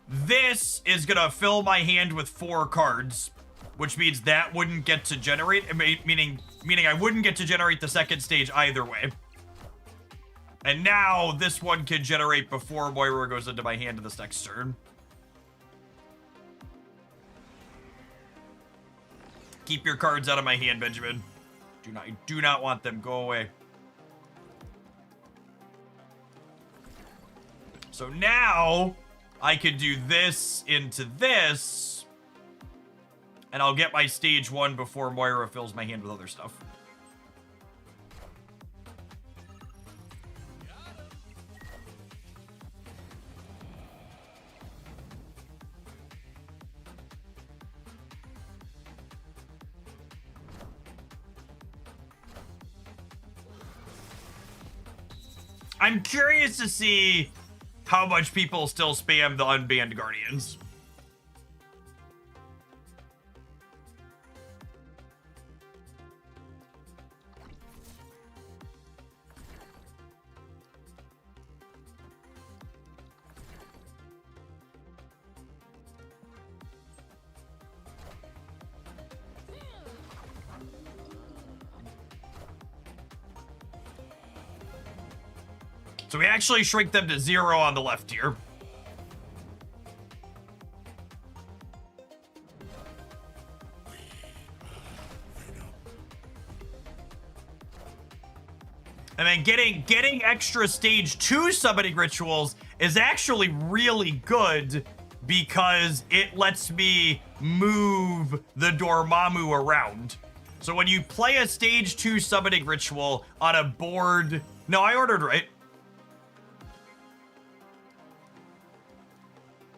This is gonna fill my hand with 4 cards, which means that wouldn't get to generate, meaning I wouldn't get to generate the second stage either way. And now this one can generate before Moira goes into my hand this next turn. Keep your cards out of my hand, Benjamin. Do not want them. Go away. So now I can do this into this, and I'll get my stage 1 before Moira fills my hand with other stuff. I'm curious to see how much people still spam the unbanned Guardians. So we actually shrink them to 0 on the left here. And then getting extra stage 2 summoning rituals is actually really good because it lets me move the Dormammu around. So when you play a stage 2 summoning ritual on a board... No, I ordered right.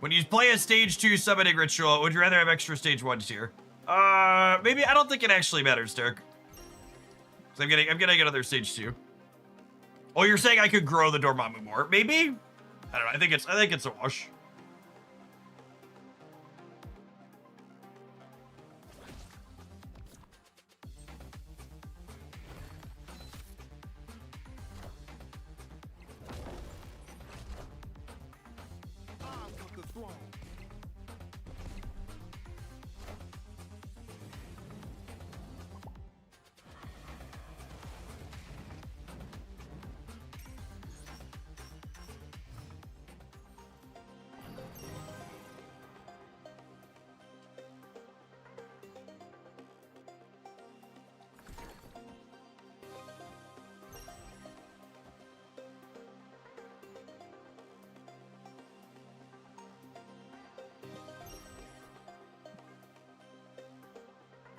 When you play a stage 2 summoning ritual, would you rather have extra stage 1s here? Maybe, I don't think it actually matters, Derek. So I'm getting another stage 2. Oh, you're saying I could grow the Dormammu more? Maybe? I don't know. I think it's a wash. I want the throne.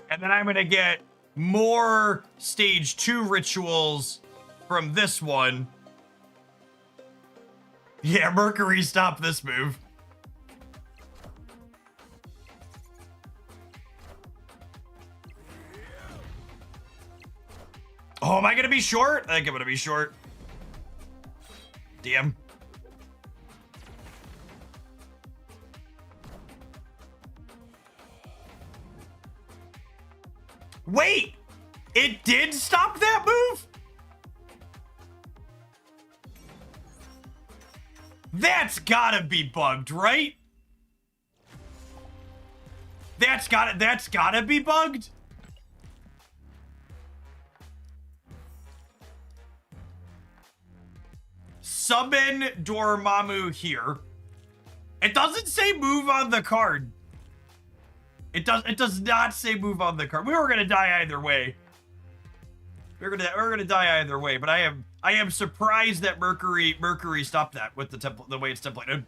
And then I'm gonna get more stage 2 rituals from this one. Yeah, Mercury, stop this move. Oh, am I gonna be short? I think I'm gonna be short. Damn. Wait! It did stop that move? That's gotta be bugged, right? That's gotta be bugged? Summon Dormammu here. It doesn't say move on the card. It does not say move on the card. We were gonna die either way. We're gonna die either way, but I am surprised that Mercury stopped that with the way it's templated.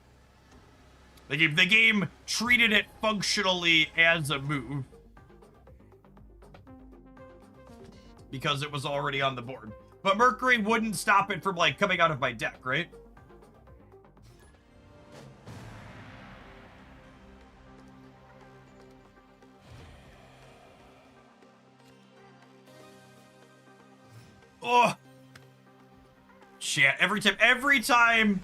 The game treated it functionally as a move. Because it was already on the board. But Mercury wouldn't stop it from like coming out of my deck, right? Oh, shit! Every time.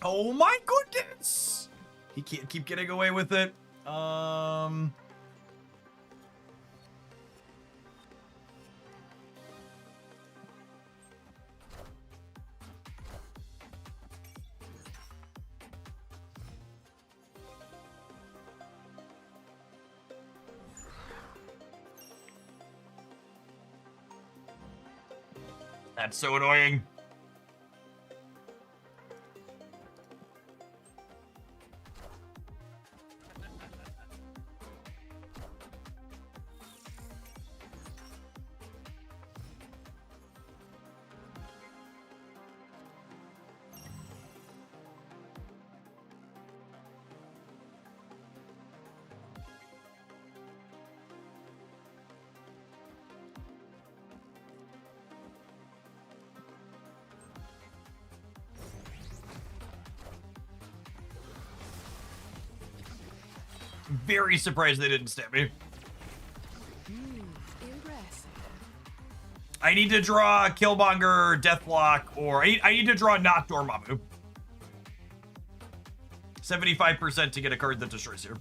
Oh my goodness! He can't keep getting away with it. That's so annoying. Very surprised they didn't stab me. Impressive. I need to draw Killmonger, Deathlock, or I need to draw not Dormammu. 75% to get a card that destroys you.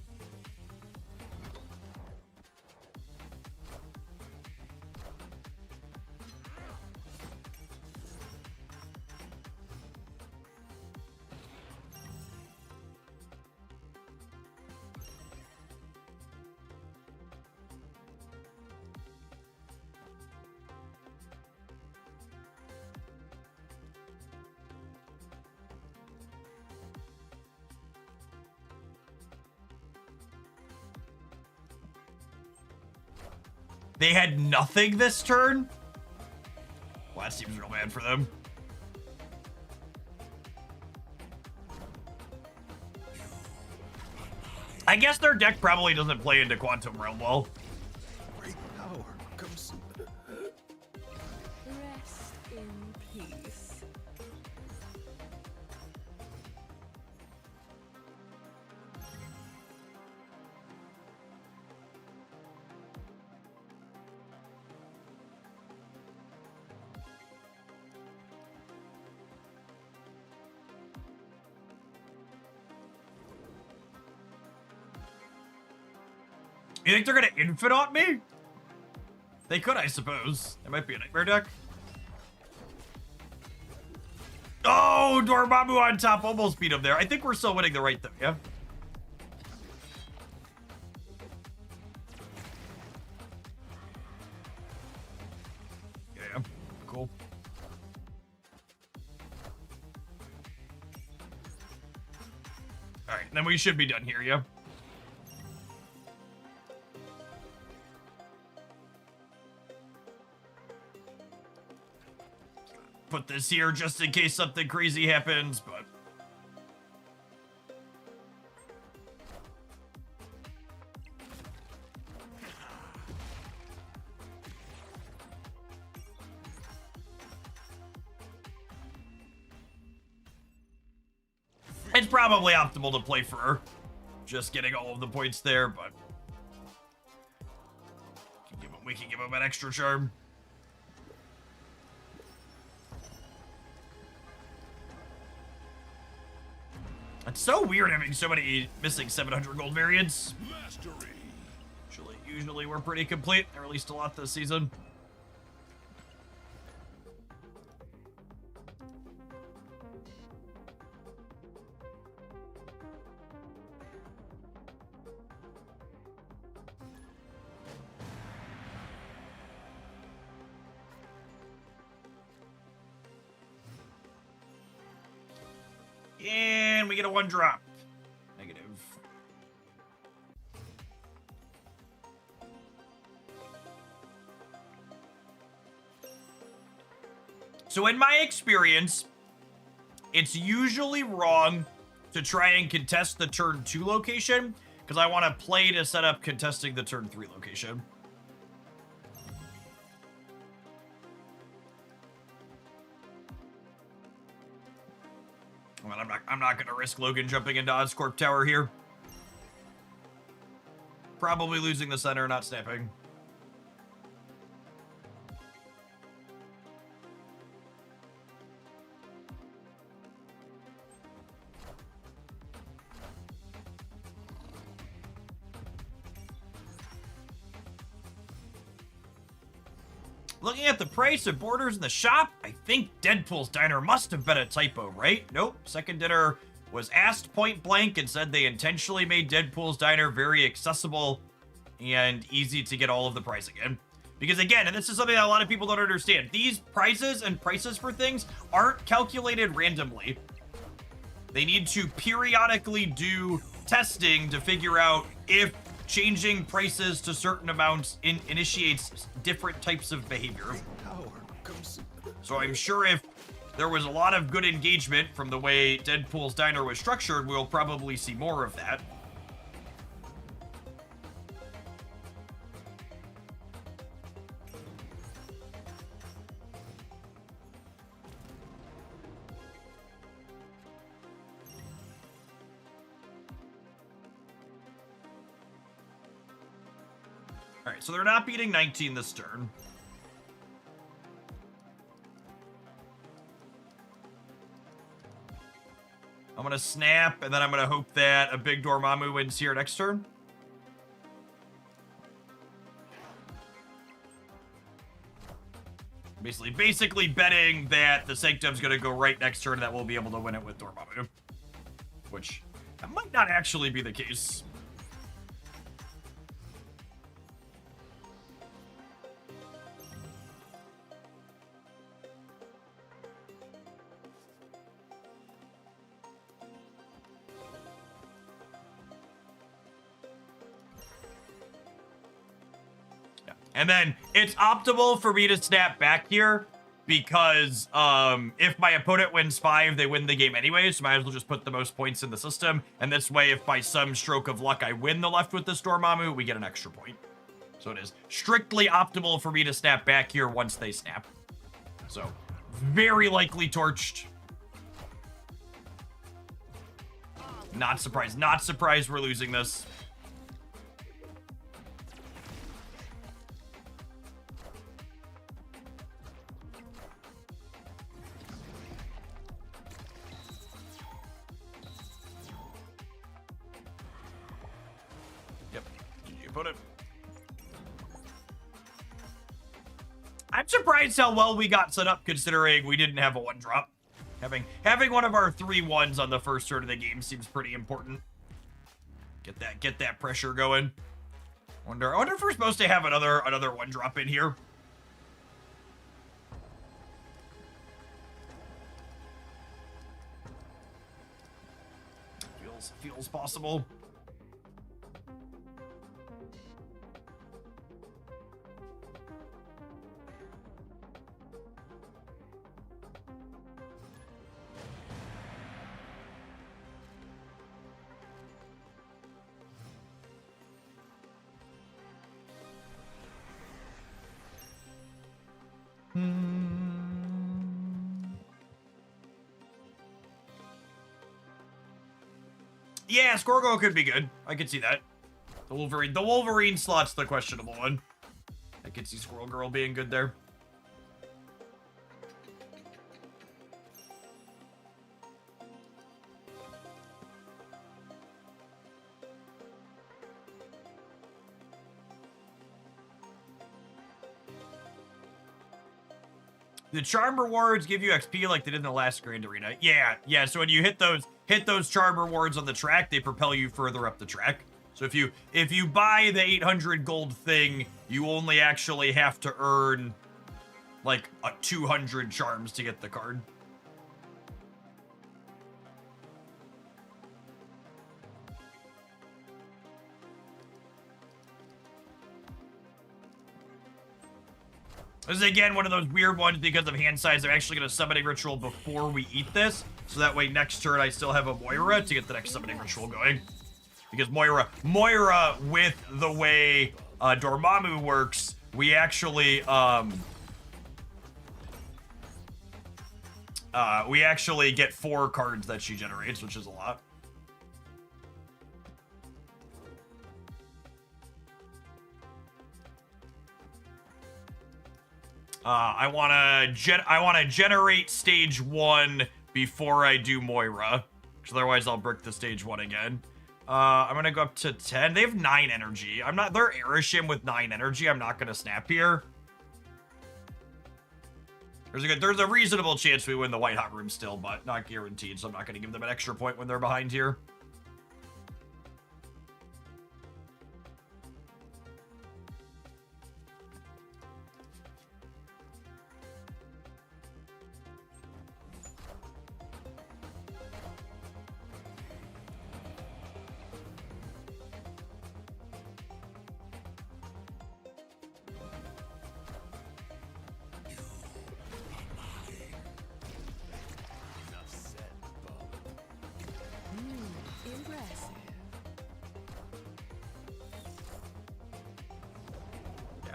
They had nothing this turn? Well, that seems real bad for them. I guess their deck probably doesn't play into Quantum Realm well. Great power comes. Rest in peace. You think they're gonna Infinite me? They could, I suppose. That might be a nightmare deck. Oh, Dormammu on top almost beat him there. I think we're still winning the right though, yeah? Yeah, cool. All right, then we should be done here, yeah? Put this here just in case something crazy happens, but it's probably optimal to play for her. Just getting all of the points there, but we can give him an extra charm. It's so weird having so many missing 700 gold variants. Mastery. Usually we're pretty complete. I released a lot this season. And we get a 1-drop. Negative. So in my experience, it's usually wrong to try and contest the turn 2 location, because I want to play to set up contesting the turn 3 location. Well, I'm not gonna risk Logan jumping into Oscorp Tower here. Probably losing the center, not snapping. Looking at the price of Borders in the shop, I think Deadpool's Diner must have been a typo, right? Nope. Second Dinner was asked point blank and said they intentionally made Deadpool's Diner very accessible and easy to get all of the pricing in. Because again, and this is something that a lot of people don't understand, these prices and prices for things aren't calculated randomly. They need to periodically do testing to figure out if changing prices to certain amounts initiates different types of behavior. Power comes. So I'm sure if there was a lot of good engagement from the way Deadpool's Diner was structured, we'll probably see more of that. All right, so they're not beating 19 this turn. I'm going to snap, and then I'm going to hope that a big Dormammu wins here next turn. Basically betting that the Sanctum's going to go right next turn and that we'll be able to win it with Dormammu. Which, that might not actually be the case. And then it's optimal for me to snap back here because if my opponent wins 5, they win the game anyway, so might as well just put the most points in the system. And this way, if by some stroke of luck I win the left with this Dormammu, we get an extra point. So it is strictly optimal for me to snap back here once they snap. So, very likely torched. Not surprised. Not surprised we're losing this. Yep. You put it. I'm surprised how well we got set up considering we didn't have a 1-drop. Having one of our 3 1s on the first turn of the game seems pretty important. Get that pressure going. I wonder if we're supposed to have another 1-drop in here. Feels possible. Yeah, Scorgo could be good. I could see that. The Wolverine slot's the questionable one. I could see Squirrel Girl being good there. The charm rewards give you XP like they did in the last Grand Arena. Yeah. So when you hit those charm rewards on the track, they propel you further up the track. So if you buy the 800 gold thing, you only actually have to earn like 200 charms to get the card. This is, again, one of those weird ones because of hand size. I'm actually going to summoning ritual before we eat this. So that way next turn I still have a Moira to get the next summoning ritual going. Because Moira, with the way Dormammu works, we actually get 4 cards that she generates, which is a lot. I wanna generate stage 1 before I do Moira, because otherwise I'll brick the stage 1 again. I'm gonna go up to 10. They have 9 energy. They're Erishim with 9 energy. I'm not gonna snap here. There's a reasonable chance we win the White Hot Room still, but not guaranteed, so I'm not gonna give them an extra point when they're behind here.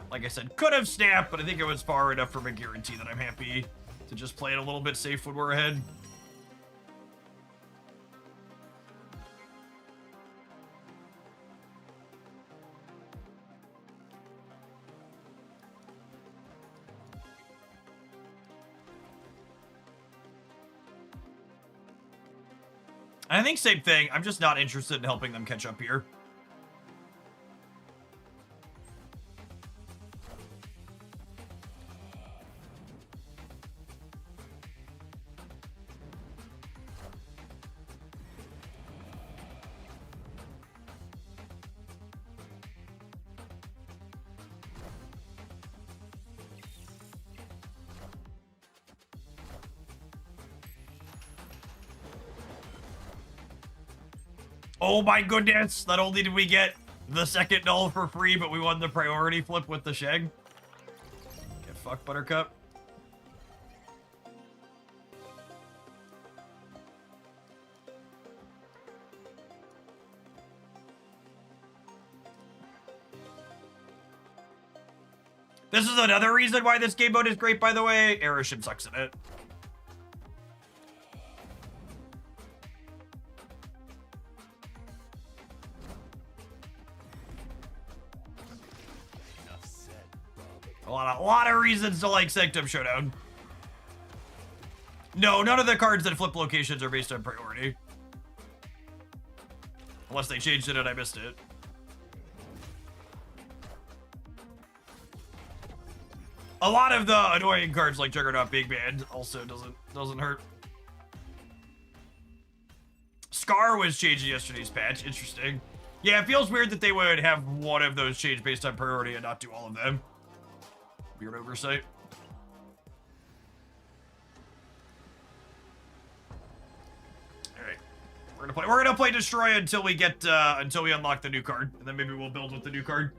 Like I said, could have snapped, but I think it was far enough from a guarantee that I'm happy to just play it a little bit safe when we're ahead. I think same thing. I'm just not interested in helping them catch up here. Oh my goodness! Not only did we get the second null for free, but we won the priority flip with the Sheg. Get fucked, Buttercup. This is another reason why this game mode is great, by the way. Aeroship sucks in it. Enough said, Bob. A lot of reasons to like Sanctum Showdown. No, none of the cards that flip locations are based on priority. Unless they changed it and I missed it. A lot of the annoying cards like Juggernaut being banned also doesn't hurt. Scar was changed in yesterday's patch. Interesting. Yeah, it feels weird that they would have one of those changed based on priority and not do all of them. Weird oversight. Alright. We're gonna play Destroy until we get until we unlock the new card. And then maybe we'll build with the new card.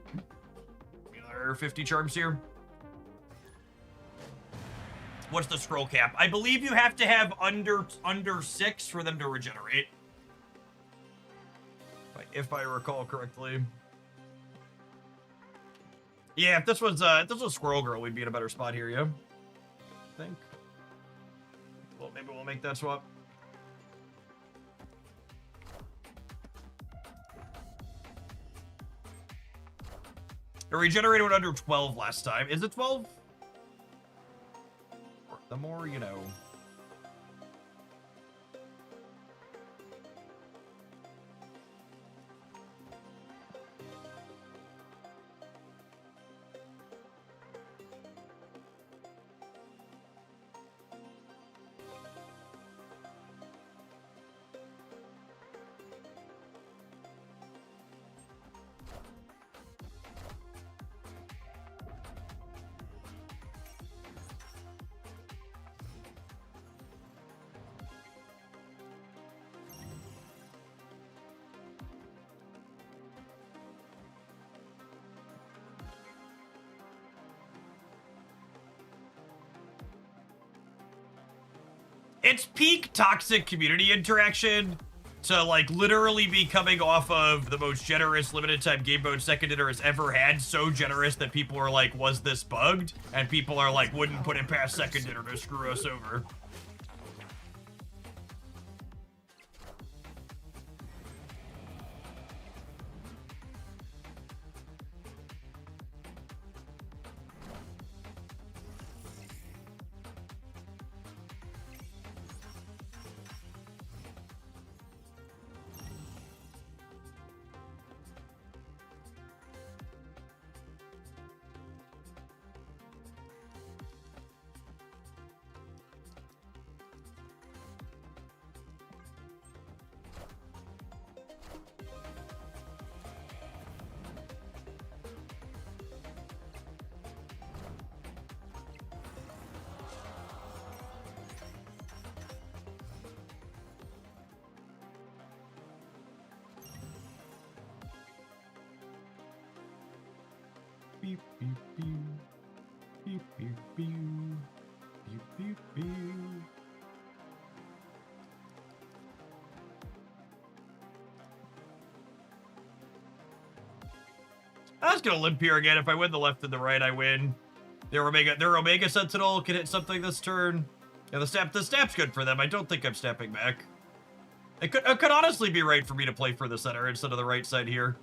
Another 50 charms here. What's the scroll cap? I believe you have to have under 6 for them to regenerate. If I recall correctly. Yeah, if this was Squirrel Girl, we'd be in a better spot here, yeah. I think. Well, maybe we'll make that swap. It regenerated with under 12 last time. Is it 12? The more you know. It's peak toxic community interaction to like literally be coming off of the most generous limited time game mode Second Dinner has ever had. So generous that people are like, was this bugged? And people are like, wouldn't put it past Second Dinner to screw us over. Beep, beep, beep. Beep, beep, beep. Beep, beep, beep. I was gonna limp here again. If I win the left and the right, I win. Their Omega Sentinel can hit something this turn. Yeah, the snap's good for them. I don't think I'm snapping back. It could honestly be right for me to play for the center instead of the right side here.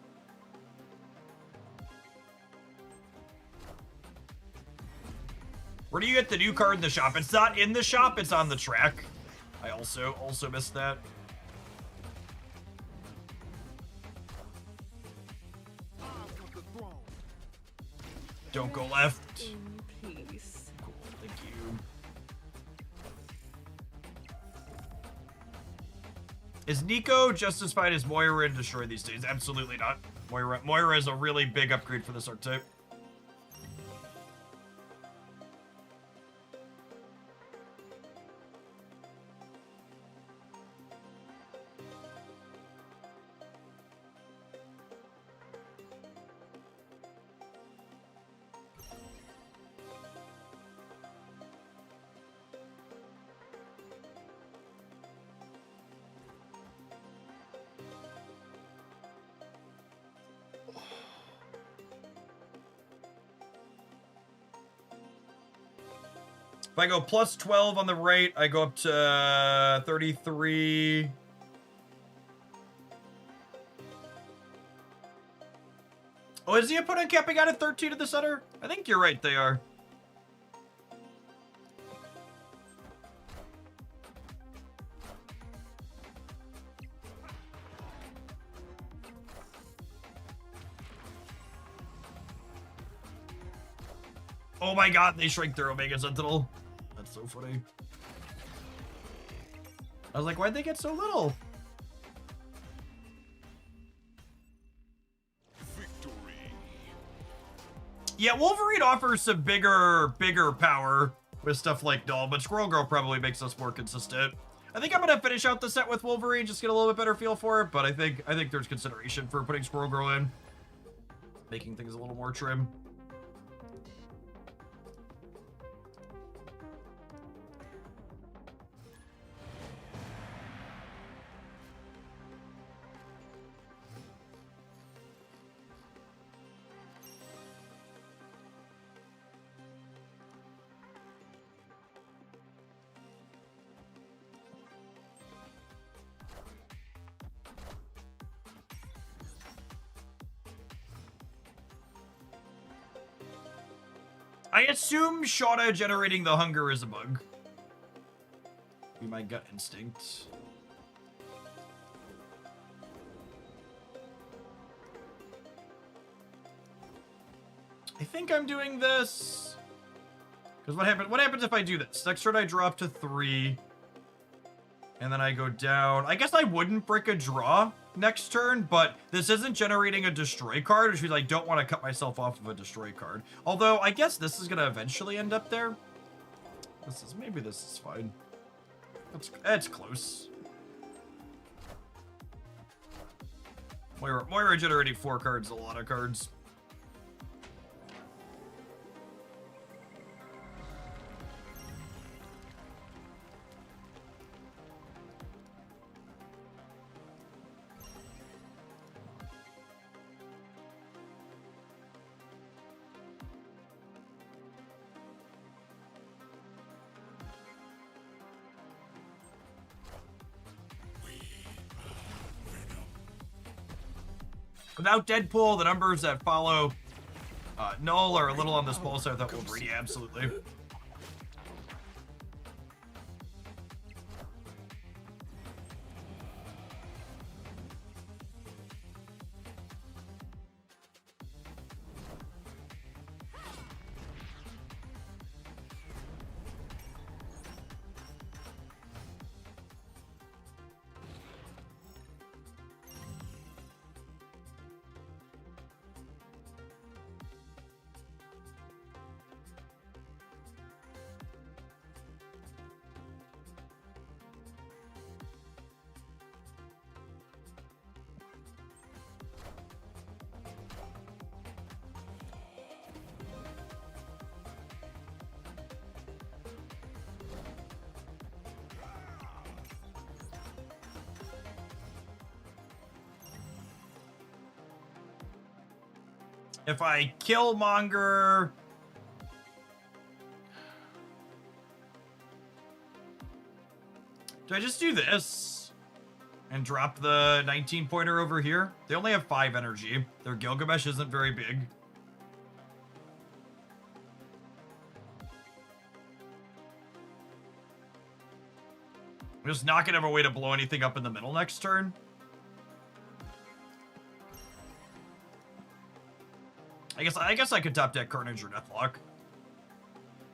Where do you get the new card in the shop? It's not in the shop, it's on the track. I also missed that. Don't go left. In peace. Cool, thank you. Is Nico just as fine as Moira and Destroy these days? Absolutely not. Moira is a really big upgrade for this archetype. If I go plus 12 on the right, I go up to 33. Oh, is the opponent capping out at 13 at the center? I think you're right, they are. Oh my god, they shrink their Omega Sentinel. That's so funny. I was like, why'd they get so little? Victory. Yeah, Wolverine offers some bigger power with stuff like Null, but Squirrel Girl probably makes us more consistent. I think I'm gonna finish out the set with Wolverine, just get a little bit better feel for it, but I think there's consideration for putting Squirrel Girl in. Making things a little more trim. I assume Shauna generating the hunger is a bug. Be my gut instinct. I think I'm doing this. Because what happens if I do this? Next turn I drop to 3. And then I go down. I guess I wouldn't brick a draw next turn, but this isn't generating a destroy card, which means I don't want to cut myself off of a destroy card. Although, I guess this is going to eventually end up there. Maybe this is fine. It's close. Moira generating 4 cards is a lot of cards. Without Deadpool, the numbers that follow Null are a little on the small side without Wolverine. Yeah, absolutely. If I kill Monger... Do I just do this? And drop the 19-pointer over here? They only have 5 energy. Their Gilgamesh isn't very big. I'm just not gonna have a way to blow anything up in the middle next turn. I guess I could top deck Carnage or Deathlock.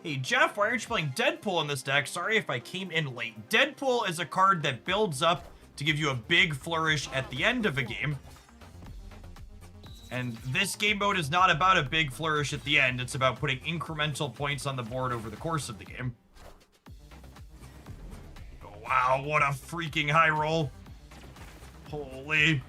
Hey, Jeff, why aren't you playing Deadpool in this deck? Sorry if I came in late. Deadpool is a card that builds up to give you a big flourish at the end of a game. And this game mode is not about a big flourish at the end. It's about putting incremental points on the board over the course of the game. Oh, wow, what a freaking high roll. Holy...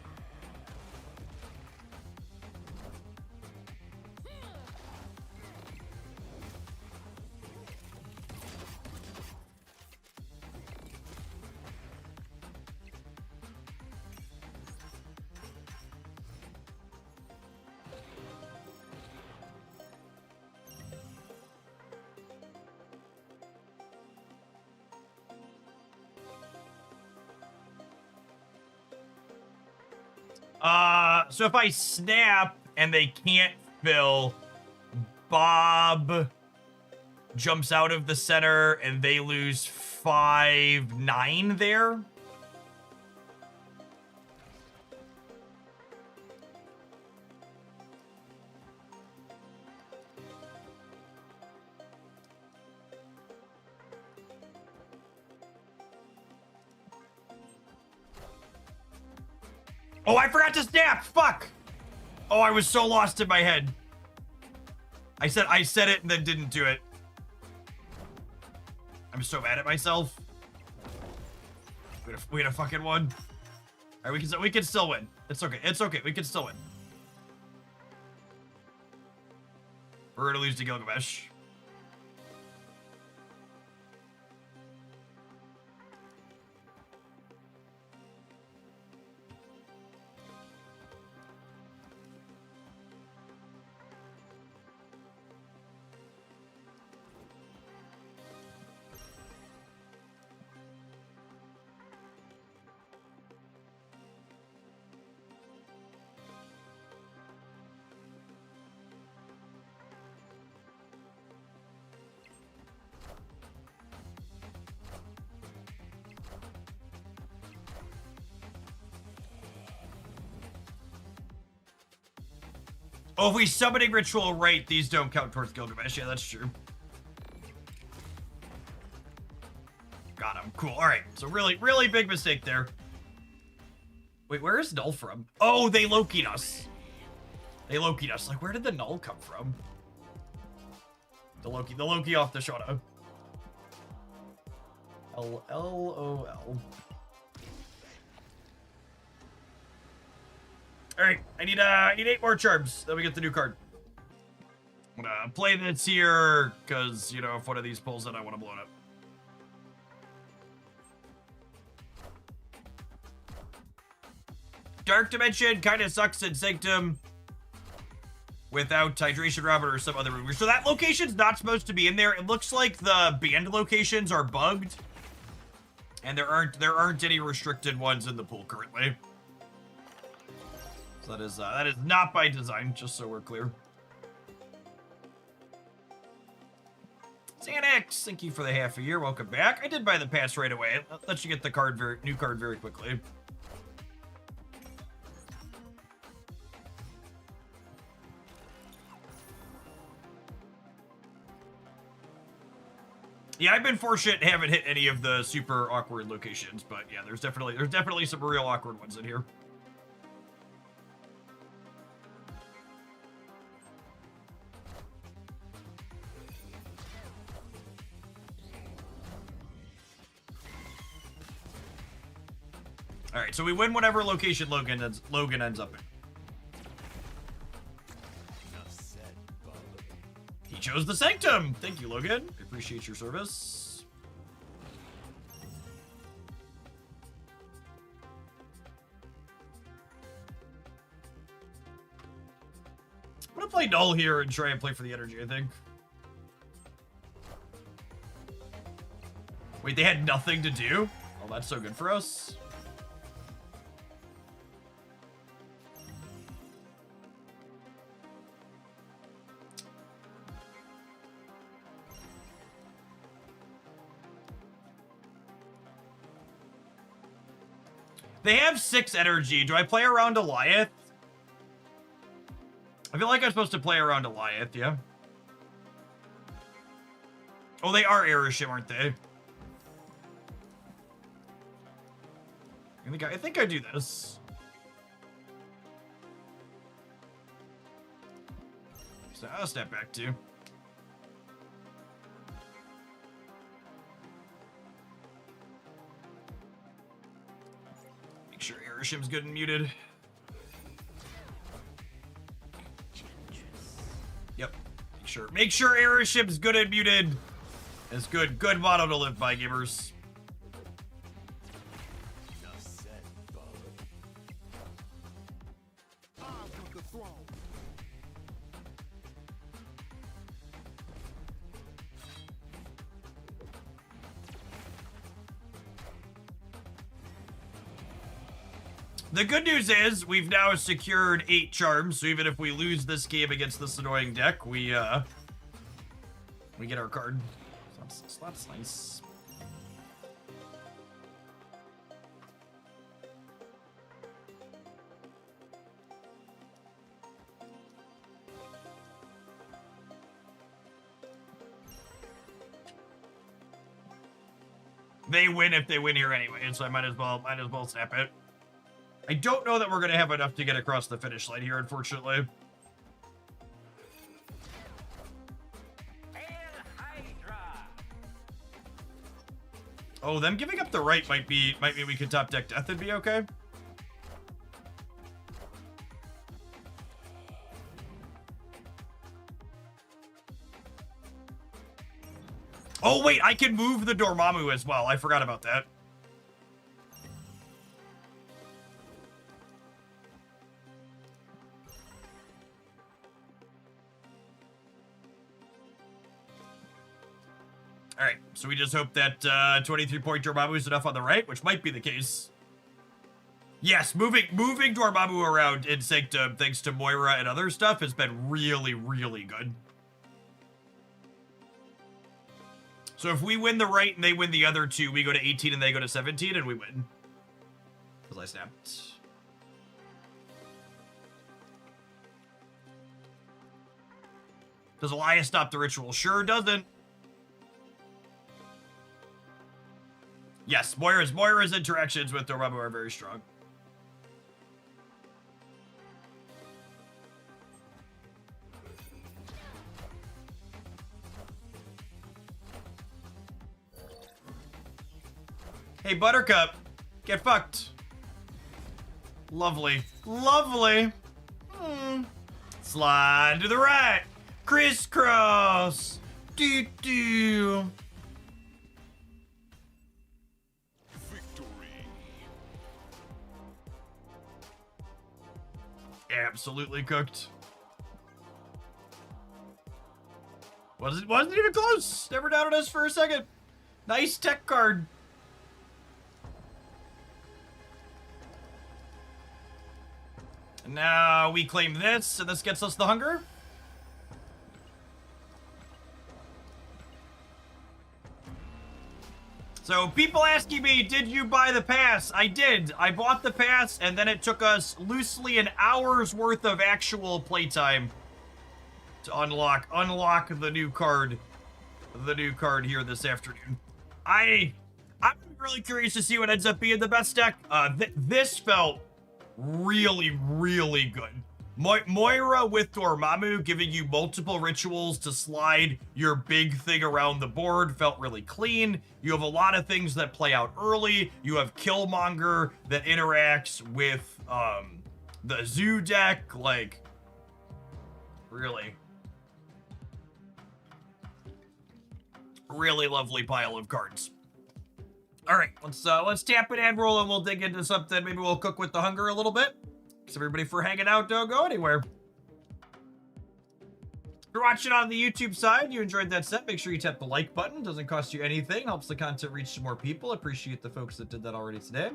So if I snap and they can't fill, Bob jumps out of the center and they lose 5-9 there. Oh, I forgot to snap. Fuck. Oh, I was so lost in my head. I said it and then didn't do it. I'm so mad at myself. We had a fucking one. All right, we can still win. It's okay. It's okay. We can still win. We're gonna lose to Gilgamesh. Oh, if we summoning ritual right, these don't count towards Gilgamesh. Yeah, that's true. Got him. Cool. All right. So really, really big mistake there. Wait, where is Null from? Oh, they Loki'd us. They Loki'd us. Like, where did the Null come from? The Loki off the Showdown. LOL. All right, I need 8 more charms. Then we get the new card. I'm gonna play this here because you know if one of these pulls in, I want to blow it up. Dark Dimension kind of sucks in Sanctum without Hydration Rabbit or some other rumor. So that location's not supposed to be in there. It looks like the banned locations are bugged, and there aren't any restricted ones in the pool currently. So that is not by design, just so we're clear. Xanax, thank you for the half a year. Welcome back. I did buy the pass right away. That lets you get the new card very quickly. Yeah, I've been fortunate and haven't hit any of the super awkward locations, but yeah, there's definitely some real awkward ones in here. All right, so we win whatever location Logan ends up in. Enough said, Bob. He chose the Sanctum. Thank you, Logan. I appreciate your service. I'm gonna play Null here and try and play for the energy, I think. Wait, they had nothing to do? Oh, that's so good for us. They have 6 energy. Do I play around Goliath? I feel like I'm supposed to play around Goliath, yeah? Oh, they are Airship, aren't they? I think I do this. So I'll step back too. Make sure Airship's good and muted. Yep. Make sure Airship's good and muted. It's good. Good motto to live by, gamers. Enough said, Bob. I want the throne. The good news is we've now secured 8 charms, so even if we lose this game against this annoying deck, we get our card. So that's nice. They win if they win here anyway, so I might as well snap it. I don't know that we're gonna have enough to get across the finish line here, unfortunately. Oh, them giving up the right might mean we could top deck death and be okay. Oh wait, I can move the Dormammu as well. I forgot about that. All right, so we just hope that 23-point Dormammu is enough on the right, which might be the case. Yes, moving Dormammu around in Sanctum, thanks to Moira and other stuff, has been really, really good. So if we win the right and they win the other 2, we go to 18 and they go to 17 and we win. Because I snapped. Does Elias stop the ritual? Sure doesn't. Yes, Moira's interactions with Dormammu are very strong. Hey, Buttercup, get fucked. Lovely. Lovely. Slide to the right. Crisscross. Do-do. Victory. Absolutely cooked. Wasn't even close. Never doubted us for a second. Nice tech card. And now we claim this, and this gets us the hunger. So people asking me, did you buy the pass? I did. I bought the pass, and then it took us loosely an hour's worth of actual playtime to unlock the new card. The new card here this afternoon. I'm really curious to see what ends up being the best deck. This felt really, really good. Moira with Dormammu giving you multiple rituals to slide your big thing around the board felt really clean. You have a lot of things that play out early. You have Killmonger that interacts with the Zoo deck. Like, really lovely pile of cards. All right, let's tap it and roll, and we'll dig into something. Maybe we'll cook with the hunger a little bit. Thanks everybody for hanging out. Don't go anywhere. If you're watching on the YouTube side, you enjoyed that set, make sure you tap the like button. Doesn't cost you anything. Helps the content reach to more people. Appreciate the folks that did that already today.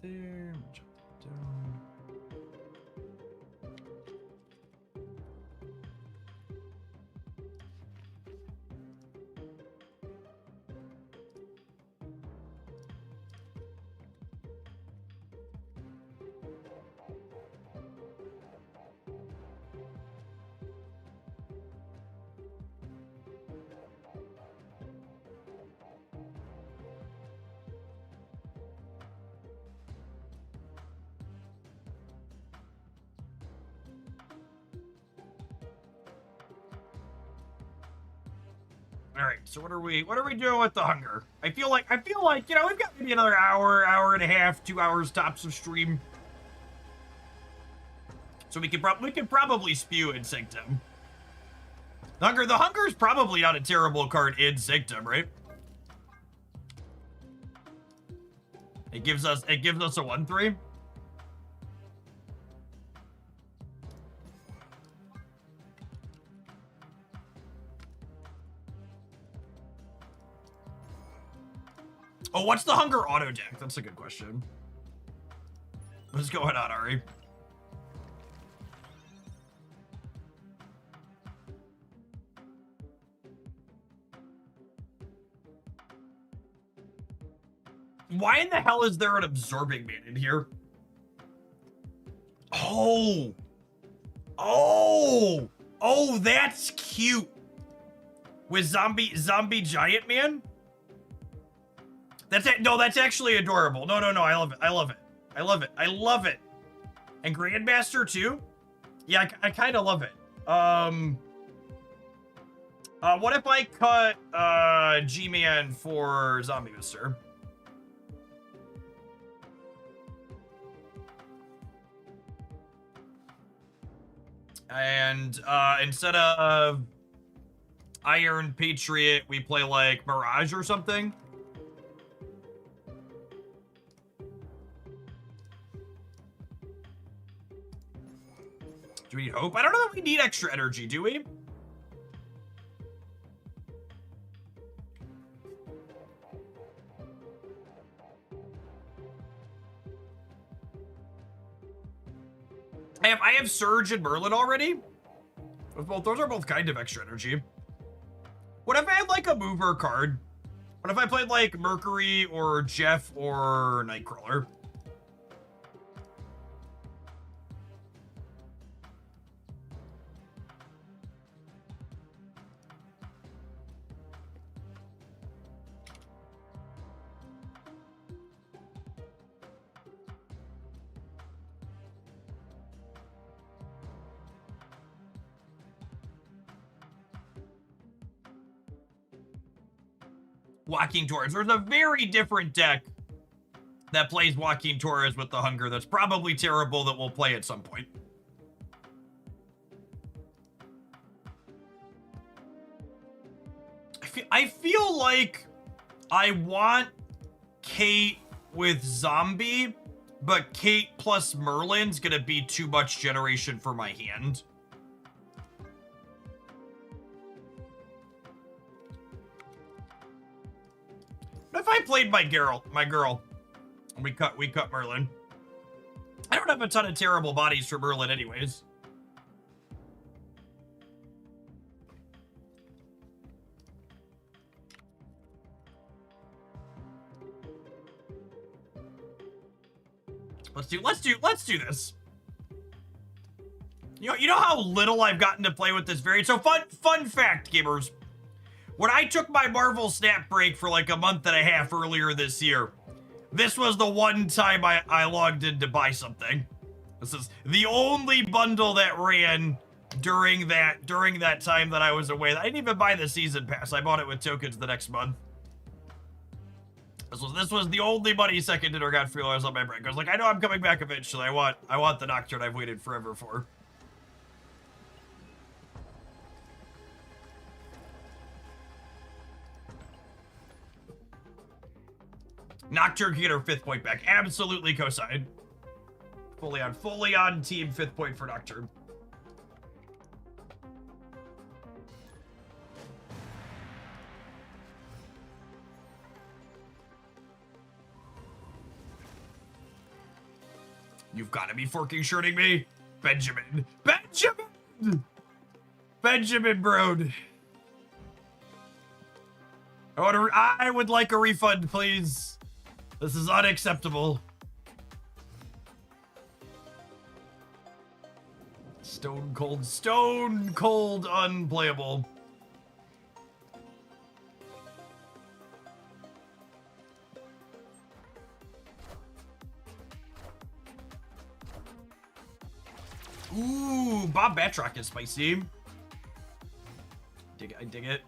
There, jump that down. All right, so what are we doing with the hunger? I feel like, you know, we've got maybe another hour and a half, 2 hours tops of stream. So we could probably spew in Sanctum. The hunger is probably not a terrible card in Sanctum, right? It gives us a 1/3. Oh, what's the hunger auto deck? That's a good question. What's going on, Ari? Why in the hell is there an absorbing man in here? Oh, that's cute. With zombie giant man. That's it. No, that's actually adorable. No, I love it. And Grandmaster too. Yeah, I kind of love it. What if I cut G-Man for Zombie Mister? And instead of Iron Patriot, we play like Mirage or something. Do we need hope? I don't know that we need extra energy, do we? I have Surge and Merlin already. Those are both kind of extra energy. What if I had like a mover card? What if I played like Mercury or Jeff or Nightcrawler? Joaquin Torres. There's a very different deck that plays Joaquin Torres with the hunger that's probably terrible that we'll play at some point. I feel like I want Kate with Zombie, but Kate plus Merlin's gonna be too much generation for my hand. What if I played my girl, and we cut Merlin? I don't have a ton of terrible bodies for Merlin anyways. Let's do this. You know how little I've gotten to play with this variant. So fun fact, gamers. When I took my Marvel Snap break for like a month and a half earlier this year, this was the one time I logged in to buy something. This is the only bundle that ran during that time that I was away. I didn't even buy the season pass. I bought it with tokens the next month. This was the only money second dinner got free while I was on my break. I was like, I know I'm coming back eventually. I want the Nocturne I've waited forever for. Nocturne can get her 5th point back. Absolutely cosign. Fully on team 5th point for Nocturne. You've got to be forking shirting me. Benjamin. Benjamin Broad. I would like a refund, please. This is unacceptable. Stone cold unplayable. Ooh, Bob Batroc is spicy. I dig it.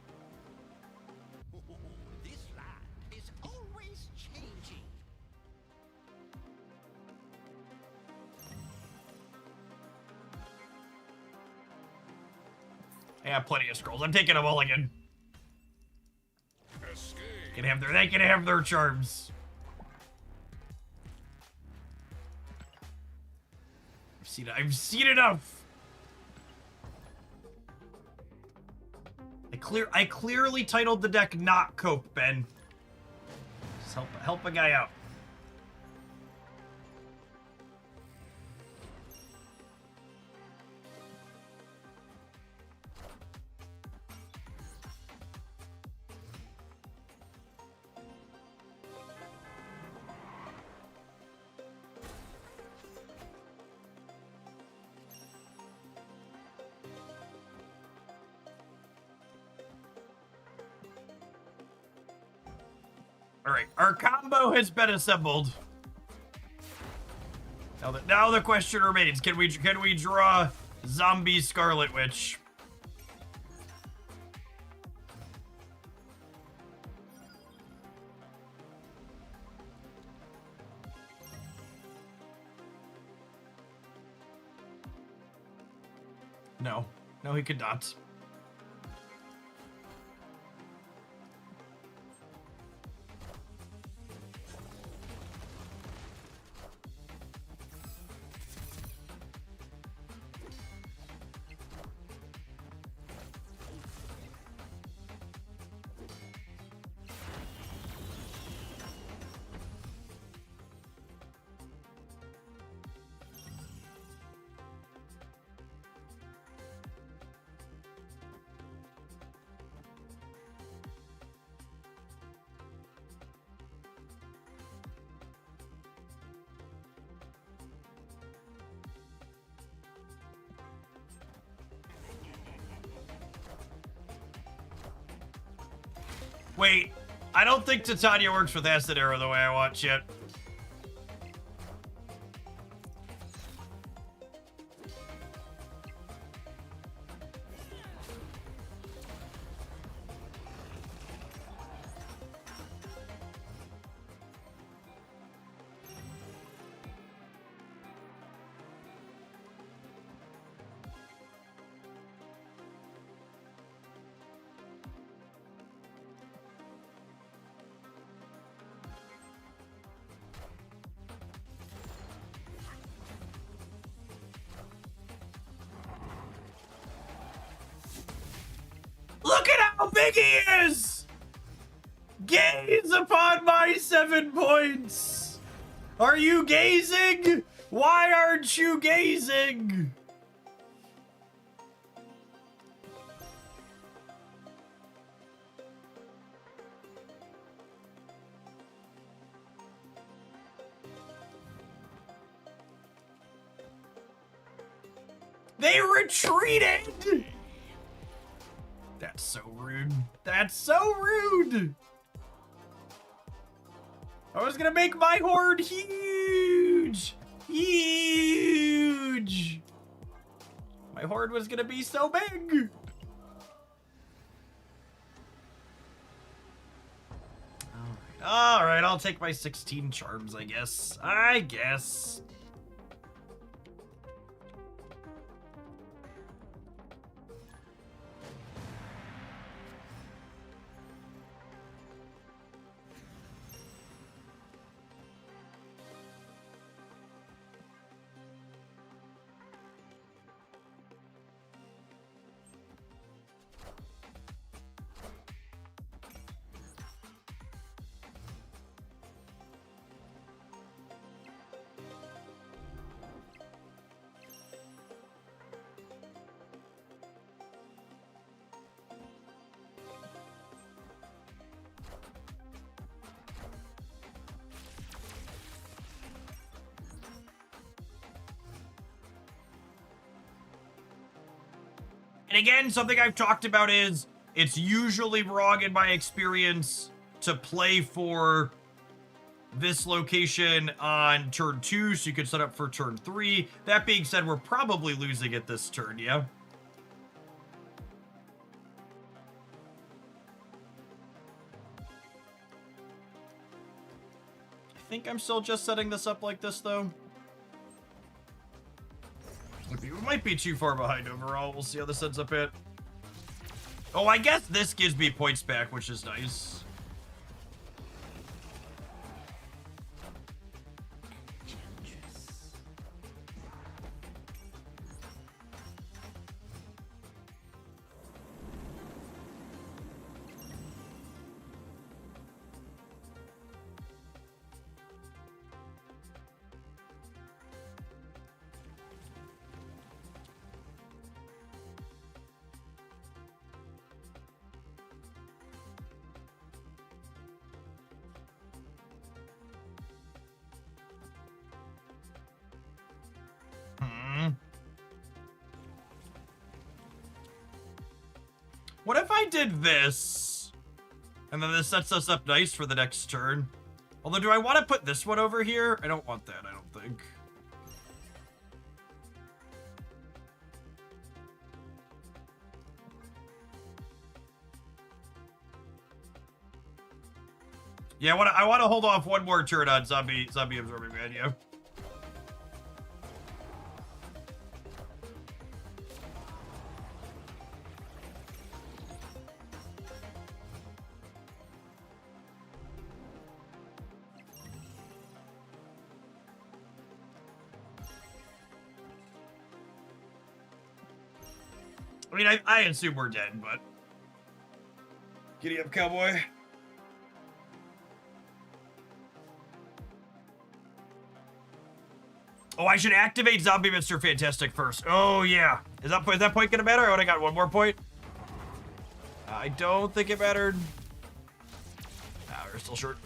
This land is always changing. I have plenty of scrolls. I'm taking a mulligan. Escape. They can have their charms. I've seen enough. I clearly titled the deck not Cope, Ben. Just help a guy out. All right, our combo has been assembled. Now the question remains: can we draw Zombie Scarlet Witch? No, he could not. Wait, I don't think Titania works with Acid Arrow the way I want yet. Look at how big he is! Gaze upon my 7 points! Are you gazing? Why aren't you gazing? They retreated! That's so rude. That's so rude! I was gonna make my horde huge! Huge! My horde was gonna be so big! Alright, I'll take my 16 charms, I guess. And again, something I've talked about is it's usually wrong in my experience to play for this location on turn 2, so you can set up for turn 3. That being said, we're probably losing it this turn, yeah? I think I'm still just setting this up like this, though. We might be too far behind overall. We'll see how this ends up at. Oh, I guess this gives me points back, which is nice. What if I did this? And then this sets us up nice for the next turn. Although, do I want to put this one over here? I don't want that, I don't think. Yeah, I want to hold off one more turn on zombie absorbing man, yeah. I mean, I assume we're dead, but... Giddy up, cowboy. Oh, I should activate Zombie Mr. Fantastic first. Oh, yeah. Is that point gonna matter? I only got one more point. I don't think it mattered. Ah, we're still short.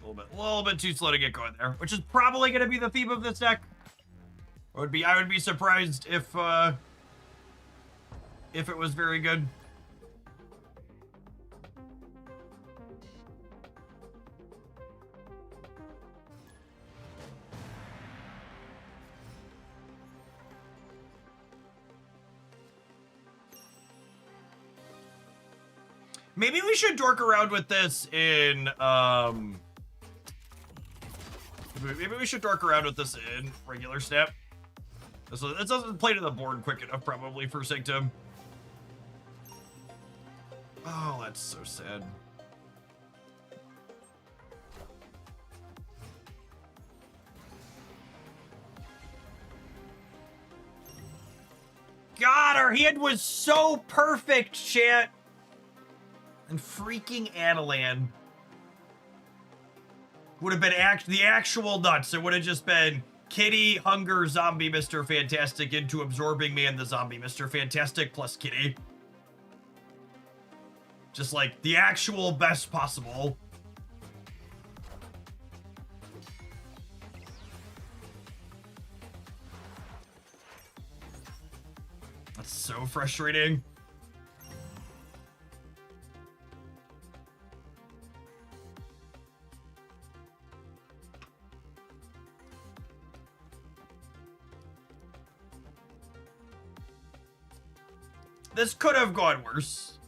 A little bit too slow to get going there, which is probably going to be the theme of this deck. I would be surprised if it was very good. Maybe we should dork around with this in maybe we should dork around with this in regular Snap. So it doesn't play to the board quick enough, probably, for Sanctum. Oh, that's so sad. God, our hand was so perfect, chat. And freaking Adelan would have been the actual nuts. It would have just been Kitty, Hunger, Zombie, Mr. Fantastic into Absorbing Man, the Zombie, Mr. Fantastic plus Kitty. Just like the actual best possible. That's so frustrating. This could have gone worse.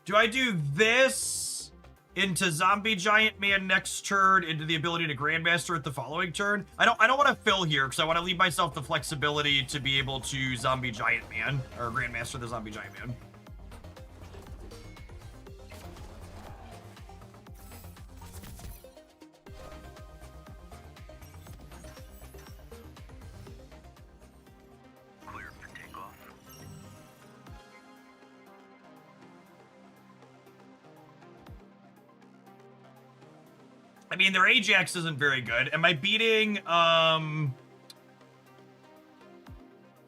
Do I do this into Zombie Giant Man next turn, into the ability to Grandmaster at the following turn? I don't want to fill here because I want to leave myself the flexibility to be able to Zombie Giant Man or Grandmaster the Zombie Giant Man. I mean, their Ajax isn't very good. Am I beating, I'm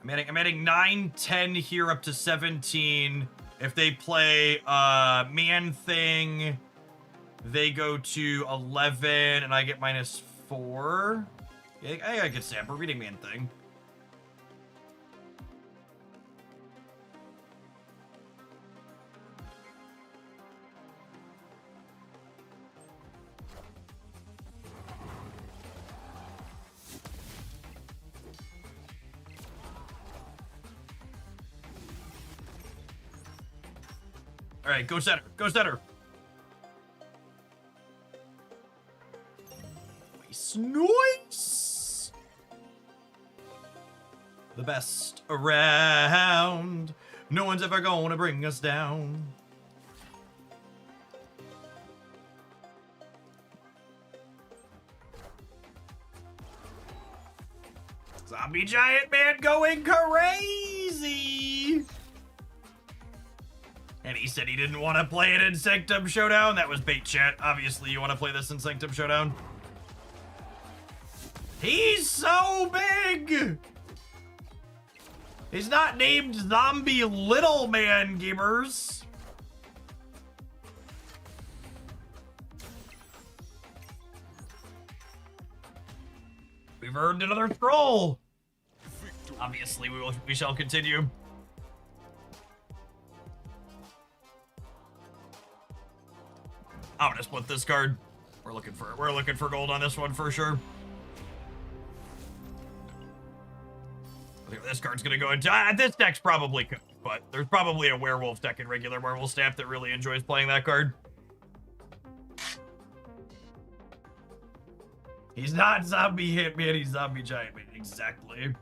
adding 9, 10 here up to 17. If they play, Man Thing, they go to 11, and I get -4. Yeah, I get Sam. We're beating Man Thing. All right, go center. Go center. Nice. Nice. The best around. No one's ever gonna bring us down. Zombie giant man going crazy. And he said he didn't want to play it in Sanctum Showdown. That was bait, chat. Obviously, you want to play this in Sanctum Showdown. He's so big. He's not named Zombie Little Man, gamers. We've earned another scroll. Obviously, we shall continue. I'm gonna split this card. We're looking for gold on this one for sure. I think this card's gonna go into this deck's probably cooked, but there's probably a werewolf deck in regular werewolf staff that really enjoys playing that card. He's not zombie hitman, he's zombie giant man. Exactly.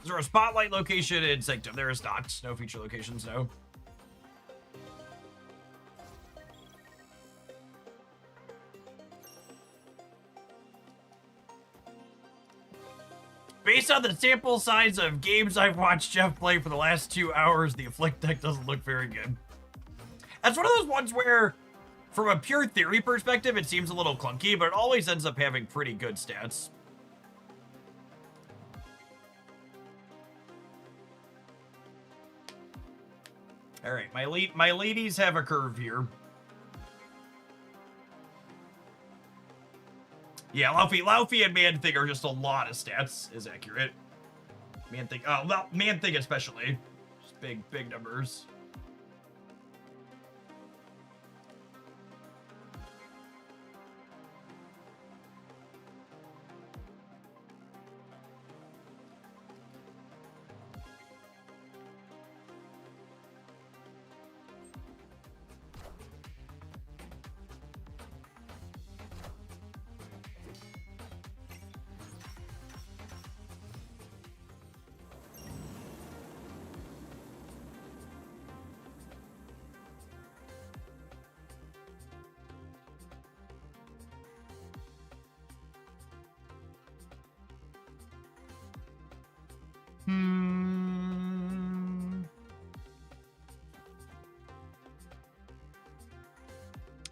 Is there a spotlight location in Sanctum? There is not. No feature locations, no. Based on the sample size of games I've watched Jeff play for the last 2 hours, the Afflict deck doesn't look very good. That's one of those ones where, from a pure theory perspective, it seems a little clunky, but it always ends up having pretty good stats. All right, my ladies have a curve here. Yeah, Laufey and Man-Thing are just a lot of stats, is accurate. Man-Thing, well, Man-Thing especially. Just big numbers.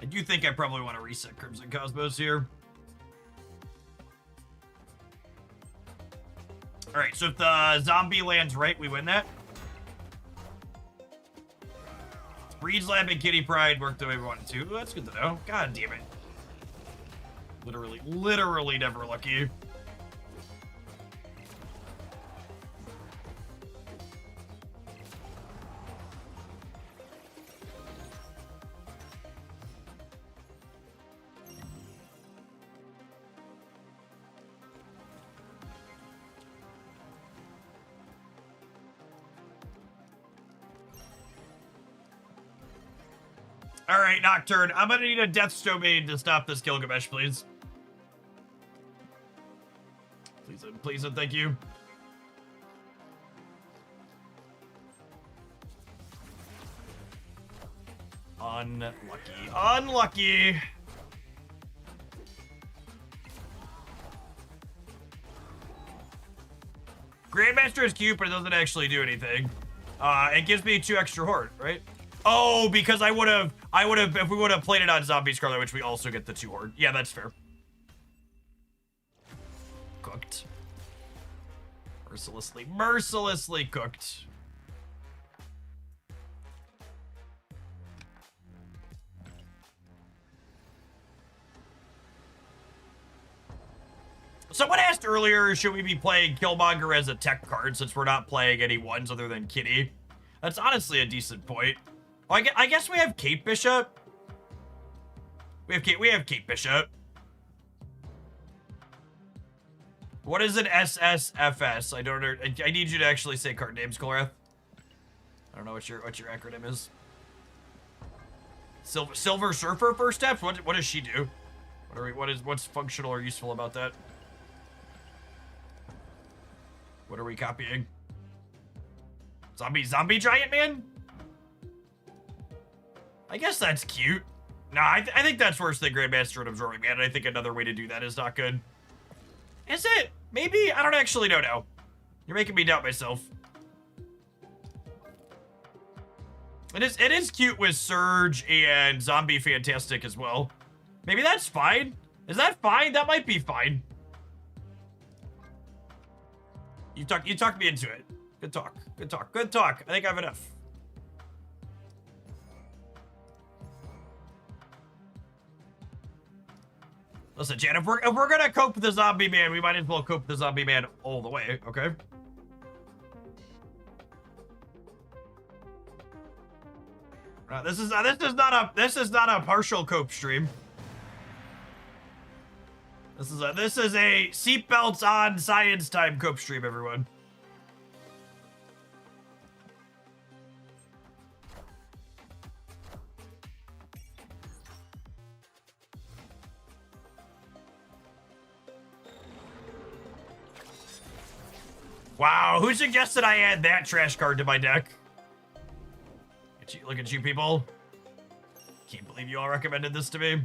I do think I probably want to reset Crimson Cosmos here. All right, so if the zombie lands right, we win that. Breed's Lab and Kitty Pride worked the way we wanted to. Ooh, that's good to know. God damn it. Literally never lucky. All right, Nocturne. I'm gonna need a Death Domain to stop this Gilgamesh, please. Please and thank you. Unlucky. Grandmaster is cute, but it doesn't actually do anything. It gives me 2 extra horde, right? Oh, because I would have, if we would have played it on Zombie Scarlet, which we also get the 2 horde. Yeah, that's fair. Cooked. Mercilessly cooked. Someone asked earlier, should we be playing Killmonger as a tech card since we're not playing any ones other than Kitty? That's honestly a decent point. Well, I guess we have Kate Bishop. We have Kate Bishop. What is an SSFS? I don't know. I need you to actually say card names, Korath. I don't know what your acronym is. Silver Surfer first steps? What does she do? What's functional or useful about that? What are we copying? Zombie giant man? I guess that's cute. Nah, I think that's worse than Grandmaster and Absorbing Man. I think another way to do that is not good. Is it? Maybe? I don't actually know now. You're making me doubt myself. It is cute with Surge and Zombie Fantastic as well. Maybe that's fine. Is that fine? That might be fine. You talked me into it. Good talk. Good talk. Good talk. I think I have enough. Listen, Jan, if we're gonna cope with the zombie man, we might as well cope with the zombie man all the way, okay? This is not a partial cope stream. This is a seatbelts on science time cope stream, everyone. Wow, who suggested I add that trash card to my deck? Look at you people. Can't believe you all recommended this to me.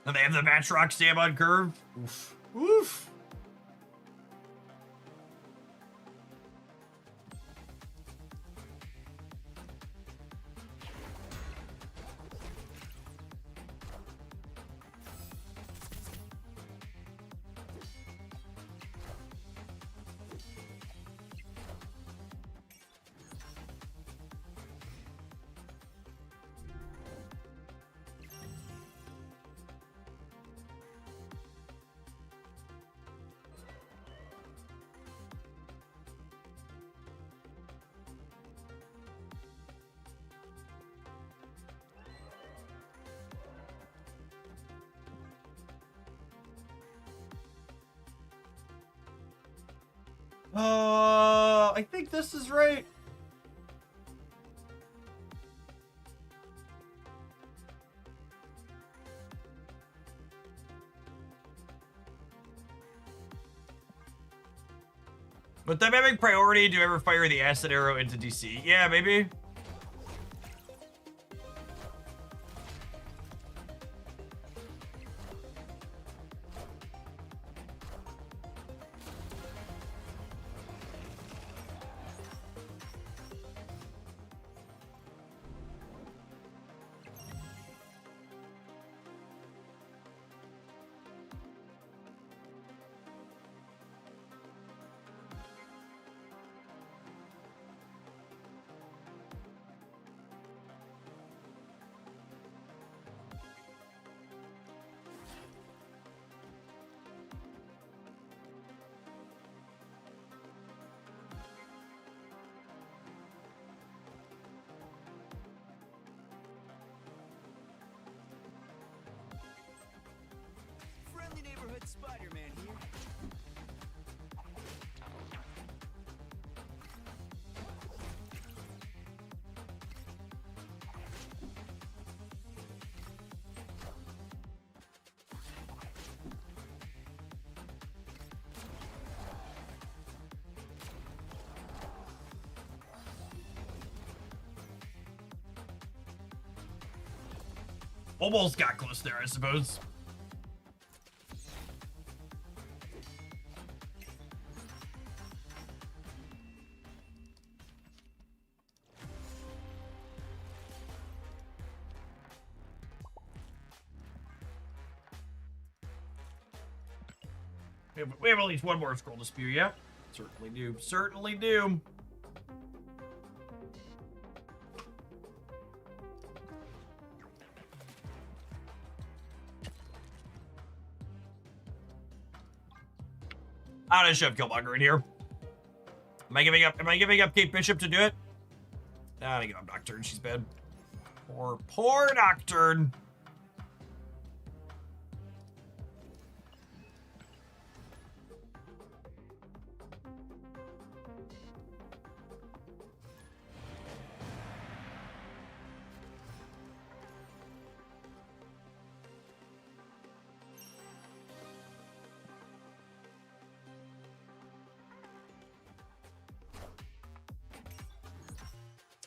And they have the Matrox stab on curve. Oof. Oof. I think this is right. With dynamic priority, do you ever fire the acid arrow into DC? Yeah, maybe. Friendly neighborhood Spider-Man here. Almost got close there, I suppose. We have at least one more scroll to spew, yeah? Certainly do. Certainly do. I'm gonna shove Killmonger in here. Am I giving up Kate Bishop to do it? Nah, I'm gonna give up Nocturne. She's bad. Poor Nocturne.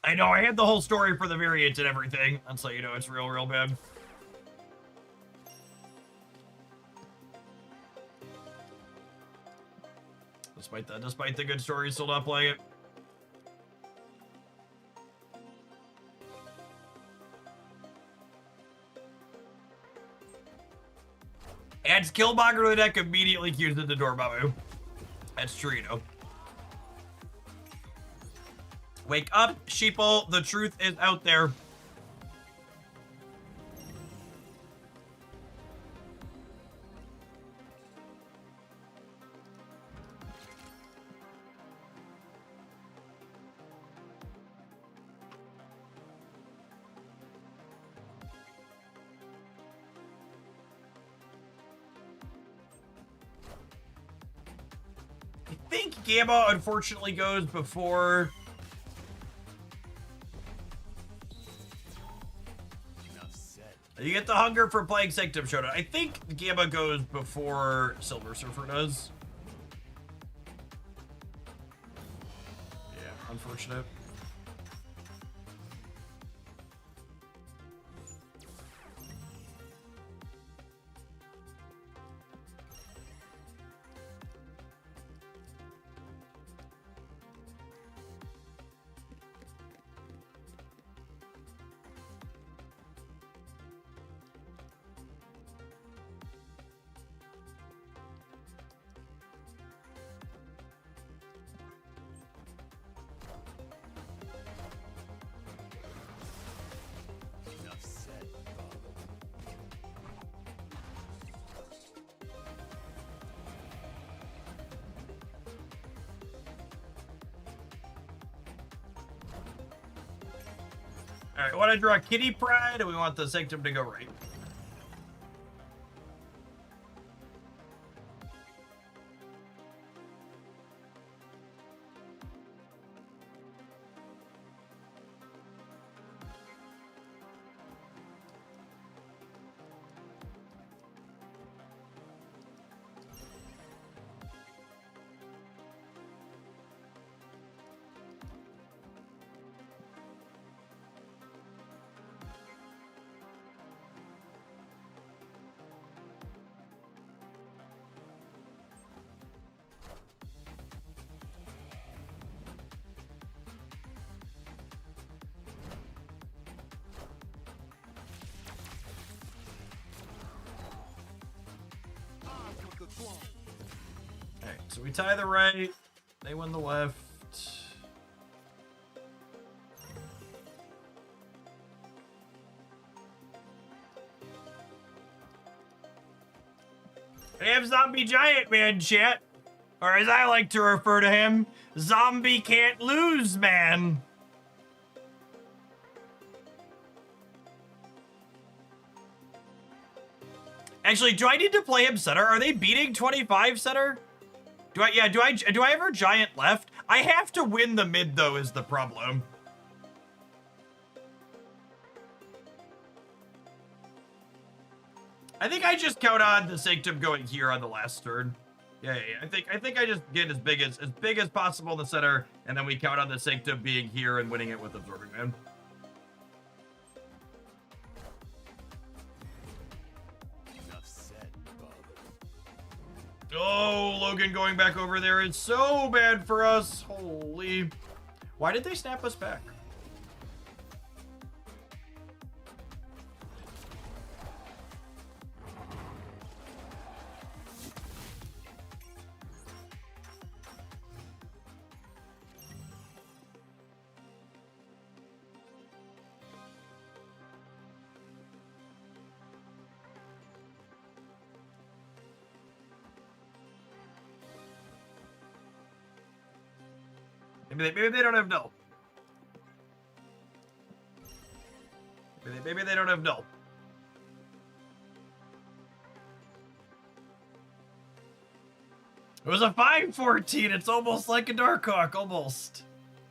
I know, I had the whole story for the variant and everything. That's so you know it's real bad. Despite the good story, still not playing it. Adds Killmonger to the deck, immediately cues into Dormammu. That's true, you know. Wake up, sheeple. The truth is out there. I think Gamma unfortunately goes before... You get the hunger for playing Sanctum Showdown. I think Gamma goes before Silver Surfer does. Yeah, unfortunate. All right, we want to draw Kitty Pride, and we want the Sanctum to go right. Alright, so we tie the right, they win the left. They have Zombie Giant Man, chat. Or as I like to refer to him, Zombie Can't Lose Man. Actually, do I need to play him center? Are they beating 25 center? Do I ever giant left? I have to win the mid though is the problem. I think I just count on the Sanctum going here on the last turn. Yeah. I think I just get as big as possible in the center, and then we count on the Sanctum being here and winning it with Absorbing Man. Oh, Logan going back over there is so bad for us. Holy. Why did they snap us back? Maybe they don't have null. Maybe they don't have null. It was a 514. It's almost like a Darkhawk. Almost.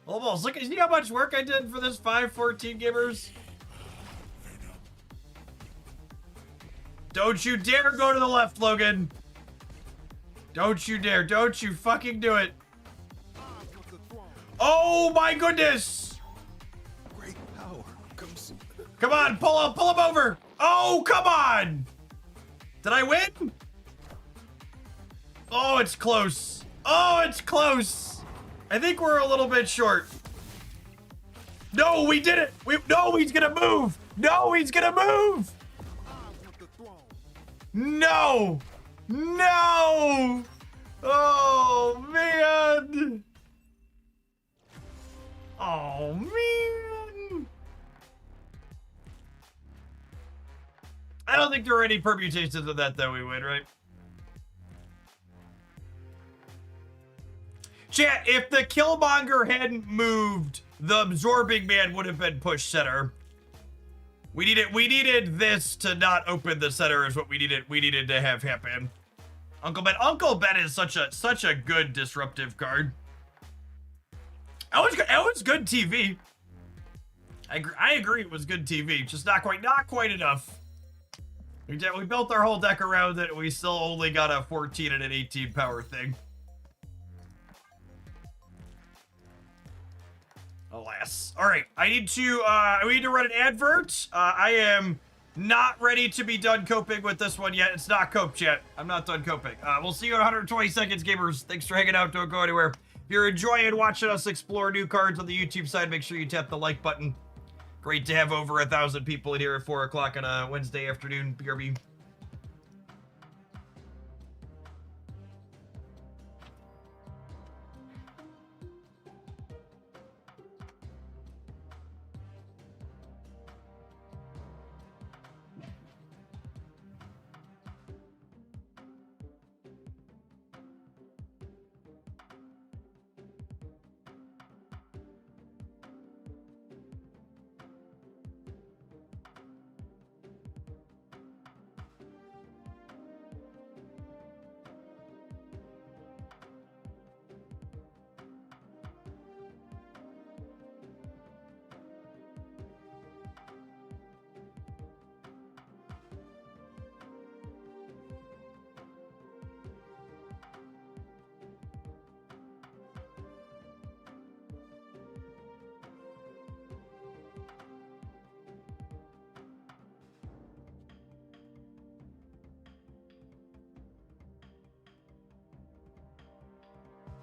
Almost. Look, see how much work I did for this 514, gamers? Don't you dare go to the left, Logan. Don't you dare. Don't you fucking do it. Oh my goodness. Great power comes. Come on, pull him over. Oh, come on. Did I win? Oh, it's close. Oh, it's close. I think we're a little bit short. No, we did it. No, he's gonna move. No, he's gonna move. No. No. Oh, man. Oh, man. I don't think there are any permutations of that we win, right? Chat, if the Killmonger hadn't moved, the Absorbing Man would have been pushed center. We needed this to not open the center is what we needed to have happen. Uncle Ben is such a good disruptive card. That was good TV. I agree it was good TV, just not quite enough. We built our whole deck around it, we still only got a 14 and an 18 power thing. Alas. All right, I need to run an advert. I am not ready to be done coping with this one yet. It's not coped yet. I'm not done coping. We'll see you in 120 seconds, gamers. Thanks for hanging out. Don't go anywhere. If you're enjoying watching us explore new cards on the YouTube side, make sure you tap the like button. Great to have over 1,000 people in here at 4 o'clock on a Wednesday afternoon, BRB.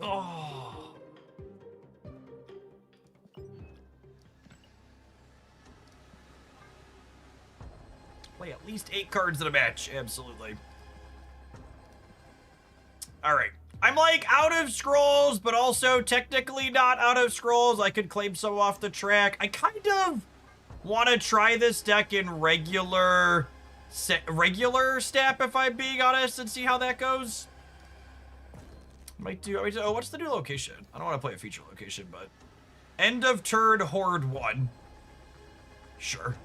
Oh. Play at least 8 cards in a match. Absolutely. Alright. I'm like out of scrolls, but also technically not out of scrolls. I could claim some off the track. I kind of want to try this deck in regular step, if I'm being honest, and see how that goes. Oh, what's the new location? I don't want to play a feature location, but end of turn Horde 1. Sure.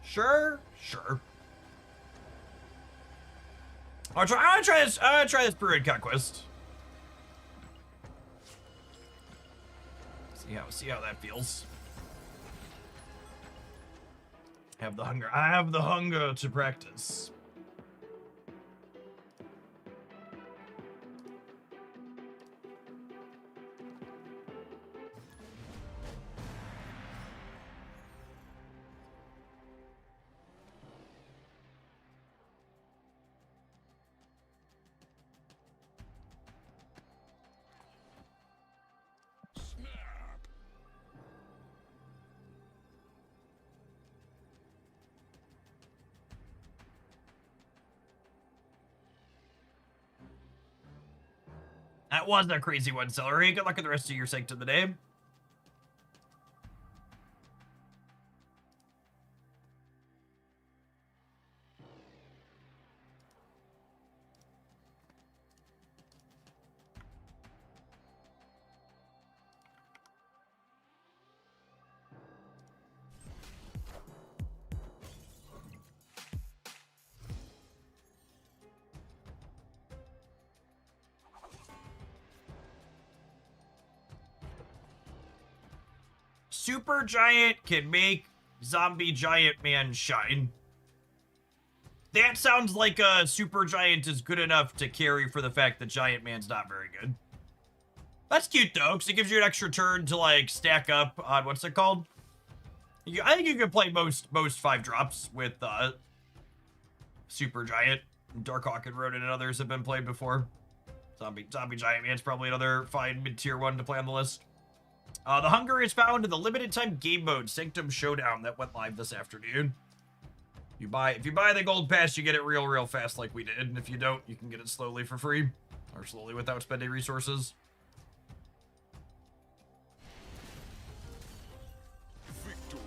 Sure. I'm gonna try this Brewed Conquest. See how that feels. Have the hunger. I have the hunger to practice. That was a crazy one, Celery. Good luck with the rest of your Sanctum today. Super Giant can make Zombie Giant Man shine. That sounds like a Super Giant is good enough to carry for the fact that Giant Man's not very good. That's cute though, because it gives you an extra turn to like stack up on what's it called? I think you can play most 5-drops with Super Giant. Darkhawk and Rodent and others have been played before. Zombie Giant Man's probably another fine mid-tier one to play on the list. The hunger is found in the limited time game mode Sanctum Showdown that went live this afternoon. If you buy the gold pass, you get it real fast like we did, and if you don't, you can get it slowly for free, or slowly without spending resources. Victory.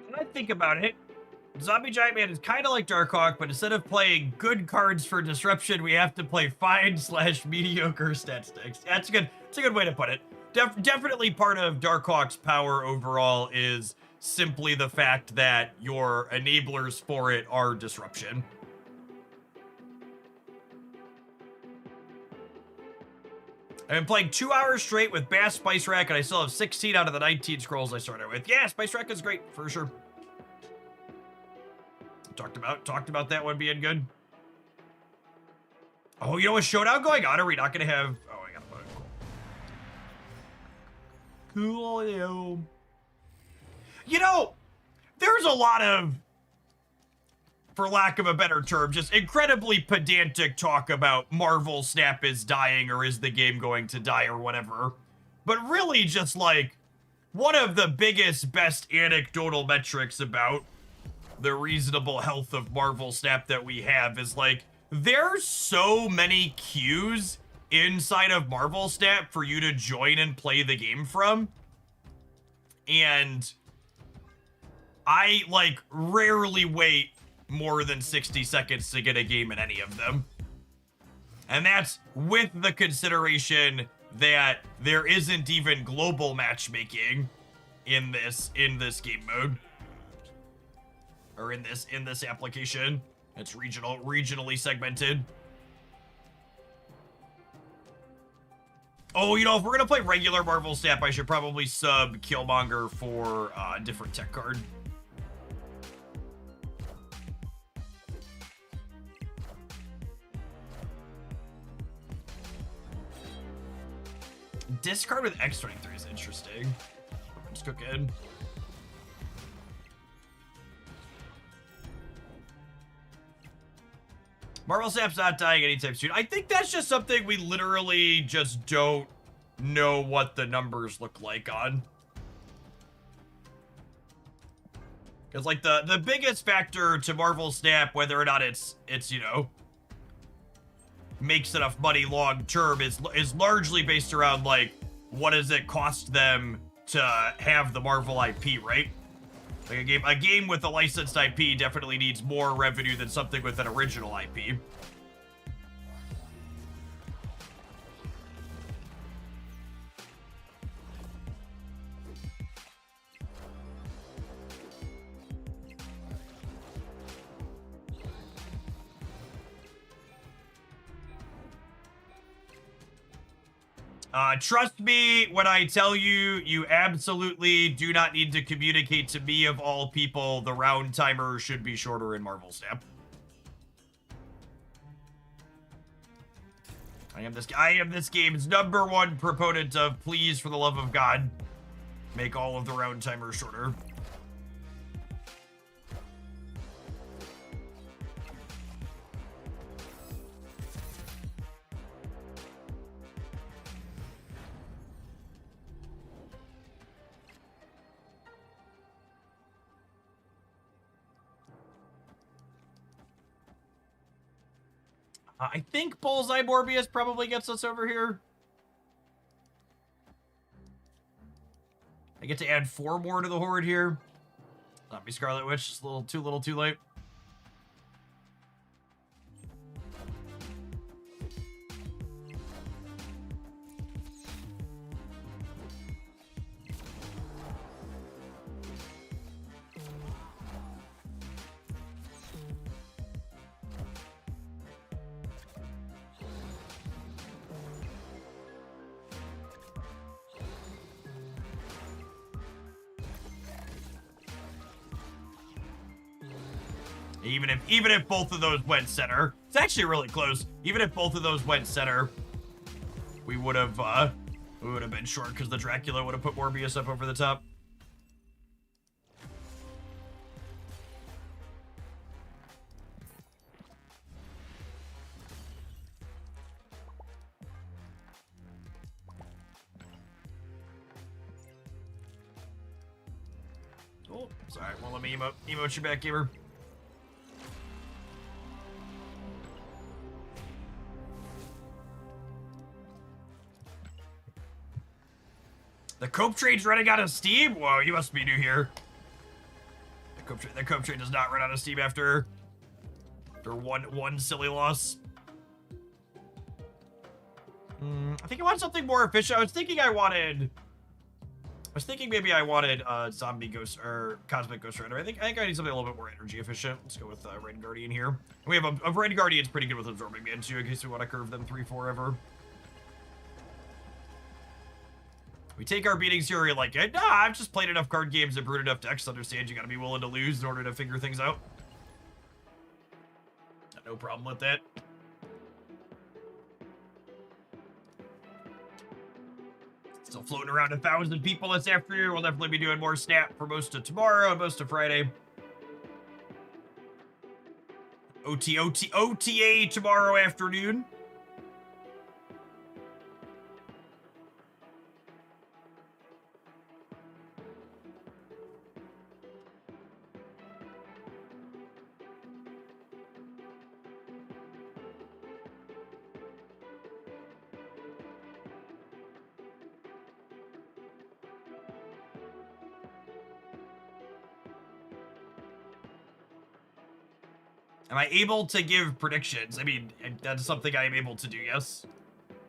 When I think about it, Zombie Giant Man is kind of like Darkhawk, but instead of playing good cards for disruption, we have to play fine/mediocre stat sticks. That's good. That's a good way to put it. Definitely part of Darkhawk's power overall is simply the fact that your enablers for it are disruption. I've been playing 2 hours straight with Bass Spice Rack, and I still have 16 out of the 19 scrolls I started with. Yeah, Spice Rack is great, for sure. Talked about that one being good. Oh, you know, a Showdown going on? Are we not going to have... Oh, I got to put it. Cool. You know, there's a lot of, for lack of a better term, just incredibly pedantic talk about Marvel Snap is dying or is the game going to die or whatever. But really just like one of the biggest, best anecdotal metrics about the reasonable health of Marvel Snap that we have is like, there's so many queues inside of Marvel Snap for you to join and play the game from. And I like rarely wait more than 60 seconds to get a game in any of them. And that's with the consideration that there isn't even global matchmaking in this game mode. Or in this application. It's regionally segmented. Oh, you know, if we're gonna play regular Marvel Snap, I should probably sub Killmonger for a different tech card. Discard with X23 is interesting. Let's cook in. Marvel Snap's not dying anytime soon. I think that's just something we literally just don't know what the numbers look like on. Because like the biggest factor to Marvel Snap, whether or not it's you know, makes enough money long term is largely based around like, what does it cost them to have the Marvel IP, right? Like a game with a licensed IP definitely needs more revenue than something with an original IP. Trust me when I tell you, you absolutely do not need to communicate to me of all people. The round timer should be shorter in Marvel Snap. I am this game's #1 proponent of, please, for the love of God, make all of the round timers shorter. I think Bullseye Morbius probably gets us over here. I get to add 4 more to the horde here. Not be Scarlet Witch, just a little too late. Even if both of those went center, it's actually really close. Even if both of those went center, we would have been short because the Dracula would have put Morbius up over the top. Oh, sorry, won't let me emote you back, gamer. The Cope Trade's running out of Steam? Whoa, you must be new here. The Cope Trade does not run out of Steam after one silly loss. I think I want something more efficient. I was thinking maybe I wanted Zombie Ghost or Cosmic Ghost Rider. I think I need something a little bit more energy efficient. Let's go with Red Guardian here. And we have a Red Guardian's pretty good with Absorbing Man too, in case we want to curve them 3-4 ever. We take our beatings here, you're like, nah, I've just played enough card games and brewed enough decks to understand you gotta be willing to lose in order to figure things out. No problem with that. Still floating around 1,000 people this afternoon. We'll definitely be doing more Snap for most of tomorrow and most of Friday. OTA tomorrow afternoon. Am I able to give predictions? I mean, that's something I am able to do, yes?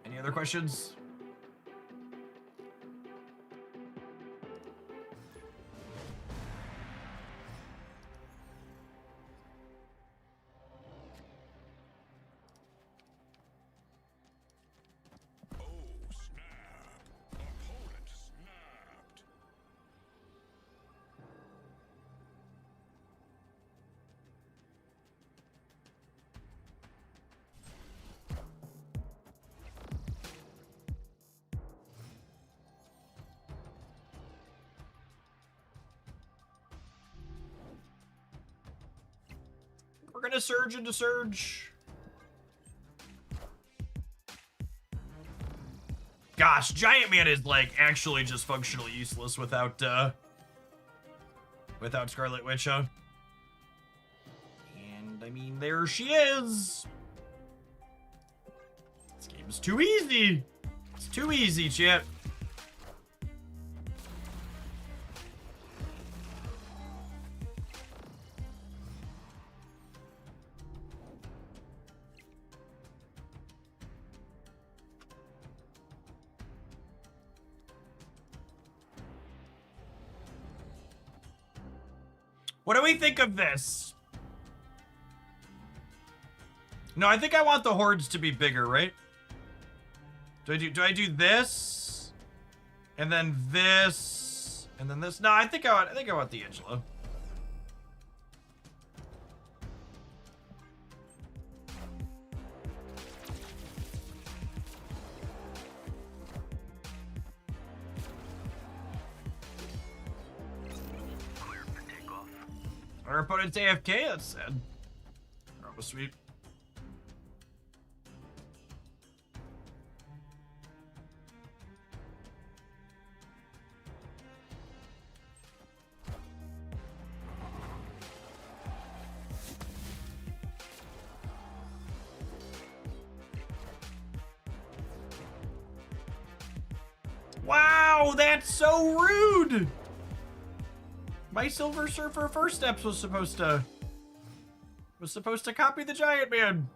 Any other questions? Oh, snap. Opponent snapped. We're gonna surge into Surge. Gosh, Giant Man is like actually just functionally useless without Scarlet Witch, huh? And I mean, there she is. This game's too easy. It's too easy, chat. What do we think of this? No, I think I want the hordes to be bigger, right? Do I do this? And then this? And then this? No, I think I want the Angela. Our opponent's AFK? That's sad. We're almost sweet. Wow, that's so rude. My Silver Surfer first steps was supposed to copy the Giant Man.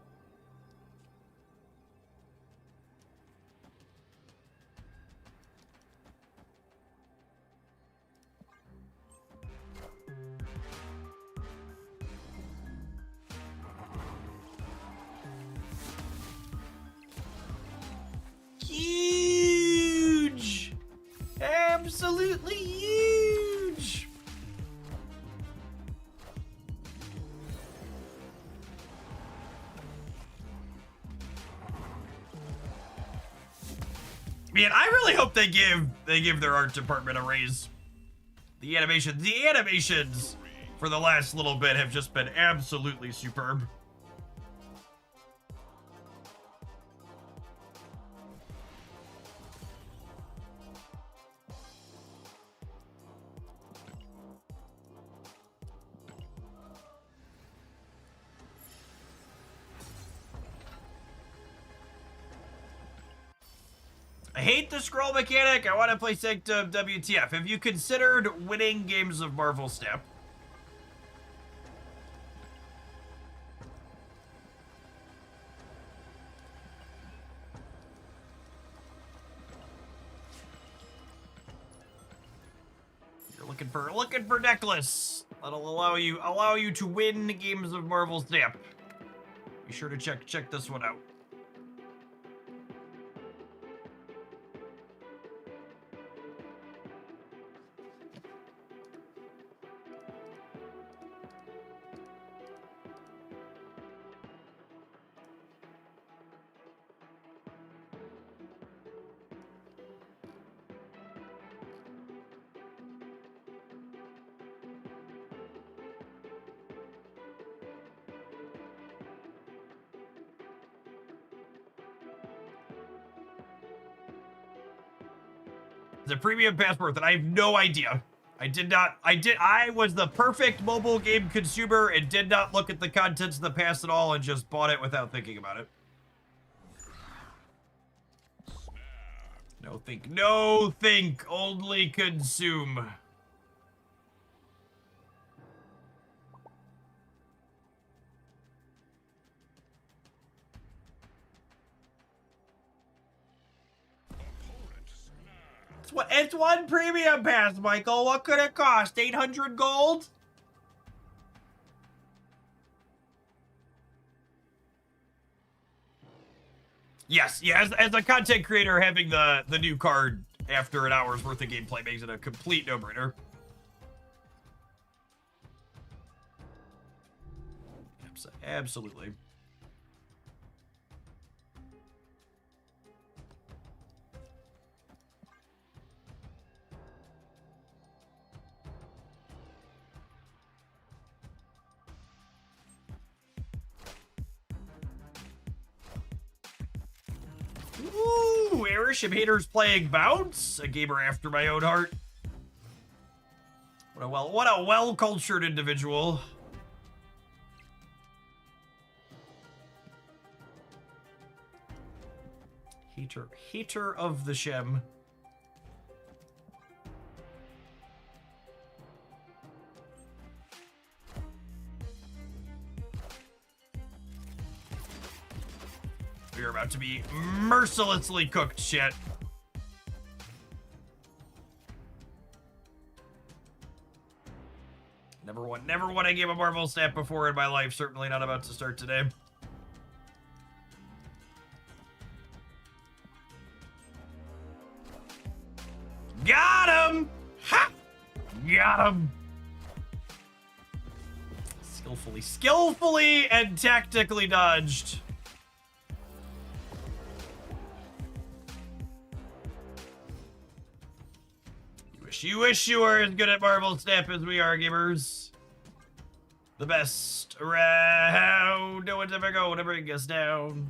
Huge! Absolutely huge! Man, I really hope they give their art department a raise. The animations for the last little bit have just been absolutely superb. I hate the scroll mechanic. I want to play Sanctum WTF. Have you considered winning games of Marvel Snap? You're looking for necklace. That'll allow you to win games of Marvel Snap. Be sure to check this one out. The premium passport that I have no idea. I was the perfect mobile game consumer and did not look at the contents of the pass at all and just bought it without thinking about it. No think, only consume. It's one premium pass, Michael. What could it cost? 800 gold? Yes, as a content creator, having the new card after an hour's worth of gameplay makes it a complete no-brainer. Absolutely. Ooh, airship haters playing Bounce, a gamer after my own heart. What a well-cultured individual. Hater of the Shem. We are about to be mercilessly cooked, shit. Never won a game of Marvel Snap before in my life. Certainly not about to start today. Got him! Ha! Got him! Skillfully and tactically dodged. You wish you were as good at Marvel Snap as we are, gamers. The best around. No one's ever going to bring us down.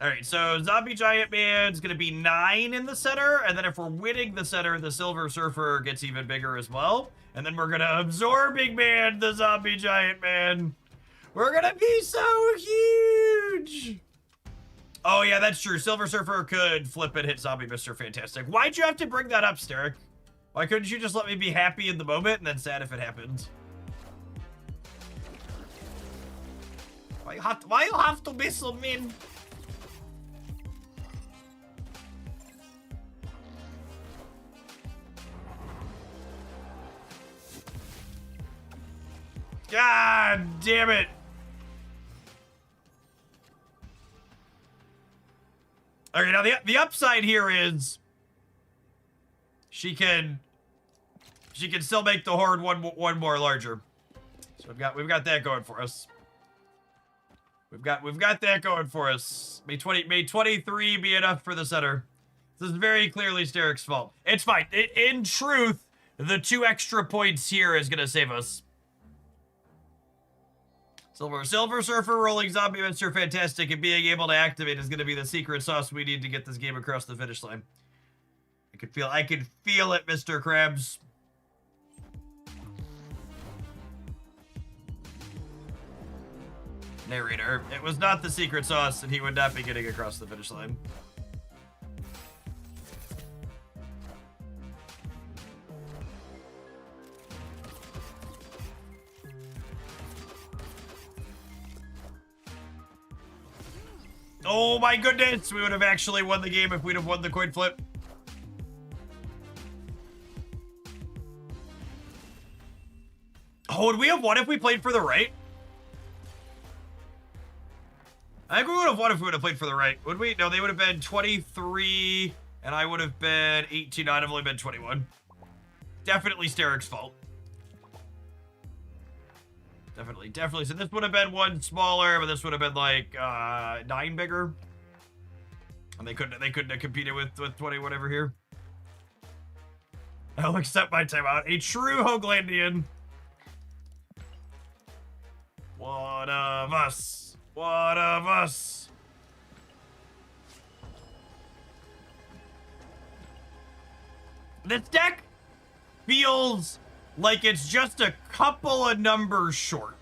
Alright, so Zombie Giant Man's going to be 9 in the center. And then if we're winning the center, the Silver Surfer gets even bigger as well. And then we're going to Absorbing Man the Zombie Giant Man. We're going to be so huge. Oh, yeah, that's true. Silver Surfer could flip and hit Zombie Mr. Fantastic. Why'd you have to bring that up, Steric? Why couldn't you just let me be happy in the moment and then sad if it happens? Why you have to be so mean? God damn it. Okay, now the upside here is she can still make the horde one more larger. So we've got that going for us. We've got that going for us. May 23 be enough for the center. This is very clearly Steric's fault. It's fine. In truth, the 2 extra points here is gonna save us. Silver Surfer rolling Zombie Mr. Fantastic and being able to activate is gonna be the secret sauce we need to get this game across the finish line. I can feel it, Mr. Krabs. Narrator, it was not the secret sauce, and he would not be getting across the finish line. Oh my goodness, we would have actually won the game if we'd have won the coin flip. Oh, would we have won if we played for the right? I think we would have won if we would have played for the right. Would we? No, they would have been 23, and I would have been 18. I'd have only been 21. Definitely Steric's fault. Definitely. So this would have been 1 smaller, but this would have been like 9 bigger. And they couldn't have competed with 20 whatever here. I'll accept my timeout. A true Hoaglandian. One of us. One of us. This deck feels like it's just a couple of numbers short.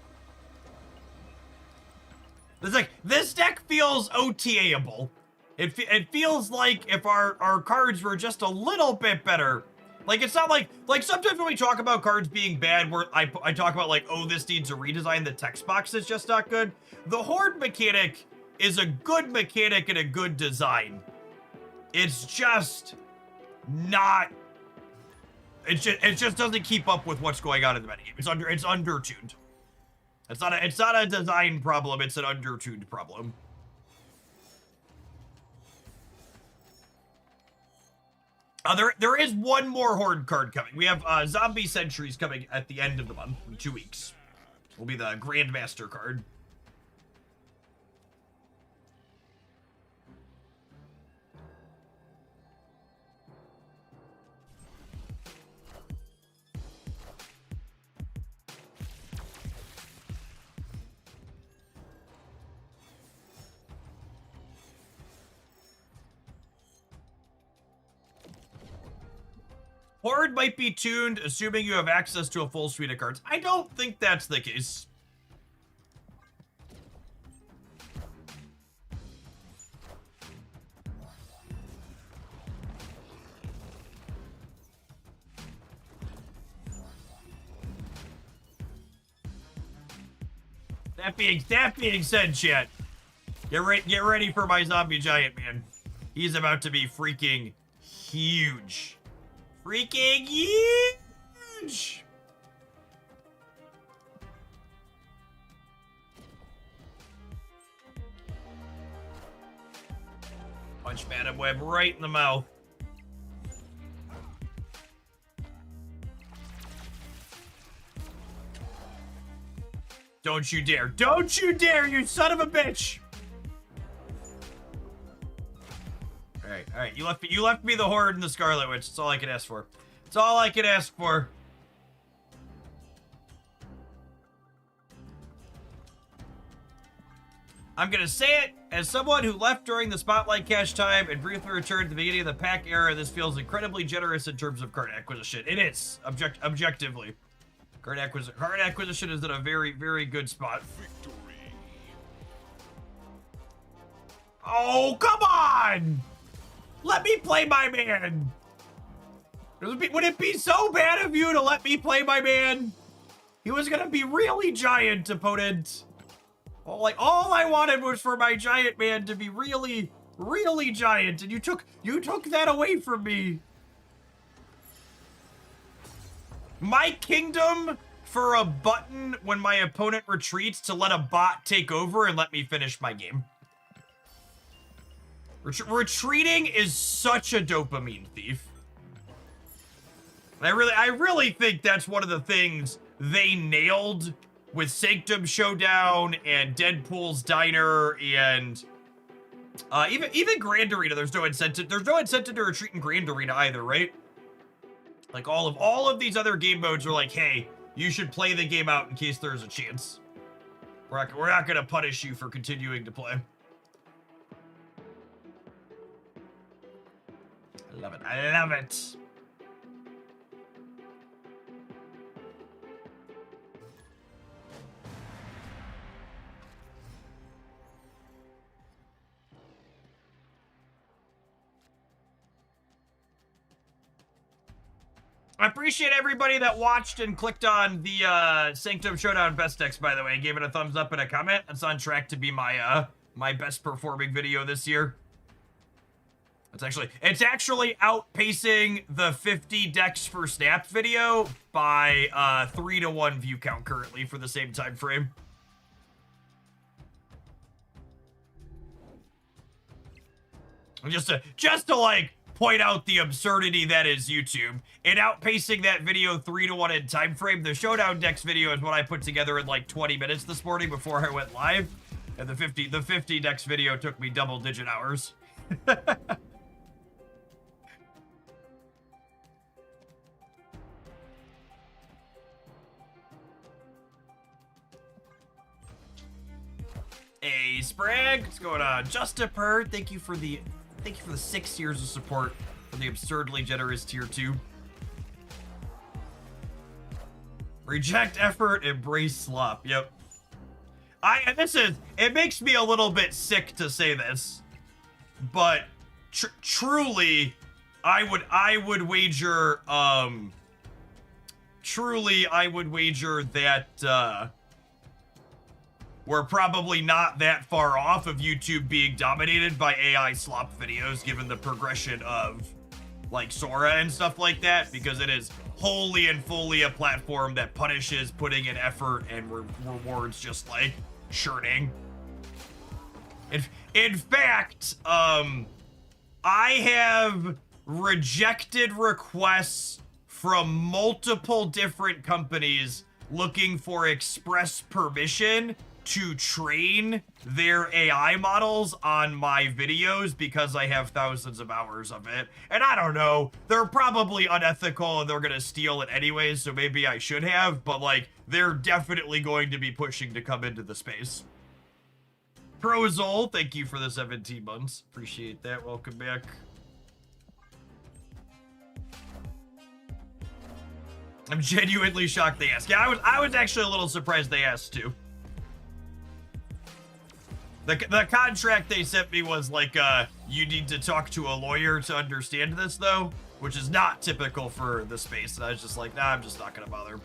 It's like, this deck feels OTA-able. It feels like if our cards were just a little bit better. Like, it's not like sometimes when we talk about cards being bad, I talk about like, oh, this needs a redesign, the text box is just not good. The Horde mechanic is a good mechanic and a good design. It's just not, it just doesn't keep up with what's going on in the metagame. It's undertuned. It's not a design problem, it's an undertuned problem. There is one more Horde card coming. We have Zombie Sentries coming at the end of the month, in 2 weeks. Will be the Grandmaster card. Horde might be tuned, assuming you have access to a full suite of cards. I don't think that's the case. That being said, chat, get ready for my zombie giant, man. He's about to be freaking huge. Freaking huge! Punch Madam Web right in the mouth. Don't you dare. Don't you dare, you son of a bitch! Alright, you left me the Horde and the Scarlet Witch. That's all I can ask for. That's all I can ask for. I'm gonna say it, as someone who left during the Spotlight cash time and briefly returned at the beginning of the pack era, this feels incredibly generous in terms of card acquisition. It is, objectively. Card acquisition is in a very, very good spot. Victory. Oh, come on! Let me play my man. Would it be so bad of you to let me play my man? He was gonna be really giant, opponent. All I wanted was for my giant man to be really, really giant, and you took that away from me. My kingdom for a button when my opponent retreats to let a bot take over and let me finish my game. Retreating is such a dopamine thief. I really think that's one of the things they nailed with Sanctum Showdown and Deadpool's Diner and even Grand Arena. There's no incentive to retreat in Grand Arena either, right? Like all of these other game modes are like, hey, you should play the game out in case there's a chance. We're not gonna punish you for continuing to play. I love it. I love it. I appreciate everybody that watched and clicked on the Sanctum Showdown best decks, by the way. Gave it a thumbs up and a comment. It's on track to be my my best performing video this year. It's actually outpacing the 50 decks per snap video by 3-to-1 view count currently for the same time frame. Just to like point out the absurdity that is YouTube. In outpacing that video 3-to-1 in time frame, the Showdown decks video is what I put together in like 20 minutes this morning before I went live. And the 50 decks video took me double-digit hours. Hey, Sprag, what's going on? Justiper, thank you for the 6 years of support for the absurdly generous tier 2. Reject effort, embrace slop. Yep. It makes me a little bit sick to say this, but truly, I would wager that we're probably not that far off of YouTube being dominated by AI slop videos, given the progression of like Sora and stuff like that, because it is wholly and fully a platform that punishes putting in effort and rewards just like churning. In fact, I have rejected requests from multiple different companies looking for express permission to train their AI models on my videos because I have thousands of hours of it. And I don't know, they're probably unethical and they're gonna steal it anyways, so maybe I should have, but like, they're definitely going to be pushing to come into the space. Prozol, thank you for the 17 months. Appreciate that, welcome back. I'm genuinely shocked they asked. Yeah, I was actually a little surprised they asked too. The contract they sent me was like, you need to talk to a lawyer to understand this, though, which is not typical for the space. And I was just like, nah, I'm just not gonna bother.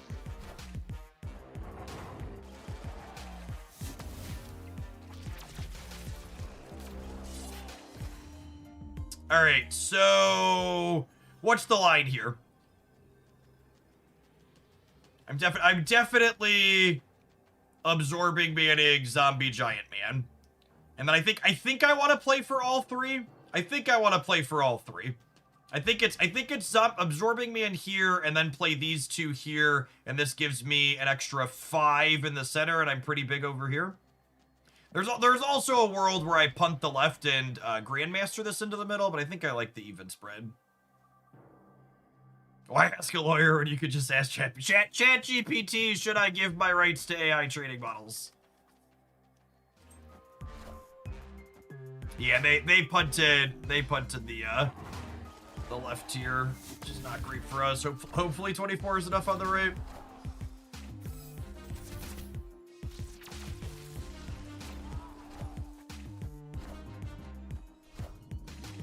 All right, so what's the line here? I'm definitely absorbing manning zombie giant man. And then I think I want to play for all three. I think it's absorbing me in here and then play these two here, and this gives me an extra 5 in the center, and I'm pretty big over here. There's also a world where I punt the left and Grandmaster this into the middle, but I think I like the even spread. Why ask a lawyer when you could just ask ChatGPT, should I give my rights to AI training models? Yeah, they punted the left tier, which is not great for us. Hopefully 24 is enough on the right.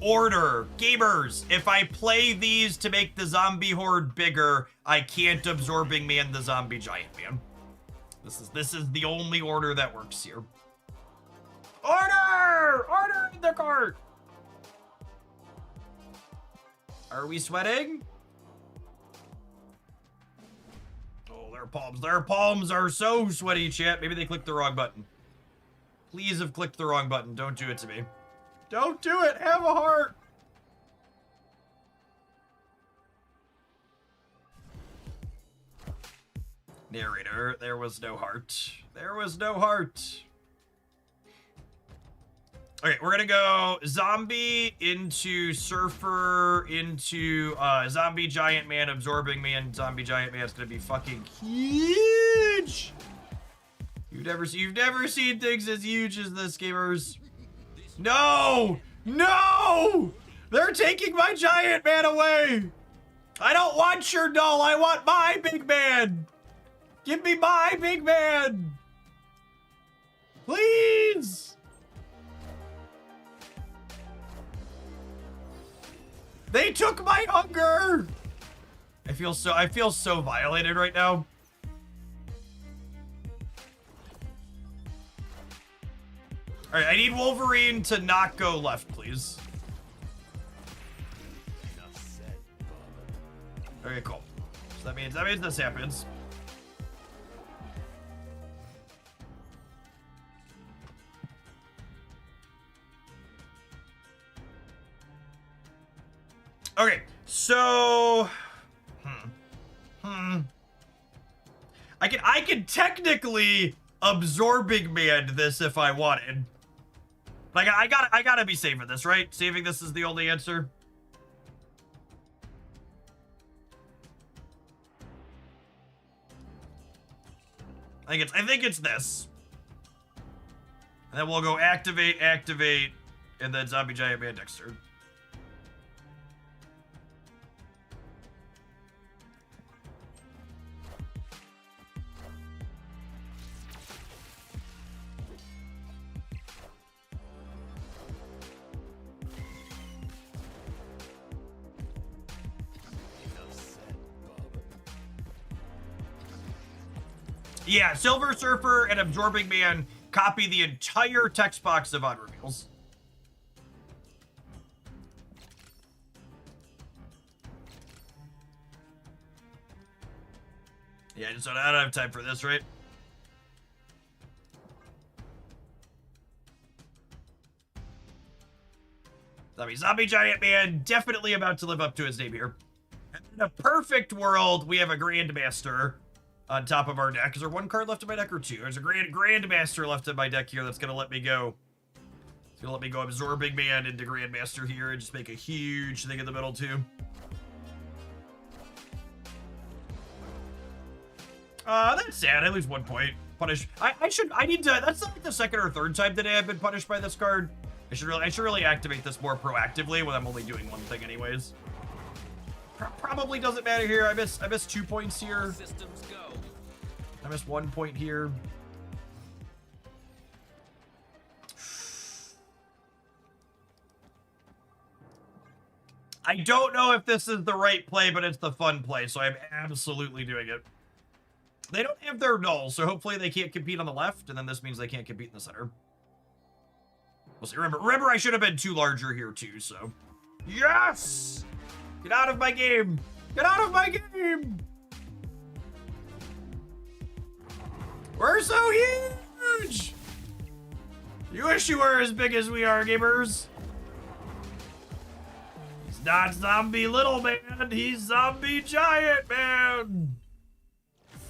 order. Gamers, if I play these to make the zombie horde bigger, I can't absorbing man the zombie giant man. This is the only order that works here. Order! Order in the cart! Are we sweating? Oh, their palms are so sweaty, chat. Maybe they clicked the wrong button. Please have clicked the wrong button. Don't do it to me. Don't do it. Have a heart. Narrator, there was no heart. There was no heart. Okay, we're gonna go zombie into surfer into zombie giant man absorbing man. Zombie giant man is gonna be fucking huge. You've never seen things as huge as this, gamers. No! No! They're taking my giant man away! I don't want your doll, I want my big man! Give me my big man! Please! They took my hunger! I feel so violated right now. All right, I need Wolverine to not go left, please. Okay, cool. So that means this happens. Okay, so I can technically absorbing man this if I wanted. Like I gotta be saving this, right? Saving this is the only answer. I think it's this. And then we'll go activate, and then zombie giant man next turn. Yeah, Silver Surfer and Absorbing Man copy the entire text box of odd reveals. Yeah, I don't have time for this, right? Zombie Giant Man definitely about to live up to his name here. In a perfect world, we have a Grandmaster on top of our deck. Is there one card left in my deck or two? There's a Grandmaster left in my deck here that's gonna let me go. It's gonna let me go Absorbing Man into Grandmaster here and just make a huge thing in the middle too. That's sad. I lose 1 point. Punish. I need to. That's like the second or third time today I've been punished by this card. I should really activate this more proactively when I'm only doing one thing anyways. Probably doesn't matter here. I miss 2 points here. Systems go. I missed 1 point here. I don't know if this is the right play, but it's the fun play, so I'm absolutely doing it. They don't have their null, so hopefully they can't compete on the left, and then this means they can't compete in the center. We'll see. Remember, I should have been 2 larger here too, so. Yes! Get out of my game! Get out of my game! We're so huge! You wish you were as big as we are, gamers. He's not zombie little man, he's zombie giant man!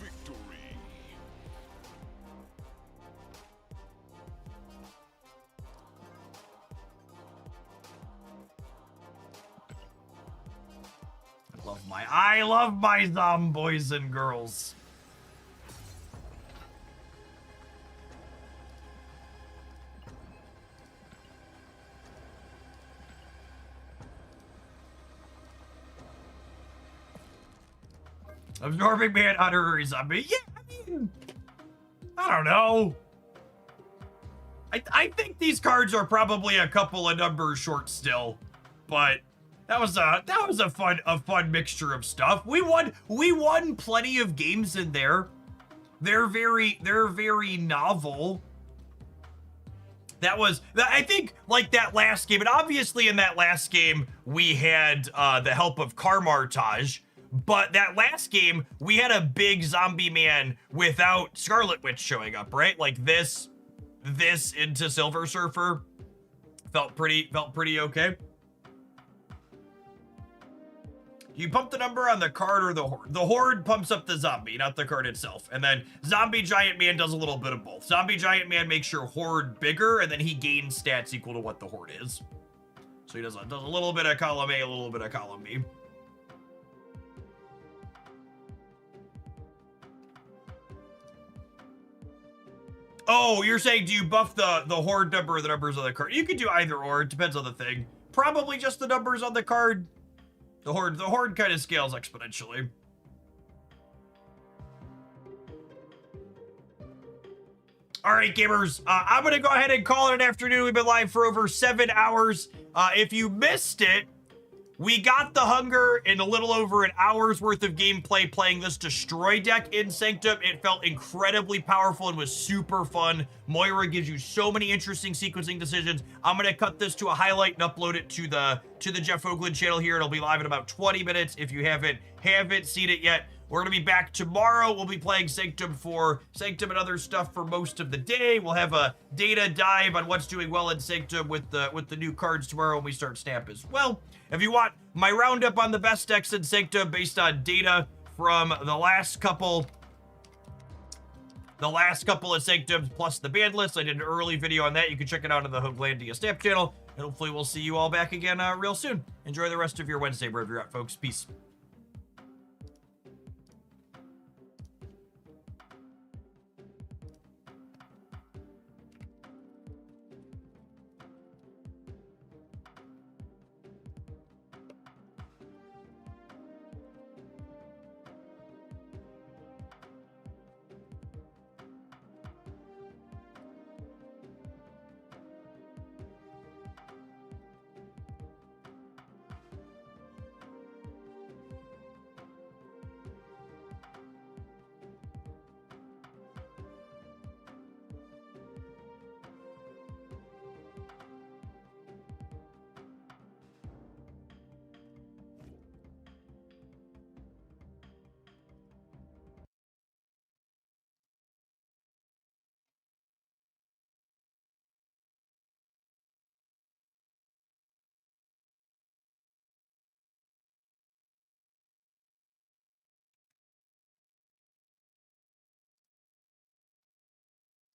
Victory. I love my zomboys and girls. Absorbing Man, honorary zombie. Yeah, I mean, I don't know. I think these cards are probably a couple of numbers short still. but that was a fun mixture of stuff. We won plenty of games in there. They're very novel. I think, like, that last game, and obviously in that last game we had the help of Karmartage, but that last game we had a big zombie man without Scarlet Witch showing up, right? Like this into Silver Surfer felt pretty okay. You pump the number on the card or the horde. The horde pumps up the zombie, not the card itself. And then Zombie Giant Man does a little bit of both. Zombie Giant Man makes your horde bigger, and then he gains stats equal to what the horde is. So he does a little bit of column A, a little bit of column B. Oh, you're saying, do you buff the horde number or the numbers on the card? You could do either or. It depends on the thing. Probably just the numbers on the card. The horde kind of scales exponentially. All right, gamers, I'm going to go ahead and call it an afternoon. We've been live for over 7 hours. If you missed it, we got the hunger in a little over an hour's worth of gameplay playing this Destroy deck in Sanctum. It felt incredibly powerful and was super fun. Moira gives you so many interesting sequencing decisions. I'm going to cut this to a highlight and upload it to the Jeff Hoagland channel here. It'll be live in about 20 minutes if you haven't seen it yet. We're going to be back tomorrow. We'll be playing Sanctum and other stuff for most of the day. We'll have a data dive on what's doing well in Sanctum with the new cards tomorrow when we start Snap as well. If you want my roundup on the best decks in Sanctum based on data from the last couple of Sanctums plus the ban list, I did an early video on that. You can check it out on the Hoaglandia Snap channel. And hopefully we'll see you all back again real soon. Enjoy the rest of your Wednesday wherever you're at, folks. Peace.